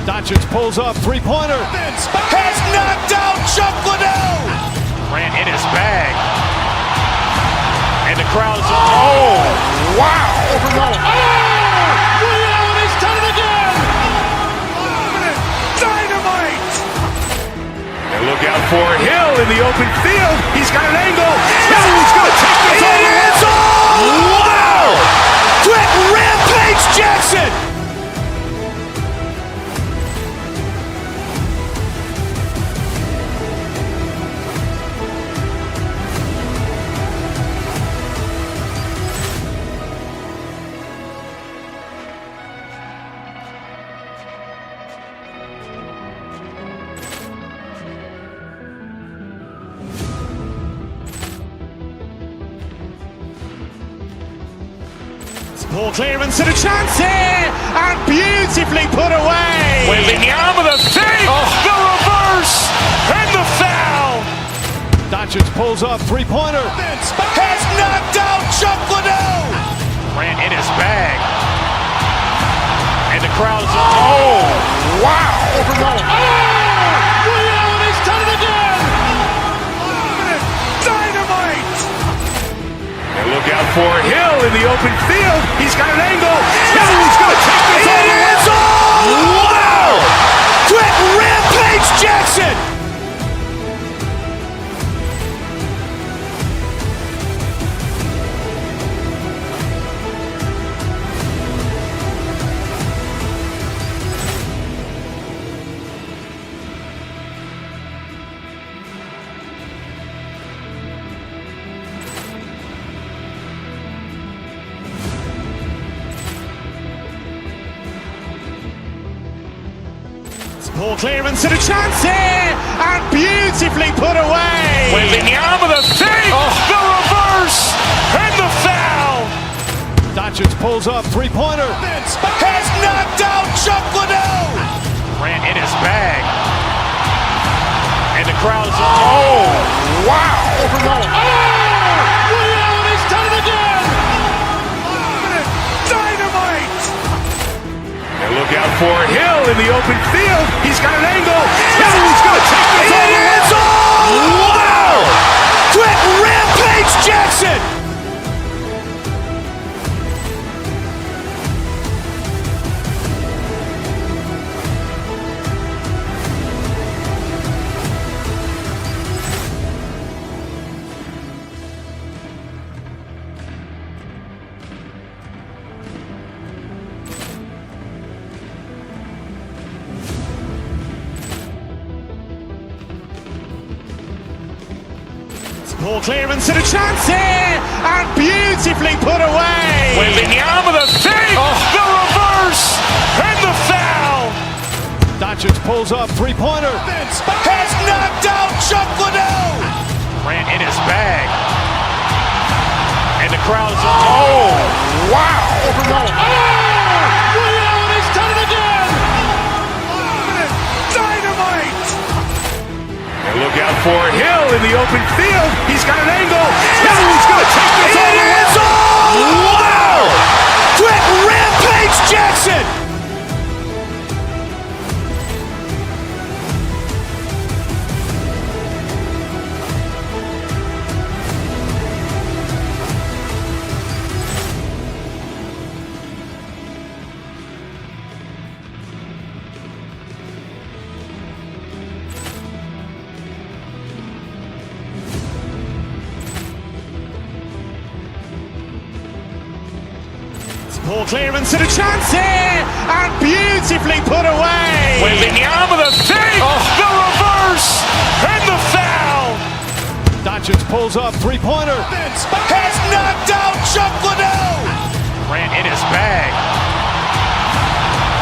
Doncic pulls up, three-pointer. Has knocked out Chuck Liddell. ran in his bag. And the crowd is, oh, wow. Overrun. And he's done it again. Dynamite. And look out for Hill in the open field. He's got an angle. Hill's going to take this all the way. Wow! Quick rampage Jackson! Ball clearance and a chance here, and beautifully put away. Waving the arm of the fake, the reverse, and the foul. Doncic pulls up, three-pointer. Has knocked out Chuck Liddell. Grant in his bag. And the crowd's Oh, wow. Overrun. And he's done it again. Dynamite. And look out for Hill in the open field. He's got an angle. Hill's going to take this all the way. Wow. Quick rampage Jackson. Ball clearance and a chance here, and beautifully put away. Waving the arm of the fake, the reverse, and the foul. Doncic pulls up, three-pointer. Has knocked out Chuck Liddell. Grant in his bag. And the crowd's Wow. Overrun. And he's done it again. Dynamite. And look out for Hill in the open field. He's got an angle. Hill's going to take this all the way. Wow. Quick rampage Jackson. Ball clearance and a chance here, and beautifully put away. Waving the arm of the fake, the reverse, and the foul. Doncic pulls up, three-pointer. Has knocked out Chuck Liddell. Grant in his bag. And the crowd's Wow. Overrun. And he's done it again. Dynamite. And look out for Hill in the open field. He's got an angle. Hill's going to take this all the way. Wow. Quick rampage Jackson. Ball clearance and a chance here, and beautifully put away. Waving the arm of the fake, the reverse, and the foul. Doncic pulls up, three-pointer. Has knocked out Chuck Liddell. Grant in his bag.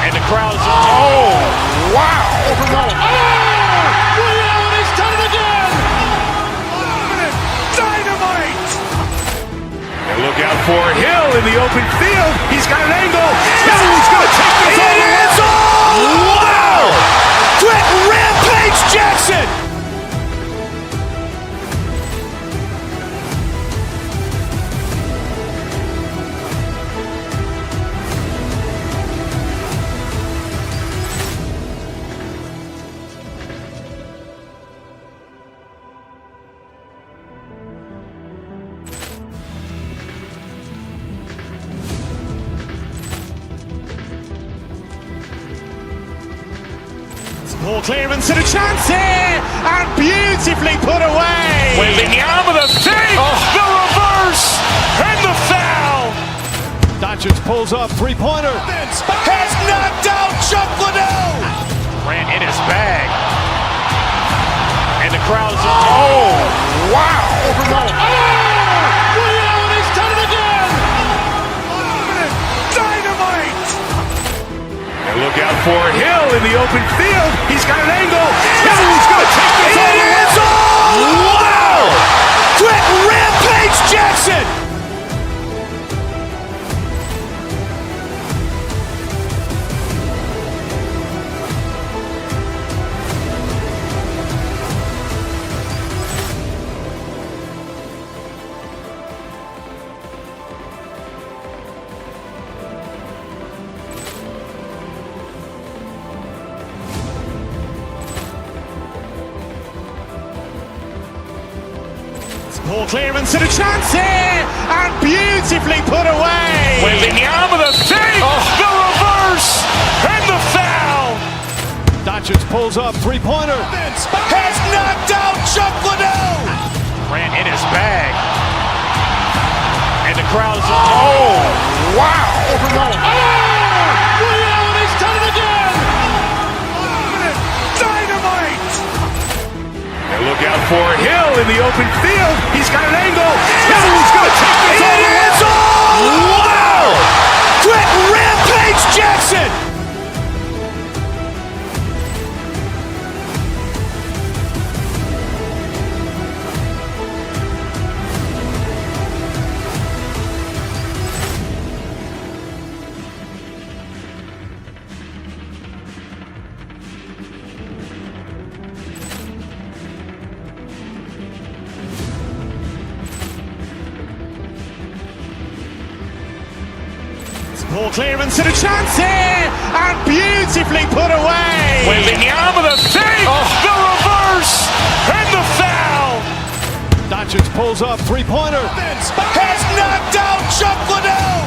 And the crowd's Wow. Overrun. And he's done it again. Dynamite. And look out for Hill in the open field. He's got an angle. Hill's going to take this all the way. Wow. Quick rampage Jackson. Ball clearance and a chance here, and beautifully pulls up, three-pointer. Has knocked out Chuck Liddell. Grant in his bag. And the crowd's oh, wow. Overrun. Allen has done it again! Dynamite. And look out for Hill in the open field. He's got an angle. Hill's going to take this all the way. Wow! Quick Rampage Jackson. Poor clearance and a chance here! And beautifully put away! Wembanyama the save, the reverse, and the foul. Doncic pulls up, three-pointer. Has knocked out Chuck Liddell. Grant in his bag. And the crowd's Oh, wow. Overrun. Allen has done it again! Dynamite. And look out for Hill in the open field. He's got an angle. Hill's going to take this all the way. Wow. Quick Rampage Jackson. Poor clearance and a chance here! And beautifully put away! Wembanyama the save, the reverse, and the foul. Doncic pulls up, three-pointer. Has knocked out Chuck Liddell.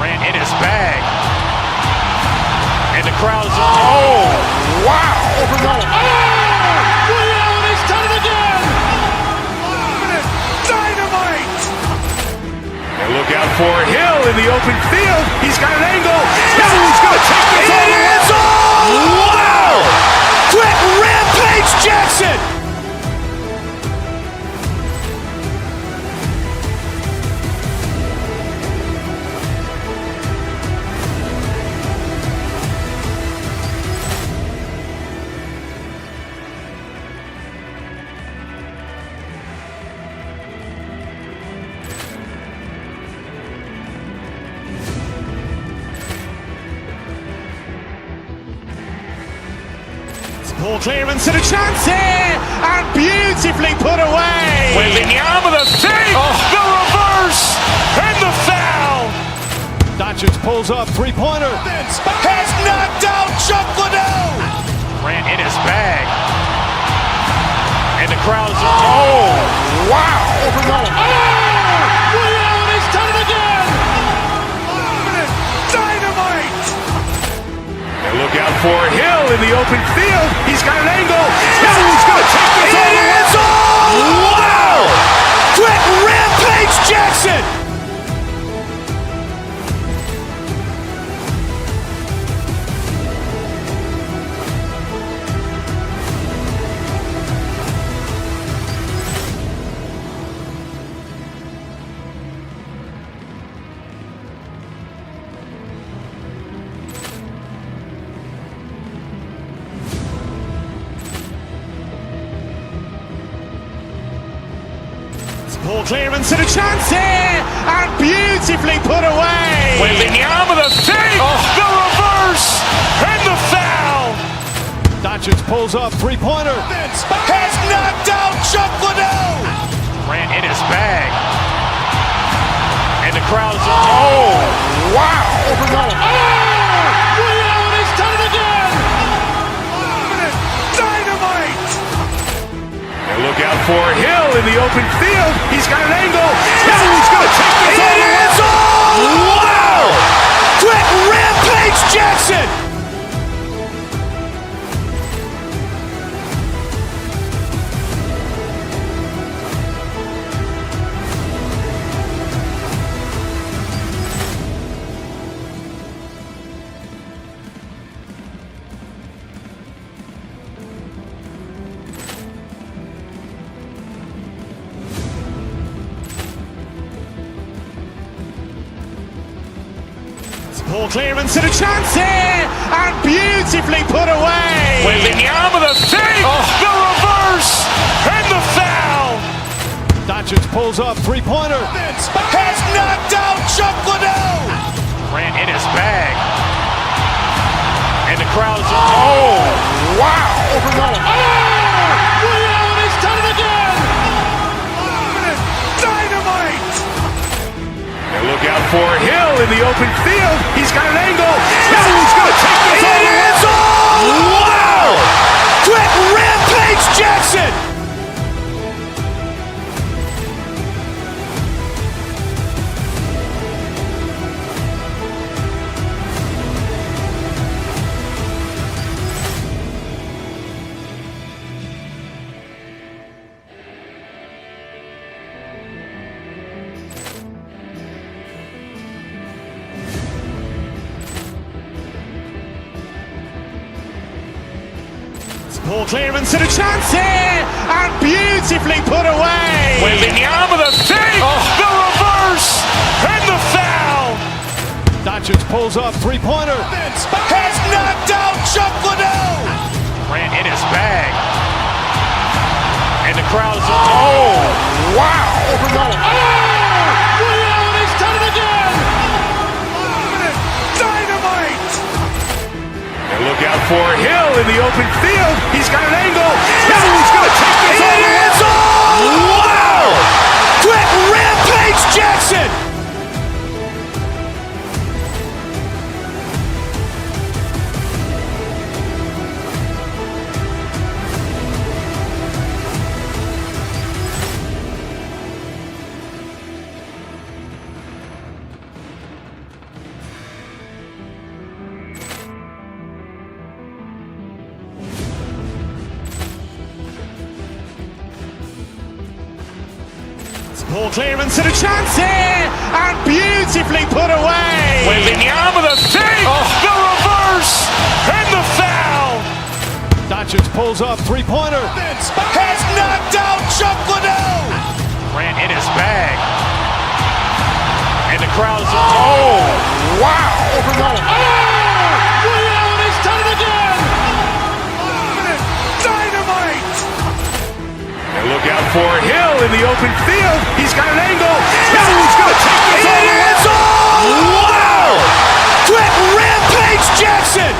Grant in his bag. And the crowd's Oh, wow. Overrun. Allen has done it again! Dynamite. And look out for Hill in the open field. He's got an angle. Hill's going to take this all the way. Wow. Quick Rampage Jackson. Poor clearance and a chance here! And beautifully put away! Wembanyama the save, the reverse, and the foul. Doncic pulls up, three-pointer. Has knocked out Chuck Liddell. Grant in his bag. And the crowd's Oh, wow. Overrun. Allen has done it again! Dynamite. And look out for Hill in the open field. He's got an angle. Hill's going to take this all the way. Wow. Quick Rampage Jackson. Poor clearance and a chance here! And beautifully put away! Wembanyama the save, the reverse, and the foul. Doncic pulls up, three-pointer. Has knocked out Chuck Liddell. Grant in his bag. And the crowd's Oh, wow. Overrun. Allen has done it again! Dynamite. And look out for Hill in the open field. He's got an angle. Hill's going to take this all the way. Wow. Quick Rampage Jackson. Ball clearance and a chance here, and beautifully put away. Wembanyama the save, the reverse, and the foul. Doncic pulls up, three-pointer. Has knocked out Chuck Liddell. Grant in his bag. And the crowd's wow! Overrun. Liddell has done it again. Dynamite! And look out for Hill in the open field. He's got an angle. Hill's going to take this all the way. Wow! Quick Rampage Jackson! Ball clearance and a chance here, and beautifully put away. Wembanyama the save, the reverse, and the foul. Doncic pulls up, three-pointer. Has knocked out Chuck Liddell. Grant in his bag. And the crowd's wow! Overrun. Liddell has done it again. Dynamite! And look out for Hill in the open field. He's got an angle. Hill's going to take this all the way. Wow! Quick Rampage Jackson! Ball clearance and a chance here, and beautifully put away. Wembanyama the save, the reverse, and the foul. Doncic pulls up, three-pointer. Has knocked out Chuck Liddell. Grant in his bag. And the crowd's wow! Overrun. Liddell has done it again. Dynamite! And look out for Hill in the open field. He's got an angle. Hill's going to take this all the way. Wow! Quick Rampage Jackson!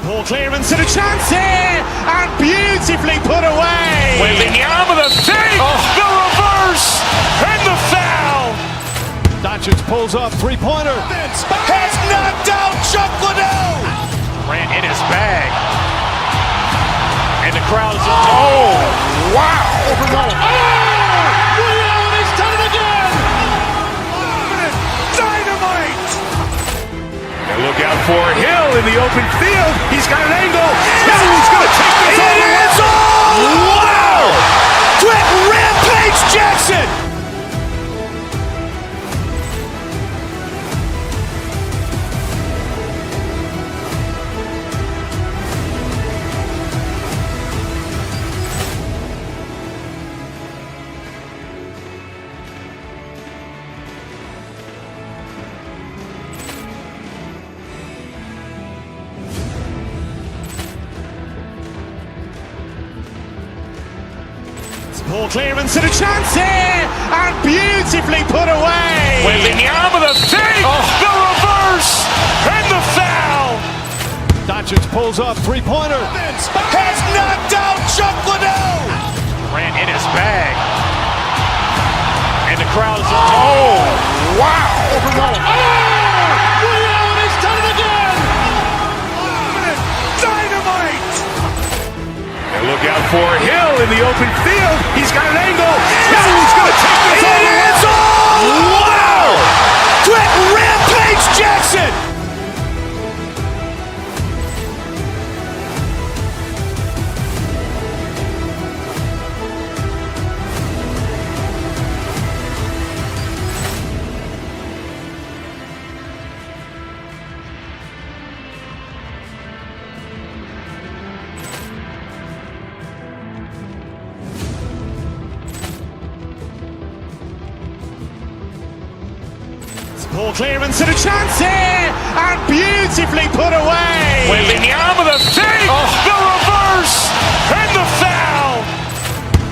Ball clearance and a chance here, and beautifully put away. Wembanyama the save, the reverse, and the foul. Doncic pulls up, three-pointer. Has knocked out Chuck Liddell. Grant in his bag. And the crowd's wow! Overrun. Liddell has done it again. Dynamite! And look out for Hill in the open field. He's got an angle. Hill's going to take this all the way. Wow! Quick Rampage Jackson! Ball clearance and a chance here, and beautifully put away. Wembanyama the save, the reverse, and the foul. Doncic pulls up, three-pointer. Has knocked out Chuck Liddell. Grant in his bag. And the crowd's wow! Overrun. Liddell has done it again. Dynamite! And look out for Hill in the open field. He's got an angle. Hill's going to take this all the way. Wow! Quick Rampage Jackson! Ball clearance and a chance here, and beautifully put away. Wembanyama the fake, the reverse, and the foul.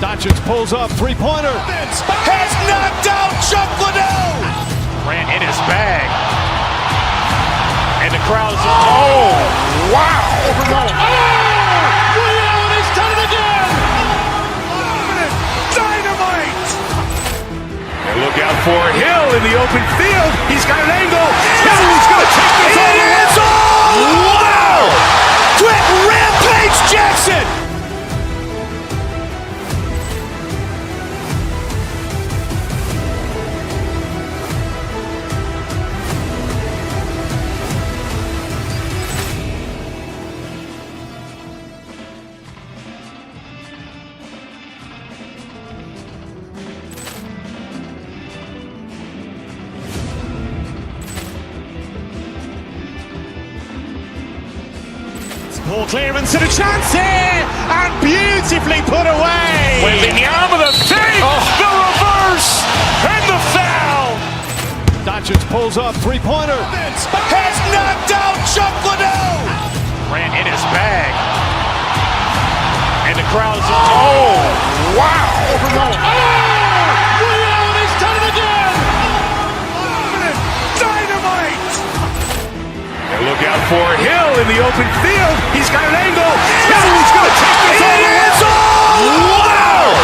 Doncic pulls up, three-pointer. Has knocked out Chuck Liddell. Grant in his bag. And the crowd is... Oh, wow. Liddell has done it again. Dynamite. And look out for Hill in the open field. He's got an angle. He's going to take this all the way. Wow. Quick Rampage Jackson. Ball clearance and a chance here, and beautifully put away. Wembanyama the fake, the reverse, and the foul. Doncic pulls up, three-pointer. Has knocked out Chuck Liddell. Grant in his bag. And the crowd is... Oh, wow. Liddell has done it again. Dynamite. And look out for Hill in the open field. He's got an angle. He's going to take this all the way. Wow.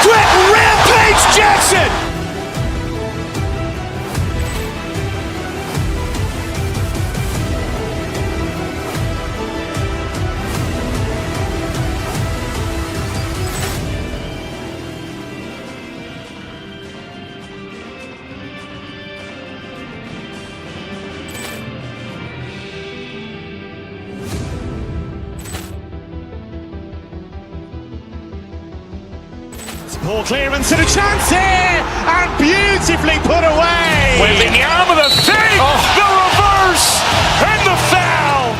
Quick Rampage Jackson. Ball clearance and a chance here, and beautifully put away. Wembanyama the fake, the reverse, and the foul.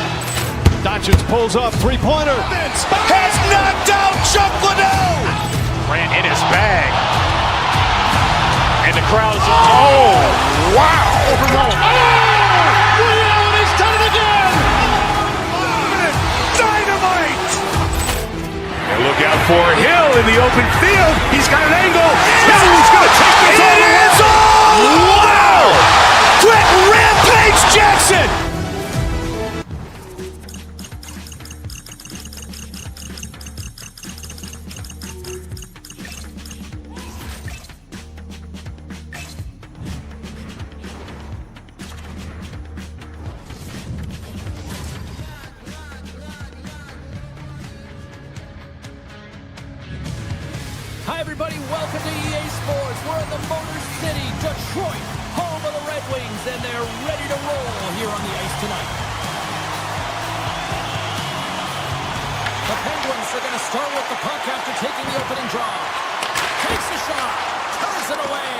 Doncic pulls up, three-pointer. Has knocked out Chuck Liddell. Grant in his bag. And the crowd is... Oh, wow. Liddell has done it again. Dynamite. And look out for Hill in the open field. He's got an angle. He's going to take this all the way. Wow. Quick Rampage Jackson. Hi, everybody. Welcome to EA Sports. We're in the Motor City, Detroit, home of the Red Wings, and they're ready to roll here on the ice tonight. The Penguins are going to start with the puck after taking the opening draw. Takes a shot, turns it away.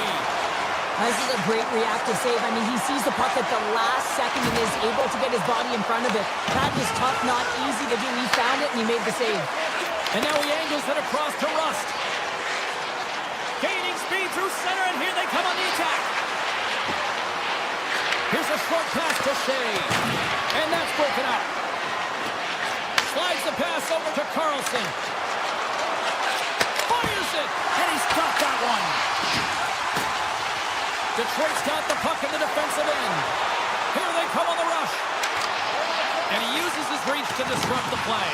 This is a great reactive save. I mean, he sees the puck at the last second and is able to get his body in front of it. That was tough, not easy to do. He found it and he made the save. And now he angles it across to Rust. Gaining speed through center, and here they come on the attack. Here's a short pass to Shea. And that's broken up. Slides the pass over to Carlson. Fires it, and he's got that one. Detroit's got the puck in the defensive end. Here they come on the rush. And he uses his reach to disrupt the play.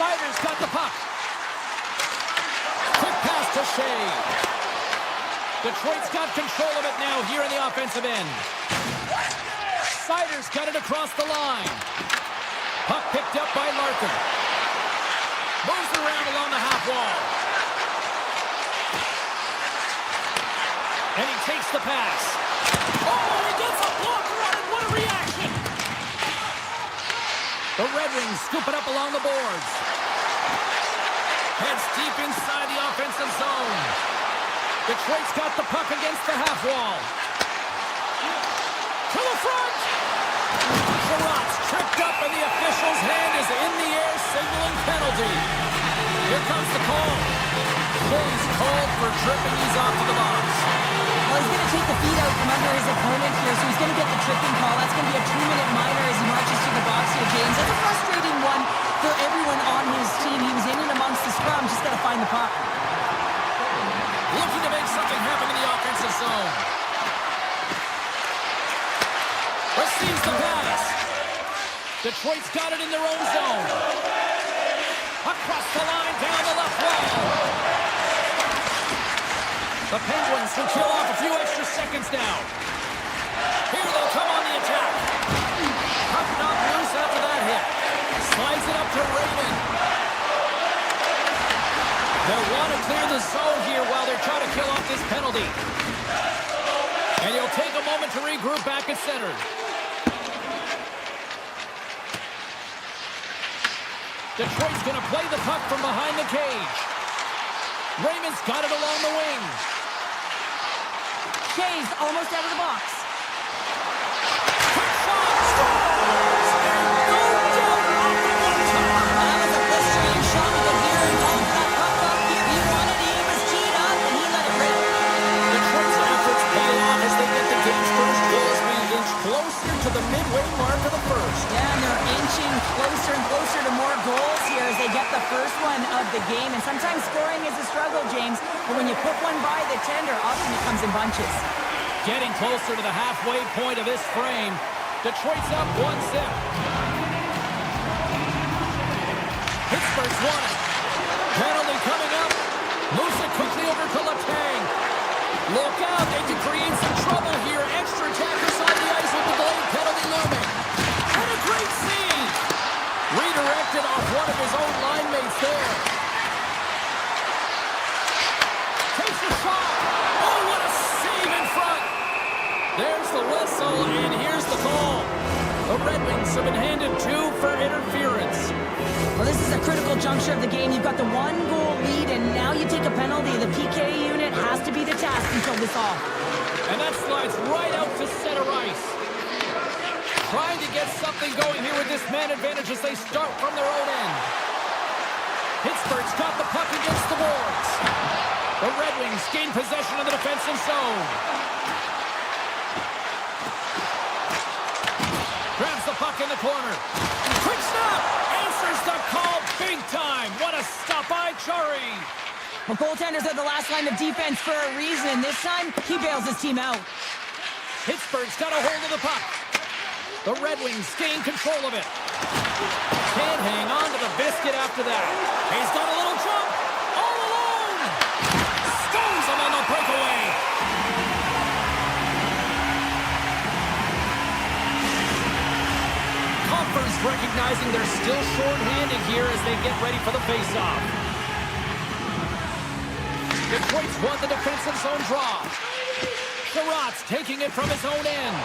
Sider's got the puck. Quick pass to Shea. Detroit's got control of it now here in the offensive end. Sider's got it across the line. Puck picked up by Larkin. Moves around along the half wall. And he takes the pass. Oh, he gets a block run, and what a reaction! The Red Wings scoop it up along the boards. Heads deep inside the offensive zone. Detroit's got the puck against the half wall. To the front! Sherratt's tripped up, and the official's hand is in the air, signaling penalty. Here comes the call. He's called for tripping. He's off to the box. Well, he's going to take the feet out from under zone. Receives the pass. Detroit's got it in their own zone. Across the line, down the left wall. The Penguins will kill off a few extra seconds now. Here they come on the attack. Puck knocked loose after that hit. Slides it up to Raymond. They'll want to clear the zone here while they're trying to kill off this penalty. And he'll take a moment to regroup back at center. Detroit's going to play the puck from behind the cage. Raymond's got it along the wing. Shays almost out of the box. Quick shot! Scores! And no doubt off the one time. That was a frustrating shot with the gear and pump that puck up. He wanted it, he was teed up, and he let it rip. Detroit's efforts pay off as they get the game's first goals being inched closer to the midway mark of the first. Yeah, and they're inching closer and closer to more goals here as they get the first one of the game. And sometimes scoring is a struggle, James, but when you put one by the tender, often it comes in bunches. Getting closer to the halfway point of this frame. Detroit's up 1-0. Pittsburgh's won it. Penalty coming up. Moves it quickly over to Letang. Look out, they can create some trouble here. Extra attackers on the ice with the goalie penalty looming. And a great save. Redirected off one of his own line mates there. Takes a shot. Oh, what a save in front. There's the whistle, and here's the call. The Red Wings have been handed 2 for interference. Well, this is a critical juncture of the game. You've got the 1-goal lead, and now you take a penalty. The PK unit has to be the task until this off. And that slides right out to center ice. Trying to get something going here with this man advantage as they start from their own end. Pittsburgh's got the puck against the boards. The Red Wings gain possession of the defensive zone. Grabs the puck in the corner. Quick stop! Answers the call big time. What a stop by Chari. Well, goaltenders are the last line of defense for a reason. This time, he bails his team out. Pittsburgh's got a hold of the puck. The Red Wings gain control of it. Can't hang on to the biscuit after that. He's got a little jump. All alone. Stones him on the breakaway. Compher's recognizing they're still short-handed here as they get ready for the face-off. Detroit's won the defensive zone draw. Sherratt's taking it from his own end.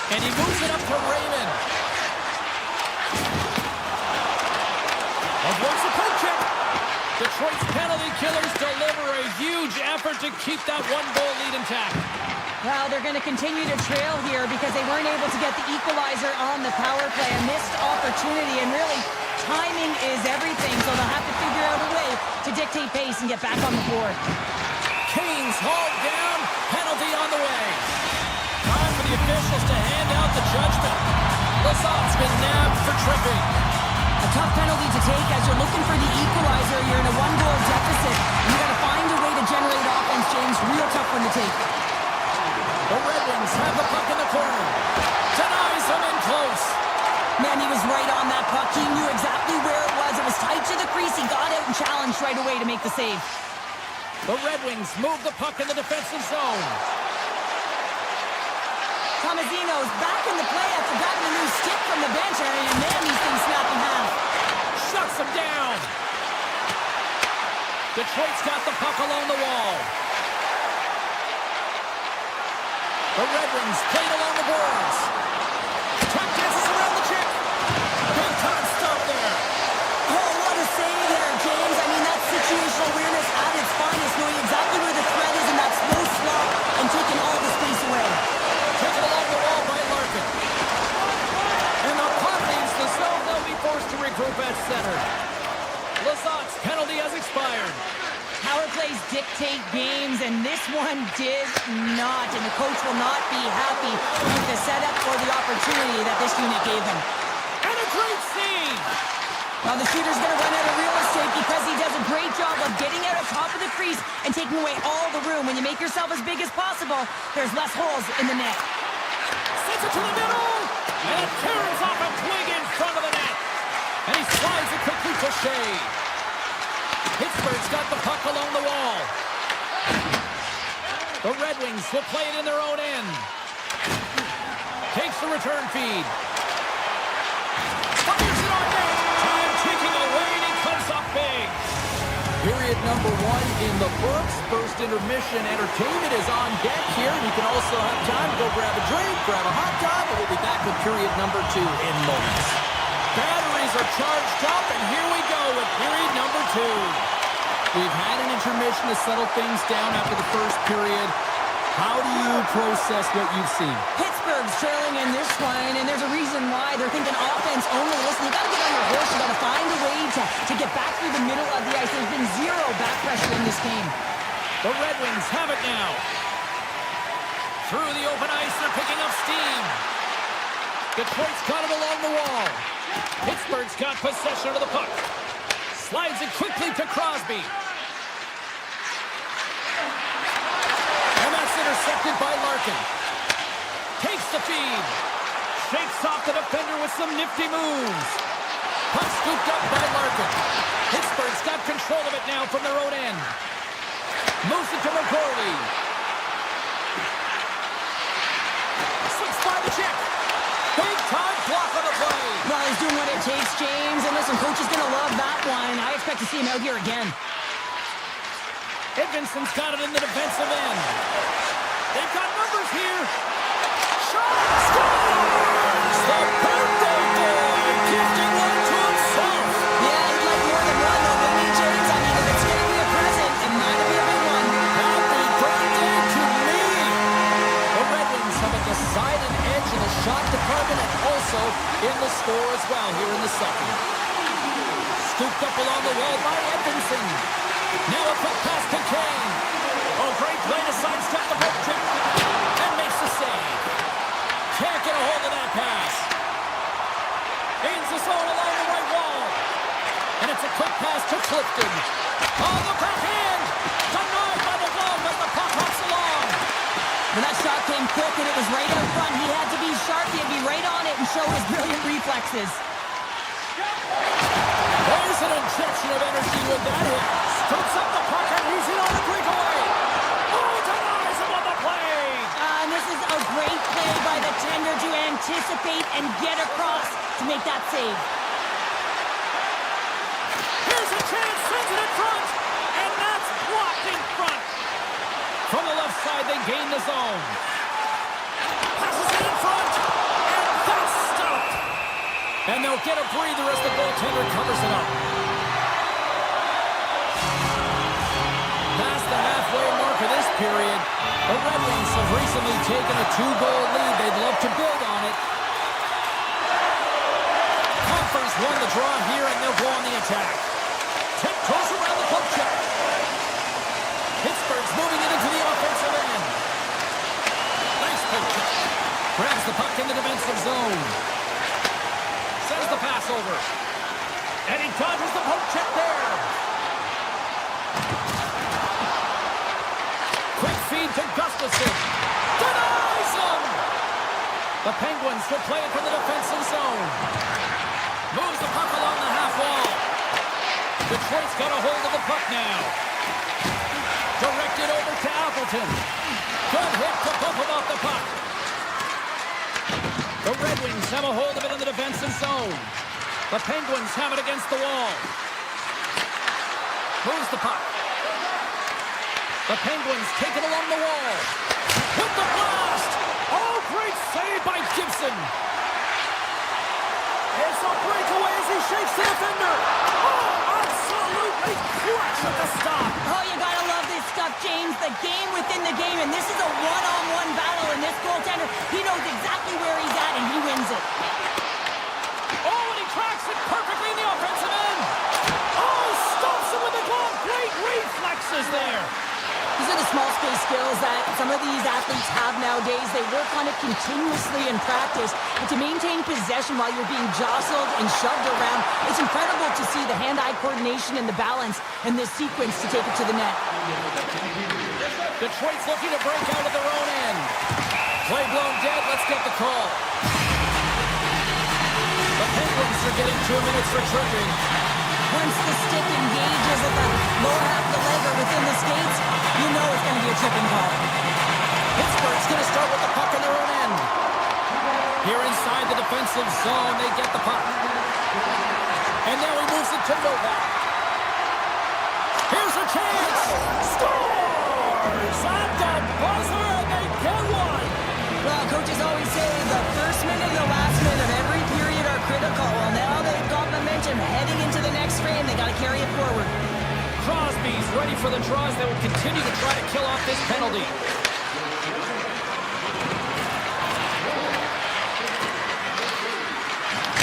And he moves it up to Raymond. Avoids a poke check. Detroit's penalty killers deliver a huge effort to keep that 1-goal lead intact. Well, they're going to continue to trail here because they weren't able to get the equalizer on the power play. A missed opportunity, and really, timing is everything, so they'll have to figure out a way to dictate pace and get back on the board. Kane's hauled down. Penalty on the way. Time for the officials to hand out the judgment. Lazat's been nabbed for tripping. A tough penalty to take as you're looking for the equalizer. You're in a 1-goal deficit, and you got to find a way to generate offense, James. Real tough one to take. The Red Wings have the puck in the corner. Denies him in close. Man, he was right on that puck. He knew exactly where it was. It was tight to the crease. He got out and challenged right away to make the save. The Red Wings move the puck in the defensive zone. Tomasino's back in the play after grabbing a new stick from the bench, and man, these things snap in half. Shuts him down. Detroit's got the puck along the wall. The Red Wings played along the boards. Tuck dances around the chick. Big time stop there. Oh, what a save there, James. I mean, that's situational awareness at its finest, knowing exactly where the threat is in that slow slot and taking all the space away. Taken along the wall by Larkin. And the puck leaves the zone. They'll be forced to regroup at center. Lazat's penalty has expired. Power plays dictate games, and this one did not. And the coach will not be happy with the setup or the opportunity that this unit gave him. And a great save. Now the shooter's going to run out of real estate because he does a great job of getting out on top of the crease and taking away all the room when you make yourself as big as possible, there's less holes in the net. Sends it to the middle, and it tears off a twig in front of the net. And he slides it quickly to Shea. Pittsburgh's got the puck along the wall. The Red Wings will play it in their own end. Takes the return feed. Fires it on net. Time ticking away, and he comes up big. Period number 1 in the books. First intermission entertainment is on deck here. You can also have time to go grab a drink, grab a hot dog, and we'll be back with period number 2 in moments. Batteries are charged up, and here we go with period number 2. We've had an intermission to settle things down after the first period. How do you process what you've seen? Pittsburgh's trailing in this one, and there's a reason why. They're thinking offense only. Listen, you got to get on your horse. You got to find a way to get back through the middle of the ice. There's been zero back pressure in this game. The Red Wings have it now. Through the open ice, they're picking up steam. Detroit's got it along the wall. Pittsburgh's got possession of the puck. Slides it quickly to Crosby. And that's intercepted by Larkin. Takes the feed. Shakes off the defender with some nifty moves. Puck scooped up by Larkin. Pittsburgh's got control of it now from their own end. Moves it to McGordy. Slips by the check. Big time block on the play. Well, he's doing what it takes, James. And listen, coach is going to love that one. I expect to see him out here again. Edvinson's got it in the defensive end. They've got numbers here. Shot! Scores! The birthday boy gifting one to himself. Yeah, he'd like more than one, though, wouldn't he, James? I mean, if it's going to be a present, it might be a big one. Happy birthday to me. The Red Wings have a decided edge in the shot department and also in the score as well here in the second. Scooped up along the wall by Edvinson. Now a quick pass to Kane. Oh, great play to sidestep the hook trick. And makes the save. Can't get a hold of that pass. Gains the zone along the right wall. And it's a quick pass to Clifton. On the backhand. Denied by the glove as the puck hops along. When that shot came quick and it was right out front, he had to be sharp. He had to be right on it and show his brilliant reflexes. There's an injection of energy with that hit. Scoops up the puck and he's in on the breakaway. Oh, he denies him on the play. And this is a great play by the tender to anticipate and get across to make that save. Here's a chance, sends it in front. And that's blocked in front. From the left side, they gain the zone. Passes it in front. And that's stopped. And they'll get a breather as the goaltender covers it up. Past the halfway mark of this period, the Red Wings have recently taken a 2-goal lead. They'd love to build on it. Conference won the draw here, and they'll go on the attack. Tiptoes around the puck check. Pittsburgh's moving it into the offensive end. Nice puck check. Grabs the puck in the defensive zone. Sends the pass over. And he dodges the poke check there. Quick feed to Gustafsson. Denies him! The Penguins will play it from the defensive zone. Moves the puck along the half wall. Detroit's got a hold of the puck now. Directed over to Appleton. Good hit to bump him off the puck. The Red Wings have a hold of it in the defensive zone. The Penguins have it against the wall. Moves the puck. The Penguins take it along the wall. With the blast! Oh, great save by Gibson. It's a breakaway as he shakes the defender. Oh, absolutely crushed at the stop. Oh, you gotta love this stuff, James. The game within the game, and this is a one-on-one battle, and this goaltender, he knows exactly where he's at, and he wins it. Oh, and he tracks it perfectly in the offensive end. Oh, stops him with the glove. Great reflexes there. These are the small space skills that some of these athletes have nowadays. They work on it continuously in practice. But to maintain possession while you're being jostled and shoved around, it's incredible to see the hand-eye coordination and the balance in this sequence to take it to the net. Detroit's looking to break out of their own end. Play blown dead. Let's get the call. The Penguins are getting 2 minutes for tripping. Once the stick engages at the lower half of the leg or within the skates, you know it's going to be a tripping call. Pittsburgh's going to start with the puck in their own end. Here inside the defensive zone, they get the puck. And now he moves it to Novak. Here's a chance. Scores! At the buzzer, and they get one. Well, coaches always say the first minute and the last minute of every period are critical. Well, now they've got momentum heading into the next frame. They got to carry it forward. Crosby's ready for the draws that will continue to try to kill off this penalty.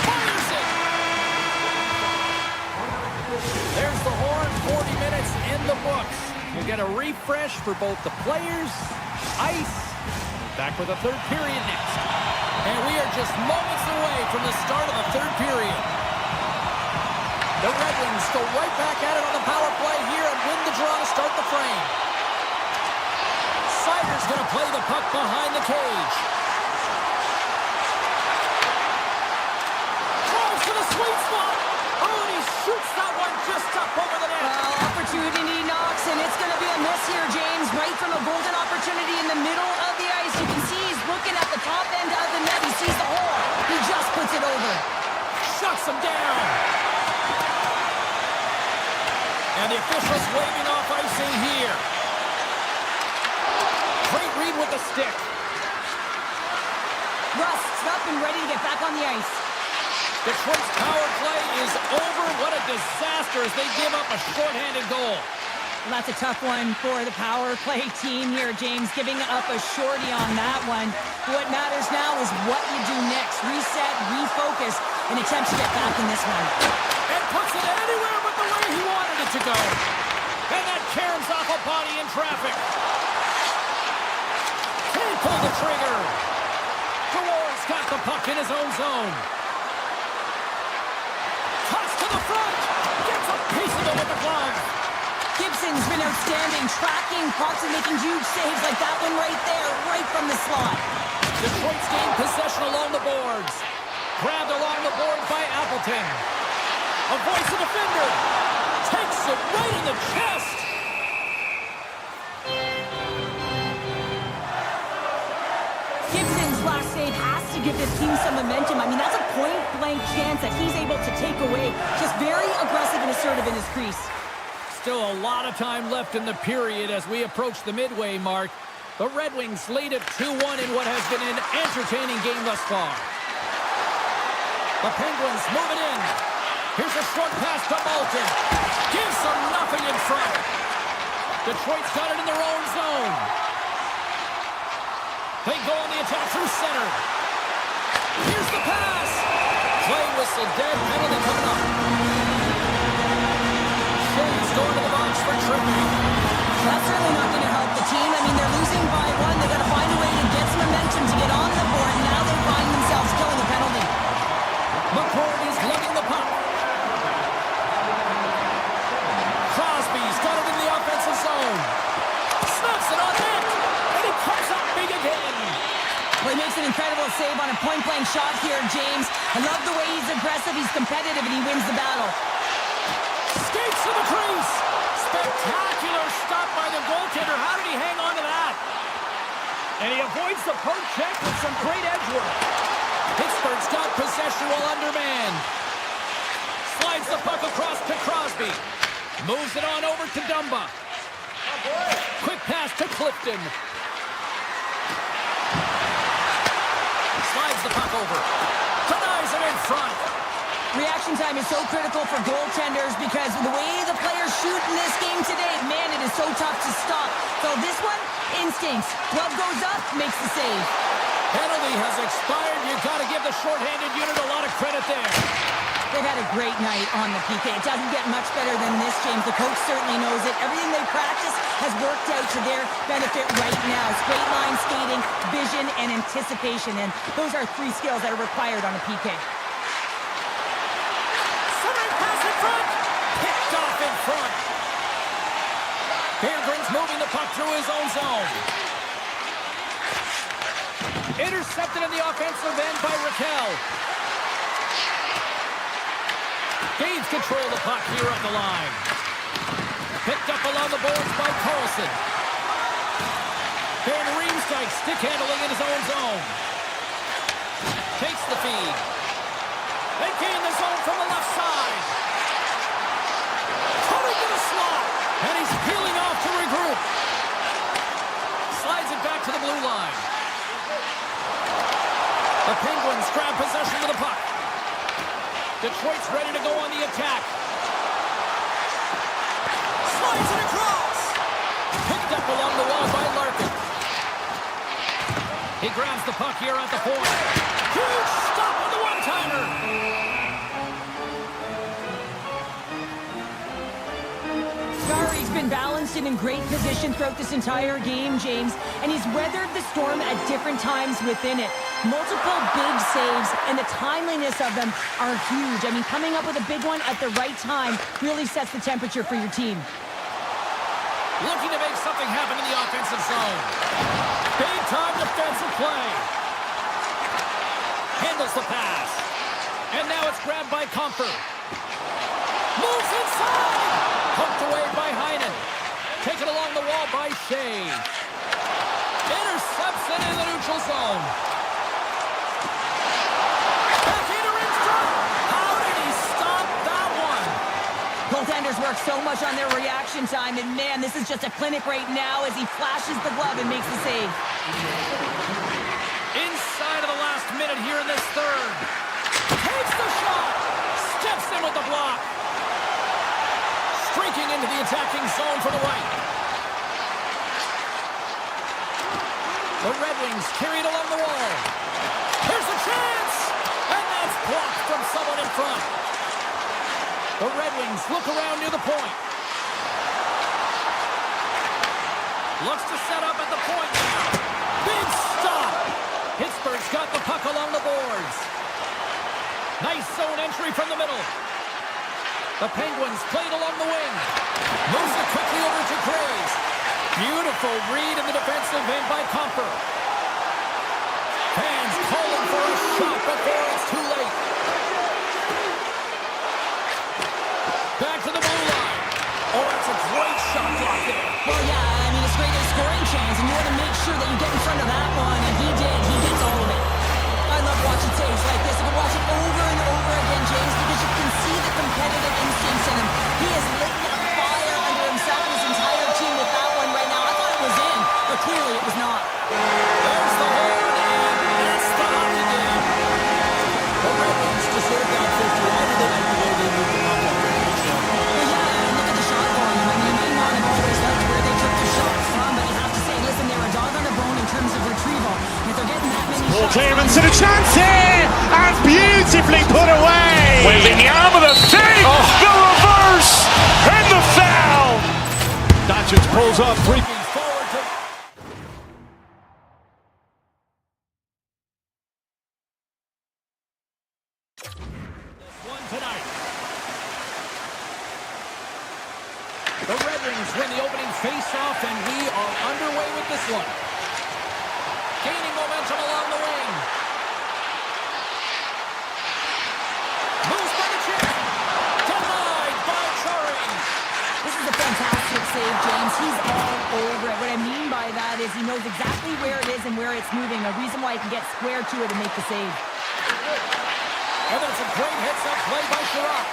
Fires it! There's the horn. 40 minutes in the books. We'll get a refresh for both the players, ice. Back with the third period next. And we are just moments away from the start of the third period. The Red Wings go right back at it on the power play here and win the draw to start the frame. Sider's going to play the puck behind the cage. Drives to the sweet spot. Oh, and he shoots that one just up over the net. Well, opportunity knocks, and it's going to be a miss here, James. Right from a golden opportunity in the middle of the ice. You can see he's looking at the top end of the net. He sees the hole. He just puts it over. Shuts him down. And the officials waving off icing here. Great read with the stick. Rust's up and ready to get back on the ice. Detroit's power play is over. What a disaster as they give up a shorthanded goal. Well, that's a tough one for the power play team here, James, giving up a shorty on that one. What matters now is what you do next. Reset, refocus, and attempt to get back in this one. And puts it anywhere but the way he wanted it to go. And that caroms off a body in traffic. Can't pull the trigger. Dewars got the puck in his own zone. Toss to the front. Gets a piece of it with the glove. Gibson's been outstanding, tracking pucks and making huge saves like that one right there, right from the slot. Detroit's gained possession along the boards. Grabbed along the board by Appleton. Avoids the defender. Takes it right in the chest. Gibson's last save has to give this team some momentum. I mean, that's a point-blank chance that he's able to take away. Just very aggressive and assertive in his crease. Still a lot of time left in the period as we approach the midway mark. The Red Wings lead at 2-1 in what has been an entertaining game thus far. The Penguins move it in. Here's a short pass to Bolton. Gives them nothing in front. Detroit's got it in their own zone. They go on the attack through center. Here's the pass. Play whistle dead. Penalty coming up. Shane's going to the box for tripping. That's certainly not going to help the team. I mean, they're losing by one. They got to find a way to get some momentum to get on the board. Now they find themselves killing the penalty. McCord is lugging the puck. Crosby's got it in the offensive zone. Snaps it on net. And he comes up big again. Well, he makes an incredible save on a point-blank shot here, James. I love the way he's aggressive, he's competitive, and he wins the battle. Skates to the crease. Spectacular stop by the goaltender. How did he hang on to that? And he avoids the poke check with some great edge work. Pittsburgh's got possession while undermanned. Slides the puck across to Crosby. Moves it on over to Dumba. Quick pass to Clifton. Slides the puck over. Denies him in front. Reaction time is so critical for goaltenders because the way the players shoot in this game today, man, it is so tough to stop. So this one, instincts. Glove goes up, makes the save. Penalty has expired. You've got to give the shorthanded unit a lot of credit there. They've had a great night on the PK. It doesn't get much better than this, James. The coach certainly knows it. Everything they practice has worked out to their benefit right now. Straight line skating, vision, and anticipation. And those are three skills that are required on a PK. Centering pass in front. Picked off in front. Bear brings Starts moving the puck through his own zone. Intercepted in the offensive end by Raquel. Gains control of the puck here at the line. Picked up along the boards by Carlson. Van Riemsdyk stick handling in his own zone. Takes the feed. They gain the zone from the left side. Cutting to the slot. And he's peeling off to regroup. Slides it back to the blue line. The Penguins grab possession of the puck. Detroit's ready to go on the attack. Slides it across. Picked up along the wall by Larkin. He grabs the puck here at the point. Huge stop on the one-timer. He's been balanced and in great position throughout this entire game, James, and he's weathered the storm at different times within it. Multiple big saves, and the timeliness of them are huge. I mean, coming up with a big one at the right time really sets the temperature for your team. Looking to make something happen in the offensive zone. Big-time defensive play. Handles the pass. And now it's grabbed by Comfort. Moves inside. Pumped away by Heinen. Taken along the wall by Shea. Intercepts it in the neutral zone. Back into Ringstrom. How did he stop that one? Goaltenders work so much on their reaction time, and man, this is just a clinic right now as he flashes the glove and makes the save. Inside of the last minute here in this third. Takes the shot. Steps in with the block. Streaking into the attacking zone for the right. The Red Wings carry it along the wall. Here's a chance! And that's blocked from someone in front. The Red Wings look around near the point. Looks to set up at the point now. Big stop! Pittsburgh's got the puck along the boards. Nice zone entry from the middle. The Penguins played along the wing. Moves it quickly over to Graves. Beautiful read in the defensive end by Comper. Fans calling for a shot before it's too late. Back to the blue line. Oh, that's a great shot block there. Well, yeah, I mean, it's great at a scoring chance, and you want to make sure that you get in front of that one, and he did. He gets all of it. I love watching saves like this. You can watch it over and over again, James, because you can see the competitive instincts in him. He has lit a fire under himself and his entire team with that one right now. I thought it was in, but clearly it was not. There's the horn, and it's the hockey game. The Red Wings deserve that victory. I really like the way they moved the puck up there. Well, yeah, and look at the shot volume. I mean, you may not have always liked where they took the shots from, but you have to say, listen, they're a dog on a bone in terms of retrieval. If they're getting that many Paul shots... Clearance and a chance here, and beautifully put away. Wembanyama the save, the reverse, and the foul. Doncic pulls up, Breaking forward to... one tonight. The Red Wings win the opening face-off, and we are underway with this one. Gaining momentum along the wing. Moves by the chip. Denied by Charing. This is a fantastic save, James. He's all over it. What I mean by that is he knows exactly where it is and where it's moving. A reason why he can get square to it and make the save. And there's a great hits-up play by Sherrod.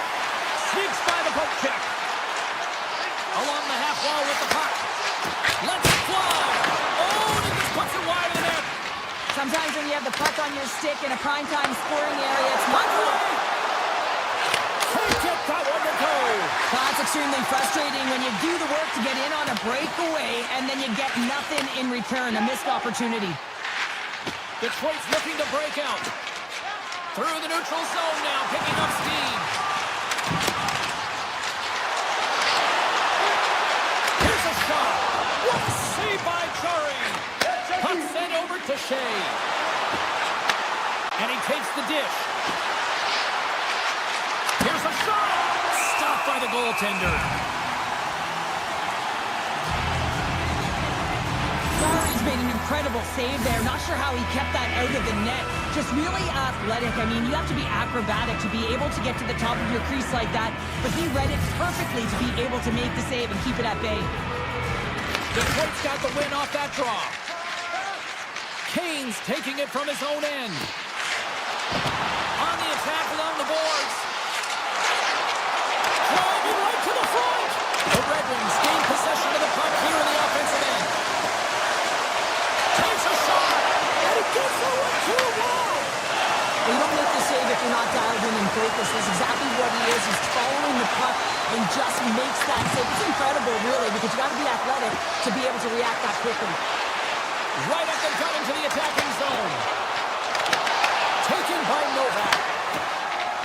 Sneaks by the poke check. Along the half wall with the puck. Lets it fly. Oh, and he just puts it wide of the net. Sometimes when you have the puck on your stick in a primetime scoring area, it's not good. Take it, that one to go. That's extremely frustrating when you do the work to get in on a breakaway and then you get nothing in return, a missed opportunity. Detroit's looking to break out. Through the neutral zone now, picking up steam. Here's a shot. What a save by Charing. Puck sent over to Shea. And he takes the dish. Here's a shot. Stopped by the goaltender. made an incredible save there. Not sure how he kept that out of the net. Just really athletic. I mean, you have to be acrobatic to be able to get to the top of your crease like that. But he read it perfectly to be able to make the save and keep it at bay. Detroit's got the win off that draw. Kane's taking it from his own end. On the attack along the boards. Driving right to the front. The Red Wings gain possession of the puck here in the offensive end. Takes a shot, and it gets over to a wall. You don't make the save if you're not dialed in and focused. That's exactly what he is. He's following the puck and just makes that save. It's incredible, really, because you got to be athletic to be able to react that quickly. Right up the gut into the attacking zone. Taken by Novak.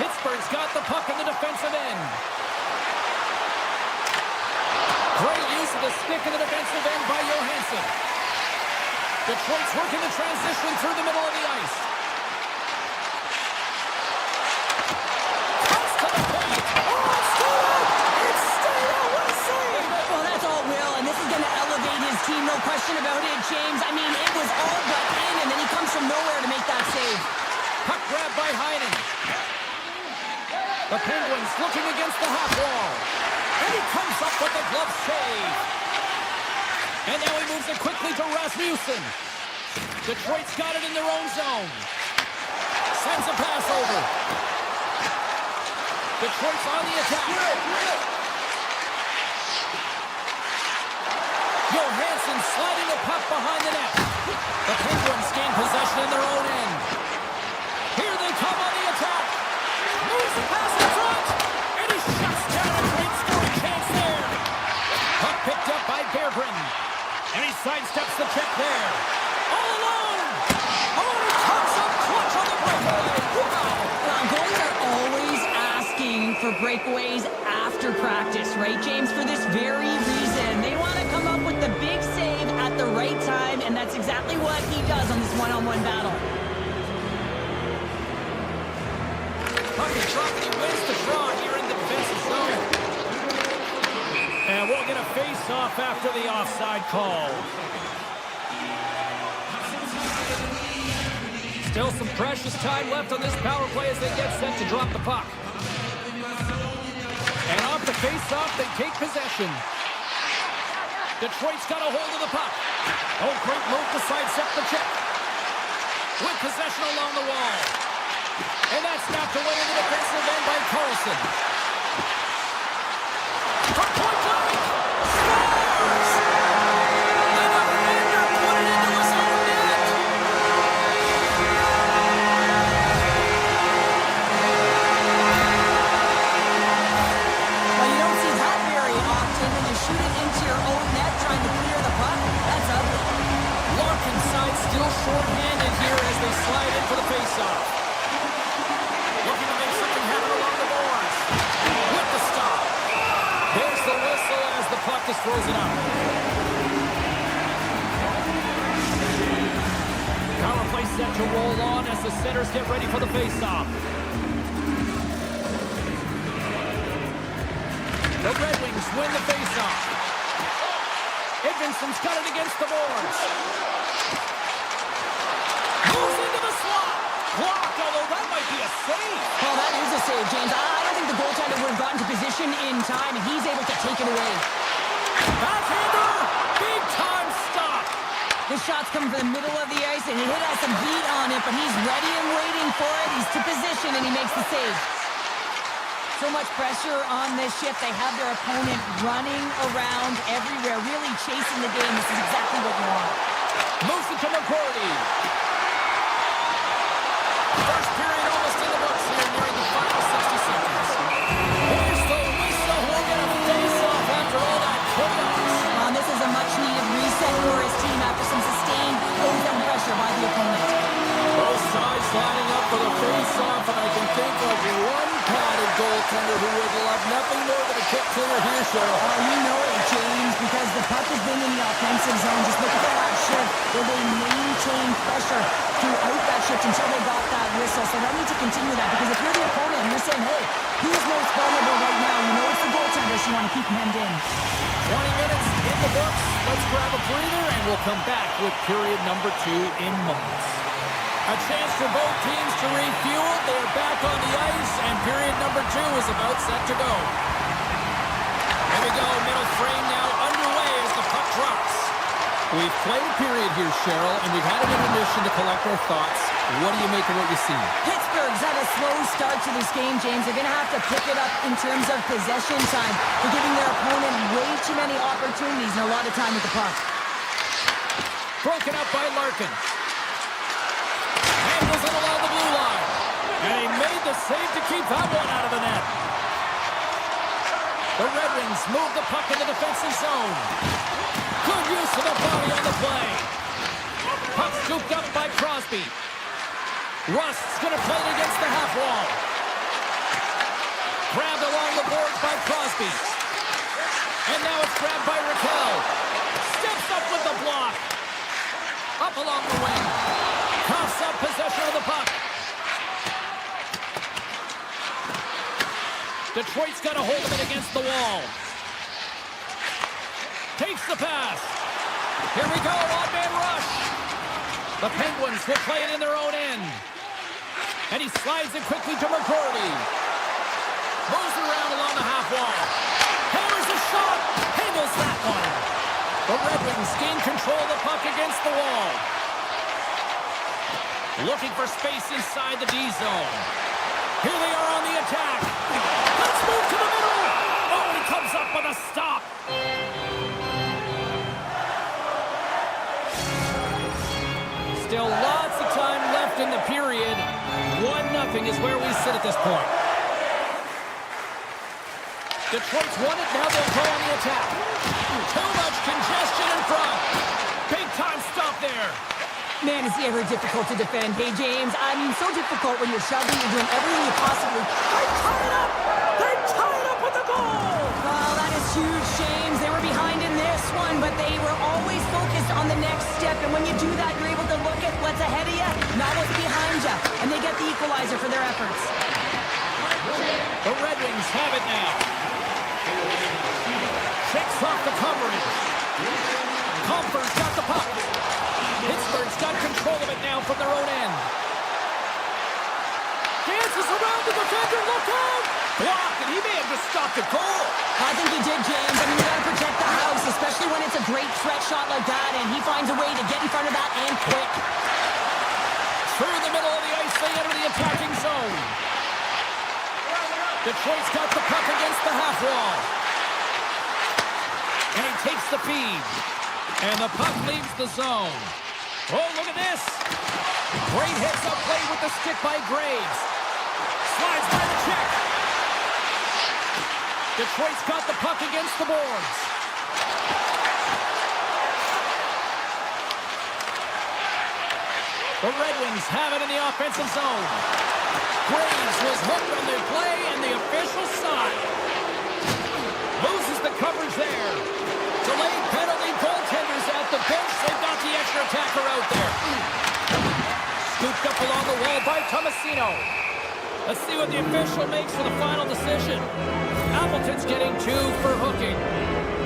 Pittsburgh's got the puck in the defensive end. Great use of the stick in the defensive end by Johansson. Detroit's working the transition through the middle of the ice. Comes to the paint. Oh, it's stayed out! It's stayed out! What a save! Well, that's all Will, and this is going to elevate his team, no question about it, James. I mean, it was all but in, and then he comes from nowhere to make that save. Puck grab by Heinen. The Penguins looking against the half wall. And he comes up with the glove save. And now he moves it quickly to Rasmussen. Detroit's got it in their own zone. Sends a pass over. Detroit's on the attack. Johansson sliding the puck behind the net. The Penguins gain possession in their own end. Here they come on the attack. Moves the pass in front. And he shuts down a great scoring chance there. Puck picked up by Berggren. And he sidesteps the check there. All alone. Oh, he comes up clutch on the breakaway. Wow. Goalies are always asking for breakaways after practice, right, James? For this very reason. They want to come up with the big save at the right time, and that's exactly what he does on this one-on-one battle. Puck is dropped, and he wins the draw here in the defensive zone. And we'll get a face-off after the offside call. Still some precious time left on this power play as they get set to drop the puck. And off the face-off, they take possession. Detroit's got a hold of the puck. Oh, great move to sidestep the check. With possession along the wall. And that's knocked away in the defensive end by Carlson. From point blank. Scores! And a finger put it into his own net. Well, you don't see that very often when you shoot it into your own net trying to clear the puck. That's ugly. Larkin side still short-handed here as they slide in for the face-off. Looking to make something happen along the boards. With the stop. There's the whistle as the puck is frozen up. Power play set to roll on as the centers get ready for the face-off. The Red Wings win the face-off. Edvinson's got it against the boards. Moves into the slot. Blocked, although that might be a save. Well, that is a save, James. I don't think the goaltender would have gotten to position in time, and he's able to take it away. Backhander. Big time stop. His shot's coming from the middle of the ice, and he has some heat on it, but he's ready and waiting for it. He's to position, and he makes the save. So much pressure on this shift. They have their opponent running around everywhere, really chasing the game. This is exactly what you want. Moves it to McCourty. First period almost in the books here, nearing the final 60 seconds. Here's the whistle. We'll get a face-off after all that chaos. This is a much-needed reset for his team after some sustained overtime pressure by the opponent. Both sides lining up for the face-off, and I can think of one padded goaltender who would love nothing more than a kick cleaner here, Cheryl. Oh, you know it, James, because the puck has been in the offensive zone. Just look at that shift where they maintain applying pressure throughout that shift until they got that whistle. So they'll need to continue that, because if you're the opponent and you're saying, hey, who's most vulnerable right now? You know it's the goaltenders. You want to keep them hemmed in. 20 minutes in the books. Let's grab a breather, and we'll come back with period number 2 in moments. A chance for both teams to refuel. They are back on the ice, and period number 2 is about set to go. Here we go, middle frame now underway as the puck drops. We've played a period here, Cheryl, and we've had an intermission to collect our thoughts. What do you make of what you see? Pittsburgh's had a slow start to this game, James. They're going to have to pick it up in terms of possession time. They're giving their opponent way too many opportunities and a lot of time with the puck. Broken up by Larkin. Handles it along the blue line. And he made the save to keep that one out of the net. The Red Wings move the puck in the defensive zone. Good use of the body on the play. Puck scooped up by Crosby. Rust's going to play it against the half wall. Grabbed along the boards by Crosby. And now it's grabbed by Raquel. Steps up with the block. Up along the wing. Coughs up possession of the puck. Detroit's got a hold of it against the wall. Takes the pass. Here we go, odd-man rush. The Penguins will play it in their own end. And he slides it quickly to McGroarty. Moves around along the half wall. Hammers a shot. Handles that one. The Red Wings gain control of the puck against the wall. Looking for space inside the D zone. Here they are on the attack. Let's move to the middle. Oh, he comes up with a stop. Still lots of time left in the period. 1-0 is where we sit at this point. Detroit's won it, now they'll go on the attack. Too much congestion in front. Big time stop there. Man, is he ever difficult to defend. Hey, James, I mean, so difficult when you're shoving, you're doing everything you possibly... They're tied up! They're tied up with the goal! Oh, that is huge, James. They were behind in this one, but they were always focused on the next step. And when you do that, you're able to look at what's ahead of you, not what's behind you. And they get the equalizer for their efforts. The Red Wings have it now. Shakes off the coverage. Comfort's got the puck. Pittsburgh's got control of it now from their own end. Dances around the defender, look out! Block, and he may have just stopped a goal. I think he did, James. I mean, you gotta protect the house, especially when it's a great threat shot like that, and he finds a way to get in front of that and quick. Through the middle of the ice, they enter the attacking zone. Detroit's got the puck against the half wall. And he takes the feed. And the puck leaves the zone. Oh, look at this. Great hits up play with the stick by Graves. Slides by the check. Detroit's got the puck against the boards. The Red Wings have it in the offensive zone. Graves was hooked on their play, and the official side. Loses the coverage there. Delayed penalty, goaltenders at the bench. They've got the extra attacker out there. Scooped up along the wall by Tomasino. Let's see what the official makes for the final decision. Appleton's getting 2 for hooking.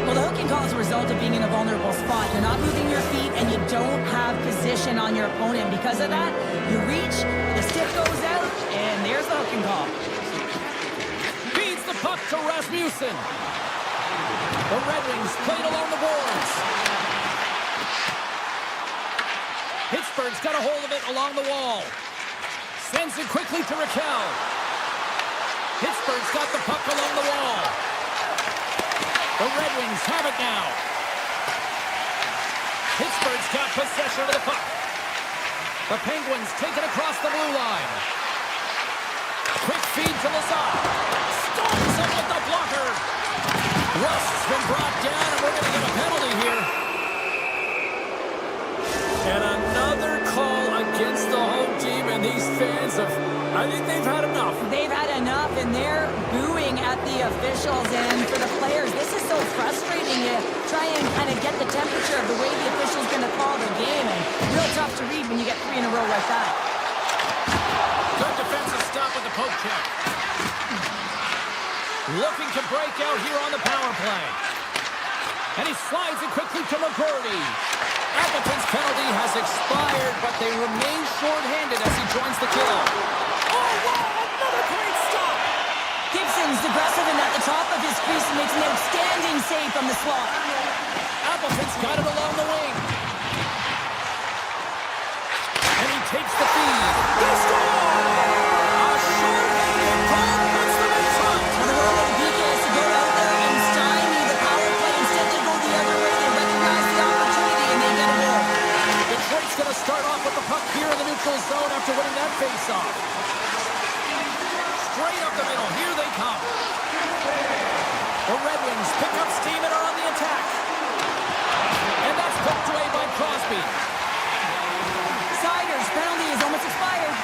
Well, the hooking call is a result of being in a vulnerable spot. You're not moving your feet, and you don't have position on your opponent. Because of that, you reach, the stick goes out, and there's the hooking call. Feeds the puck to Rasmussen. The Red Wings played along the boards. Pittsburgh's got a hold of it along the wall. Sends it quickly to Raquel. Pittsburgh's got the puck along the wall. The Red Wings have it now. Pittsburgh's got possession of the puck. The Penguins take it across the blue line. Quick feed to Lazar. Storms him with the blocker. Rust's been brought down, and we're going to get a penalty here. And another call against the home team, and These fans I think they've had enough. They've had enough, and they're booing at the officials. And for the players, this is so frustrating. You try and kind of get the temperature of the way the official's going to call the game, and real tough to read when you get 3 in a row like that. Good defensive stop with the poke check. Looking to break out here on the power play. And he slides it quickly to McGroarty. Appleton's penalty has expired, but they remain short-handed as he joins the kill. Oh, wow! Another great stop! Gibson's aggressive and at the top of his crease and makes an outstanding save from the slot. Appleton's got it along the wing. And he takes the feed. They score! A short-handed goal puts them in front. And the role of the PK is to go out there and stymie the power play. Instead, they go the other way. They recognize the opportunity and they get a goal. Detroit's going to start off with the puck here in the neutral zone after winning that face-off. Straight up the middle. Here they come. The Red Wings pick up steam and are on the attack. And that's poked away by Crosby. Siders, penalty is almost expired.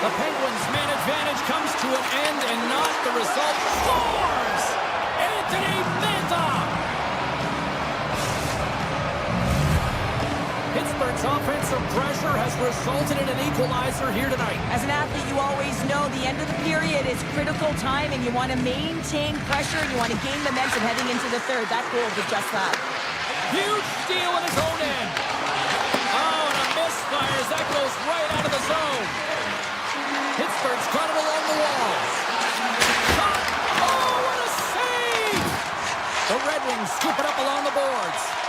The Penguins' man advantage comes to an end and not the result. Scores! Anthony Mantha! Pittsburgh's offensive pressure has resulted in an equalizer here tonight. As an athlete, you always know the end of the period is critical time, and you want to maintain pressure, and you want to gain momentum heading into the third. That goal did just that. Huge steal in his own end. Oh, and a misfire as that goes right out of the zone. Pittsburgh's got it along the wall. Shot! Oh, what a save! The Red Wings scoop it up along the boards.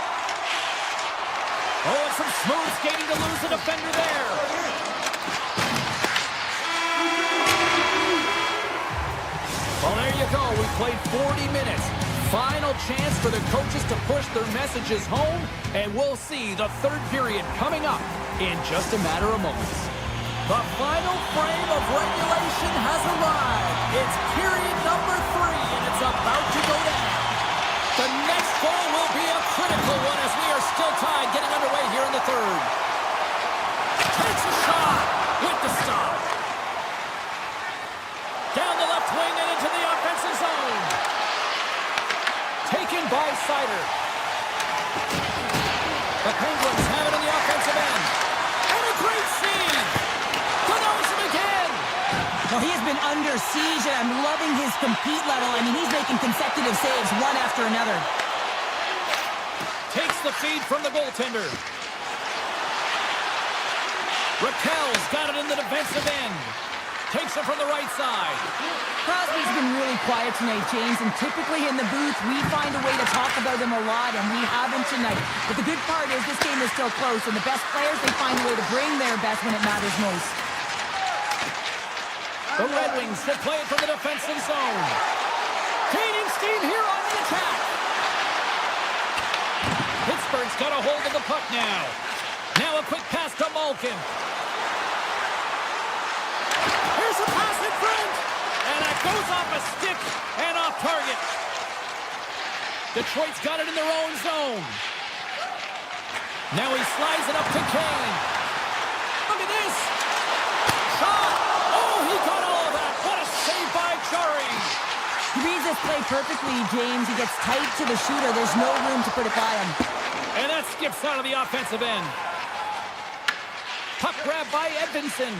Oh, and some smooth skating to lose the defender there. Well, there you go. We played 40 minutes. Final chance for the coaches to push their messages home, and we'll see the third period coming up in just a matter of moments. The final frame of regulation has arrived. It's period number 3, and it's about to go down. The next goal will be a critical one as we are still tied, getting underway here in the third. Takes a shot with the stop. Down the left wing and into the offensive zone. Taken by Sider. The Penguins have it in the offensive end. And a great save. Denies him again. Well, he has been under siege, and I'm loving his compete level. I mean, he's making consecutive saves one after another. Takes the feed from the goaltender. Raquel's got it in the defensive end. Takes it from the right side. Crosby's been really quiet tonight, James, and typically in the booth, we find a way to talk about him a lot, and we haven't tonight. But the good part is this game is still close, and the best players, they find a way to bring their best when it matters most. The Red Wings will play it from the defensive zone. Gaining steam here on the attack. Pittsburgh's got a hold of the puck now. Now a quick pass to Malkin. Here's a pass in front. And it goes off a stick and off target. Detroit's got it in their own zone. Now he slides it up to Kane. Look at this. Shot. Oh, he got all of that. What a save by Chari. He reads this play perfectly, James. He gets tight to the shooter. There's no room to put it by him. And that skips out of the offensive end. Puck grab by Edvinsson.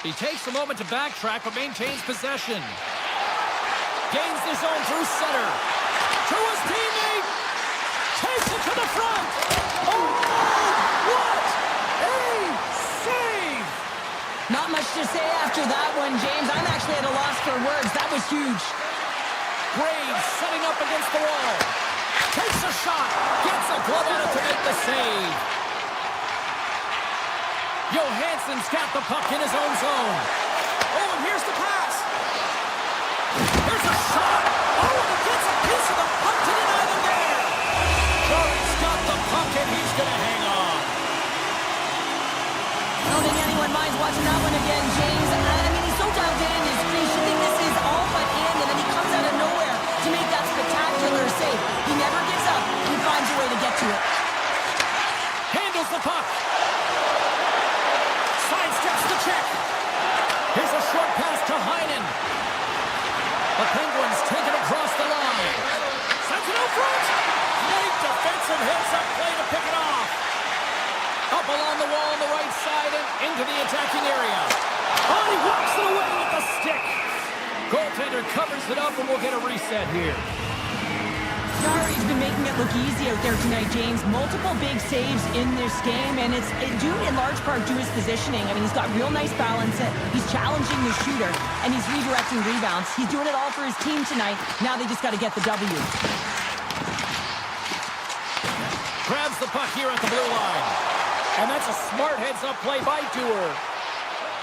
He takes a moment to backtrack, but maintains possession. Gains the zone through center. To his teammate. Takes it to the front. Oh, what a save! Not much to say after that one, James. I'm actually at a loss for words. That was huge. Graves setting up against the wall. Takes a shot. Gets a glove on it to make the save. Johansson's got the puck in his own zone. Oh, and here's the pass. There's a shot. Oh, and he gets a piece of the puck to deny them there. Chari's got the puck, and he's going to hang on. I don't think anyone minds watching that one again, James. I mean, he's so dialed in his crease. You think this is all but in, and then he comes out of nowhere to make that spectacular save. He never gives up. He finds a way to get to it. Handles the puck. the check. Here's a short pass to Heinen. The Penguins take it across the line. Sends it out front. Great defensive hits-up play to pick it off. Up along the wall on the right side and into the attacking area. Oh, he walks it away with the stick. Goaltender covers it up and we'll get a reset here. Jarry's been making it look easy out there tonight, James. Multiple big saves in this game, and it's due in large part to his positioning. I mean, he's got real nice balance. He's challenging the shooter, and he's redirecting rebounds. He's doing it all for his team tonight. Now they just got to get the W. Grabs the puck here at the blue line. And that's a smart heads-up play by Dewar.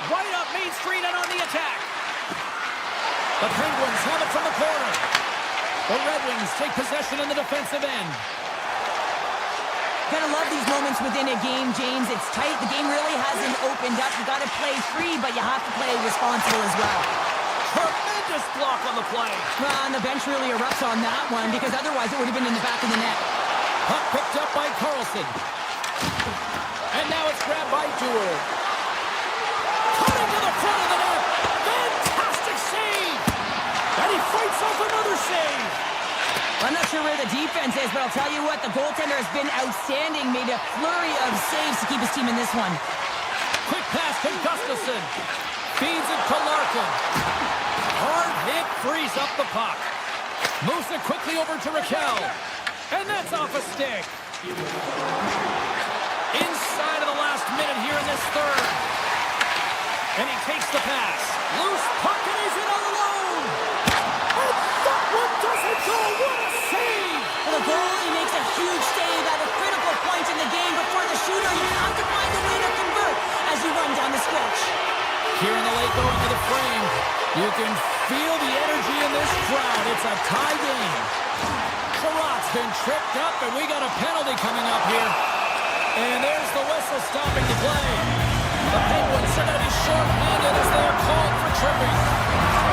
Right up Main Street and on the attack. The Penguins have it from the corner. The Red Wings take possession in the defensive end. Gotta love these moments within a game, James. It's tight. The game really hasn't opened up. You gotta play free, but you have to play responsible as well. Tremendous block on the play. Well, and the bench really erupts on that one, because otherwise it would have been in the back of the net. Puck picked up by Carlson. And now it's grabbed by Dewar. Coming to the front of the net. Fantastic save. And he fights off another save. I'm not sure where the defense is, but I'll tell you what, the goaltender has been outstanding. Made a flurry of saves to keep his team in this one. Quick pass to Gustafsson. Feeds it to Larkin. Hard hit frees up the puck. Moves it quickly over to Raquel. And that's off a stick. Inside of the last minute here in this third. And he takes the pass. Loose puck and he's in all alone. And that one doesn't go. What a save. The goalie makes a huge save at a critical point in the game, but for the shooter, you have to find a way to convert as you run down the stretch. Here in the late going to the frame. You can feel the energy in this crowd. It's a tie game. Sherratt's been tripped up, and we got a penalty coming up here. And there's the whistle stopping the play. The Penguins are going to be short-handed as they are called for tripping.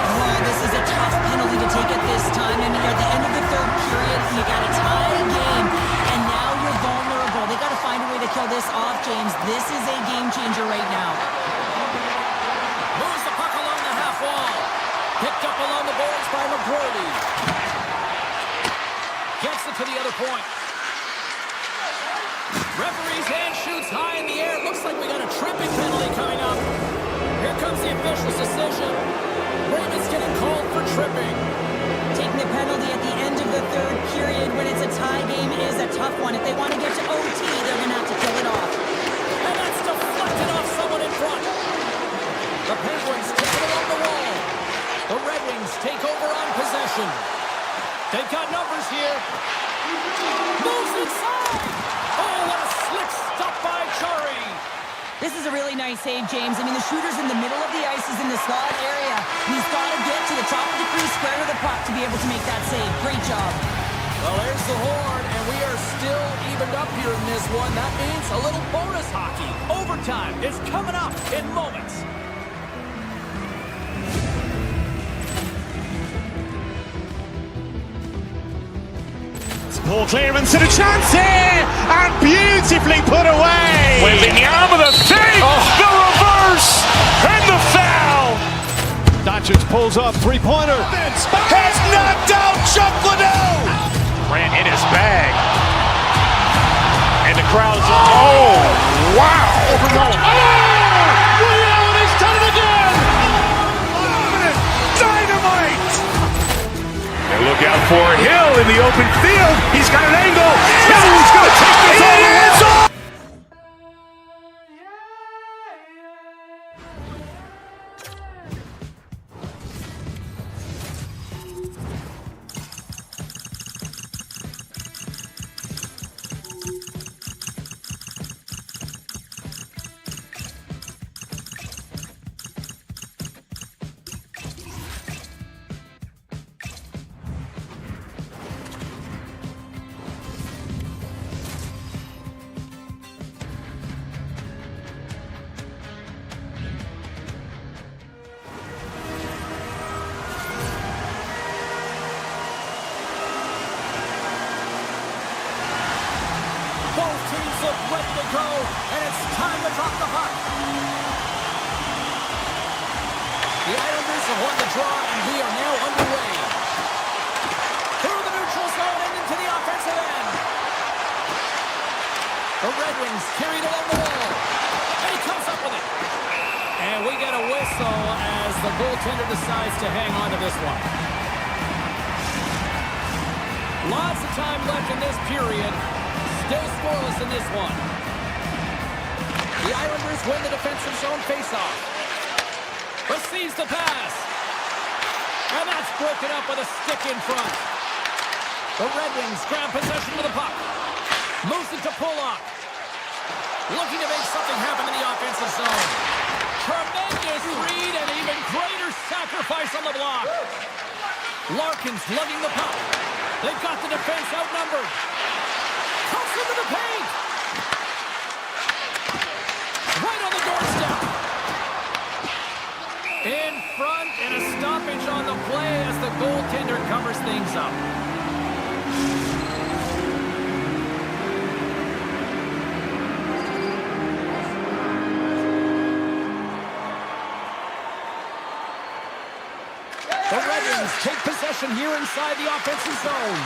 Oh, this is a tough penalty to take at this time. I mean, you're at the end of the third period, you got a tie game, and now you're vulnerable. They got to find a way to kill this off, James. This is a game changer right now. Moves the puck along the half wall. Picked up along the boards by McGrody. Gets it to the other point. Referee's hand shoots high in the air. Looks like we got a tripping penalty coming up. Here comes the official's decision. Raymond's getting called for tripping. Taking a penalty at the end of the third period when it's a tie game is a tough one. If they want to get to OT, they're going to have to kill it off. And that's deflected off someone in front. The Penguins take it along the wall. The Red Wings take over on possession. They've got numbers here. Moves inside. Oh, what a slick stop by Chari. This is a really nice save, James. I mean, the shooter's in the middle of the ice. He's in the slot area. He's got to get to the top of the crease, square to the puck to be able to make that save. Great job. Well, there's the horn, and we are still evened up here in this one. That means a little bonus hockey. Overtime is coming up in moments. Poor clearance and a chance here, and beautifully put away. Wembanyama with a save, the reverse, and the foul. Doncic pulls up, three-pointer. Has knocked out Chuck Liddell. Ran in his bag. And the crowd's, oh, wow. He's done it again. Dynamite. And look out for Hill in the open field. He's got an angle. Hill's going to take this all the way. have won the draw, and we are now underway. Through the neutral zone and into the offensive end. The Red Wings carried along the wall. And he comes up with it. And we get a whistle as the goaltender decides to hang on to this one. Lots of time left in this period. Still scoreless in this one. The Islanders win the defensive zone faceoff. Receives the pass. And that's broken up with a stick in front. The Red Wings grab possession of the puck. Moves it to Pulock. Looking to make something happen in the offensive zone. Tremendous read and even greater sacrifice on the block. Larkin's lugging the puck. They've got the defense outnumbered. Comes into the paint. Right on the doorstep. In front and a stoppage on the play as the goaltender covers things up. The Red Wings take possession here inside the offensive zone.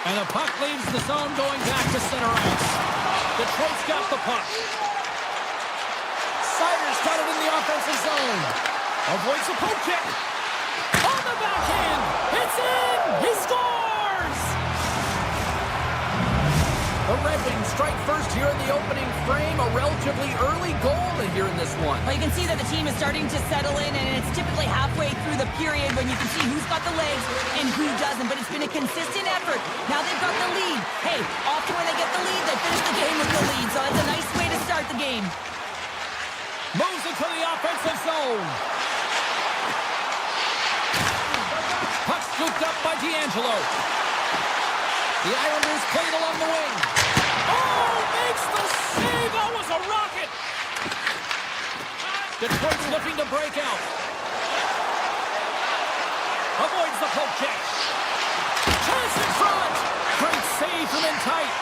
And the puck leaves the zone going back to center ice. Detroit's got the puck. Sider's got it in the offensive zone. Avoids a poke kick. On the backhand. It's in. He scores. The Red Wings strike first here in the opening frame. A relatively early goal here in this one. Well, you can see that the team is starting to settle in, and it's typically halfway through the period when you can see who's got the legs and who doesn't. But it's been a consistent effort. Now they've got the lead. Hey, often when they get the lead, they finish the game with the lead. So it's a nice way to start the game. Moves into the offensive zone. Puck scooped up by D'Angelo. The Islanders played along the wing. Oh, makes the save. That was a rocket. Detroit's looking to break out. Avoids the poke check. Chance in front. Great save from in tight.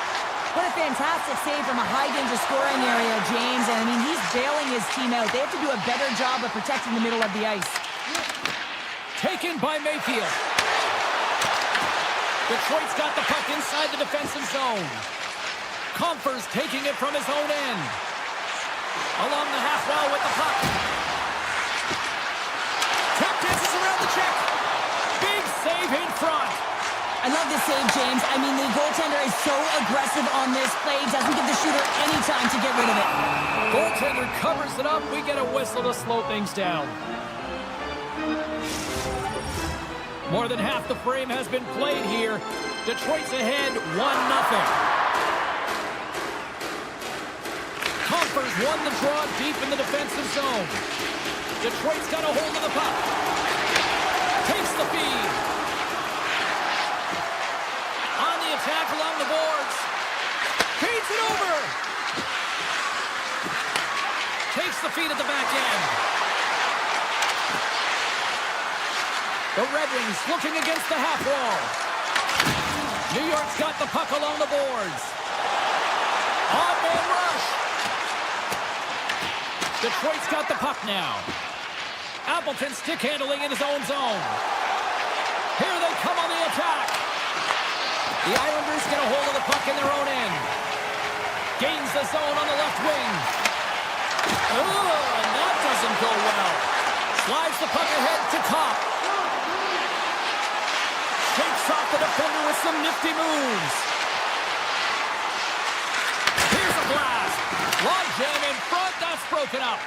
What a fantastic save from a high-danger scoring area, James. And, I mean, he's bailing his team out. They have to do a better job of protecting the middle of the ice. Taken by Mayfield. Detroit's got the puck inside the defensive zone. Comfers taking it from his own end. Along the half wall with the puck. Tap dances around the check. Big save in front. I love this save, James. I mean, the goaltender is so aggressive on this play. Doesn't give the shooter any time to get rid of it. Goaltender covers it up. We get a whistle to slow things down. More than half the frame has been played here. Detroit's ahead 1-0. Compers won the draw deep in the defensive zone. Detroit's got a hold of the puck. Takes the feed. On the attack along the boards. Feeds it over. Takes the feed at the back end. The Red Wings looking against the half wall. New York's got the puck along the boards. On-man rush. Detroit's got the puck now. Appleton stick handling in his own zone. Here they come on the attack. The Islanders get a hold of the puck in their own end. Gains the zone on the left wing. And that doesn't go well. Slides the puck ahead to Kopp. Shakes off the defender with some nifty moves. Here's a blast. Log jam in front. That's broken up.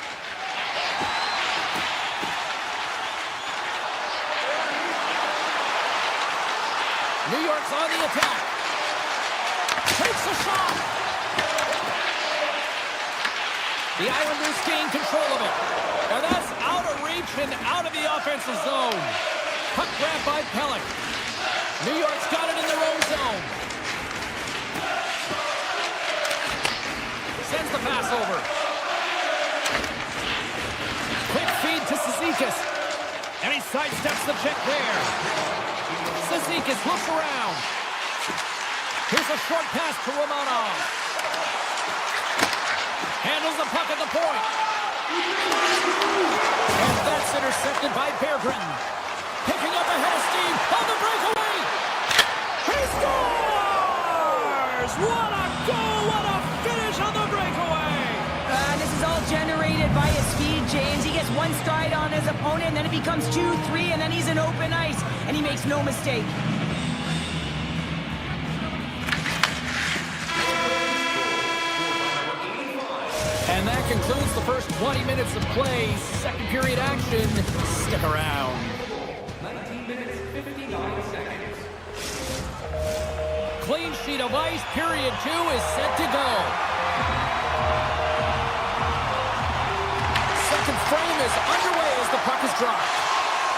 New York's on the attack. Takes a shot. The Islanders gain control of it. Now that's out of reach and out of the offensive zone. Puck grab by Pellick. New York's got it in their own zone. Sends the pass over. Quick feed to Cizikas. And he sidesteps the check there. Cizikas looks around. Here's a short pass to Romanov. Handles the puck at the point. And That's intercepted by Berggren. Picking up ahead of steam on the breakaway. He scores! What a goal! What a finish on the breakaway! This is all generated by his speed, James. He gets one stride on his opponent, and then it becomes 2-3, and then he's in open ice, and he makes no mistake. And that concludes the first 20 minutes of play. Second period action. Stick around. 19 minutes, 59 seconds. Clean sheet of ice. Period 2 is set to go. Second frame is underway as the puck is dropped.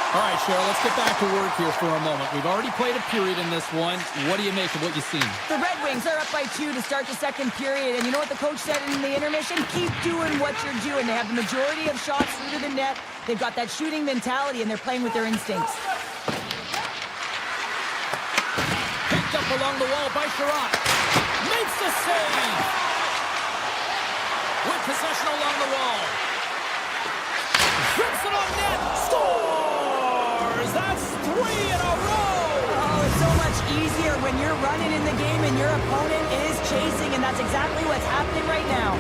All right, Cheryl, let's get back to work here for a moment. We've already played a period in this one. What do you make of what you've seen? The Red Wings are up by 2 to start the second period, and you know what the coach said in the intermission? Keep doing what you're doing. They have the majority of shots through to the net. They've got that shooting mentality, and they're playing with their instincts. Picked up along the wall by Sherratt. Makes the save. With possession along the wall. Trips it on net. Scores! That's 3 in a row! Oh, it's so much easier when you're running in the game and your opponent is chasing, and that's exactly what's happening right now.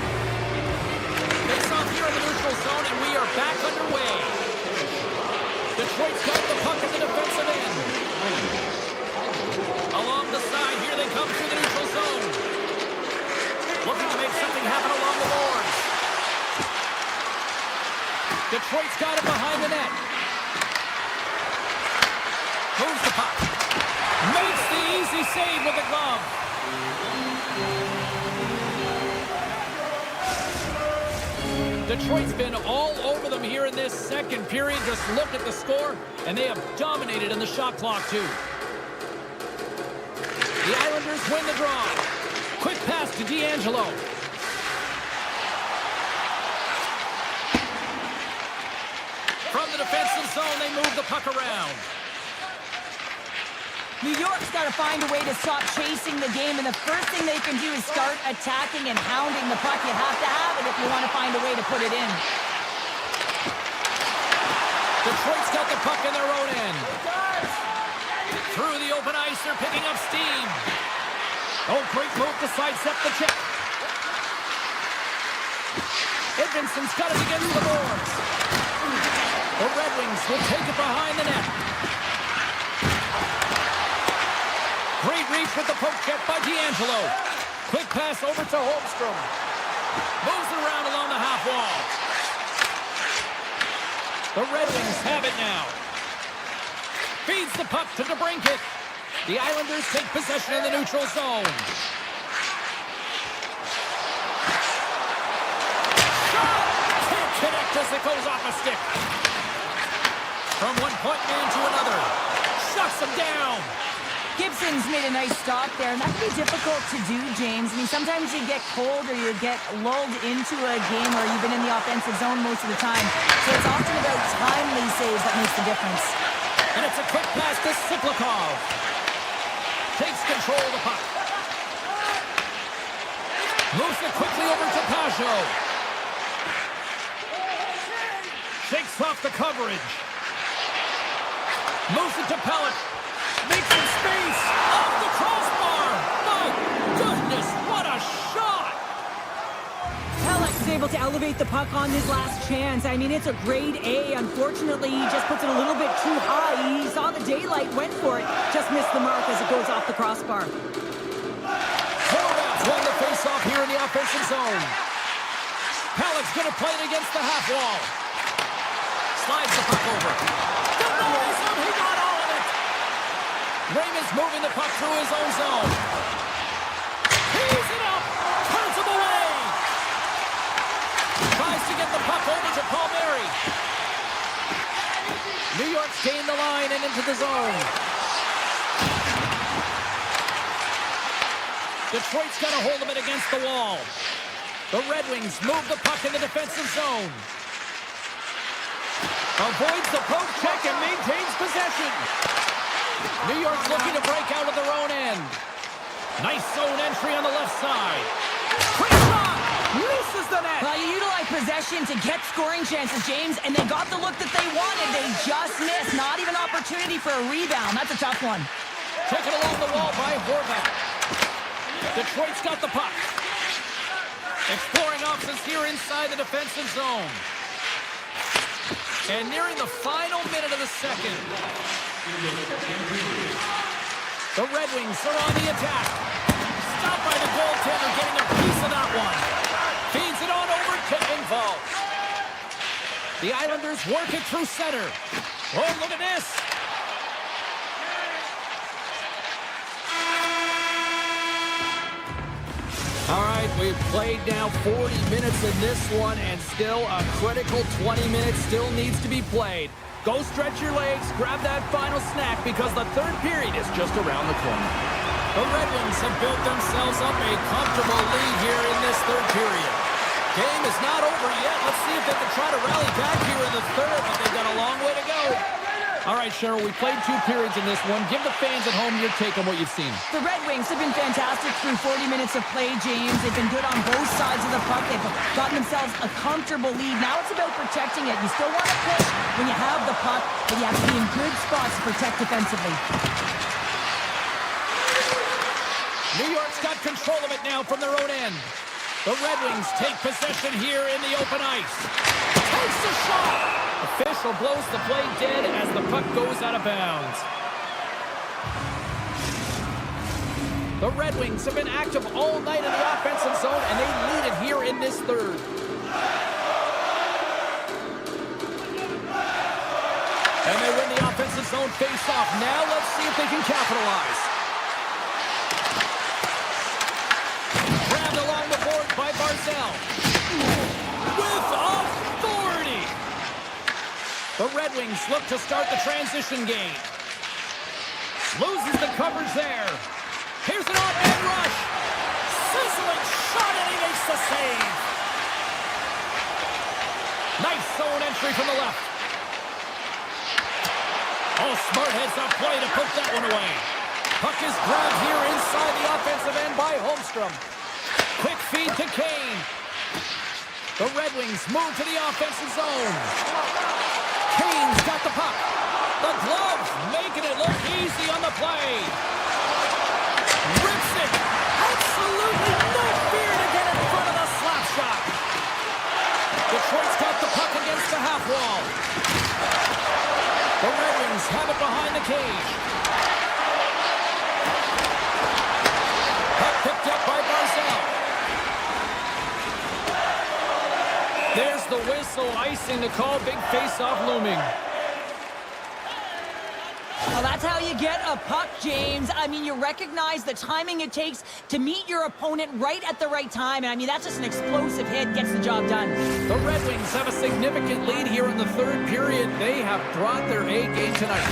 Face off here in the neutral zone, and we are back underway. Detroit's got the puck in the defensive end. Along the side, here they come through the neutral zone. Looking to make something happen along the boards. Detroit's got it behind the net. Moves the puck. Makes the easy save with the glove. Detroit's been all over them here in this second period. Just look at the score, and they have dominated in the shot clock, too. The Islanders win the draw. Quick pass to D'Angelo. From the defensive zone, they move the puck around. New York's got to find a way to stop chasing the game, and the first thing they can do is start attacking and hounding the puck. You have to have it if you want to find a way to put it in. Detroit's got the puck in their own end. Through the open ice, they're picking up steam. Oh, great move to sidestep the check. Edvinson's got it against the boards. The Red Wings will take it behind the net. Great reach with the poke check by D'Angelo. Quick pass over to Holmstrom. Moves it around along the half wall. The Red Wings have it now. Feeds the puck to DeBrincat. The Islanders take possession in the neutral zone. Shot! Can't connect as it goes off a stick. From one point man to another. Shuts him down. Gibson's made a nice stop there, and that can be difficult to do, James. I mean, sometimes you get cold or you get lulled into a game where you've been in the offensive zone most of the time. So it's often about timely saves that makes the difference. And it's a quick pass to Siplikov. Takes control of the puck. Moves it quickly over to Pajot. Shakes off the coverage. Moves it to Pellet. Makes some space. Off the crossbar. My goodness, what a shot. Pellet is able to elevate the puck on his last chance. I mean, it's a grade A. Unfortunately, he just puts it a little bit too high. He saw the daylight, went for it, just missed the mark as it goes off the crossbar. Horvats won the face-off here in the offensive zone. Pellet's going to play it against the half wall. Slides the puck over. Denies him. He got all of it. Raymond's moving the puck through his own zone. He's it up. Turns him away. Tries to get the puck over to Palmieri. New York's gained the line and into the zone. Detroit's got a hold of it against the wall. The Red Wings move the puck in the defensive zone. Avoids the poke check and maintains possession. New York's looking to break out of their own end. Nice zone entry on the left side. Quick shot! Misses the net. Well, you utilize possession to get scoring chances, James, and they got the look that they wanted. They just missed. Not even opportunity for a rebound. That's a tough one. Taken along the wall by Horvath. Detroit's got the puck. Exploring options here inside the defensive zone. And nearing the final minute of the second. The Red Wings are on the attack. Stopped by the goaltender, getting a piece of that one. Feeds it on over to Engvall. The Islanders work it through center. Oh, look at this. All right, we've played now 40 minutes in this one, and still a critical 20 minutes still needs to be played. Go stretch your legs, grab that final snack, because the third period is just around the corner. The Red Wings have built themselves up a comfortable lead here in this third period. Game is not over yet. Let's see if they can try to rally back here in the third, but they've got a long way to go. All right, Cheryl, we played 2 periods in this one. Give the fans at home your take on what you've seen. The Red Wings have been fantastic through 40 minutes of play, James. They've been good on both sides of the puck. They've gotten themselves a comfortable lead. Now it's about protecting it. You still want to push when you have the puck, but you have to be in good spots to protect defensively. New York's got control of it now from their own end. The Red Wings take possession here in the open ice. Takes the shot! Official blows the play dead as the puck goes out of bounds. The Red Wings have been active all night in the offensive zone, and they lead it here in this third. And they win the offensive zone face-off. Now let's see if they can capitalize. Grabbed along the board by Barzal. With authority. The Red Wings look to start the transition game. Loses the coverage there. Here's an off-hand rush. Sizzling shot, and he makes the save. Nice zone entry from the left. Oh, smart heads-up play to put that one away. Puck is grabbed here inside the offensive end by Holmstrom. Quick feed to Kane. The Red Wings move to the offensive zone. Kane's got the puck. The gloves making it look easy on the play. Rips it. Absolutely no fear to get in front of the slap shot. Detroit's got the puck against the half wall. The Red Wings have it behind the cage. Puck picked up by Barzal. There's the whistle, icing the call, big face-off looming. Well, that's how you get a puck, James. I mean, you recognize the timing it takes to meet your opponent right at the right time. And I mean, that's just an explosive hit, gets the job done. The Red Wings have a significant lead here in the third period. They have brought their A game tonight.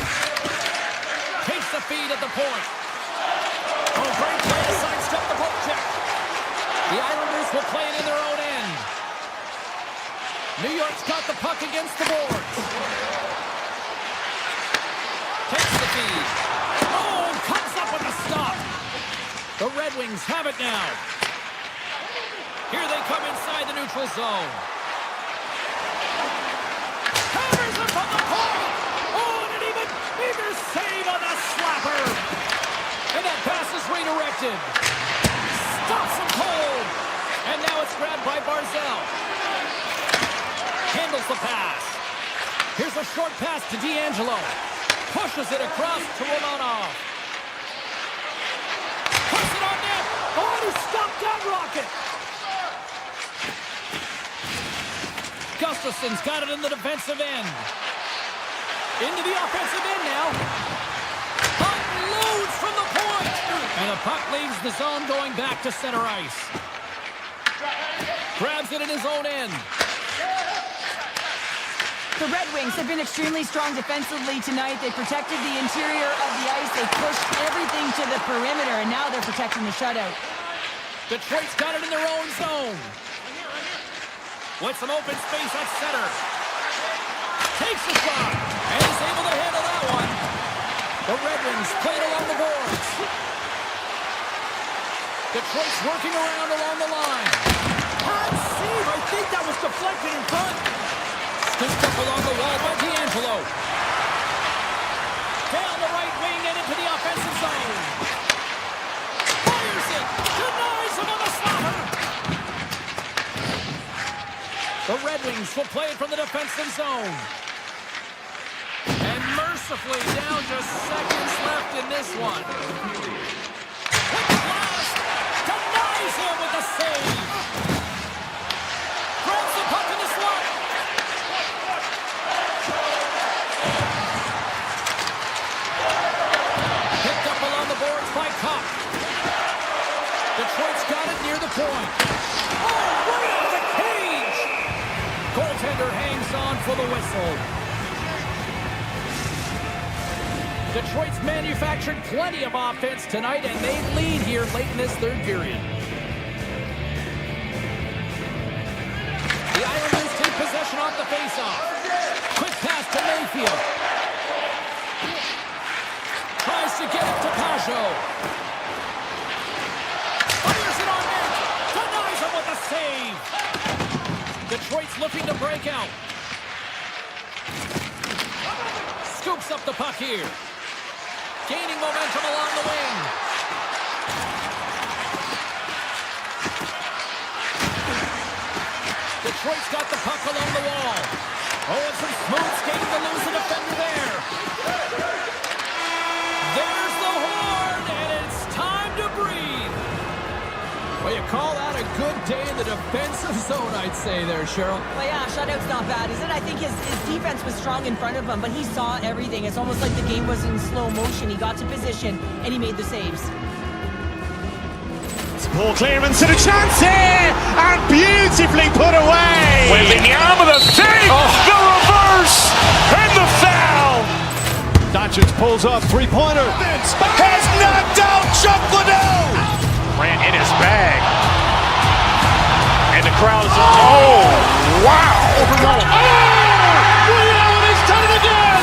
Takes the feed at the point. Oh, great play to sidestep the poke check. The Islanders will play it in their own end. New York's got the puck against the boards. Takes the feed. Oh, comes up with a stop. The Red Wings have it now. Here they come inside the neutral zone. Hammers it from the point. Oh, and an even bigger save on the slapper. And that pass is redirected. Stops him cold. And now it's grabbed by Barzal. Handles the pass. Here's a short pass to D'Angelo. Pushes it across to Romanov. Puts it on net. Oh, he stopped that rocket. Gustafson's got it in the defensive end. Into the offensive end now. Unloads from the point. And the puck leaves the zone going back to center ice. Grabs it in his own end. The Red Wings have been extremely strong defensively tonight. They protected the interior of the ice. They pushed everything to the perimeter, and now they're protecting the shutout. Detroit's got it in their own zone. With some open space at center. Takes the shot, and is able to handle that one. The Red Wings played along the boards. Detroit's working around along the line. Hot save. I think that was deflected Down the right wing and into the offensive zone. Fires it. Denies him on the slapper. The Red Wings will play it from the defensive zone. And mercifully down just seconds left in this one. Quick blast. Denies him with the save. Grabs the puck in the slot. Picked up along the boards by Kopp. Detroit's got it near the point. Oh, right out of the cage! Goaltender hangs on for the whistle. Detroit's manufactured plenty of offense tonight, and they lead here late in this third period. The Islanders take possession off the faceoff. Quick pass to Mayfield. Tries to get it to Pajot. Fires it on net. Denies him with a save. Detroit's looking to break out. Scoops up the puck here. Gaining momentum along the wing. Detroit's got the puck along the wall. Oh, and some smooth skating to lose the defender there. There's the horn, and it's time to breathe. Well, you call that a good day in the defensive zone, I'd say there, Cheryl. Well, yeah, shutout's not bad, is it? I think his defense was strong in front of him, but he saw everything. It's almost like the game was in slow motion. He got to position, and he made the saves. Ball clearance and a chance here, and beautifully put away. Waving the arm of the save, the reverse, and the foul. Doncic pulls up, three-pointer. Has knocked out Chuck Liddell. Ran in his bag. And the crowd is, oh, wow. Leo, and he's done it again.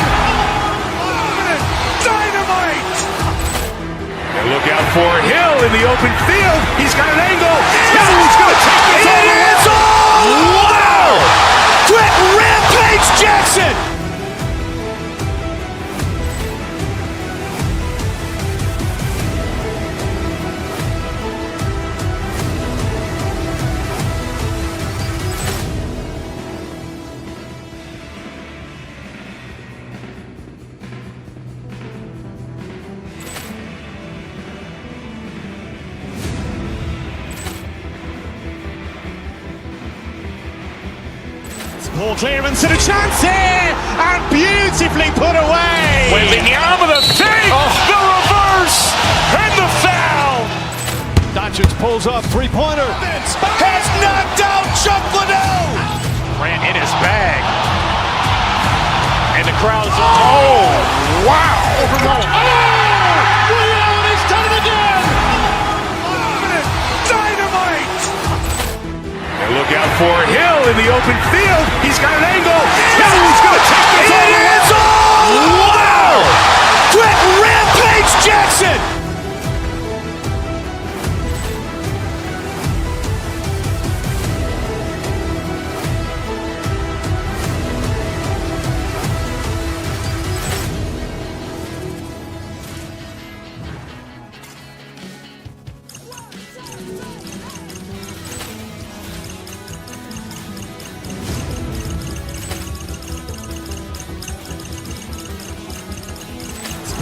Dynamite. And look out for Hill in the open field. He's got an angle. Hill's going to take this all the way. Wow! Quick rampage Jackson. Ball clearance and a chance here, and beautifully put away. Waving the arm of the save, the reverse, and the foul. Doncic pulls up, three-pointer. Has knocked out Chuck Liddell. Ran in his bag. And the crowd is, oh, wow. Leo, and he's done it again. Dynamite. And look out for Hill in the open field. He's got an angle. Hill's going to take this all the way. Wow! Quick rampage Jackson.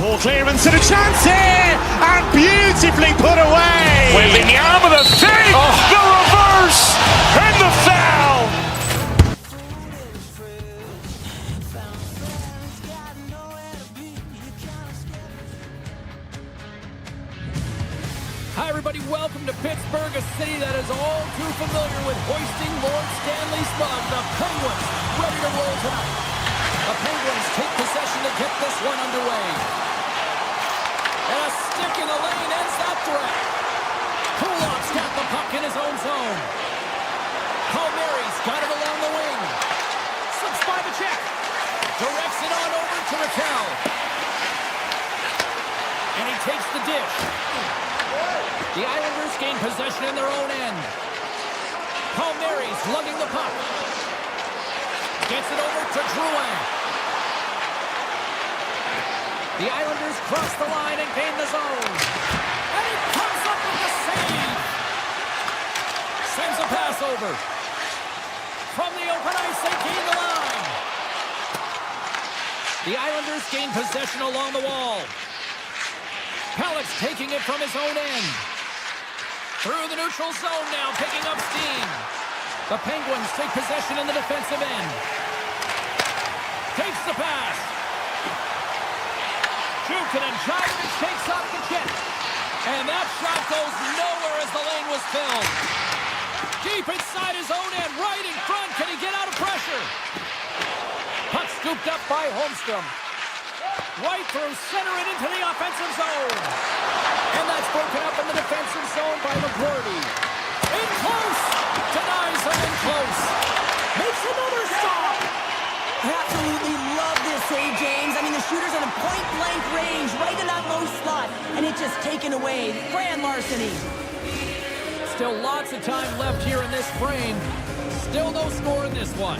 Ball clearance and a chance here, and beautifully put away. Waving the arm of the save, the reverse, and the foul. Hi, everybody. Welcome to Pittsburgh, a city that is all too familiar with hoisting Lord Stanley's mug. The Penguins ready to roll tonight. The Penguins take possession to get this one underway. And a stick in the lane ends that threat. Kulov's got the puck in his own zone. Palmieri's got it along the wing. Slips by the check. Directs it on over to Raquel. And he takes the dish. The Islanders gain possession in their own end. Palmieri's lugging the puck. Gets it over to Drouin. The Islanders cross the line and gain the zone. And he comes up with the save. Sends a pass over. From the open ice, they gain the line. The Islanders gain possession along the wall. Pellick's taking it from his own end. Through the neutral zone now, picking up steam. The Penguins take possession in the defensive end. Takes the pass. Jukunin Jivovich takes off the check. And that shot goes nowhere as the lane was filled. Deep inside his own end, right in front. Can he get out of pressure? Puck scooped up by Holmstrom. Right through center and into the offensive zone. And that's broken up in the defensive zone by McGroarty. In close. Denies him in close. Makes another stop. I absolutely love this save, James. I mean, the shooter's in a point-blank range, right in that low slot, and it's just taken away. Grand larceny. Still lots of time left here in this frame. Still no score in this one.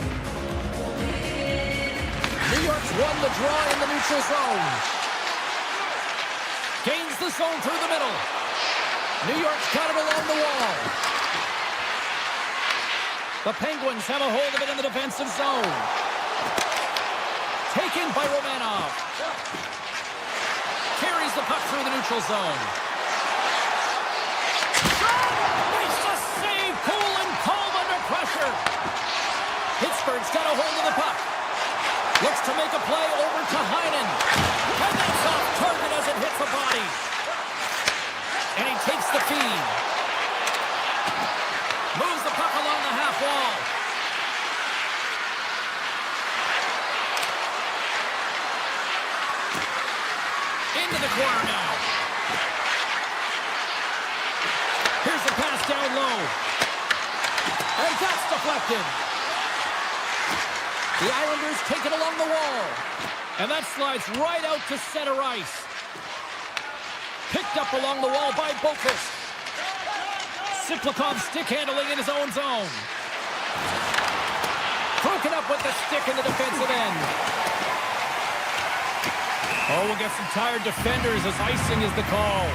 New York's won the draw in the neutral zone. Gains the zone through the middle. New York's got it along the wall. The Penguins have a hold of it in the defensive zone. Taken by Romanov. Carries the puck through the neutral zone. Makes the save. Cool and calm under pressure. Pittsburgh's got a hold of the puck. Looks to make a play over to Heinen. And that's off target as it hits the body. And he takes the feed. Moves the puck along the half wall. Into the corner now. Here's the pass down low. And that's deflected. The Islanders take it along the wall. And that slides right out to center ice. Picked up along the wall by Boqvist. Siplikov stick handling in his own zone. Broken up with the stick in the defensive end. Oh, we'll get some tired defenders as icing is the call.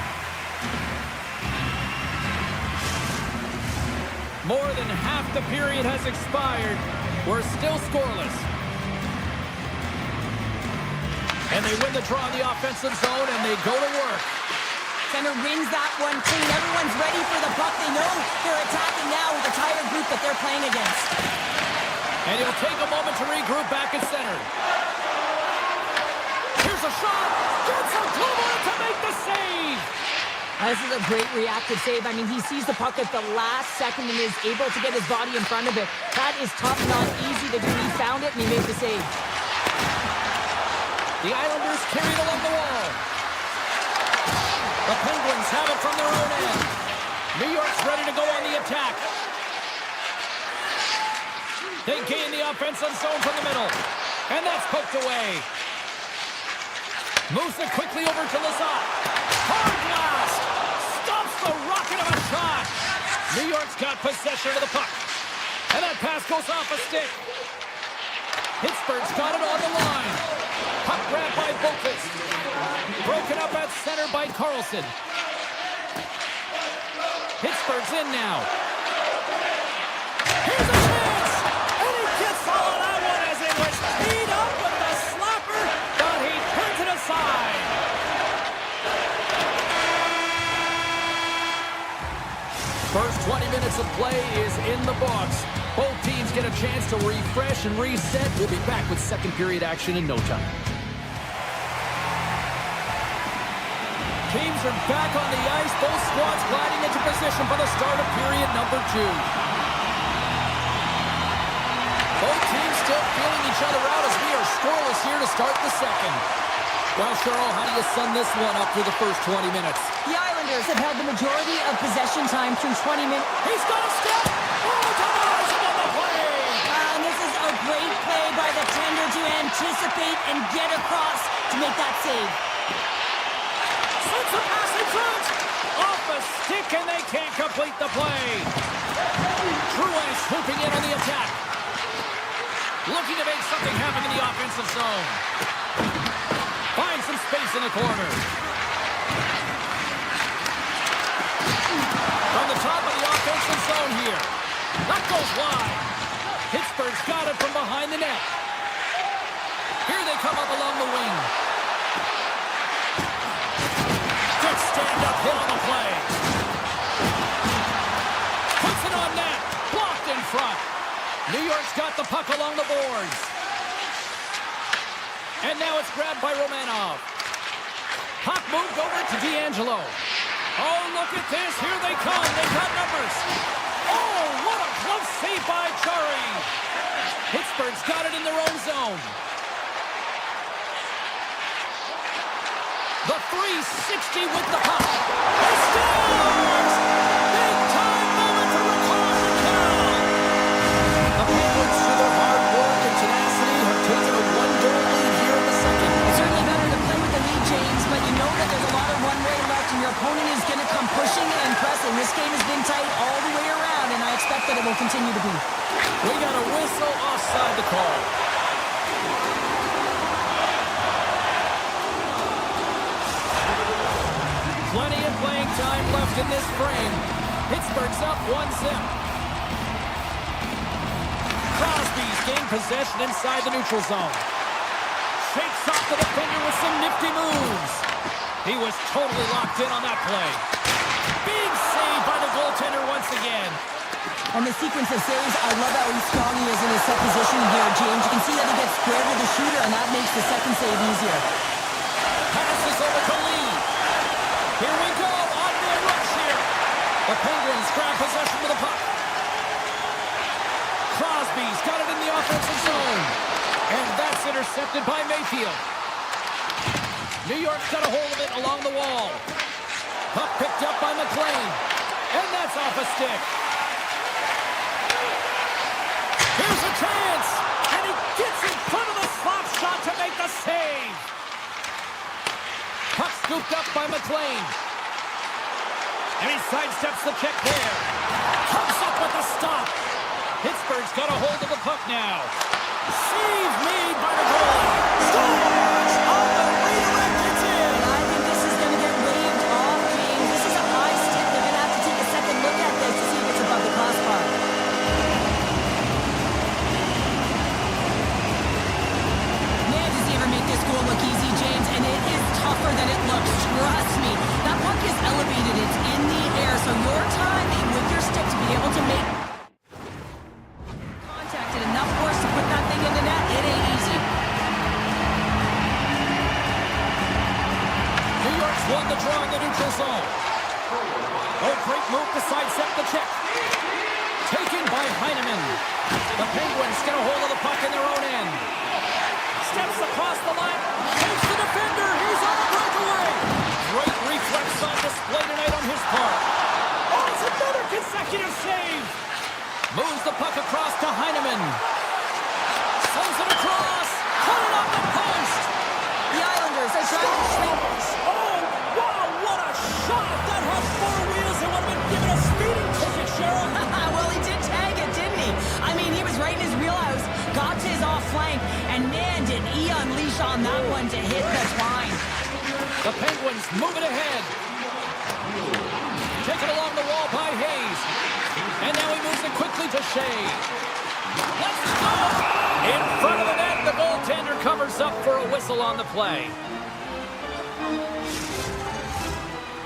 More than half the period has expired. We're still scoreless. And they win the draw in the offensive zone, and they go to work. Center wins that one clean. Everyone's ready for the puck. They know they're attacking now with the tired group that they're playing against. And he'll take a moment to regroup back at center. Here's a shot. Gets a glove to make the save. This is a great reactive save. I mean, he sees the puck at the last second and is able to get his body in front of it. That is tough, not easy to do. He found it and he made the save. The Islanders carry it along the wall. The Penguins have it from their own end. New York's ready to go on the attack. They gain the offensive zone from the middle. And that's poked away. Moves it quickly over to Lazat. Hard blast. Stops the rocket of a shot. New York's got possession of the puck. And that pass goes off a stick. Pittsburgh's got it on the line. Puck grabbed by Boqvist. Broken up at center by Carlson. Pittsburgh's in now. Here's a chance! And he gets all of that one as it was teed up with the slapper, but he turns it aside. First 20 minutes of play is in the books. Both teams get a chance to refresh and reset. We'll be back with second period action in no time. Teams are back on the ice. Both squads gliding into position for the start of period number 2. Both teams still feeling each other out as we are scoreless here to start the second. Well, Cheryl, how do you sum this one up through the first 20 minutes? The Islanders have held the majority of possession time through 20 minutes. He's got a step! Oh, denies him on the play! And this is a great play by the tender to anticipate and get across to make that save. Sends a pass in front! Off a stick and they can't complete the play. Drouin swooping in on the attack. Looking to make something happen in the offensive zone. Finds some space Saves in the corner. From the top of the offensive zone here. That goes wide. Pittsburgh's got it from behind the net. Here they come up along the wing. Good stand-up hit on the play. Puts it on net. Blocked in front. New York's got the puck along the boards. And now it's grabbed by Romanov. Puck moved over to D'Angelo. Oh, look at this. Here they come. They've got numbers. Oh, what a close save by Chari. Pittsburgh's got it in their own zone. The 360 with the puck. He scores! Big time moment to record the count. The Penguins, through their hard work and tenacity, have taken a one-goal lead here in the second. It's certainly better to play with the lead, James, but you know that there's a lot of one-way left, and your opponent is going to come pushing and pressing. This game has been tight all the way around, and I expect that it will continue to be. We got a whistle offside the call. Plenty of playing time left in this frame. Pittsburgh's up 1-0. Crosby's gained possession inside the neutral zone. Shakes off the defender with some nifty moves. He was totally locked in on that play. Big save by the goaltender once again. And the sequence of saves, I love how strong he is in his set position here, James. You can see that he gets squared with the shooter, and that makes the second save easier. Passes over to Lee. Here we go, on the rush here. The Penguins grab possession of the puck. Crosby's got it in the offensive zone. And that's intercepted by Mayfield. New York's got a hold of it along the wall. Puck picked up by McLean. And that's off a stick. Here's a chance. And he gets in front of the slap shot to make the save. Puck scooped up by McLean. And he sidesteps the check there. Comes up with a stop. Pittsburgh's got a hold of the puck now. Save made by the goalie. Scores on the redirect. It's in. I think this is going to get waved off, James. This is a high stick. They're going to have to take a second look at this to see if it's above the crossbar. Man, does he ever make this goal look easy, James? And it is tougher than it looks. Trust me. That puck is elevated. It's in the air. So your timing with your stick to be able to make contact and enough force to put that thing in the net, it ain't easy. New York's won the draw in the neutral zone. Oh, great move to sidestep the check. Taken by Heineman. The Penguins get a hold of the puck in their own end. Steps across the line. Takes the defender. He's on the breakaway. Great reflex on display tonight on his part. Oh, it's another consecutive save. Moves the puck across to Heineman. Sends it across. Put it on the post. The Islanders are trying to shrink. Oh, wow, what a shot. If that had four wheels, it would have been given a speeding ticket, Cheryl. Well, he did tag it, didn't he? I mean, he was right in his wheelhouse, got to his off flank, and man, did he unleash on that one to hit the twine. The Penguins move it ahead. Taken along the wall by Hayes. And now he moves it quickly to Shea. Let's go! In front of the net, the goaltender covers up for a whistle on the play.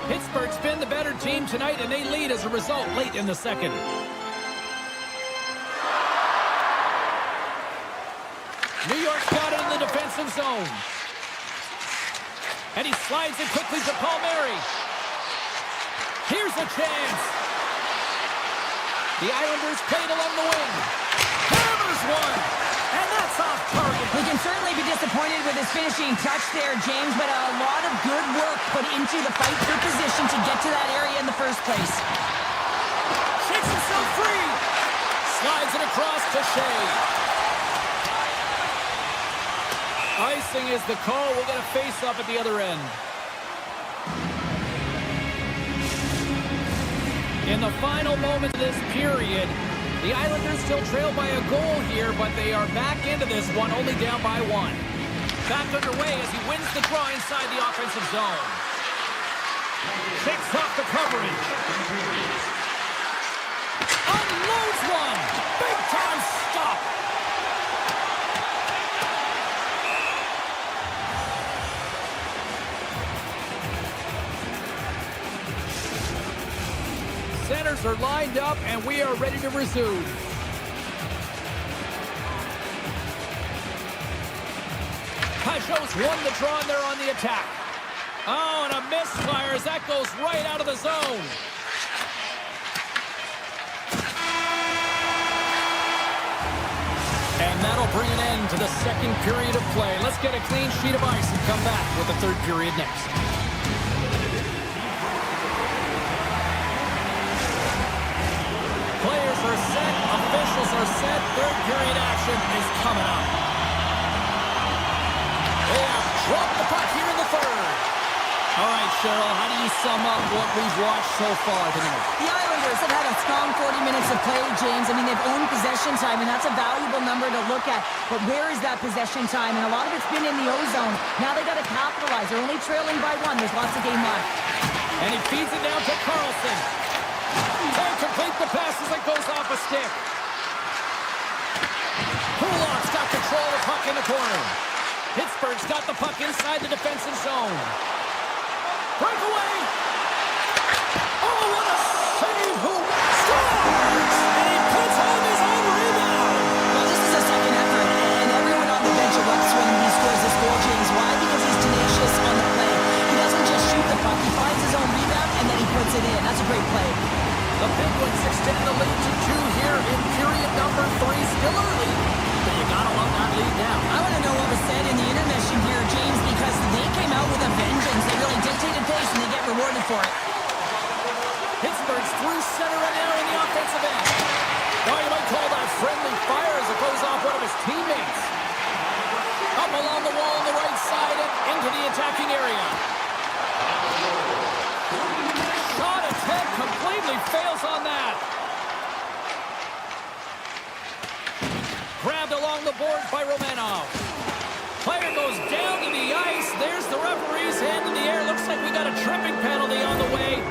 Pittsburgh's been the better team tonight, and they lead as a result late in the second. New York's got it in the defensive zone. And he slides it quickly to Palmieri. Here's a chance. The Islanders played along the wing. Hammers one. And that's off target. He can certainly be disappointed with his finishing touch there, James, but a lot of good work put into the fight for position to get to that area in the first place. Shakes himself free. Slides it across to Shea. Icing is the call. We'll get a face-up at the other end. In the final moment of this period, the Islanders still trail by a goal here, but they are back into this one, only down by one. Back underway as he wins the draw inside the offensive zone. Takes off the coverage. Unloads one. Big time stop. Centers are lined up and we are ready to resume. Pajot's won the draw and they're on the attack. Oh, and a misfire as that goes right out of the zone. And that'll bring an end to the second period of play. Let's get a clean sheet of ice and come back with the third period next. Players are set, officials are set, third period action is coming up. They have dropped the puck here in the third. All right, Cheryl, how do you sum up what we've watched so far tonight? The Islanders have had a strong 40 minutes of play, James. I mean, they've owned possession time, and that's a valuable number to look at. But where is that possession time? And a lot of it's been in the O-zone. Now they got to capitalize. They're only trailing by one. There's lots of game left. And he feeds it down to Carlson. Can't complete the pass as it goes off a stick. Kulak's got control of the puck in the corner. Pittsburgh's got the puck inside the defensive zone. Breakaway! Oh, what a save! Who scores! And he puts on his own rebound! Well, this is a second effort, and everyone on the bench erupts when he scores this goal, James. Why? Because he's tenacious on the play. He doesn't just shoot the puck. He finds his own rebound, and then he puts it in. That's a great play. The Penguins extend the lead to 2 here in period number 3. Still early, but you gotta love that lead now. I want to know what was said in the intermission here, James, because they came out with a vengeance. They really dictated pace, and they get rewarded for it. Pittsburgh's through center and now in the offensive end. Now you might call that friendly fire as it goes off one of his teammates. Up along the wall on the right side and into the attacking area. Shot attempt completely fails on that. Grabbed along the boards by Romanov. Player goes down to the ice. There's the referee's hand in the air. Looks like we got a tripping penalty on the way.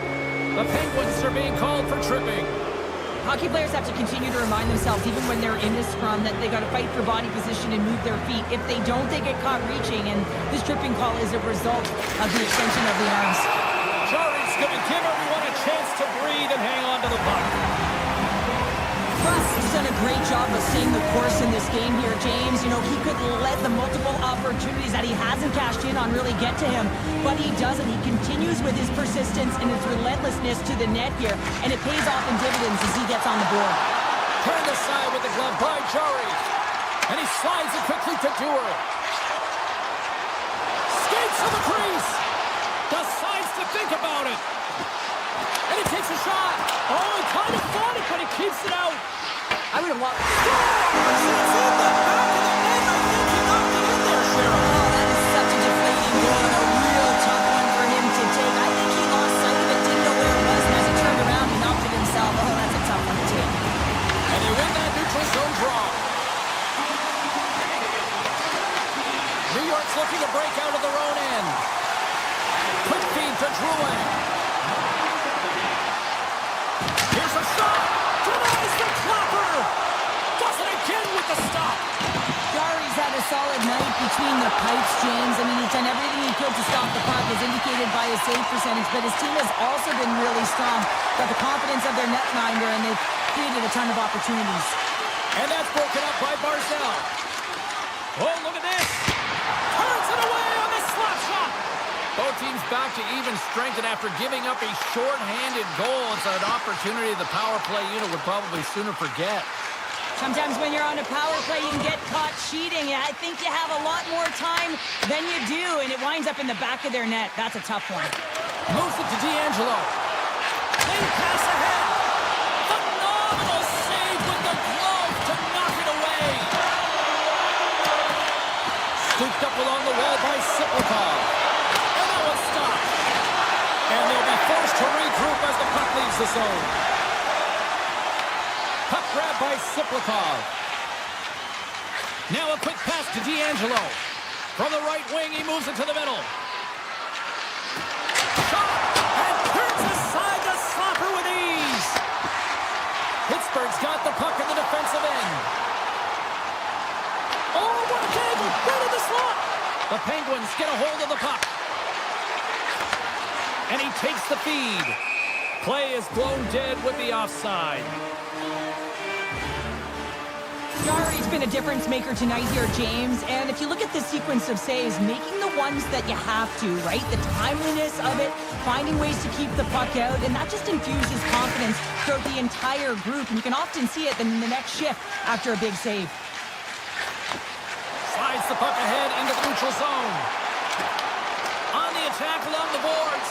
The Penguins are being called for tripping. Hockey players have to continue to remind themselves, even when they're in this scrum, that they got to fight for body position and move their feet. If they don't, they get caught reaching, and this tripping call is a result of the extension of the arms. Jarry's going to give everyone a chance to breathe and hang on to the puck. Russ has done a great job of staying the course in this game here, James. You know, he could let the multiple opportunities that he hasn't cashed in on really get to him, but he doesn't. He continues with his persistence and his relentlessness to the net here, and it pays off in dividends as he gets on the board. Turned aside with the glove by Jarry, and he slides it quickly to Dewar. Skates to the crease, decides to think about it, and he takes a shot. Oh, he kind of fought it, but he keeps it out. I would have loved it. It's in the back of the net. I think he knocked it in there, Cheryl. Oh, that is such a deflating goal and a real tough one for him to take. I think he lost sight of it, didn't know where it was, and as he turned around, he knocked it himself. Oh, that's a tough one to take. And they win that neutral zone draw. New York's looking to break out of their own end. Quick feed to Drouin. Here's a shot. Denies the clapper. Does it again with the stop. Jarry's had a solid night between the pipes, James. I mean, he's done everything he could to stop the puck, as indicated by his save percentage, but his team has also been really strong. Got the confidence of their netminder, and they've created a ton of opportunities. And that's broken up by Barzal. Oh, look at this. Turns it away on the slap shot. Both teams back to even strength, and after giving up a short-handed goal, it's an opportunity the power play unit would probably sooner forget. Sometimes when you're on a power play, you can get caught cheating. I think you have a lot more time than you do, and it winds up in the back of their net. That's a tough one. Moves it to D'Angelo. Clean pass ahead. Phenomenal save with the glove to knock it away. Scooped up along the wall by Siplikov. And that was stopped. And they'll be forced to regroup as the puck leaves the zone. Puck grab by Siplikov. Now a quick pass to D'Angelo. From the right wing, he moves it to the middle. Shot! And turns aside the slapper with ease. Pittsburgh's got the puck in the defensive end. Oh, what a tackle! Right in the slot! The Penguins get a hold of the puck. And he takes the feed. Play is blown dead with the offside. Jarry's been a difference maker tonight here, James. And if you look at the sequence of saves, making the ones that you have to, right? The timeliness of it, finding ways to keep the puck out, and that just infuses confidence throughout the entire group. And you can often see it in the next shift after a big save. Slides the puck ahead into the neutral zone. On the attack along the boards.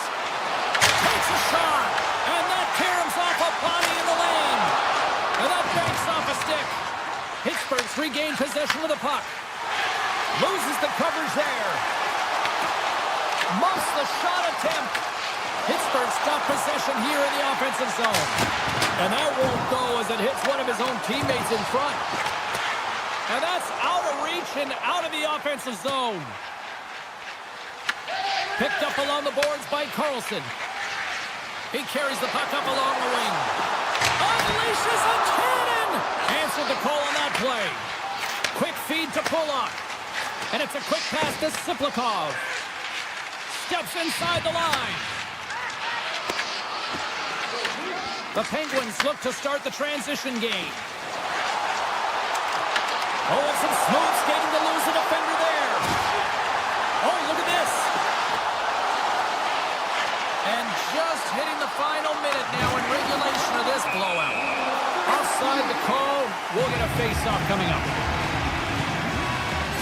Takes a shot. And that caroms off a body in the lane. And that banks off a stick. Pittsburgh's regained possession of the puck. Loses the coverage there. Muffs the shot attempt. Pittsburgh's got possession here in the offensive zone. And that won't go as it hits one of his own teammates in front. And that's out of reach and out of the offensive zone. Picked up along the boards by Carlson. He carries the puck up along the wing. Unleashes a cannon! Answered the call on that play. Quick feed to Pulock. And it's a quick pass to Siplikov. Steps inside the line. The Penguins look to start the transition game. Oh, and some smooth skating to lose a defender there. Oh, look at this. And just hitting the final minute now in regulation of this blowout. Offside the call. We'll get a face-off coming up.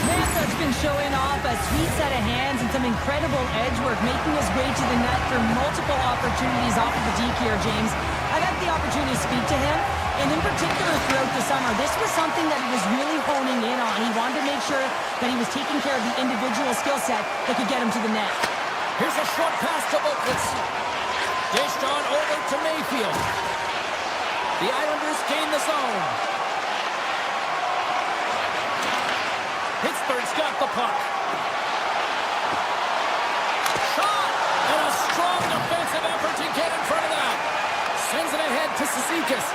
Mansa's been showing off a sweet set of hands and some incredible edge work, making his way to the net for multiple opportunities off of the deke here, James. I've had the opportunity to speak to him, and in particular throughout the summer, this was something that he was really honing in on. He wanted to make sure that he was taking care of the individual skill set that could get him to the net. Here's a short pass to Boklitz. Dished on over to Mayfield. The Islanders gain the zone. Pittsburgh's got the puck. Shot! And a strong defensive effort to get in front of that. Sends it ahead to Cizikas.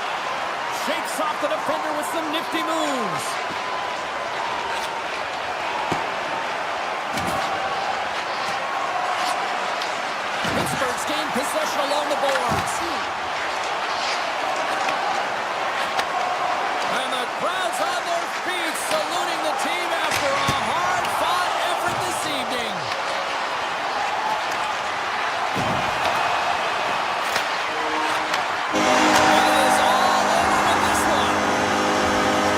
Shakes off the defender with some nifty moves. Pittsburgh's gained possession along the boards. And the crowd's on their feet, saluting the team after a hard-fought effort this evening. It is all over with this one.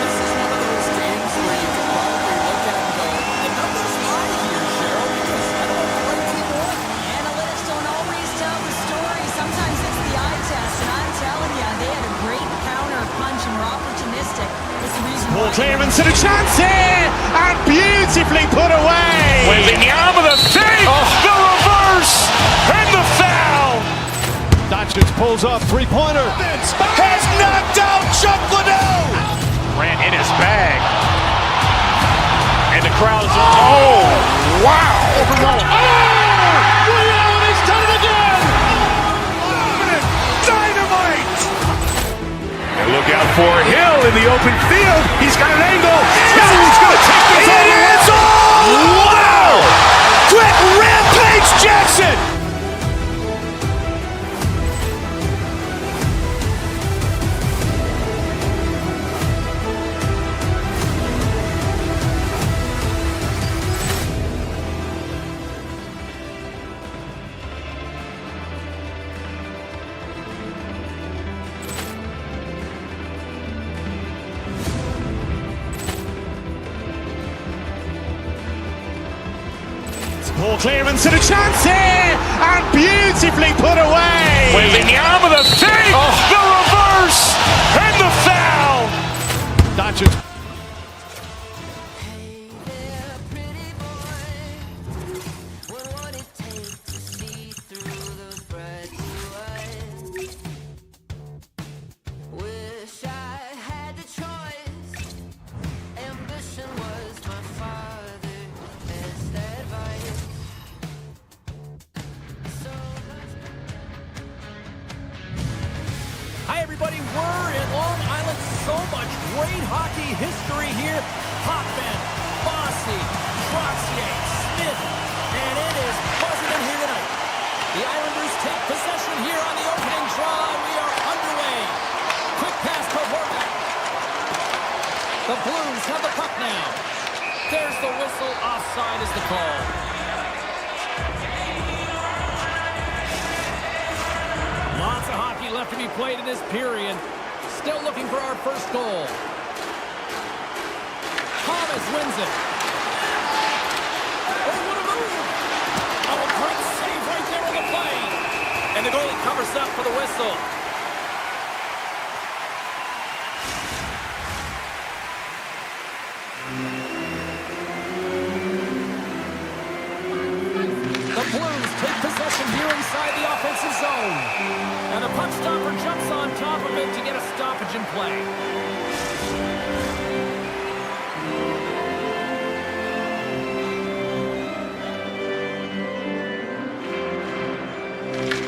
This is one of those games where you can probably look at and go, the numbers lie here, Cheryl, because I don't know what team won. Analytics don't always tell the story. Sometimes it's the eye test, and I'm telling you, they had a great counter punch and were opportunistic. It's the reason Ball why. clearance and a chance here, and beautifully put away. Waving the arm of the save, the reverse, and the foul. Doncic pulls up, three-pointer. Has knocked out Chuck Liddell. Ran in his bag. And the crowd is, oh, wow. He's done it again. Dynamite. And look out for Hill in the open field. He's got an angle. Hill's going to take this all the way. Wow! Quick rampage Jackson. Ball clearance and a chance here, and beautifully put away. Waving the arm of the save, the reverse, and the foul. Doncic. Hey there, pretty boy. What would it take to see through those bright blue eyes? Wish I had the choice. Ambition was my father's best Hoffman, Bossy, Troxier, Smith, and it is buzzing in here tonight. The Islanders take possession here on the opening draw, and we are underway. Quick pass to Horvath. The Blues have the puck now. There's the whistle. Offside is the call. Lots of hockey left to be played in this period. Still looking for our first goal. Thomas wins it. Oh, what a move! Oh, a great save right there on the play. And the goalie covers up for the whistle. The Blues take possession here inside the offensive zone. And the puck stopper jumps on top of it to get a stoppage in play.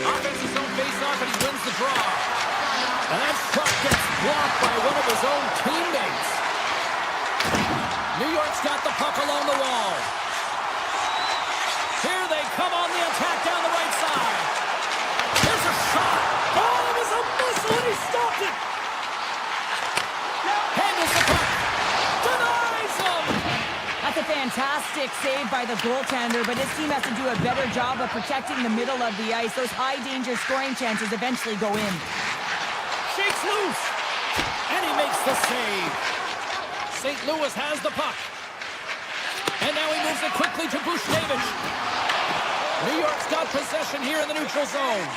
Offensive zone face-off, and he wins the draw. And that shot gets blocked by one of his own teammates. New York's got the puck along the wall. Here they come on the attack down the right side. There's a shot. Oh, it was a missile, and he stopped it. Handles the puck. Denies him. That's a fantastic save by the goaltender, but his team has to do a better job of protecting the middle of the ice. Those high-danger scoring chances eventually go in. Shakes loose. And he makes the save. St. Louis has the puck. And now he moves it quickly to Buchnevich. New York's got possession here in the neutral zone.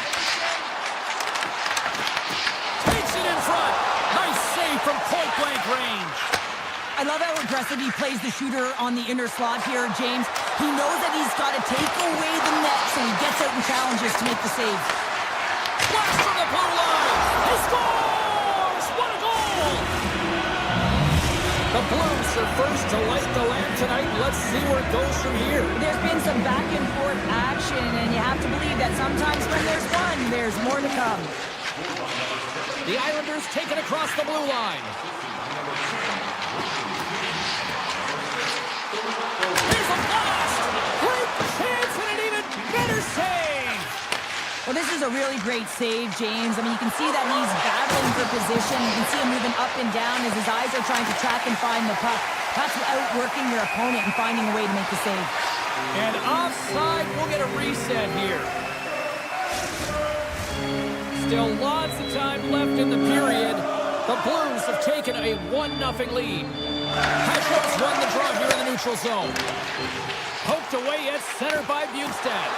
Takes it in front. Nice save from point-blank range. I love how aggressive he plays the shooter on the inner slot here, James. He knows that he's got to take away the net, so he gets out and challenges to make the save. Flash from the blue line. He scores! What a goal! The Blues are first to light the lamp tonight. Let's see where it goes from here. There's been some back and forth action, and you have to believe that sometimes when there's one, there's more to come. The Islanders take it across the blue line. Here's a blast! Great chance and an even better save! Well, this is a really great save, James. I mean, you can see that he's battling for position. You can see him moving up and down as his eyes are trying to track and find the puck. That's outworking your opponent and finding a way to make the save. And offside, we'll get a reset here. Still lots of time left in the period. The Blues have taken a 1-0 lead. Hasho's won the draw here in the neutral zone. Poked away at center by Bjugstad.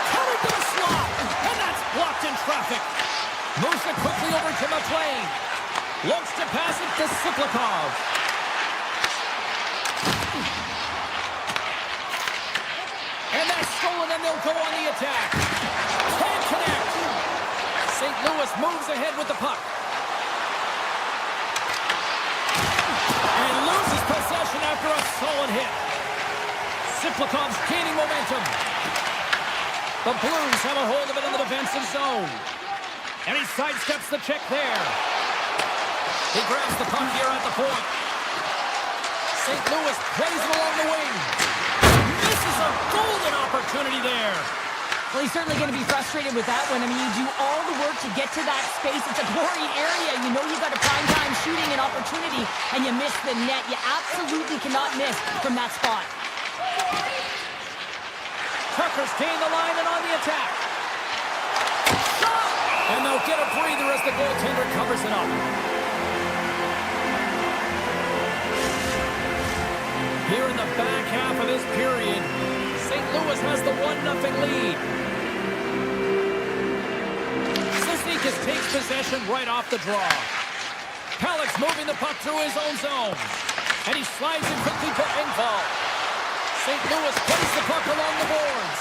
Coming to the slot, and that's blocked in traffic. Moves it quickly over to McLean. Looks to pass it to Siplikov. And that's stolen, and they'll go on the attack. Can't connect. St. Louis moves ahead with the puck. And loses possession after a solid hit. Siplikov's gaining momentum. The Blues have a hold of it in the defensive zone. And he sidesteps the check there. He grabs the puck here at the point. St. Louis plays it along the wing. This is a golden opportunity there. Well, he's certainly going to be frustrated with that one. I mean, you do all the work to get to that space. It's a glory area. You know you've got a prime-time shooting and opportunity, and you miss the net. You absolutely cannot miss from that spot. Tucker's gained the line and on the attack. Shot! And they'll get a breather as the goaltender covers it up. Here in the back half of this period, St. Louis has the 1-0 lead. Sisnikas takes possession right off the draw. Palik's moving the puck through his own zone. And he slides it quickly to Engvall. St. Louis plays the puck along the boards.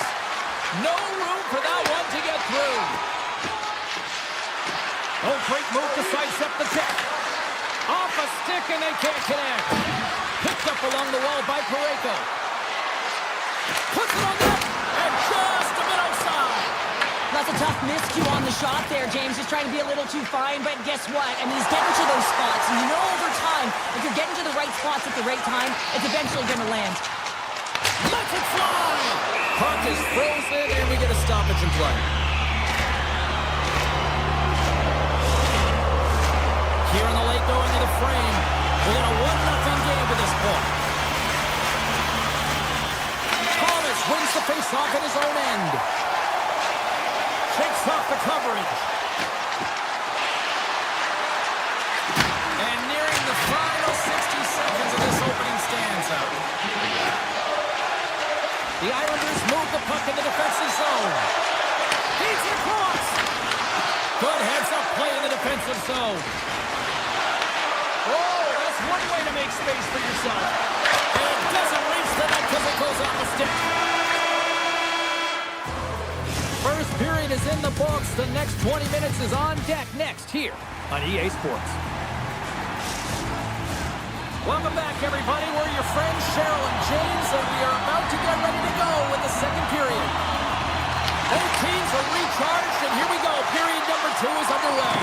No room for that one to get through. Oh, great move to sidestep the check. Off a stick and they can't connect. Picked up along the wall by Parayko. Puts it on net, and just a bit outside. That's Just a tough miscue on the shot there, James. Just trying to be a little too fine, but guess what? I mean, he's getting to those spots, and you know over time, if you're getting to the right spots at the right time, it's eventually going to land. Lets it fly! Puck is frozen, and we get a stoppage in play. Here in the late going to the frame. Within a 1-0 game to this point. Thomas wins the face-off at his own end. Shakes off the coverage. And nearing the final 60 seconds of this opening stanza. The Islanders move the puck in the defensive zone. Feeds it across. Good heads-up play in the defensive zone. Oh, that's one way to make space for yourself. And it doesn't reach the net because it goes off the stick. First period is in the books. The next 20 minutes is on deck next here on EA Sports. Welcome back, everybody. We're your friends, Cheryl and James, and we are about to get ready to go with the second period. Both teams are recharged, and here we go. Period number 2 is underway.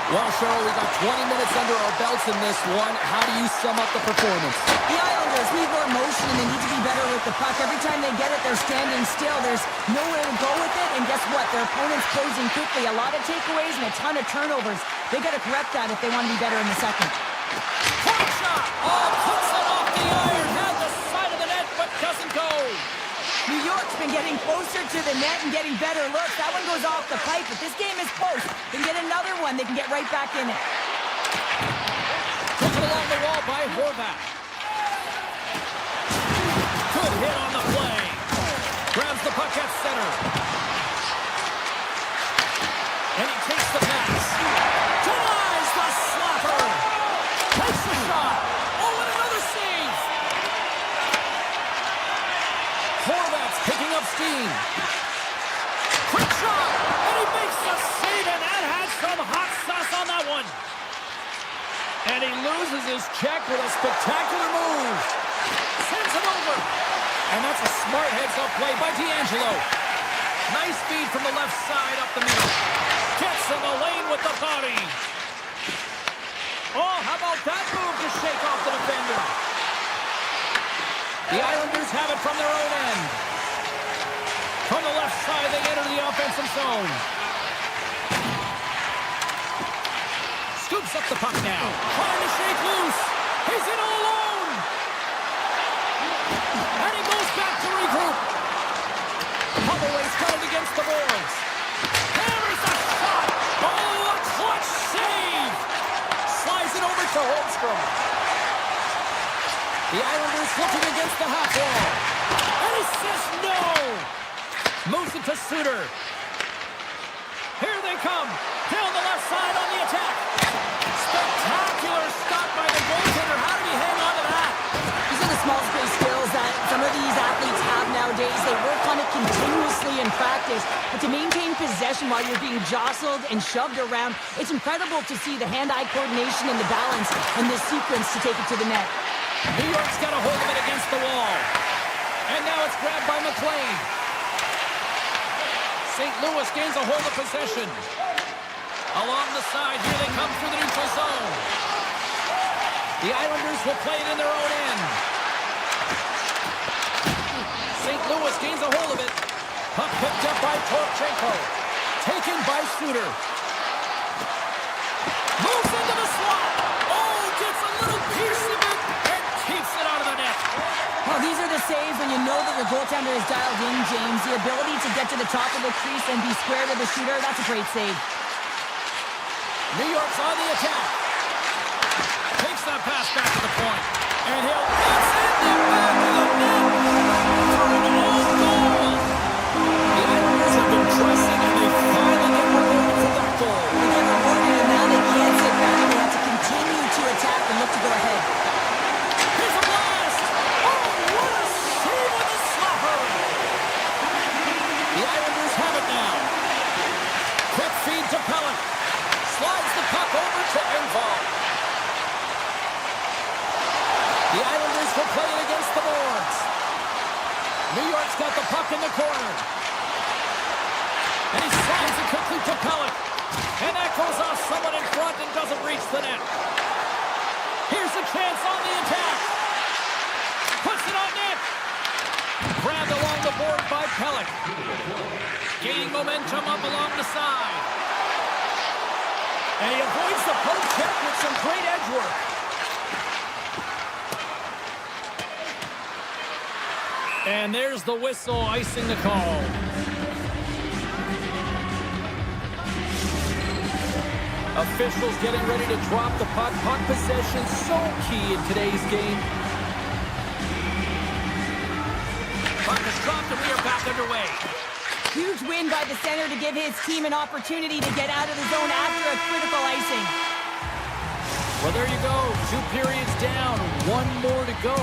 Well, Cheryl, we got 20 minutes under our belts in this one. How do you sum up the performance? The Islanders need more motion, and they need to be better with the puck. Every time they get it, they're standing still. There's nowhere to go with it, and guess what? Their opponent's closing quickly. A lot of takeaways and a ton of turnovers. They got to correct that if they want to be better in the second. Point shot! Oh, puts it off the iron. Had the side of the net, but doesn't go. New York's been getting closer to the net and getting better looks. That one goes off the pipe, but this game is close. They can get another one. They can get right back in it. Took it along the wall by Horvath. Good hit on the play. Grabs the puck at center. And he takes the pass. Denies the slapper. Takes the shot. Oh, and another save. Horvath's picking up steam. Quick shot. And he makes the save, and that had some hot sauce on that one. And he loses his check with a spectacular move. Sends it over. And that's a smart heads-up play by D'Angelo. Nice feed from the left side up the middle. Gets in the lane with the body. Oh, how about that move to shake off the defender? The Islanders have it from their own end. From the left side, they enter the offensive zone. Scoops up the puck now. Trying to shake loose. He's in all alone. And he goes back to regroup. Holloway's got it against the boards. Hammers a shot. Oh, a clutch save. Slides it over to Holmstrom. The Islanders looking against the half wall. And he says no. Moves it to Suter. Here they come. Down the left side on the attack. Spectacular stop by the goaltender. How did he hang on to that? These are the small space skills that some of these athletes have nowadays. They work on it continuously in practice. But to maintain possession while you're being jostled and shoved around, it's incredible to see the hand-eye coordination and the balance in this sequence to take it to the net. New York's got a hold of it against the wall. And now it's grabbed by McLean. St. Louis gains a hold of possession. Along the side, here they come through the neutral zone. The Islanders will play it in their own end. St. Louis gains a hold of it. Puck picked up by Torchenko. Taken by Suter. Moves into the slot. Oh, gets a little piece of it and keeps it out of the net. Well, these are the saves when you know that the goaltender is dialed in, James. The ability to get to the top of the crease and be square to the shooter, that's a great save. New York's on the attack. Takes that pass back to the point. And he'll pass it back to the net. For an own goal. The Islanders have been dressing and they finally get rewarded for that goal. They get rewarded and now they can't sit back. They have to continue to attack and look to go ahead. Here's a blast. Oh, what a save on the slapper. The Islanders have it now. Quick feed to Pellick. Slides the puck over to Engvall. The Islanders will play it against the boards. New York's got the puck in the corner. And he slides it quickly to Pellick. And that goes off someone in front and doesn't reach the net. Here's a chance on the attack. Puts it on net. Grabbed along the board by Pellick. Gaining momentum up along the side. And he avoids the poke check with some great edge work. And there's the whistle icing the call. Officials getting ready to drop the puck. Puck possession so key in today's game. Puck is dropped and we are back underway. Huge win by the center to give his team an opportunity to get out of the zone after a critical icing. Well, there you go. 2 periods down, 1 more to go.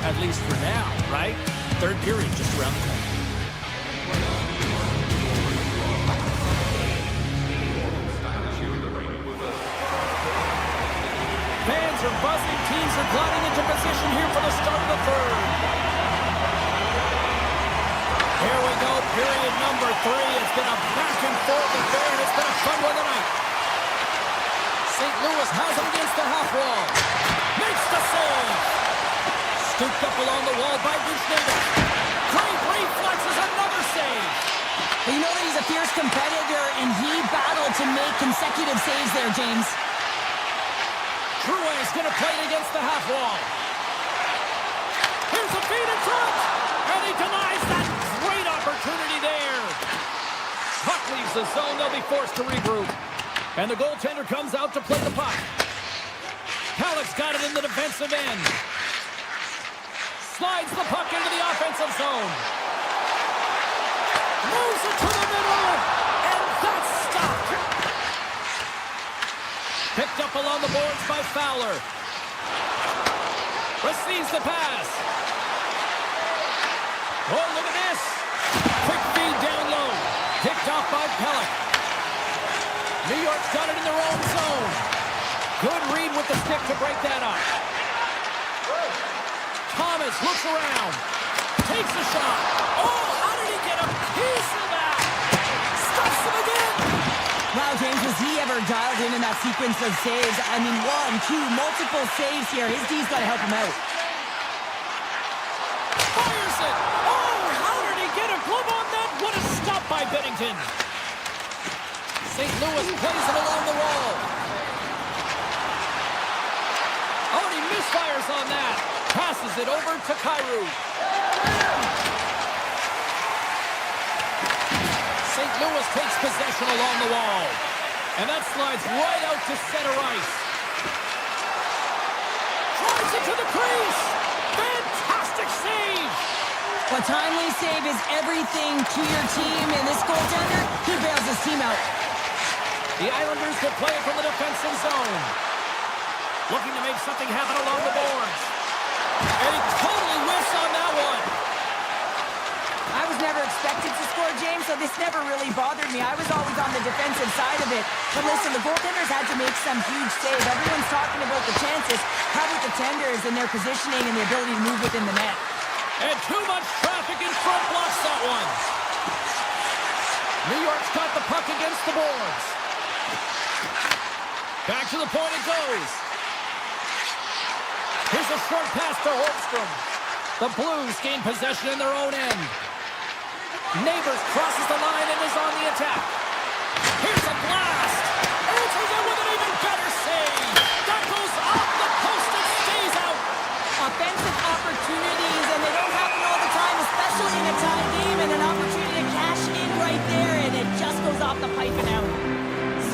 At least for now, right? Third period just around the corner. Fans are buzzing. Teams are gliding into position here for the start of the third. Here we go, period number 3. It's been a back and forth affair, and it's been a fun one tonight. St. Louis has it against the half wall. Makes the save. Scooped up along the wall by Buchnader. Great reflexes, another save. But you know that he's a fierce competitor, and he battled to make consecutive saves there, James. Drouin is going to play it against the half wall. Here's a feed in front, and he denies that great opportunity there. Puck leaves the zone. They'll be forced to regroup. And the goaltender comes out to play the puck. Pellick's got it in the defensive end. Slides the puck into the offensive zone. Moves it to the middle, and that's stopped. Picked up along the boards by Fowler. Receives the pass. Oh, look at this. Quick feed down low. Picked off by Pellick. New York's got it in their own zone. Good read with the stick to break that up. Thomas looks around. Takes a shot. Oh, how did he get a piece of that? Stuffs him again. Wow, James, was he ever dialed in that sequence of saves? I mean, 1, 2, multiple saves here. His D's got to help him out. Fires it. Oh, how did he get a glove on that? What a stop by Bennington. St. Louis plays it along the wall. Oh, and he misfires on that. Passes it over to Kyrou. St. Louis takes possession along the wall. And that slides right out to center ice. Drives it to the crease. Fantastic save. A timely save is everything to your team, and this goaltender, he bails his team out. The Islanders will play it from the defensive zone. Looking to make something happen along the boards. And he totally whiffs on that one. I was never expected to score, James, so this never really bothered me. I was always on the defensive side of it. But listen, the goaltenders had to make some huge saves. Everyone's talking about the chances. How about the tenders and their positioning and the ability to move within the net? And too much traffic in front blocks that one. New York's got the puck against the boards. Back to the point it goes. Here's a short pass to Holmstrom. The Blues gain possession in their own end. Neighbors crosses the line and is on the attack. Here's a blast. Answers it with an even better save. That goes off the post and stays out. Offensive opportunities, and they don't happen all the time, especially in a tie game, and an opportunity to cash in right there, and it just goes off the pipe and out.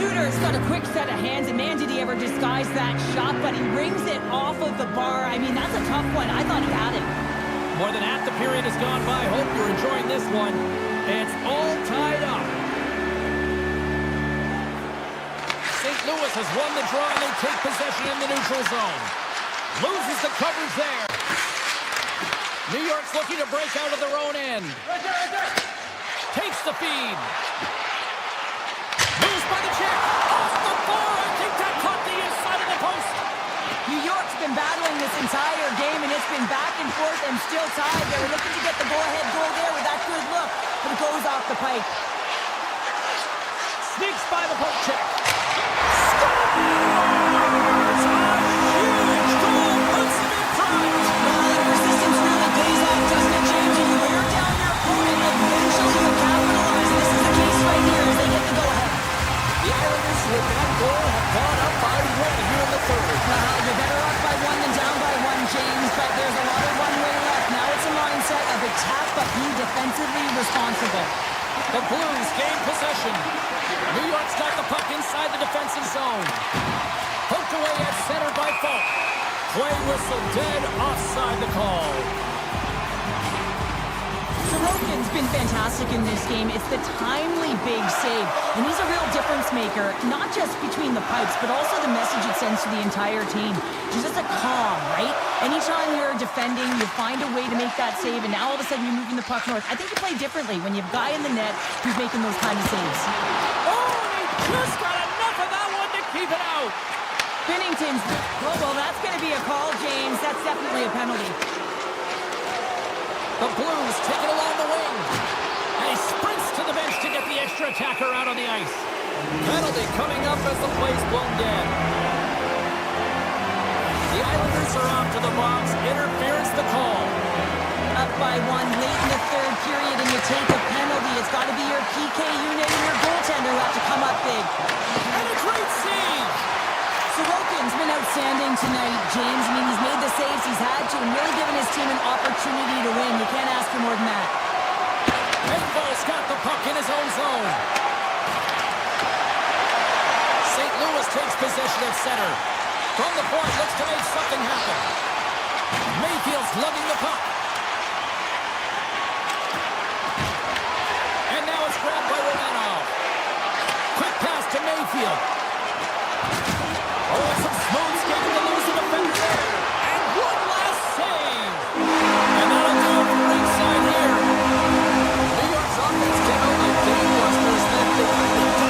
Suter's got a quick set of hands, and man, did he ever disguise that shot, but he rings it off of the bar. I mean, that's a tough one. I thought he had it. More than half the period has gone by. Hope you're enjoying this one. It's all tied up. St. Louis has won the draw, and they take possession in the neutral zone. Loses the coverage there. New York's looking to break out of their own end. Takes the feed. Moves by the check. Off the bar. I think that caught the inside of the post. New York's been battling this entire game, and it's been back and forth and still tied. They were looking to get the go-ahead goal there with that good look, but it goes off the pipe. sneaks by the poke check. Scores! A huge goal puts him in front. The resistance really pays off, doesn't it, James? And you wear down your opponent, eventually you capitalize. And this is the case right here as they get the go-ahead. The Islanders with that goal have gone up by one here in the third. You're better off by one than down by one, James, but there's a lot of one-way left. Now it's a mindset of attack, but be defensively responsible. The Blues gain possession. New York's got the puck inside the defensive zone. Poked away at center by Falk. Play whistle dead, offside the call. Sorokin's been fantastic in this game. It's the timely big save, and he's a real difference maker, not just between the pipes, but also the message it sends to the entire team. It's just a calm, right? Anytime you're defending, you find a way to make that save, and now all of a sudden you're moving the puck north. I think you play differently when you have a guy in the net who's making those kind of saves. Oh, and he just got enough of that one to keep it out. Binnington's, well, that's going to be a call, James. That's definitely a penalty. The Blues take it along the wing. And he sprints to the bench to get the extra attacker out on the ice. Penalty coming up as the play's blown dead. The Islanders are off to the box. Interference the call. Up by one late in the third period, and you take a penalty. It's got to be your PK unit and your goaltender who have to come up big. And a great save. Sorokin's been outstanding tonight, James. I mean, he's made the saves he's had to and really given his team an opportunity to win. You can't ask for more than that. Benbo's got the puck in his own zone. St. Louis takes possession at center. From the point, looks to make something happen. Mayfield's lugging the puck. And now it's grabbed by Romanov. Quick pass to Mayfield. Oh, it's some smooth skating to lose the defender there. And one last save. And that'll do it from ringside here. New York's offense came out like gangbusters. They took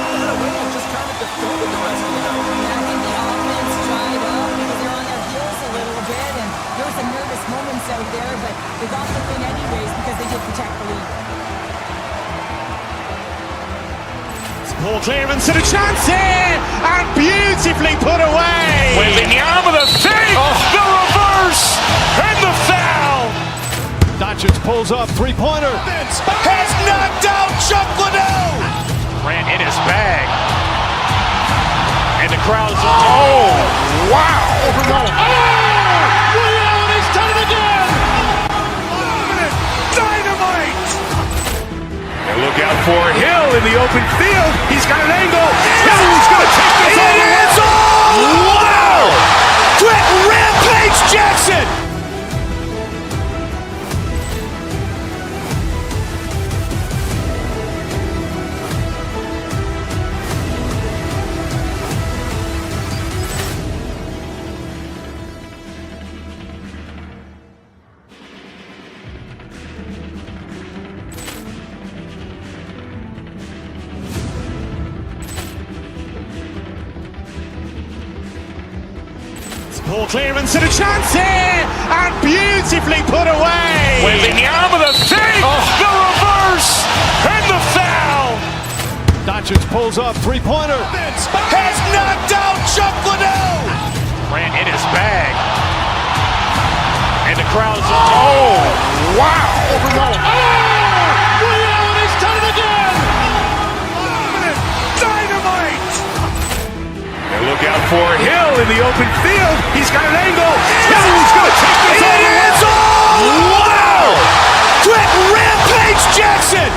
that away and just kind of defended the rest of the night. I think the offense dried up because they're on their heels a little bit, and there were some nervous moments out there, but they got the win anyways because they did protect the lead. Poor clearance and a chance here, and beautifully put away. With the arm of the fake, the reverse, and the foul. Doncic pulls up, three-pointer. Has knocked out Chuck Liddell. Ran in his bag. And the crowd's Oh, wow. He's done it again. Dynamite. And look out for Hill in the open field. He's got an angle. Hill's going to take this all the way. Wow. Quick rampage Jackson. Poor clearance and a chance here, and beautifully put away. With the arm of the fake, the reverse, and the foul. Doncic pulls up, three-pointer. Has knocked out Chuck Liddell. ran in his bag. And the crowd's wow. He's done it again. Dynamite. And look out for Hill in the open field. He's got an angle. Hill's going to take this all the way. Wow. Quick rampage Jackson.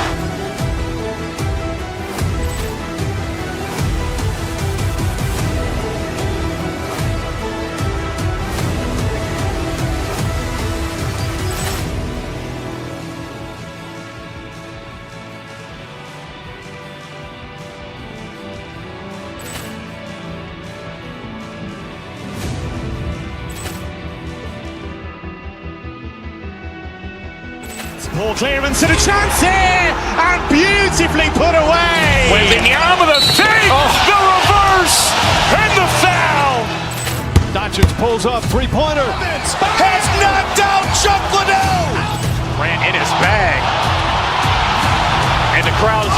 Poor clearance and a chance here, and beautifully put away. With the arm of the fake, the reverse, and the foul. Doncic pulls up, three-pointer. Has knocked out Chuck Liddell. ran in his bag. And the crowd's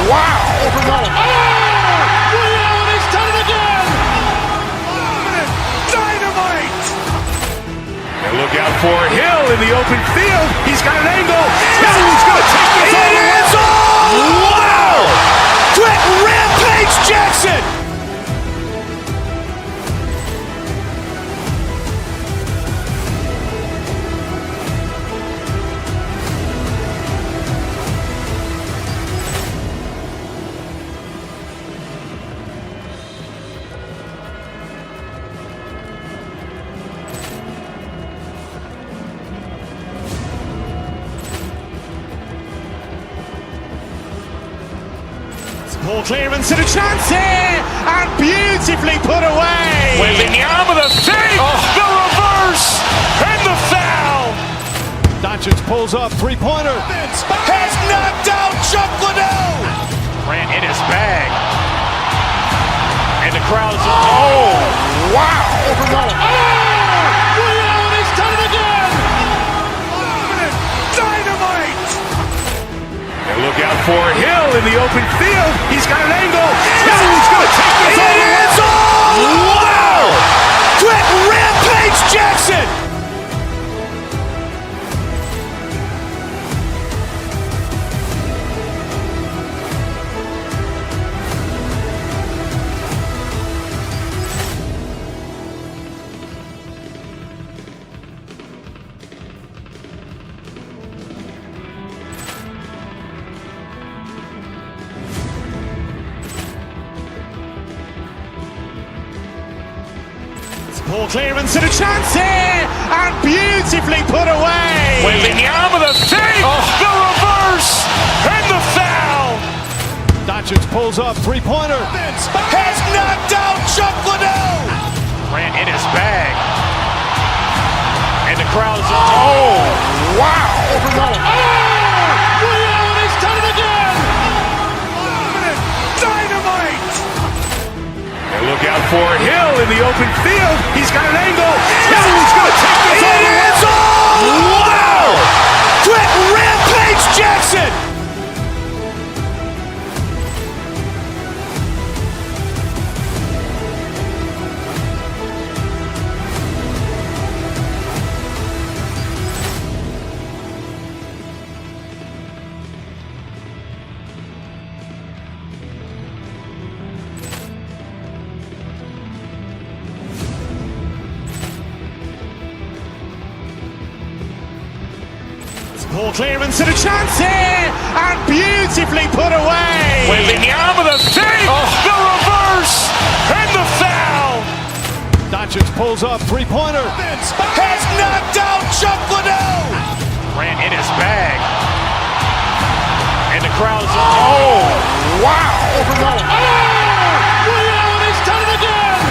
wow. overload. Oh! He's done it again! Dynamite! And look out for Hill in the open field. He's got an angle. Hill's going to take this all the way. Wow! Quick rampage Jackson! Ball clearance and a chance here, and beautifully put away. With the arm of the fake, the reverse, and the foul. Doncic pulls up, three-pointer. Has knocked out Chuck Liddell. Grant in his bag. And the crowd's Oh, wow. Overload. Oh, he's done it again. Dynamite. And look out for Hill in the open field. He's got an angle. Hill's going to take this all the way. Wow. Quick rampage Jackson. Ball clearance and a chance here, and beautifully put away. With the arm of the fake, the reverse, and the foul. Doncic pulls up, three-pointer. Has knocked out Chuck Liddell. Grant in his bag. And the crowd's Wow. Overload. He's done it again. Dynamite. And look out for Hill in the open field. He's got an angle. Hill's going to take this all the way. Wow. Quick rampage Jackson. Ball clearance and a chance here, and beautifully put away. With the arm of the fake, the reverse, and the foul. Doncic pulls up, three-pointer. Has knocked out Chuck Liddell. Grant in his bag. And the crowd's Wow. Overload. He's done it again.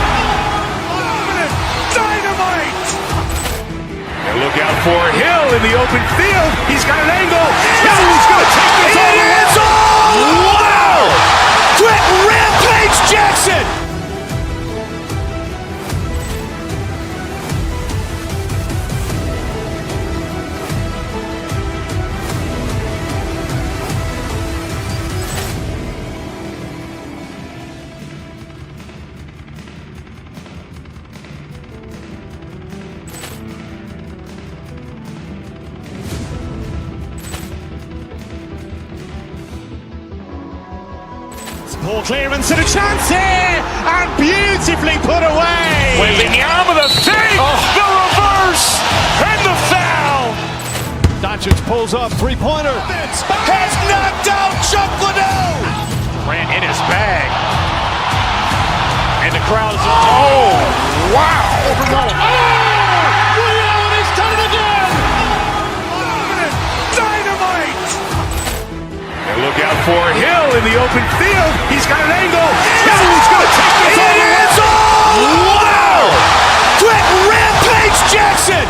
Dynamite. And look out for Hill in the open field. He's got an angle. Hill's going to take this all the way. Wow. Quick rampage Jackson. Ball clearance and a chance here, and beautifully put away. With the arm of the fake, the reverse, and the foul. Doncic pulls up, three-pointer. Has knocked out Chuck Liddell. Grant in his bag. And the crowd's Wow. Overload. He's done it again. Dynamite. And look out for Hill in the open field. He's got an angle. Hill's going to take this all the way. Wow. Quick rampage Jackson.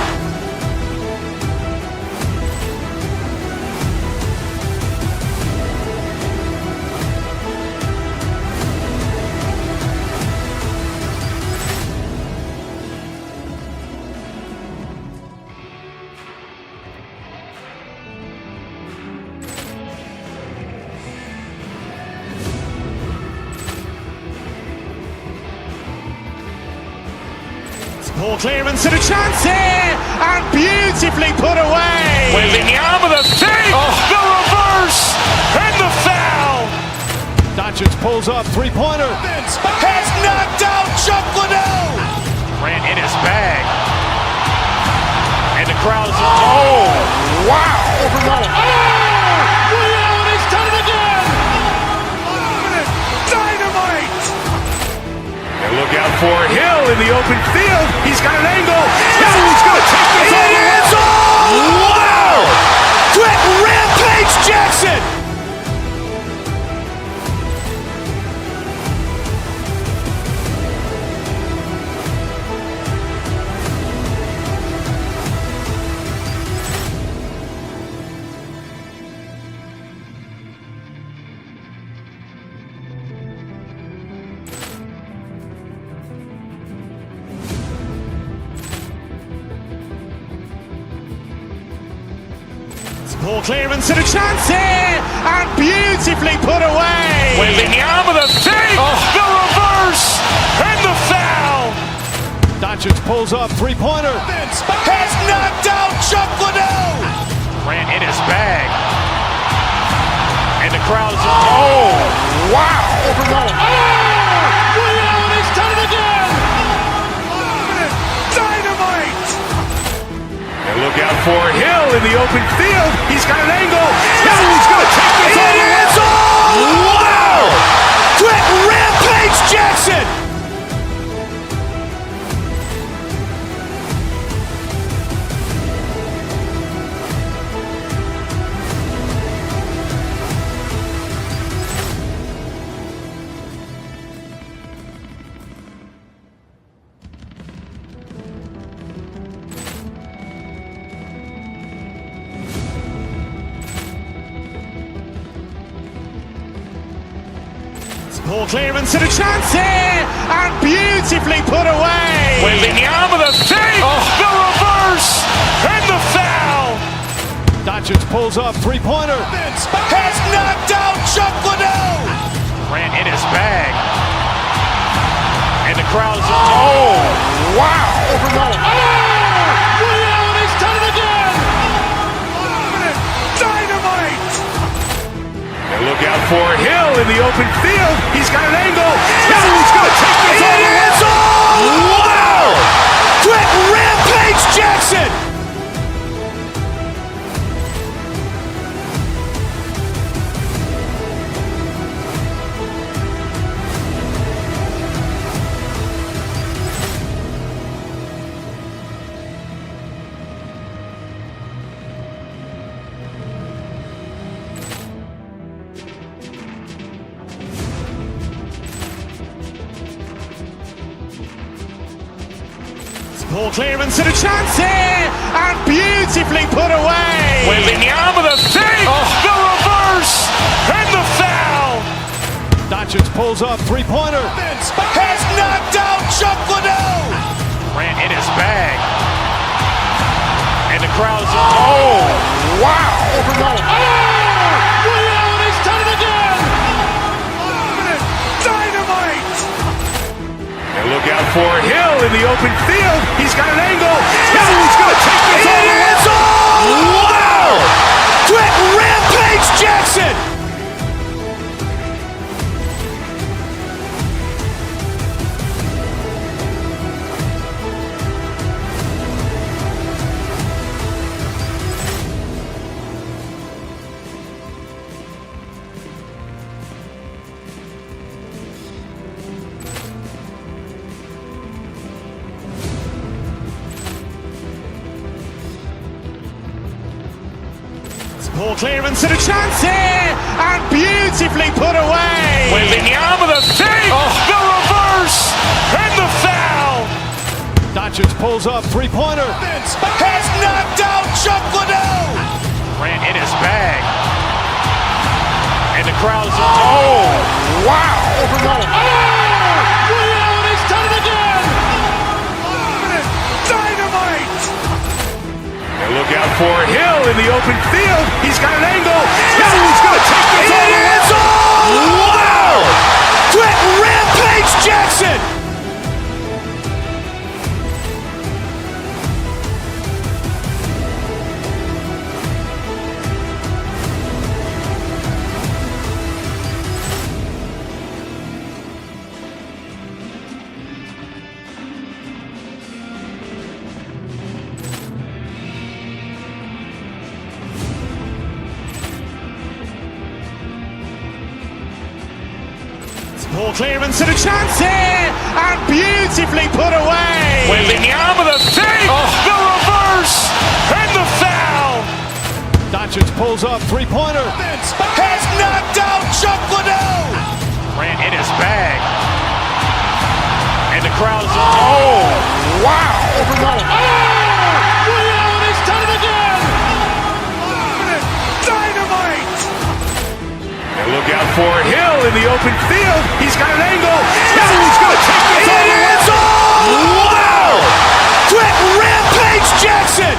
Ball clearance and a chance here, and beautifully put away. Wembanyama the fake, the reverse, and the foul. Doncic pulls up, three-pointer. Has knocked out Chuck Liddell. Grant in his bag. And the crowd is... Oh, wow. He's done it again. Dynamite. And look out for Hill in the open field. He's got an angle. Hill's going to take this all the way. Wow. Quick Rampage Jackson. Ball clearance and a chance here, and beautifully put away. Wembanyama the fake, the reverse, and the foul. Doncic pulls up, three-pointer. Has knocked out Chuck Liddell. Grant in his bag. And the crowd is... Oh, wow. He's done it again. Dynamite. And look out for Hill in the open field. He's got an angle. Hill's going to take this all the way. Wow. Quick Rampage Jackson. Ball clearance and a chance here, and beautifully put away. Wembanyama the fake, the reverse, and the foul. Doncic pulls up, three-pointer. Has knocked out Chuck Liddell. Grant in his bag. And the crowd is... Oh, wow. He's done it again. Dynamite. And look out for Hill in the open field. He's got an angle. Hill's going to take this all the way. Wow. Quick Rampage Jackson. Ball clearance and a chance here, and beautifully put away. Wembanyama the fake, the reverse, and the foul. Doncic pulls up, three-pointer. Has knocked out Chuck Liddell. Grant in his bag. And the crowd is... Oh, wow. He's done it again. Dynamite. And look out for Hill in the open field. He's got an angle. Hill's going to take this all the way. Wow. Quick Rampage Jackson. Ball clearance and a chance here, and beautifully put away. Wembanyama the fake, the reverse, and the foul. Doncic pulls up, three-pointer. Has knocked out Chuck Liddell. Grant in his bag. And the crowd is... Oh, wow. He's done it again. Dynamite. And look out for Hill in the open field. He's got an angle. Hill's going to take this all the way. Wow. Quick Rampage Jackson. Ball clearance and a chance here, and beautifully put away. Wembanyama the save, the reverse, and the foul. Doncic pulls up, three-pointer. Has knocked out Chuck Liddell. Grant in his bag. And the crowd's He's done it again. Dynamite. And look out for Hill in the open field. He's got an angle. He's going to take this all the way. Wow! Quick Rampage Jackson.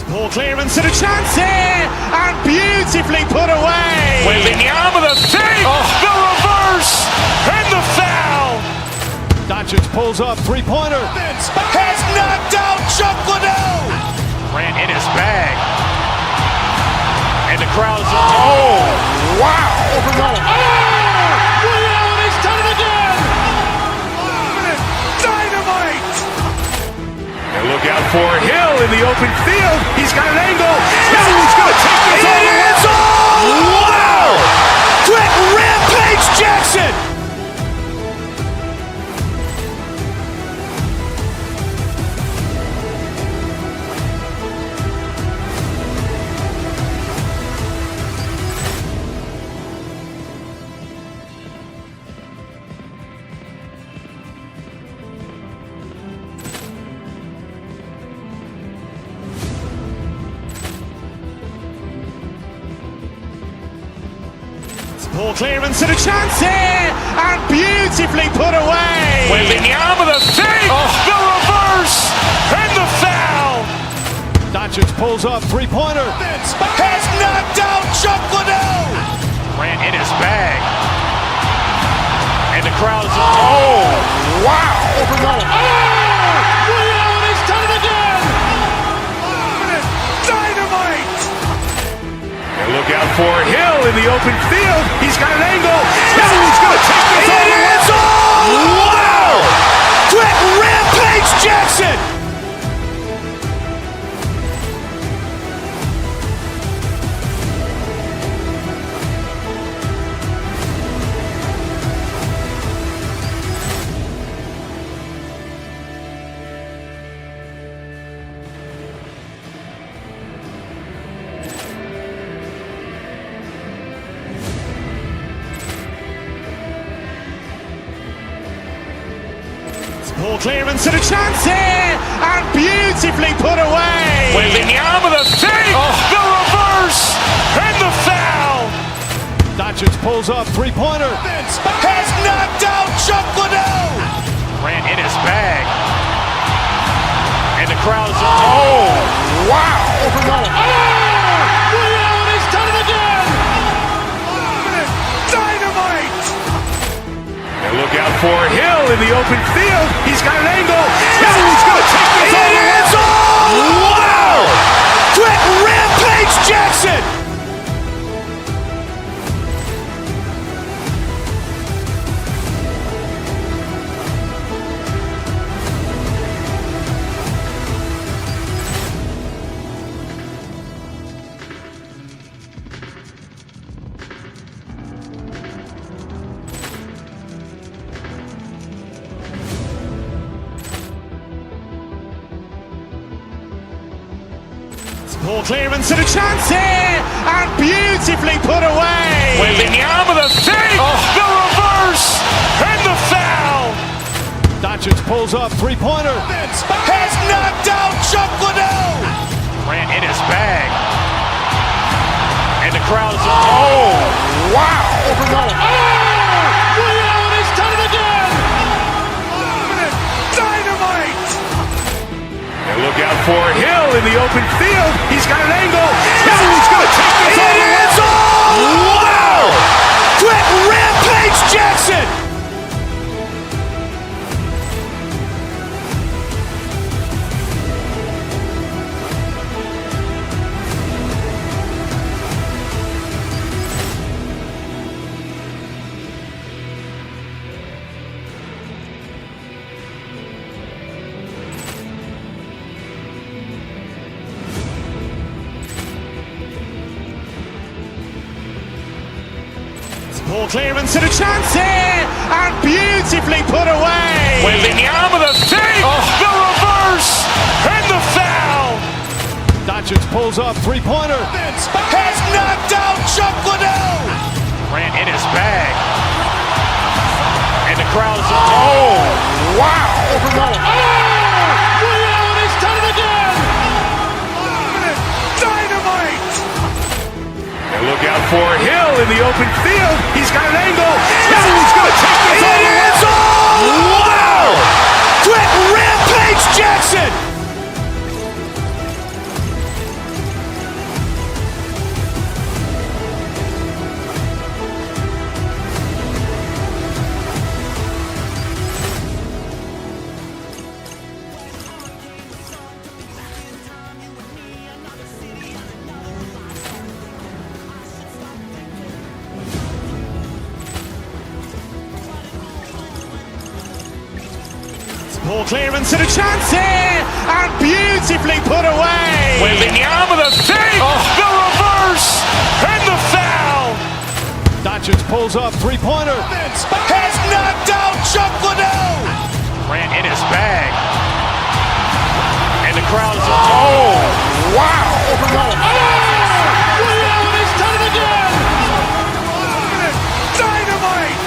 Ball clearance and a chance here, and beautifully put away. Wembanyama the save, the reverse, and the foul. Doncic pulls up, three-pointer. Has knocked out Chuck Liddell. Grant in his bag. And the crowd's He's done it again. Dynamite. And look out for Hill in the open field. He's got an angle. He's going to take this all the way. Wow! Quick Rampage Jackson. Ball clearance and a chance here, and beautifully put away. Wembanyama the save, the reverse, and the foul. Doncic pulls up, three-pointer. Has knocked out Chuck Liddell. Grant in his bag. And the crowd's He's done it again. Dynamite. And look out for Hill in the open field. He's got an angle. He's going to take this all the way. Wow! Quick Rampage Jackson. Ball clearance and a chance here, and beautifully put away. Wembanyama the save, the reverse, and the foul. Doncic pulls up, three-pointer. Has knocked out Chuck Liddell. Grant in his bag. And the crowd's He's done it again. Dynamite. And look out for Hill in the open field. He's got an angle. He's going to take this all the way. Wow! Quick Rampage Jackson. Ball clearance and a chance here, and beautifully put away. Wembanyama the save, the reverse, and the foul. Doncic pulls up, three-pointer. Has knocked out Chuck Liddell. Grant in his bag. And the crowd's He's done it again. Dynamite. And look out for Hill in the open field. He's got an angle. He's going to take this all the way. Wow! Quick Rampage Jackson. Ball clearance and a chance here, and beautifully put away. Wembanyama the save, the reverse, and the foul. Doncic pulls up, three-pointer. Has knocked out Chuck Liddell. Grant in his bag. And the crowd is... Oh, wow. He's done it again. Dynamite. And look out for Hill in the open field. He's got an angle. Hill's going to take this all the way. Wow. Quit Rampage Jackson. Ball clearance and a chance here, and beautifully put away. Wembanyama the save, the reverse, and the foul. Doncic pulls up, three-pointer. Has knocked out Chuck Liddell. Grant in his bag. And the crowd is... Oh, wow. He's done it again. Dynamite.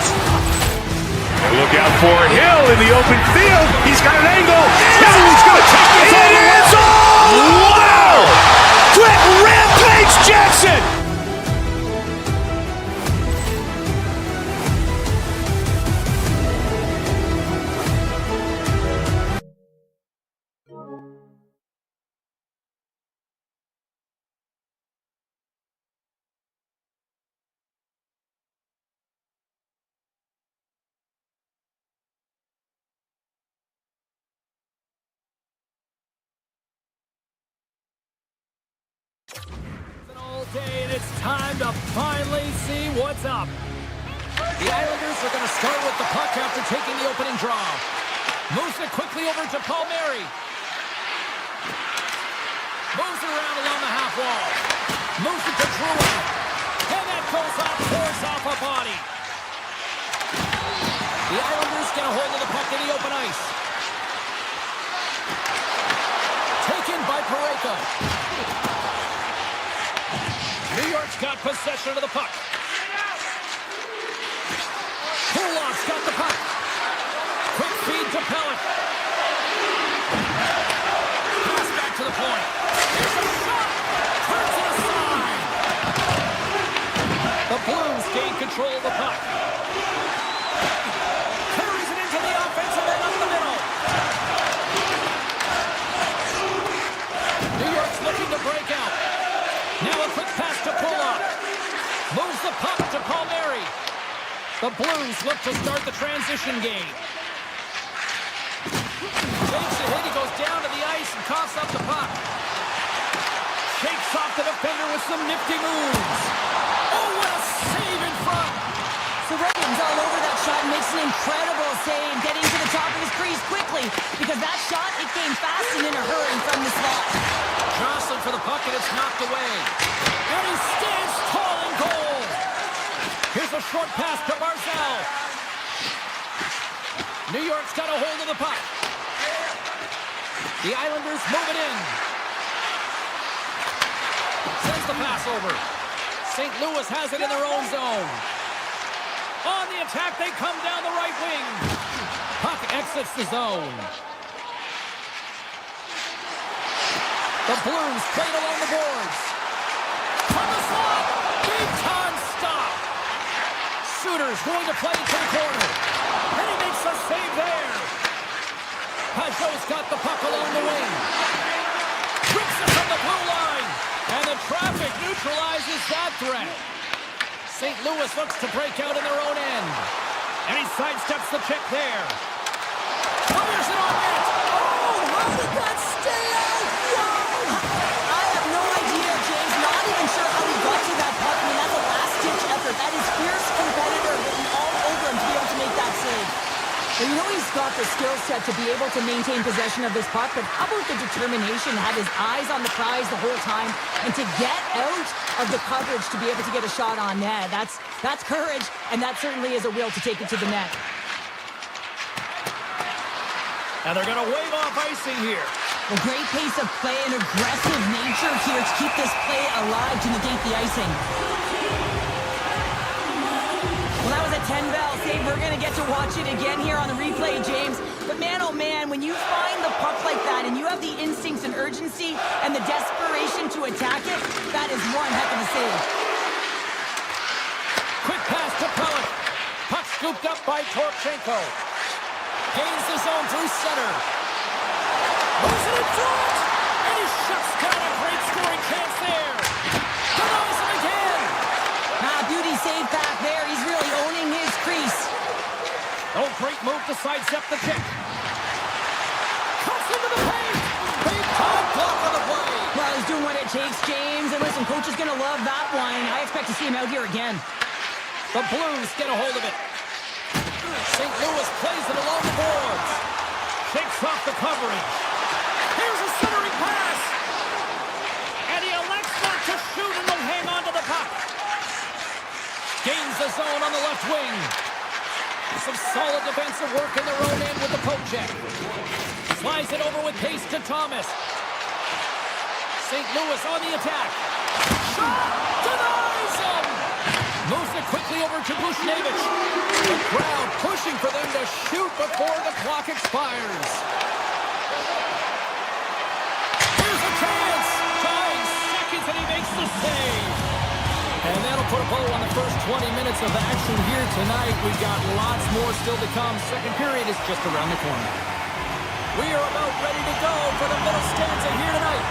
And look out for Hill in the open field. He's got an angle. Hill's going to take this all the way. Wow. Quit Rampage Jackson. All day, and it's time to finally see what's up. The Islanders are going to start with the puck after taking the opening draw. Moves it quickly over to Palmieri. Moves it around along the half wall. Moves it to Drew. And that goes off, force off a body. The Islanders get a hold of the puck in the open ice. Taken by Parayko. New York's got possession of the puck. Kulak's got the puck. Quick feed to Pellet. Pass back to the point. Here's a shot. Turns it aside. The Blues gain control of the puck. Carries it into the offensive end up the middle. New York's looking to break out. Now a quick pass to Kulak. Moves the puck to Palmieri. The Blues look to start the transition game. Takes a hit, he goes down to the ice and coughs up the puck. Shakes off the defender with some nifty moves. Oh, what a save in front! Sorokin's all over that shot and makes an incredible save, getting to the top of his crease quickly, because that shot, it came fast and in a hurry from the slot. Jostling for the puck and it's knocked away. And he stands tall in goal. Here's a short pass to Barzal. New York's got a hold of the puck. The Islanders move it in. Sends the pass over. St. Louis has it in their own zone. On the attack, they come down the right wing. Puck exits the zone. The Blues played along the boards. From the slot, big time stop. Suter's going to play to the corner. And he makes a save there. Pajot's got the puck along the wing. Rips it from the blue line. And the traffic neutralizes that threat. St. Louis looks to break out in their own end. And he sidesteps the check there. Fires it on net. Oh, how did that stay out? I have no idea, James. Not even sure how he got to that puck. I mean, that's a last-ditch effort. That is fierce competitor written all over him to be able to make that save. But you know, he's got the skill set to be able to maintain possession of this puck, but how about the determination, have his eyes on the prize the whole time, and to get out of the coverage to be able to get a shot on net. That's courage, and that certainly is a will to take it to the net. And they're going to wave off icing here. A great pace of play and aggressive nature here to keep this play alive to negate the icing. Well, that was a 10-bell save. We're going to get to watch it again here on the replay, James. But man, oh man, when you find the puck like that and you have the instincts and urgency and the desperation to attack it, that is one heck of a save. Quick pass to Pellet. Puck scooped up by Torchenko. Gains the zone through center. Moves it in front. And he shuts down a great scoring chance there. Denies him again. Beauty save back there. He's really owning his crease. Oh, great move to sidestep the check. Cuts into the paint. Big time block on the play. Well, he's doing what it takes, James. And listen, coach is going to love that one. I expect to see him out here again. The Blues get a hold of it. St. Louis plays it along the boards. Shakes off the coverage. Here's a centering pass. And he elects not to shoot and will hang on to the puck. Gains the zone on the left wing. Some solid defensive work in their own end with the poke check. Slides it over with pace to Thomas. St. Louis on the attack. Shot! Denies him! Moves it quickly over to Bushnevich. The crowd pushing for them to shoot before the clock expires. Here's a chance! 5 seconds and he makes the save. And that'll put a bow on the first 20 minutes of action here tonight. We've got lots more still to come. Second period is just around the corner. We are about ready to go for the middle stanza here tonight.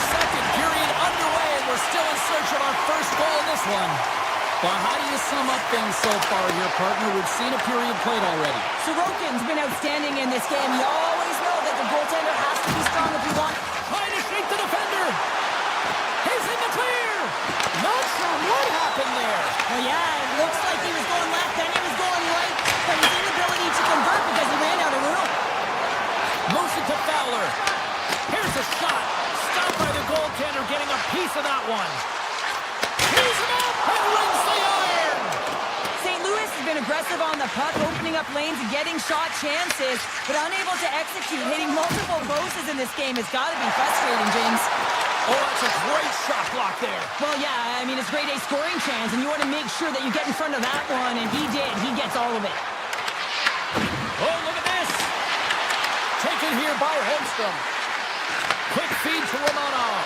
Second period underway, and we're still in search of our first goal in this one. Well, how do you sum up things so far here, partner? We've seen a period played already. Sorokin's been outstanding in this game. You always know that the goaltender has to be strong if you want. Trying to shake the defender. He's in the clear. Not sure what happened there. Well, yeah, it looks like he was going left, then he was going right, but his inability to convert because he ran out of room. Moves it to Fowler. Here's a shot. Stopped by the goaltender, getting a piece of that one. He's him up and rings the iron. St. Louis has been aggressive on the puck, opening up lanes and getting shot chances, but unable to execute. Hitting multiple posts in this game has got to be frustrating, James. Oh, that's a great shot block there. Well, yeah, I mean, it's grade A scoring chance, and you want to make sure that you get in front of that one, and he did. He gets all of it. Oh, look at this. Taken here by Holmstrom. Quick feed to Romanov.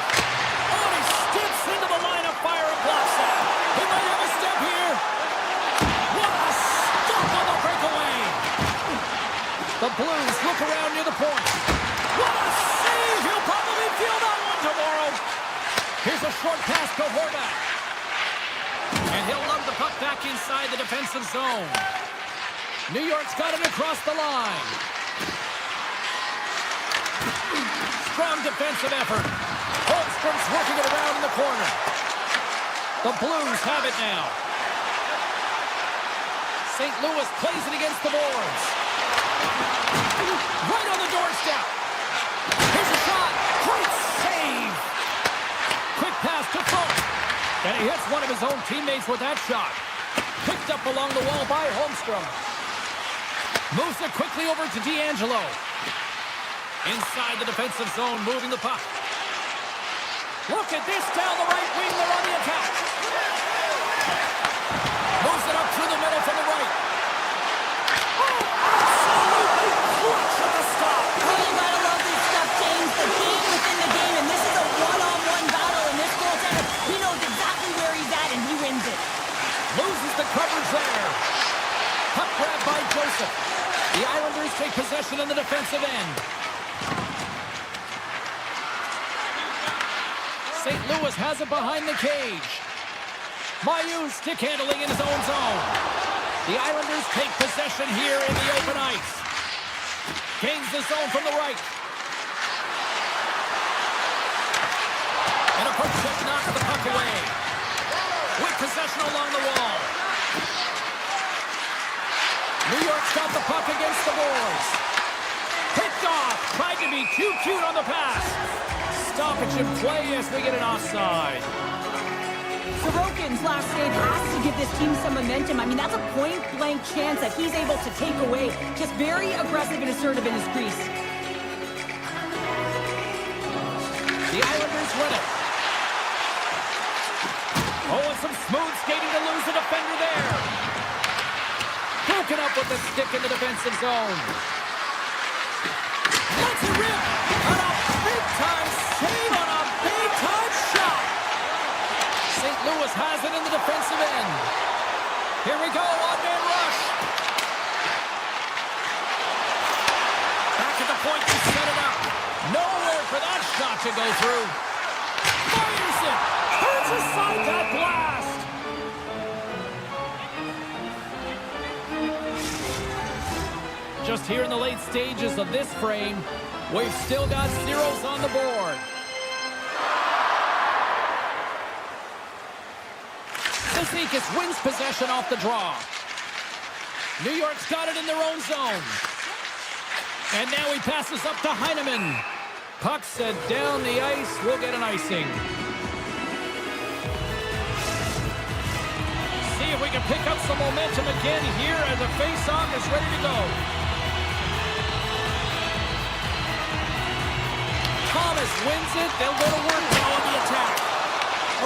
Oh, he steps into the line of fire and blocks that. He might have a step here. What a stop on the breakaway. The Blues look around near the point. What a save. He'll probably feel that one tomorrow. Here's a short pass to Horvat. And he'll lug the puck back inside the defensive zone. New York's got it across the line. Strong defensive effort. Holmstrom's working it around in the corner. The Blues have it now. St. Louis plays it against the boards. Right on the doorstep. Here's a shot. Great save. Quick pass to Folk. And he hits one of his own teammates with that shot. Picked up along the wall by Holmstrom. Moves it quickly over to D'Angelo. Inside the defensive zone, moving the puck. Look at this down the right wing. They're on the attack. Moves it up through the middle from the right. Oh, absolutely clutch at the stop. Well, you gotta love this stuff, James. The game within the game, and this is a one-on-one battle, and this goaltender, he knows exactly where he's at, and he wins it. Loses the coverage there. Puck grab by Joseph. The Islanders take possession in the defensive end. St. Louis has it behind the cage. Mayu stick handling in his own zone. The Islanders take possession here in the open ice. Gains the zone from the right. And a puck check knocks the puck away. With possession along the wall. got the puck against the boards. Picked off. Tried to be too cute on the pass. Stoppage in play as we get an offside. Sorokin's last save has to give this team some momentum. I mean, that's a point-blank chance that he's able to take away. Just very aggressive and assertive in his crease. The Islanders win it. Oh, and some smooth skating to lose the defender there. Broken up with the stick in the defensive zone. Let's rip. On a big-time save on a big-time shot. St. Louis has it in the defensive end. Here we go, one-man rush. Back at the point to set it up. Nowhere for that shot to go through. Fires it. Turns aside that blast. Just here in the late stages of this frame, we've still got zeros on the board. Zizekas wins possession off the draw. New York's got it in their own zone. And now he passes up to Heineman. Puck set down the ice. We'll get an icing. See if we can pick up some momentum again here as the face-off is ready to go. Thomas wins it. They'll go to work now on the attack.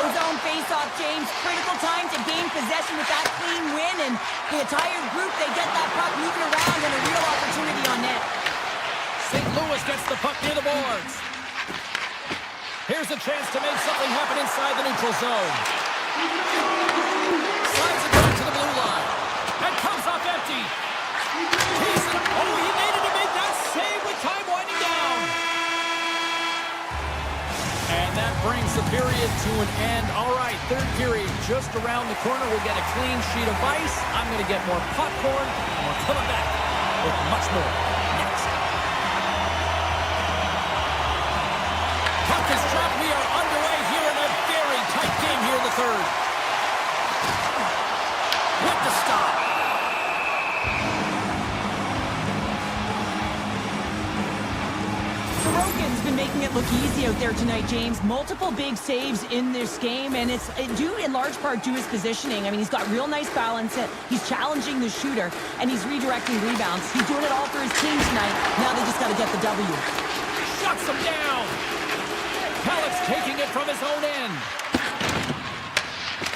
Ozone face-off, James. Critical time to gain possession with that clean win. And the entire group, they get that puck moving around and a real opportunity on net. St. Louis gets the puck near the boards. Here's a chance to make something happen inside the neutral zone. Slides it down to the blue line. And comes off empty. He made it to make that save with time winding down. And that brings the period to an end. All right, third period just around the corner. We'll get a clean sheet of ice. I'm going to get more popcorn. And we're coming back with much more next. Puck is dropped. We are underway here in a very tight game here in the third. With the stop. Sorokin's been making it look easy out there tonight, James. Multiple big saves in this game, and it's due in large part to his positioning. I mean, he's got real nice balance. He's challenging the shooter, and he's redirecting rebounds. He's doing it all for his team tonight. Now they just got to get the W. Shuts him down. Halleck's taking it from his own end.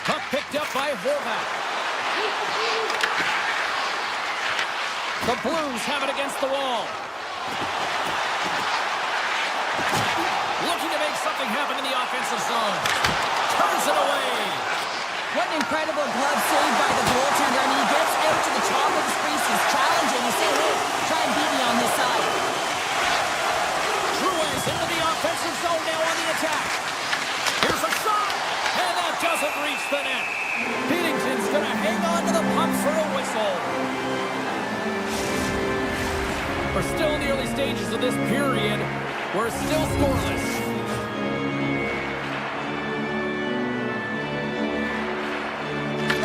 Puck picked up by Horvath. The Blues have it against the wall. Looking to make something happen in the offensive zone. Turns it away. What an incredible glove save by the goaltender. I mean, he gets out to the top of his crease. He's challenging. He's saying, hey, try and beat me on this side. Truex into the offensive zone now on the attack. Here's a shot. And that doesn't reach the net. Binnington's going to hang on to the puck for a whistle. We're still in the early stages of this period. We're still scoreless.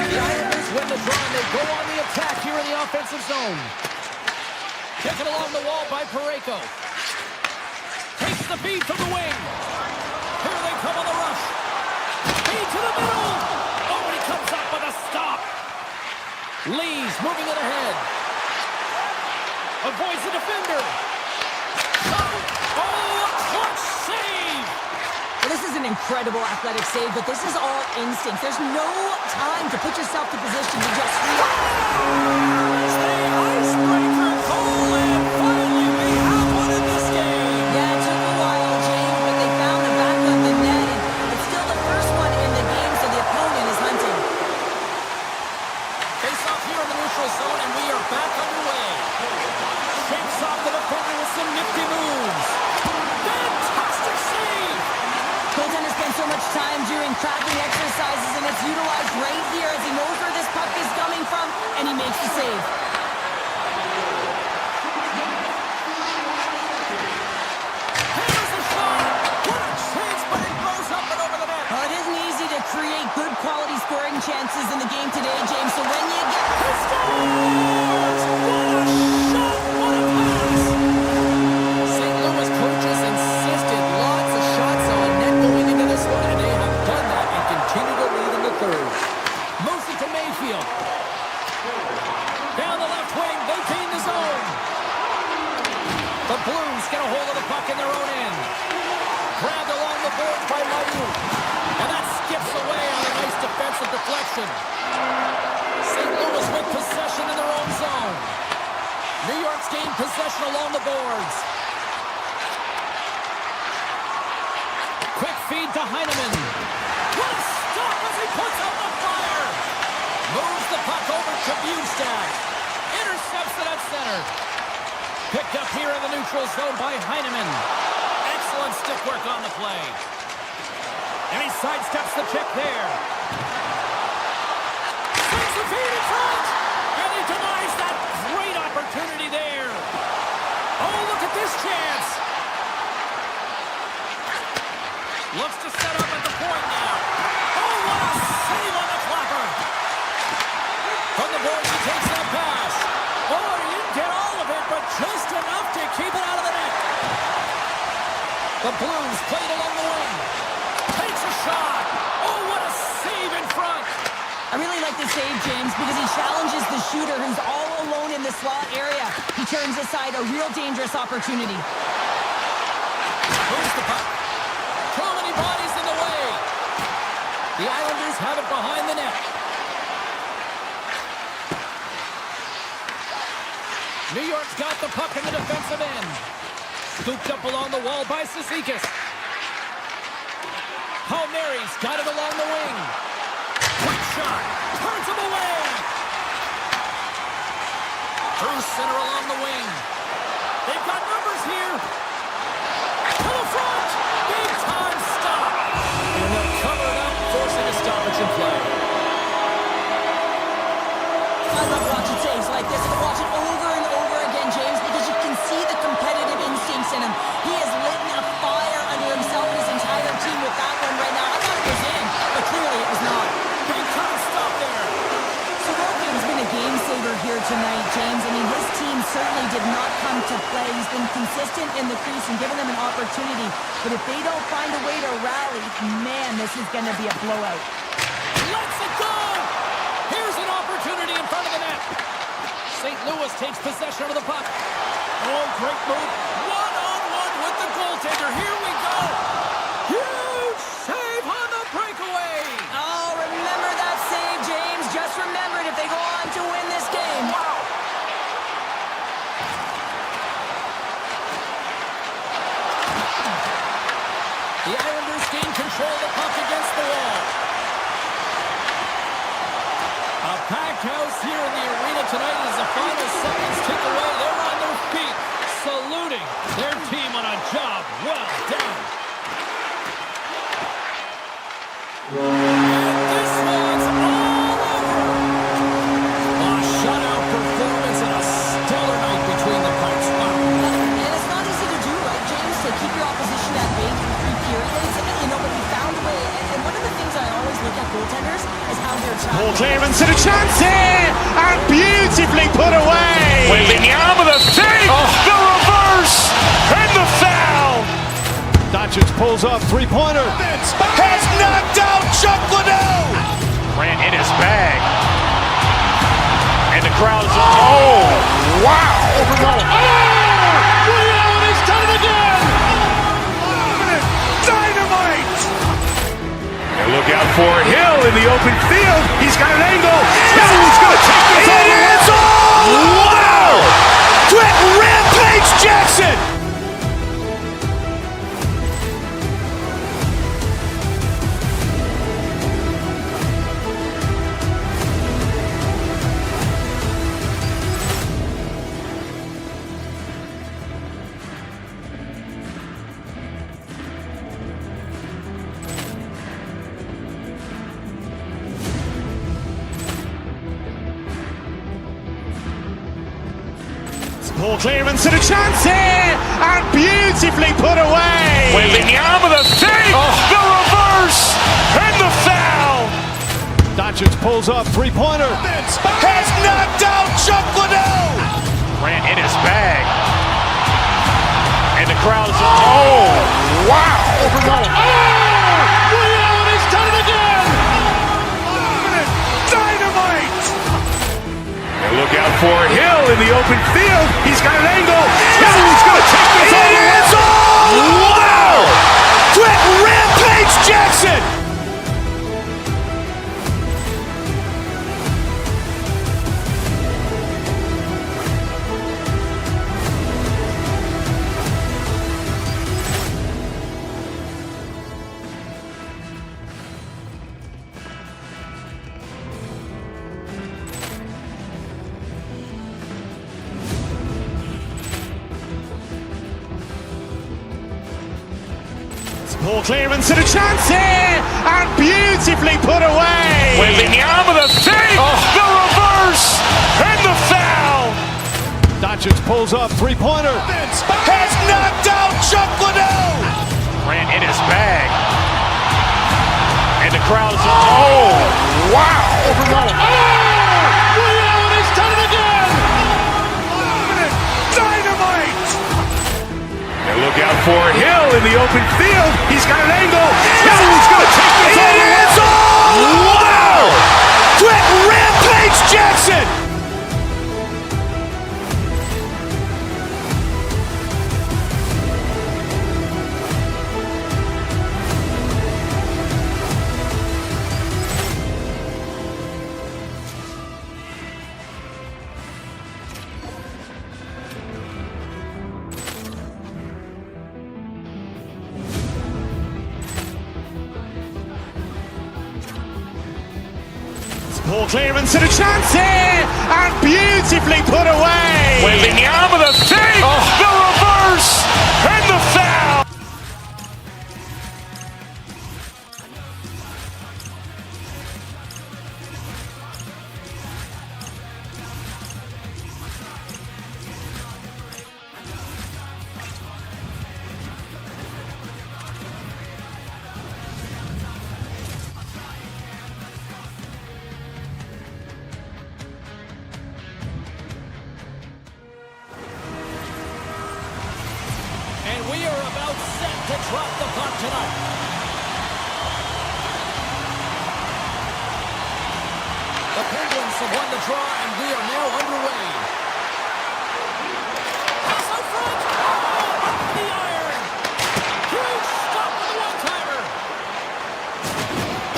The Islanders win the draw and they go on the attack here in the offensive zone. Taken along the wall by Parayko. Takes the feed from the wing. Here they come on the rush. Feed to the middle. Oh, and he comes up with a stop. Lee's moving it ahead. Avoids the defender. Oh, a clutch save! Well, this is an incredible athletic save, but this is all instinct. There's no time to put yourself to position to just react. It's the icebreaker goal, and finally we have one in this game. Yeah, it took a while, James, but they found the back of the net. It's still the first one in the game, so the opponent is hunting. Face off here in the neutral zone, and we are back underway. Shakes off the defender with some nifty moves. Fantastic save! Goaltender spent so much time during tracking exercises, and it's utilized right here as he knows where this puck is coming from, and he makes the save. Here's the shot! What a chance, but it goes up and over the net. Well, it isn't easy to create good quality scoring chances in the game today, James, so when you get... He scores! What a possession. St. Louis with possession in their own zone. New York's gained possession along the boards. Quick feed to Heineman. What a stop as he puts out the fire. Moves the puck over to Bustad. Intercepts it at center. Picked up here in the neutral zone by Heineman. Excellent stick work on the play. And he sidesteps the check there. Sends the feed in front. And he denies that great opportunity there. Oh, look at this chance. Looks to set up at the point now. Oh, what a save on the clapper. From the boards, he takes that pass. Oh, he didn't get all of it, but just enough to keep it out of the net. The Blues played along the wing. Takes a shot. Oh, what a save in front. I really like this save, James, because he challenges the shooter who's all alone in the slot area. He turns aside a real dangerous opportunity. Moves the puck. Too many bodies in the way. The Islanders have it behind the net. New York's got the puck in the defensive end. Scooped up along the wall by Cizikas. Palmieri's got it along the wing. Quick shot. Turns him away. Through center along the wing. They've got numbers here. To the front. Big time stop. And they'll cover it up, forcing a stoppage in play. I love watching saves like this. I watch it over and over again, James, because you can see the competitive instincts in him. He has lit a fire under himself and his entire team with that one right now. I thought it was in, but clearly it was not. Big time stop there. Sorokin's been a game saver here tonight, James. I mean, his team certainly did not come to play. He's been consistent in the crease and given them an opportunity. But if they don't find a way to rally, man, this is going to be a blowout. Let's it go! Here's an opportunity in front of the net. St. Louis takes possession of the puck. Oh, great move. One-on-one with the goaltender. Here we go. Huge save on the breakaway. Oh, remember that save, James. Just remember it if they go on to win this game. Wow. The Islanders gain control of the puck against the wall. A packed house here in the arena tonight as the final seconds tick away. They're on their feet, saluting their team on a job well done. And this one's all over. A shutout performance and a stellar night between the pipes. Wow. And it's not easy to do, right, James, to keep your opposition at bay for 3 periods. You know, but we found a way. And one of the things I always look at goaltenders is how they're trying. Ball clearance and a chance here, and beautifully put away. Wembanyama the save, the reverse, and the foul. Doncic pulls off three-pointer. Has knocked out Chuck Liddell. Grant in his bag. And the crowd is, oh, wow. Overrun. Oh, he's done it again. Dynamite. And look out for Hill in the open field. He's got an angle. Hill's going to take this all the way. Wow. Quick rampage Jackson. Ball clearance and a chance here, and beautifully put away. Wembanyama the save, the reverse, and the foul. Doncic pulls off three-pointer. Has knocked out Chuck Liddell. Grant in his bag. And the crowd is, oh, wow. Overrun. Oh, he's done it again. Dynamite. And look out for Hill in the open field. He's got an angle. Hill's going to take this all the way. Wow. Quick rampage Jackson. Ball clearance and a chance here, and beautifully put away. Wembanyama the fake, the reverse, and the foul. Doncic pulls up, three-pointer. Has knocked out Chuck Liddell. Grant in his bag. And the crowd is, Wow. He's done it again. Dynamite. And look out for Hill in the open field. He's got an angle. Hill's going to take this all the way. Wow. Quick Rampage Jackson. Ball clearance and a chance here, and beautifully put away. Wembanyama the fake, the reverse, and the foul. And we are about set to drop the puck tonight. The Penguins have won the draw, and we are now underway. Pass out front. Oh, up the iron. Huge stop with the one-timer.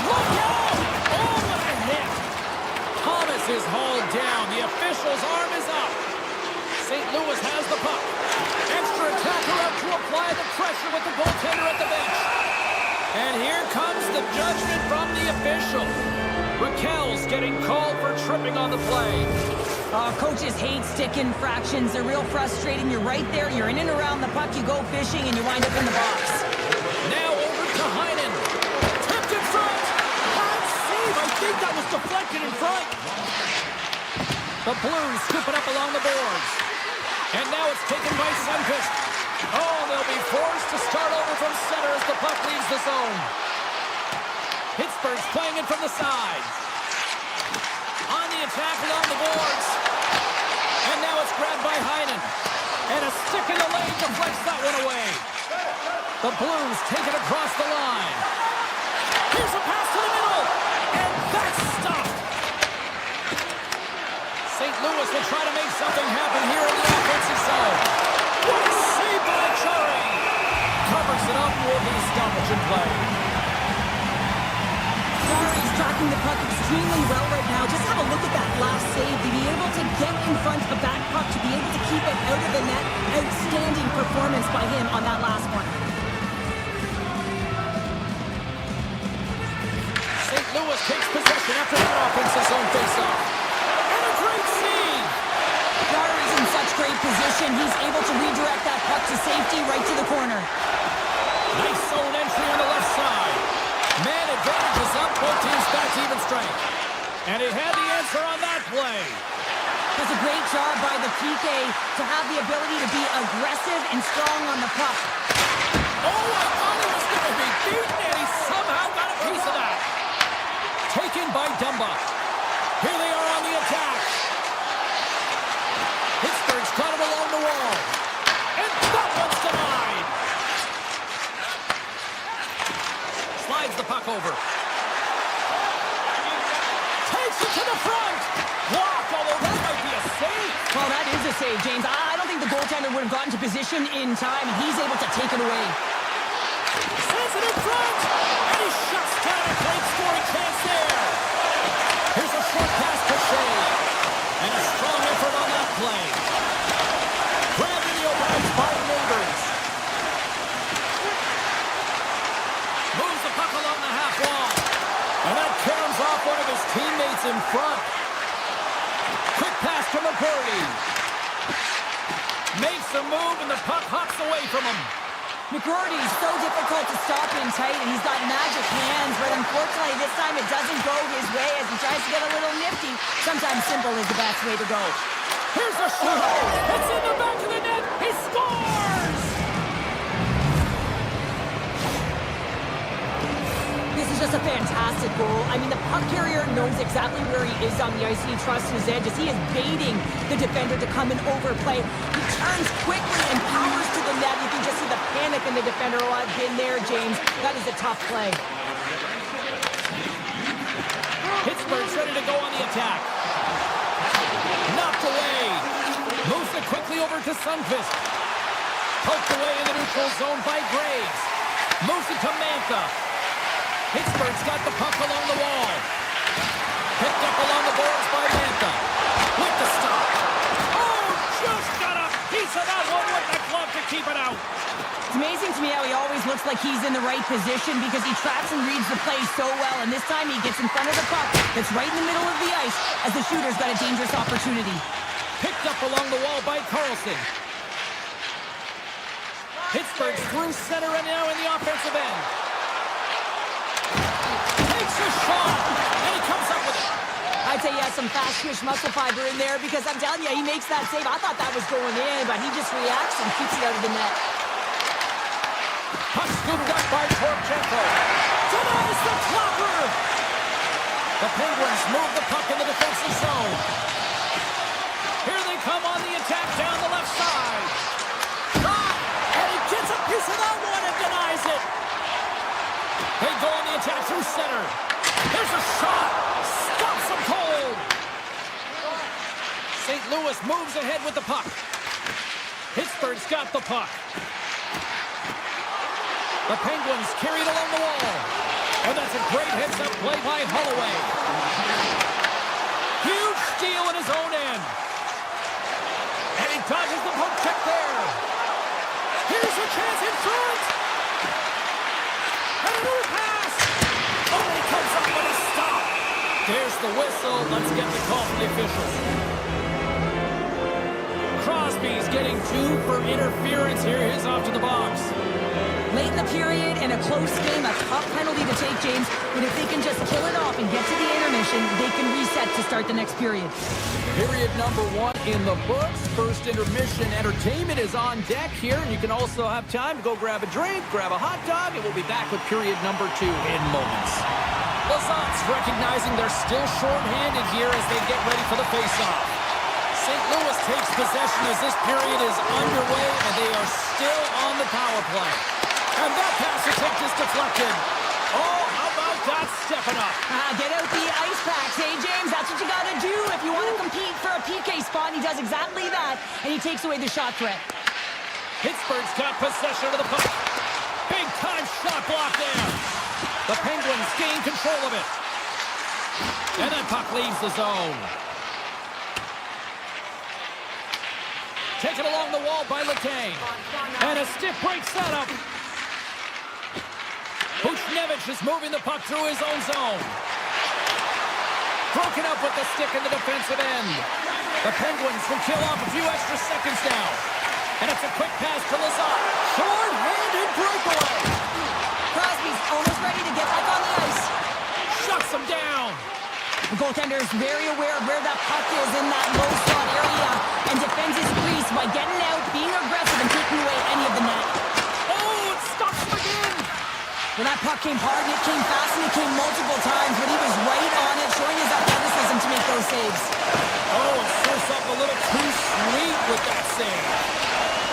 Look out. Oh, what a hit. Thomas is hauled down. The official's arm is up. St. Louis has the puck. Extra attacker up to apply the pressure with the goaltender at the bench. And here comes the judgment from the official. Raquel's getting called for tripping on the play. Coaches hate stick infractions. They're real frustrating. You're right there. You're in and around the puck. You go fishing, and you wind up in the box. Now over to Heinen. Tipped in front. Hard save. I think that was deflected in front. The Blues scoop it up along the boards. And now it's taken by Sundqvist. Oh, they'll be forced to start over from center as the puck leaves the zone. Pittsburgh's playing it from the side. On the attack along the boards. And now it's grabbed by Heinen. And a stick in the lane deflects that one away. The Blues take it across the line. Here's a pass to the middle. And that's stopped. St. Louis will try to make something happen here in the offensive zone. What a save by Chari! Covers it up, will be stoppage in play. Chari's tracking the puck extremely well right now. Just have a look at that last save. To be able to get in front of that puck, to be able to keep it out of the net. Outstanding performance by him on that last one. St. Louis takes possession after that offensive zone face-off. Great save! Chari's in such great position. He's able to redirect that puck to safety right to the corner. Nice zone entry on the left side. Man advantage is up. Both teams back to even strength. And he had the answer on that play. Does a great job by the PK to have the ability to be aggressive and strong on the puck. Oh, I thought he was going to be beaten, and he somehow got a piece of that. Taken by Dumba. Here they are on the attack. Pittsburgh's got it along the wall. And that one's denied. Slides the puck over. Takes it to the front. Blocked, although that might be a save. Well, that is a save, James. I don't think the goaltender would have gotten to position in time. He's able to take it away. Sends it in front. And he shuts down a great scoring chance there. Here's a short pass to Shea. And a strong effort on that play. Grabbed in the open ice by Neighbors. Moves the puck along the half wall. And that caroms off one of his teammates in front. Quick pass to McGurdy. Makes a move and the puck hops away from him. McGroarty's so difficult to stop in tight, and he's got magic hands, but unfortunately this time it doesn't go his way as he tries to get a little nifty. Sometimes simple is the best way to go. Here's a shot. It's in the back of the net. He scores! This is just a fantastic goal. I mean, the puck carrier knows exactly where he is on the ice, and he trusts his edge as he is baiting the defender to come and overplay. He turns quickly and powers to the net. You can just see the panic in the defender. Oh, I've been there, James. That is a tough play. Pittsburgh's ready to go on the attack. Knocked away. Moves it quickly over to Sundqvist. Poked away in the neutral zone by Graves. Moves it to Mantha. Pittsburgh's got the puck along the wall. Picked up along the boards by Mantha. With the stop. Oh, just got a piece of that one with the glove to keep it out. It's amazing to me how he always looks like he's in the right position because he traps and reads the play so well, and this time he gets in front of the puck that's right in the middle of the ice as the shooter's got a dangerous opportunity. Picked up along the wall by Carlson. Pittsburgh's through center and now in the offensive end. Takes a shot, and he comes up with it. I'd say he has some fast twitch muscle fiber in there because I'm telling you, he makes that save. I thought that was going in, but he just reacts and keeps it out of the net. Puck scooped up by Torchenko. Denies the clobber. The Penguins move the puck in the defensive zone. Here they come on the attack down the left side. Shot, and he gets a piece of that one and denies it. They go on the attack through center. There's a shot. Stops him cold. St. Louis moves ahead with the puck. Pittsburgh's got the puck. The Penguins carried along the wall. And that's a great heads-up play by Holloway. Huge steal in his own end. And he dodges the poke check there. Here's a chance in front. And another pass. Oh, he comes up with a stop. There's the whistle. Let's get the call from the officials. Crosby's getting 2 for interference here. He's off to the box. Late in the period and a close game, a tough penalty to take, James. But if they can just kill it off and get to the intermission, they can reset to start the next period. Period number 1 in the books. First intermission entertainment is on deck here. And you can also have time to go grab a drink, grab a hot dog, and we'll be back with period number 2 in moments. Lazat's recognizing they're still short-handed here as they get ready for the face-off. St. Louis takes possession as this period is underway, and they are still on the power play. And that pass attempt is deflected. Oh, how about that stepping up? Get out the ice packs, hey, James? That's what you got to do if you want to compete for a PK spot. He does exactly that, and he takes away the shot threat. Pittsburgh's got possession of the puck. Big-time shot block there. The Penguins gain control of it. And that puck leaves the zone. Taken along the wall by Letang. And a stiff break setup. Buchnevich is moving the puck through his own zone. Broken up with the stick in the defensive end. The Penguins will kill off a few extra seconds now. And it's a quick pass to Lazat. Short-handed breakaway. Crosby's almost ready to get back on the ice. Shuts him down. The goaltender is very aware of where that puck is in that low slot area and defends his crease by getting out, being aggressive, and taking away any of the net. Oh, it stops him again. When that puck came hard, and it came fast, and it came multiple times, but he was right on it, showing his athleticism to make those saves. Oh, it serves up a little too sweet with that save.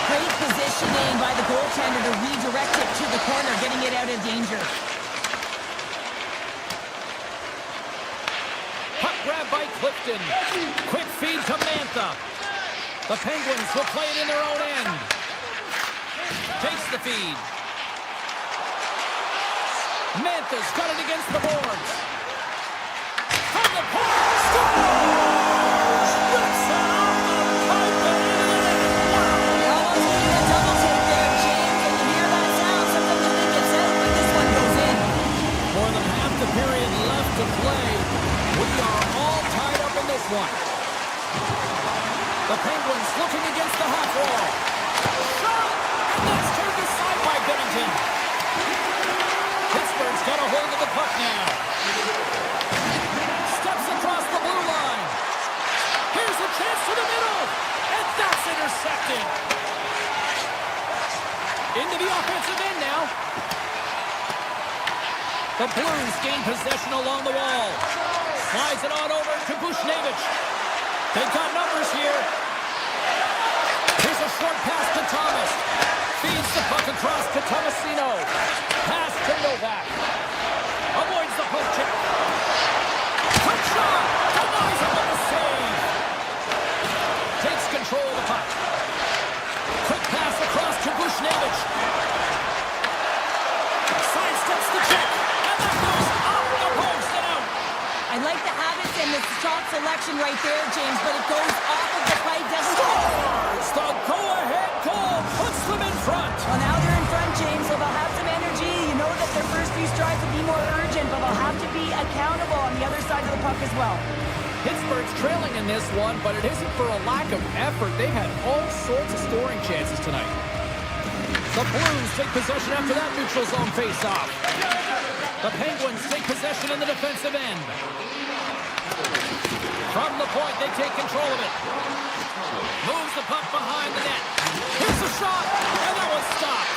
Great positioning by the goaltender to redirect it to the corner, getting it out of danger. Puck grab by Clifton. Quick feed to Mantha. The Penguins will play it in their own end. Takes the feed. Mantha's got it against the boards. From the point, scores! Rips it off the pipe and into the net. Almost needed a double take there, James, and you hear that sound. Sometimes you think it's out, but this one goes in. More than half the period left to play. We are all tied up in this one. The Penguins looking against the half wall. Shot! And that's turned aside by Bill. into the offensive end now. The Blues gain possession along the wall. Slides it on over to Bushnevich. They've got numbers here. Here's a short pass to Thomas. Feeds the puck across to Tomasino. Pass to Novak. Avoids the poke check. Quick shot. Denies him with the save. Takes control of the puck. Quick pass across to Bushnevich. Sidesteps the check. And that goes off the post and out. I like the habits and the shot selection right there, James, but it goes off of the play, doesn't it? Scores! The go-ahead goal puts them in front. Well, now they're in front, James, so they'll have some energy. You know that their first few strides will be more urgent, but they'll have to be accountable on the other side of the puck as well. Pittsburgh's trailing in this one, but it isn't for a lack of effort. They've had all sorts of scoring chances tonight. The Blues take possession after that neutral zone face-off. The Penguins take possession in the defensive end. From the point, they take control of it. Moves the puck behind the net. Here's a shot, and that was stopped.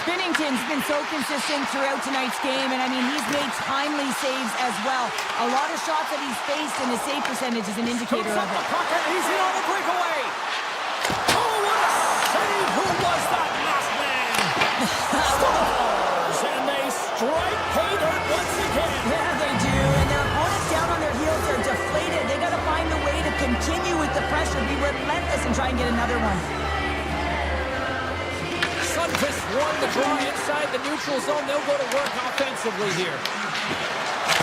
Binnington's been so consistent throughout tonight's game, and I mean, he's made timely saves as well. A lot of shots that he's faced, and his save percentage is an indicator of it. Pocket, he's in on the breakaway. Oh, what a save! Who was that last man? Stars, and they strike pay dirt once again. Yeah, they do, and their opponents down on their heels are deflated. They got to find a way to continue with the pressure, be relentless, and try and get another one. Sundqvist won the draw inside the neutral zone. They'll go to work offensively here.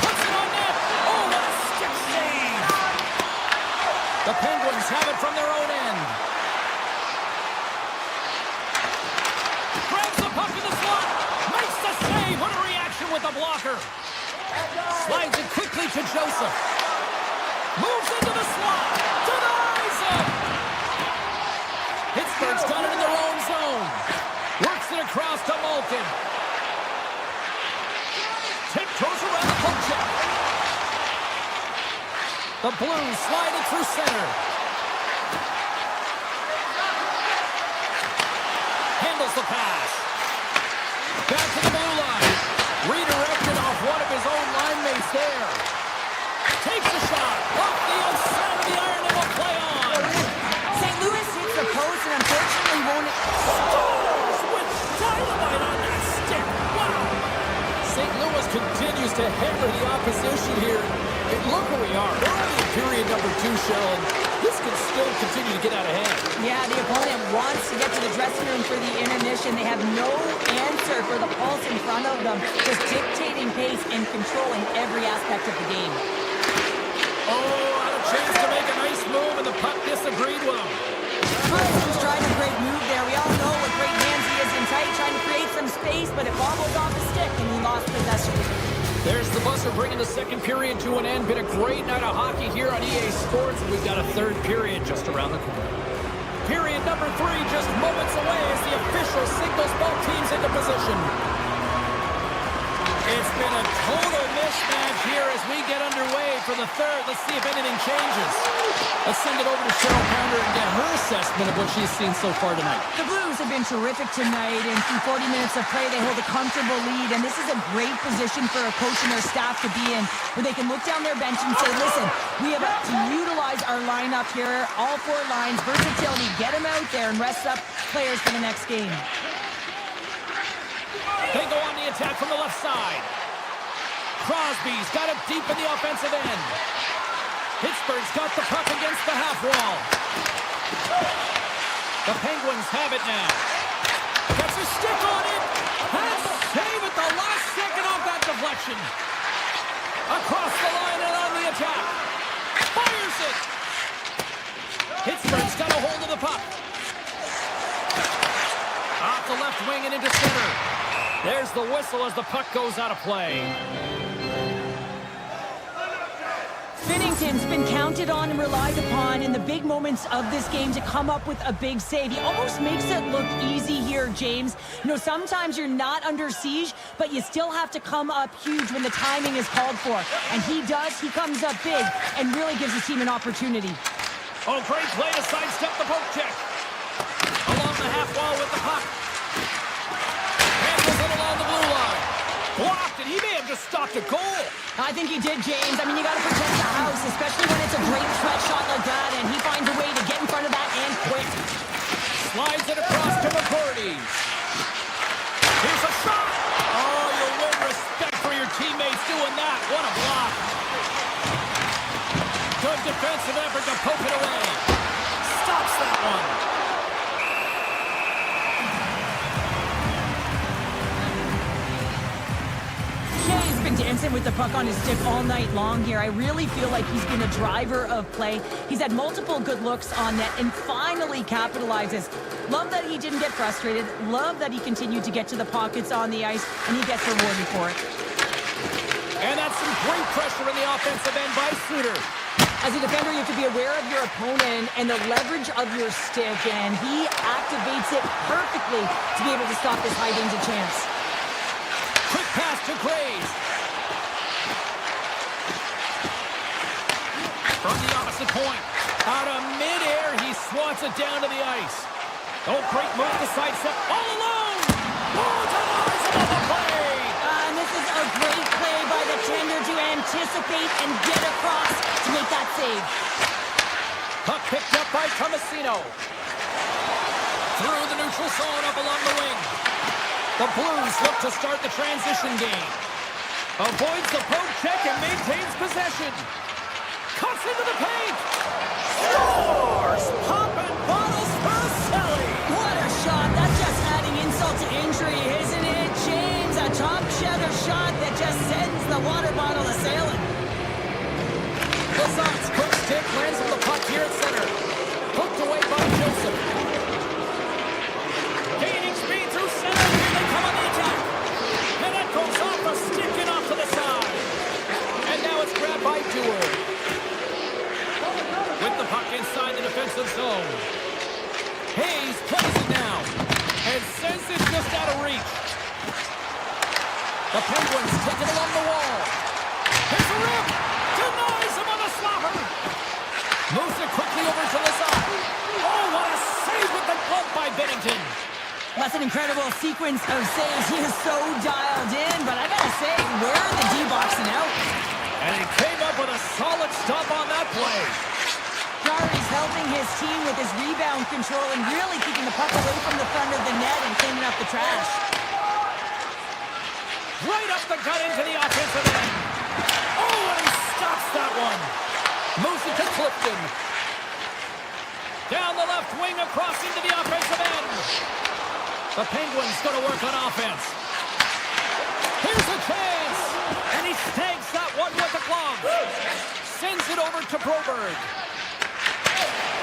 Puts it on net. Oh, what a stick save. The Penguins have it from their own end. Grabs the puck in the slot. Makes the save. What a reaction with the blocker. Slides it quickly to Joseph. Moves into the slot. Denies him. Pittsburgh's got it in their own zone. Works it across to Malkin. Tiptoes around the poke check. The Blues slide it through center. Handles the pass. Back to the blue line. Redirected off one of his own line mates there. Takes a shot. Off the outside of the iron and will play on. St. Louis hits the post and unfortunately won't... Scores with dynamite on that stick. Wow. St. Louis continues to hammer the opposition here. And look where we are. We're only in period number 2, Sheldon. This can still continue to get out of hand. Yeah, the opponent wants to get to the dressing room for the intermission. They have no answer for the pulse in front of them, just dictating pace and controlling every aspect of the game. Oh, had a chance to make a nice move, and the puck disagreed with him. Wilson's trying a great move there. We all know what great hands he is in tight, trying to create some space, but it bobbled off the stick, and he lost possession. There's the buzzer bringing the second period to an end. Been a great night of hockey here on EA Sports. We've got a third period just around the corner. Period number 3 just moments away as the official signals both teams into position. It's been a total mismatch here as we get underway for the third. Let's see if anything changes. Let's send it over to Cheryl Pounder and get her assessment of what she's seen so far tonight. The Blues have been terrific tonight, and through 40 minutes of play, they hold a comfortable lead, and this is a great position for a coach and their staff to be in, where they can look down their bench and say, listen, we have to utilize our lineup here, all 4 lines, versatility, get them out there and rest up players for the next game. They go on the attack from the left side. Crosby's got it deep in the offensive end. Pittsburgh's got the puck against the half wall. The Penguins have it now. Gets a stick on it. And save at the last second off that deflection. Across the line and on the attack. Fires it. Pittsburgh's got a hold of the puck. Off the left wing and into center. There's the whistle as the puck goes out of play. Binnington's been counted on and relied upon in the big moments of this game to come up with a big save. He almost makes it look easy here, James. You know, sometimes you're not under siege, but you still have to come up huge when the timing is called for. And he does. He comes up big and really gives his team an opportunity. Oh, great play to sidestep the poke check. Along the half wall with the puck. just stopped a goal. I think he did, James. I mean, you got to protect the house, especially when it's a great threat shot like that, and he finds a way to get in front of that and quick. Slides it across to McCurdy. Here's a shot. Oh, you'll win respect for your teammates doing that. What a block. Good defensive effort to poke it away. Stops that one. He's been dancing with the puck on his stick all night long here. I really feel like he's been a driver of play. He's had multiple good looks on net and finally capitalizes. Love that he didn't get frustrated. Love that he continued to get to the pockets on the ice, and he gets rewarded for it. And that's some great pressure in the offensive end by Suter. As a defender, you have to be aware of your opponent and the leverage of your stick, and he activates it perfectly to be able to stop this high-danger chance. Quick pass to Graves. From the opposite point. Out of midair, he swats it down to the ice. Oh, great move to sidestep. All alone! Oh, denies another play! And this is a great play by the tender to anticipate and get across to make that save. Puck picked up by Tomasino. Through the neutral zone up along the wing. The Blues look to start the transition game. Avoids the poke check and maintains possession. Cuts into the paint. Scores! Popping bottles for Selly. What a shot. That's just adding insult to injury, isn't it, James? A top cheddar shot that just sends the water bottle a-sailing. Lazard's quick stick lands on the puck here at center. Hooked away by Joseph. Gaining speed through center. Here they come on the attack. And that goes off the stick and off to the side. And now it's grabbed by Dewar. With the puck inside the defensive zone. Hayes plays it now. And sends it just out of reach. The Penguins take it along the wall. Here's a rip. Denies him on the slapper. Moves it quickly over to Lazard. Oh, what a save with the glove by Bennington. That's an incredible sequence of saves. He is so dialed in, but I gotta say, where are the D-boxing out? And he came up with a solid stop on that play. Jarry's helping his team with his rebound control and really keeping the puck away from the front of the net and cleaning up the trash. Right up the gut into the offensive end. Oh, and he stops that one. Moves it to Clifton. Down the left wing across into the offensive end. The Penguins going to work on offense. Here's a chance. And he snags that one with the glove. Sends it over to Broberg.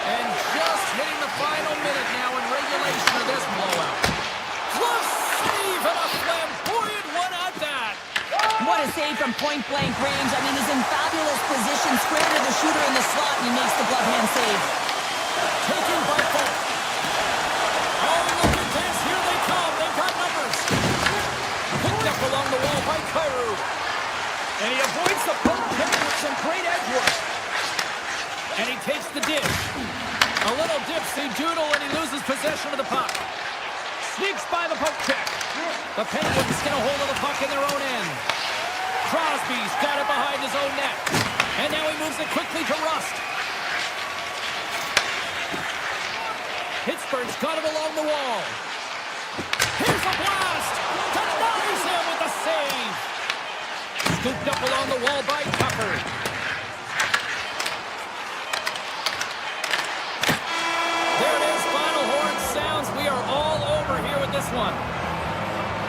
And just hitting the final minute now in regulation of this blowout. Glove save and a flamboyant one at that. What a save from point-blank range. I mean, he's in fabulous position, square to the shooter in the slot, and he makes the glove hand save. Taken by Folk. Oh, look at this. Here they come. They've got numbers. Picked up along the wall by Kyrou. And he avoids the poke check with some great edge work. And he takes the dish. A little dipsy doodle, and he loses possession of the puck. Sneaks by the poke check. The Penguins get a hold of the puck in their own end. Crosby's got it behind his own net. And now he moves it quickly to Rust. Pittsburgh's got it along the wall. Here's a blast! Denies him with the save! Scooped up along the wall by Tucker. There it is, final horn sounds. We are all over here with this one.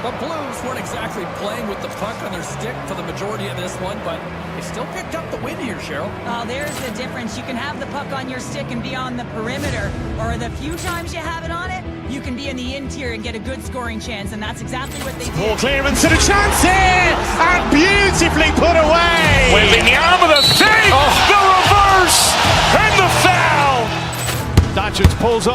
The Blues weren't exactly playing with the puck on their stick for the majority of this one, but they still picked up the win here, Cheryl. Oh, there's the difference. You can have the puck on your stick and be on the perimeter, or the few times you have it on it, you can be in the interior and get a good scoring chance, and that's exactly what they did. Ball clearance and a chance here, and beautifully put away. Waving the arm of the save. The reverse and the foul. Dodgers pulls up.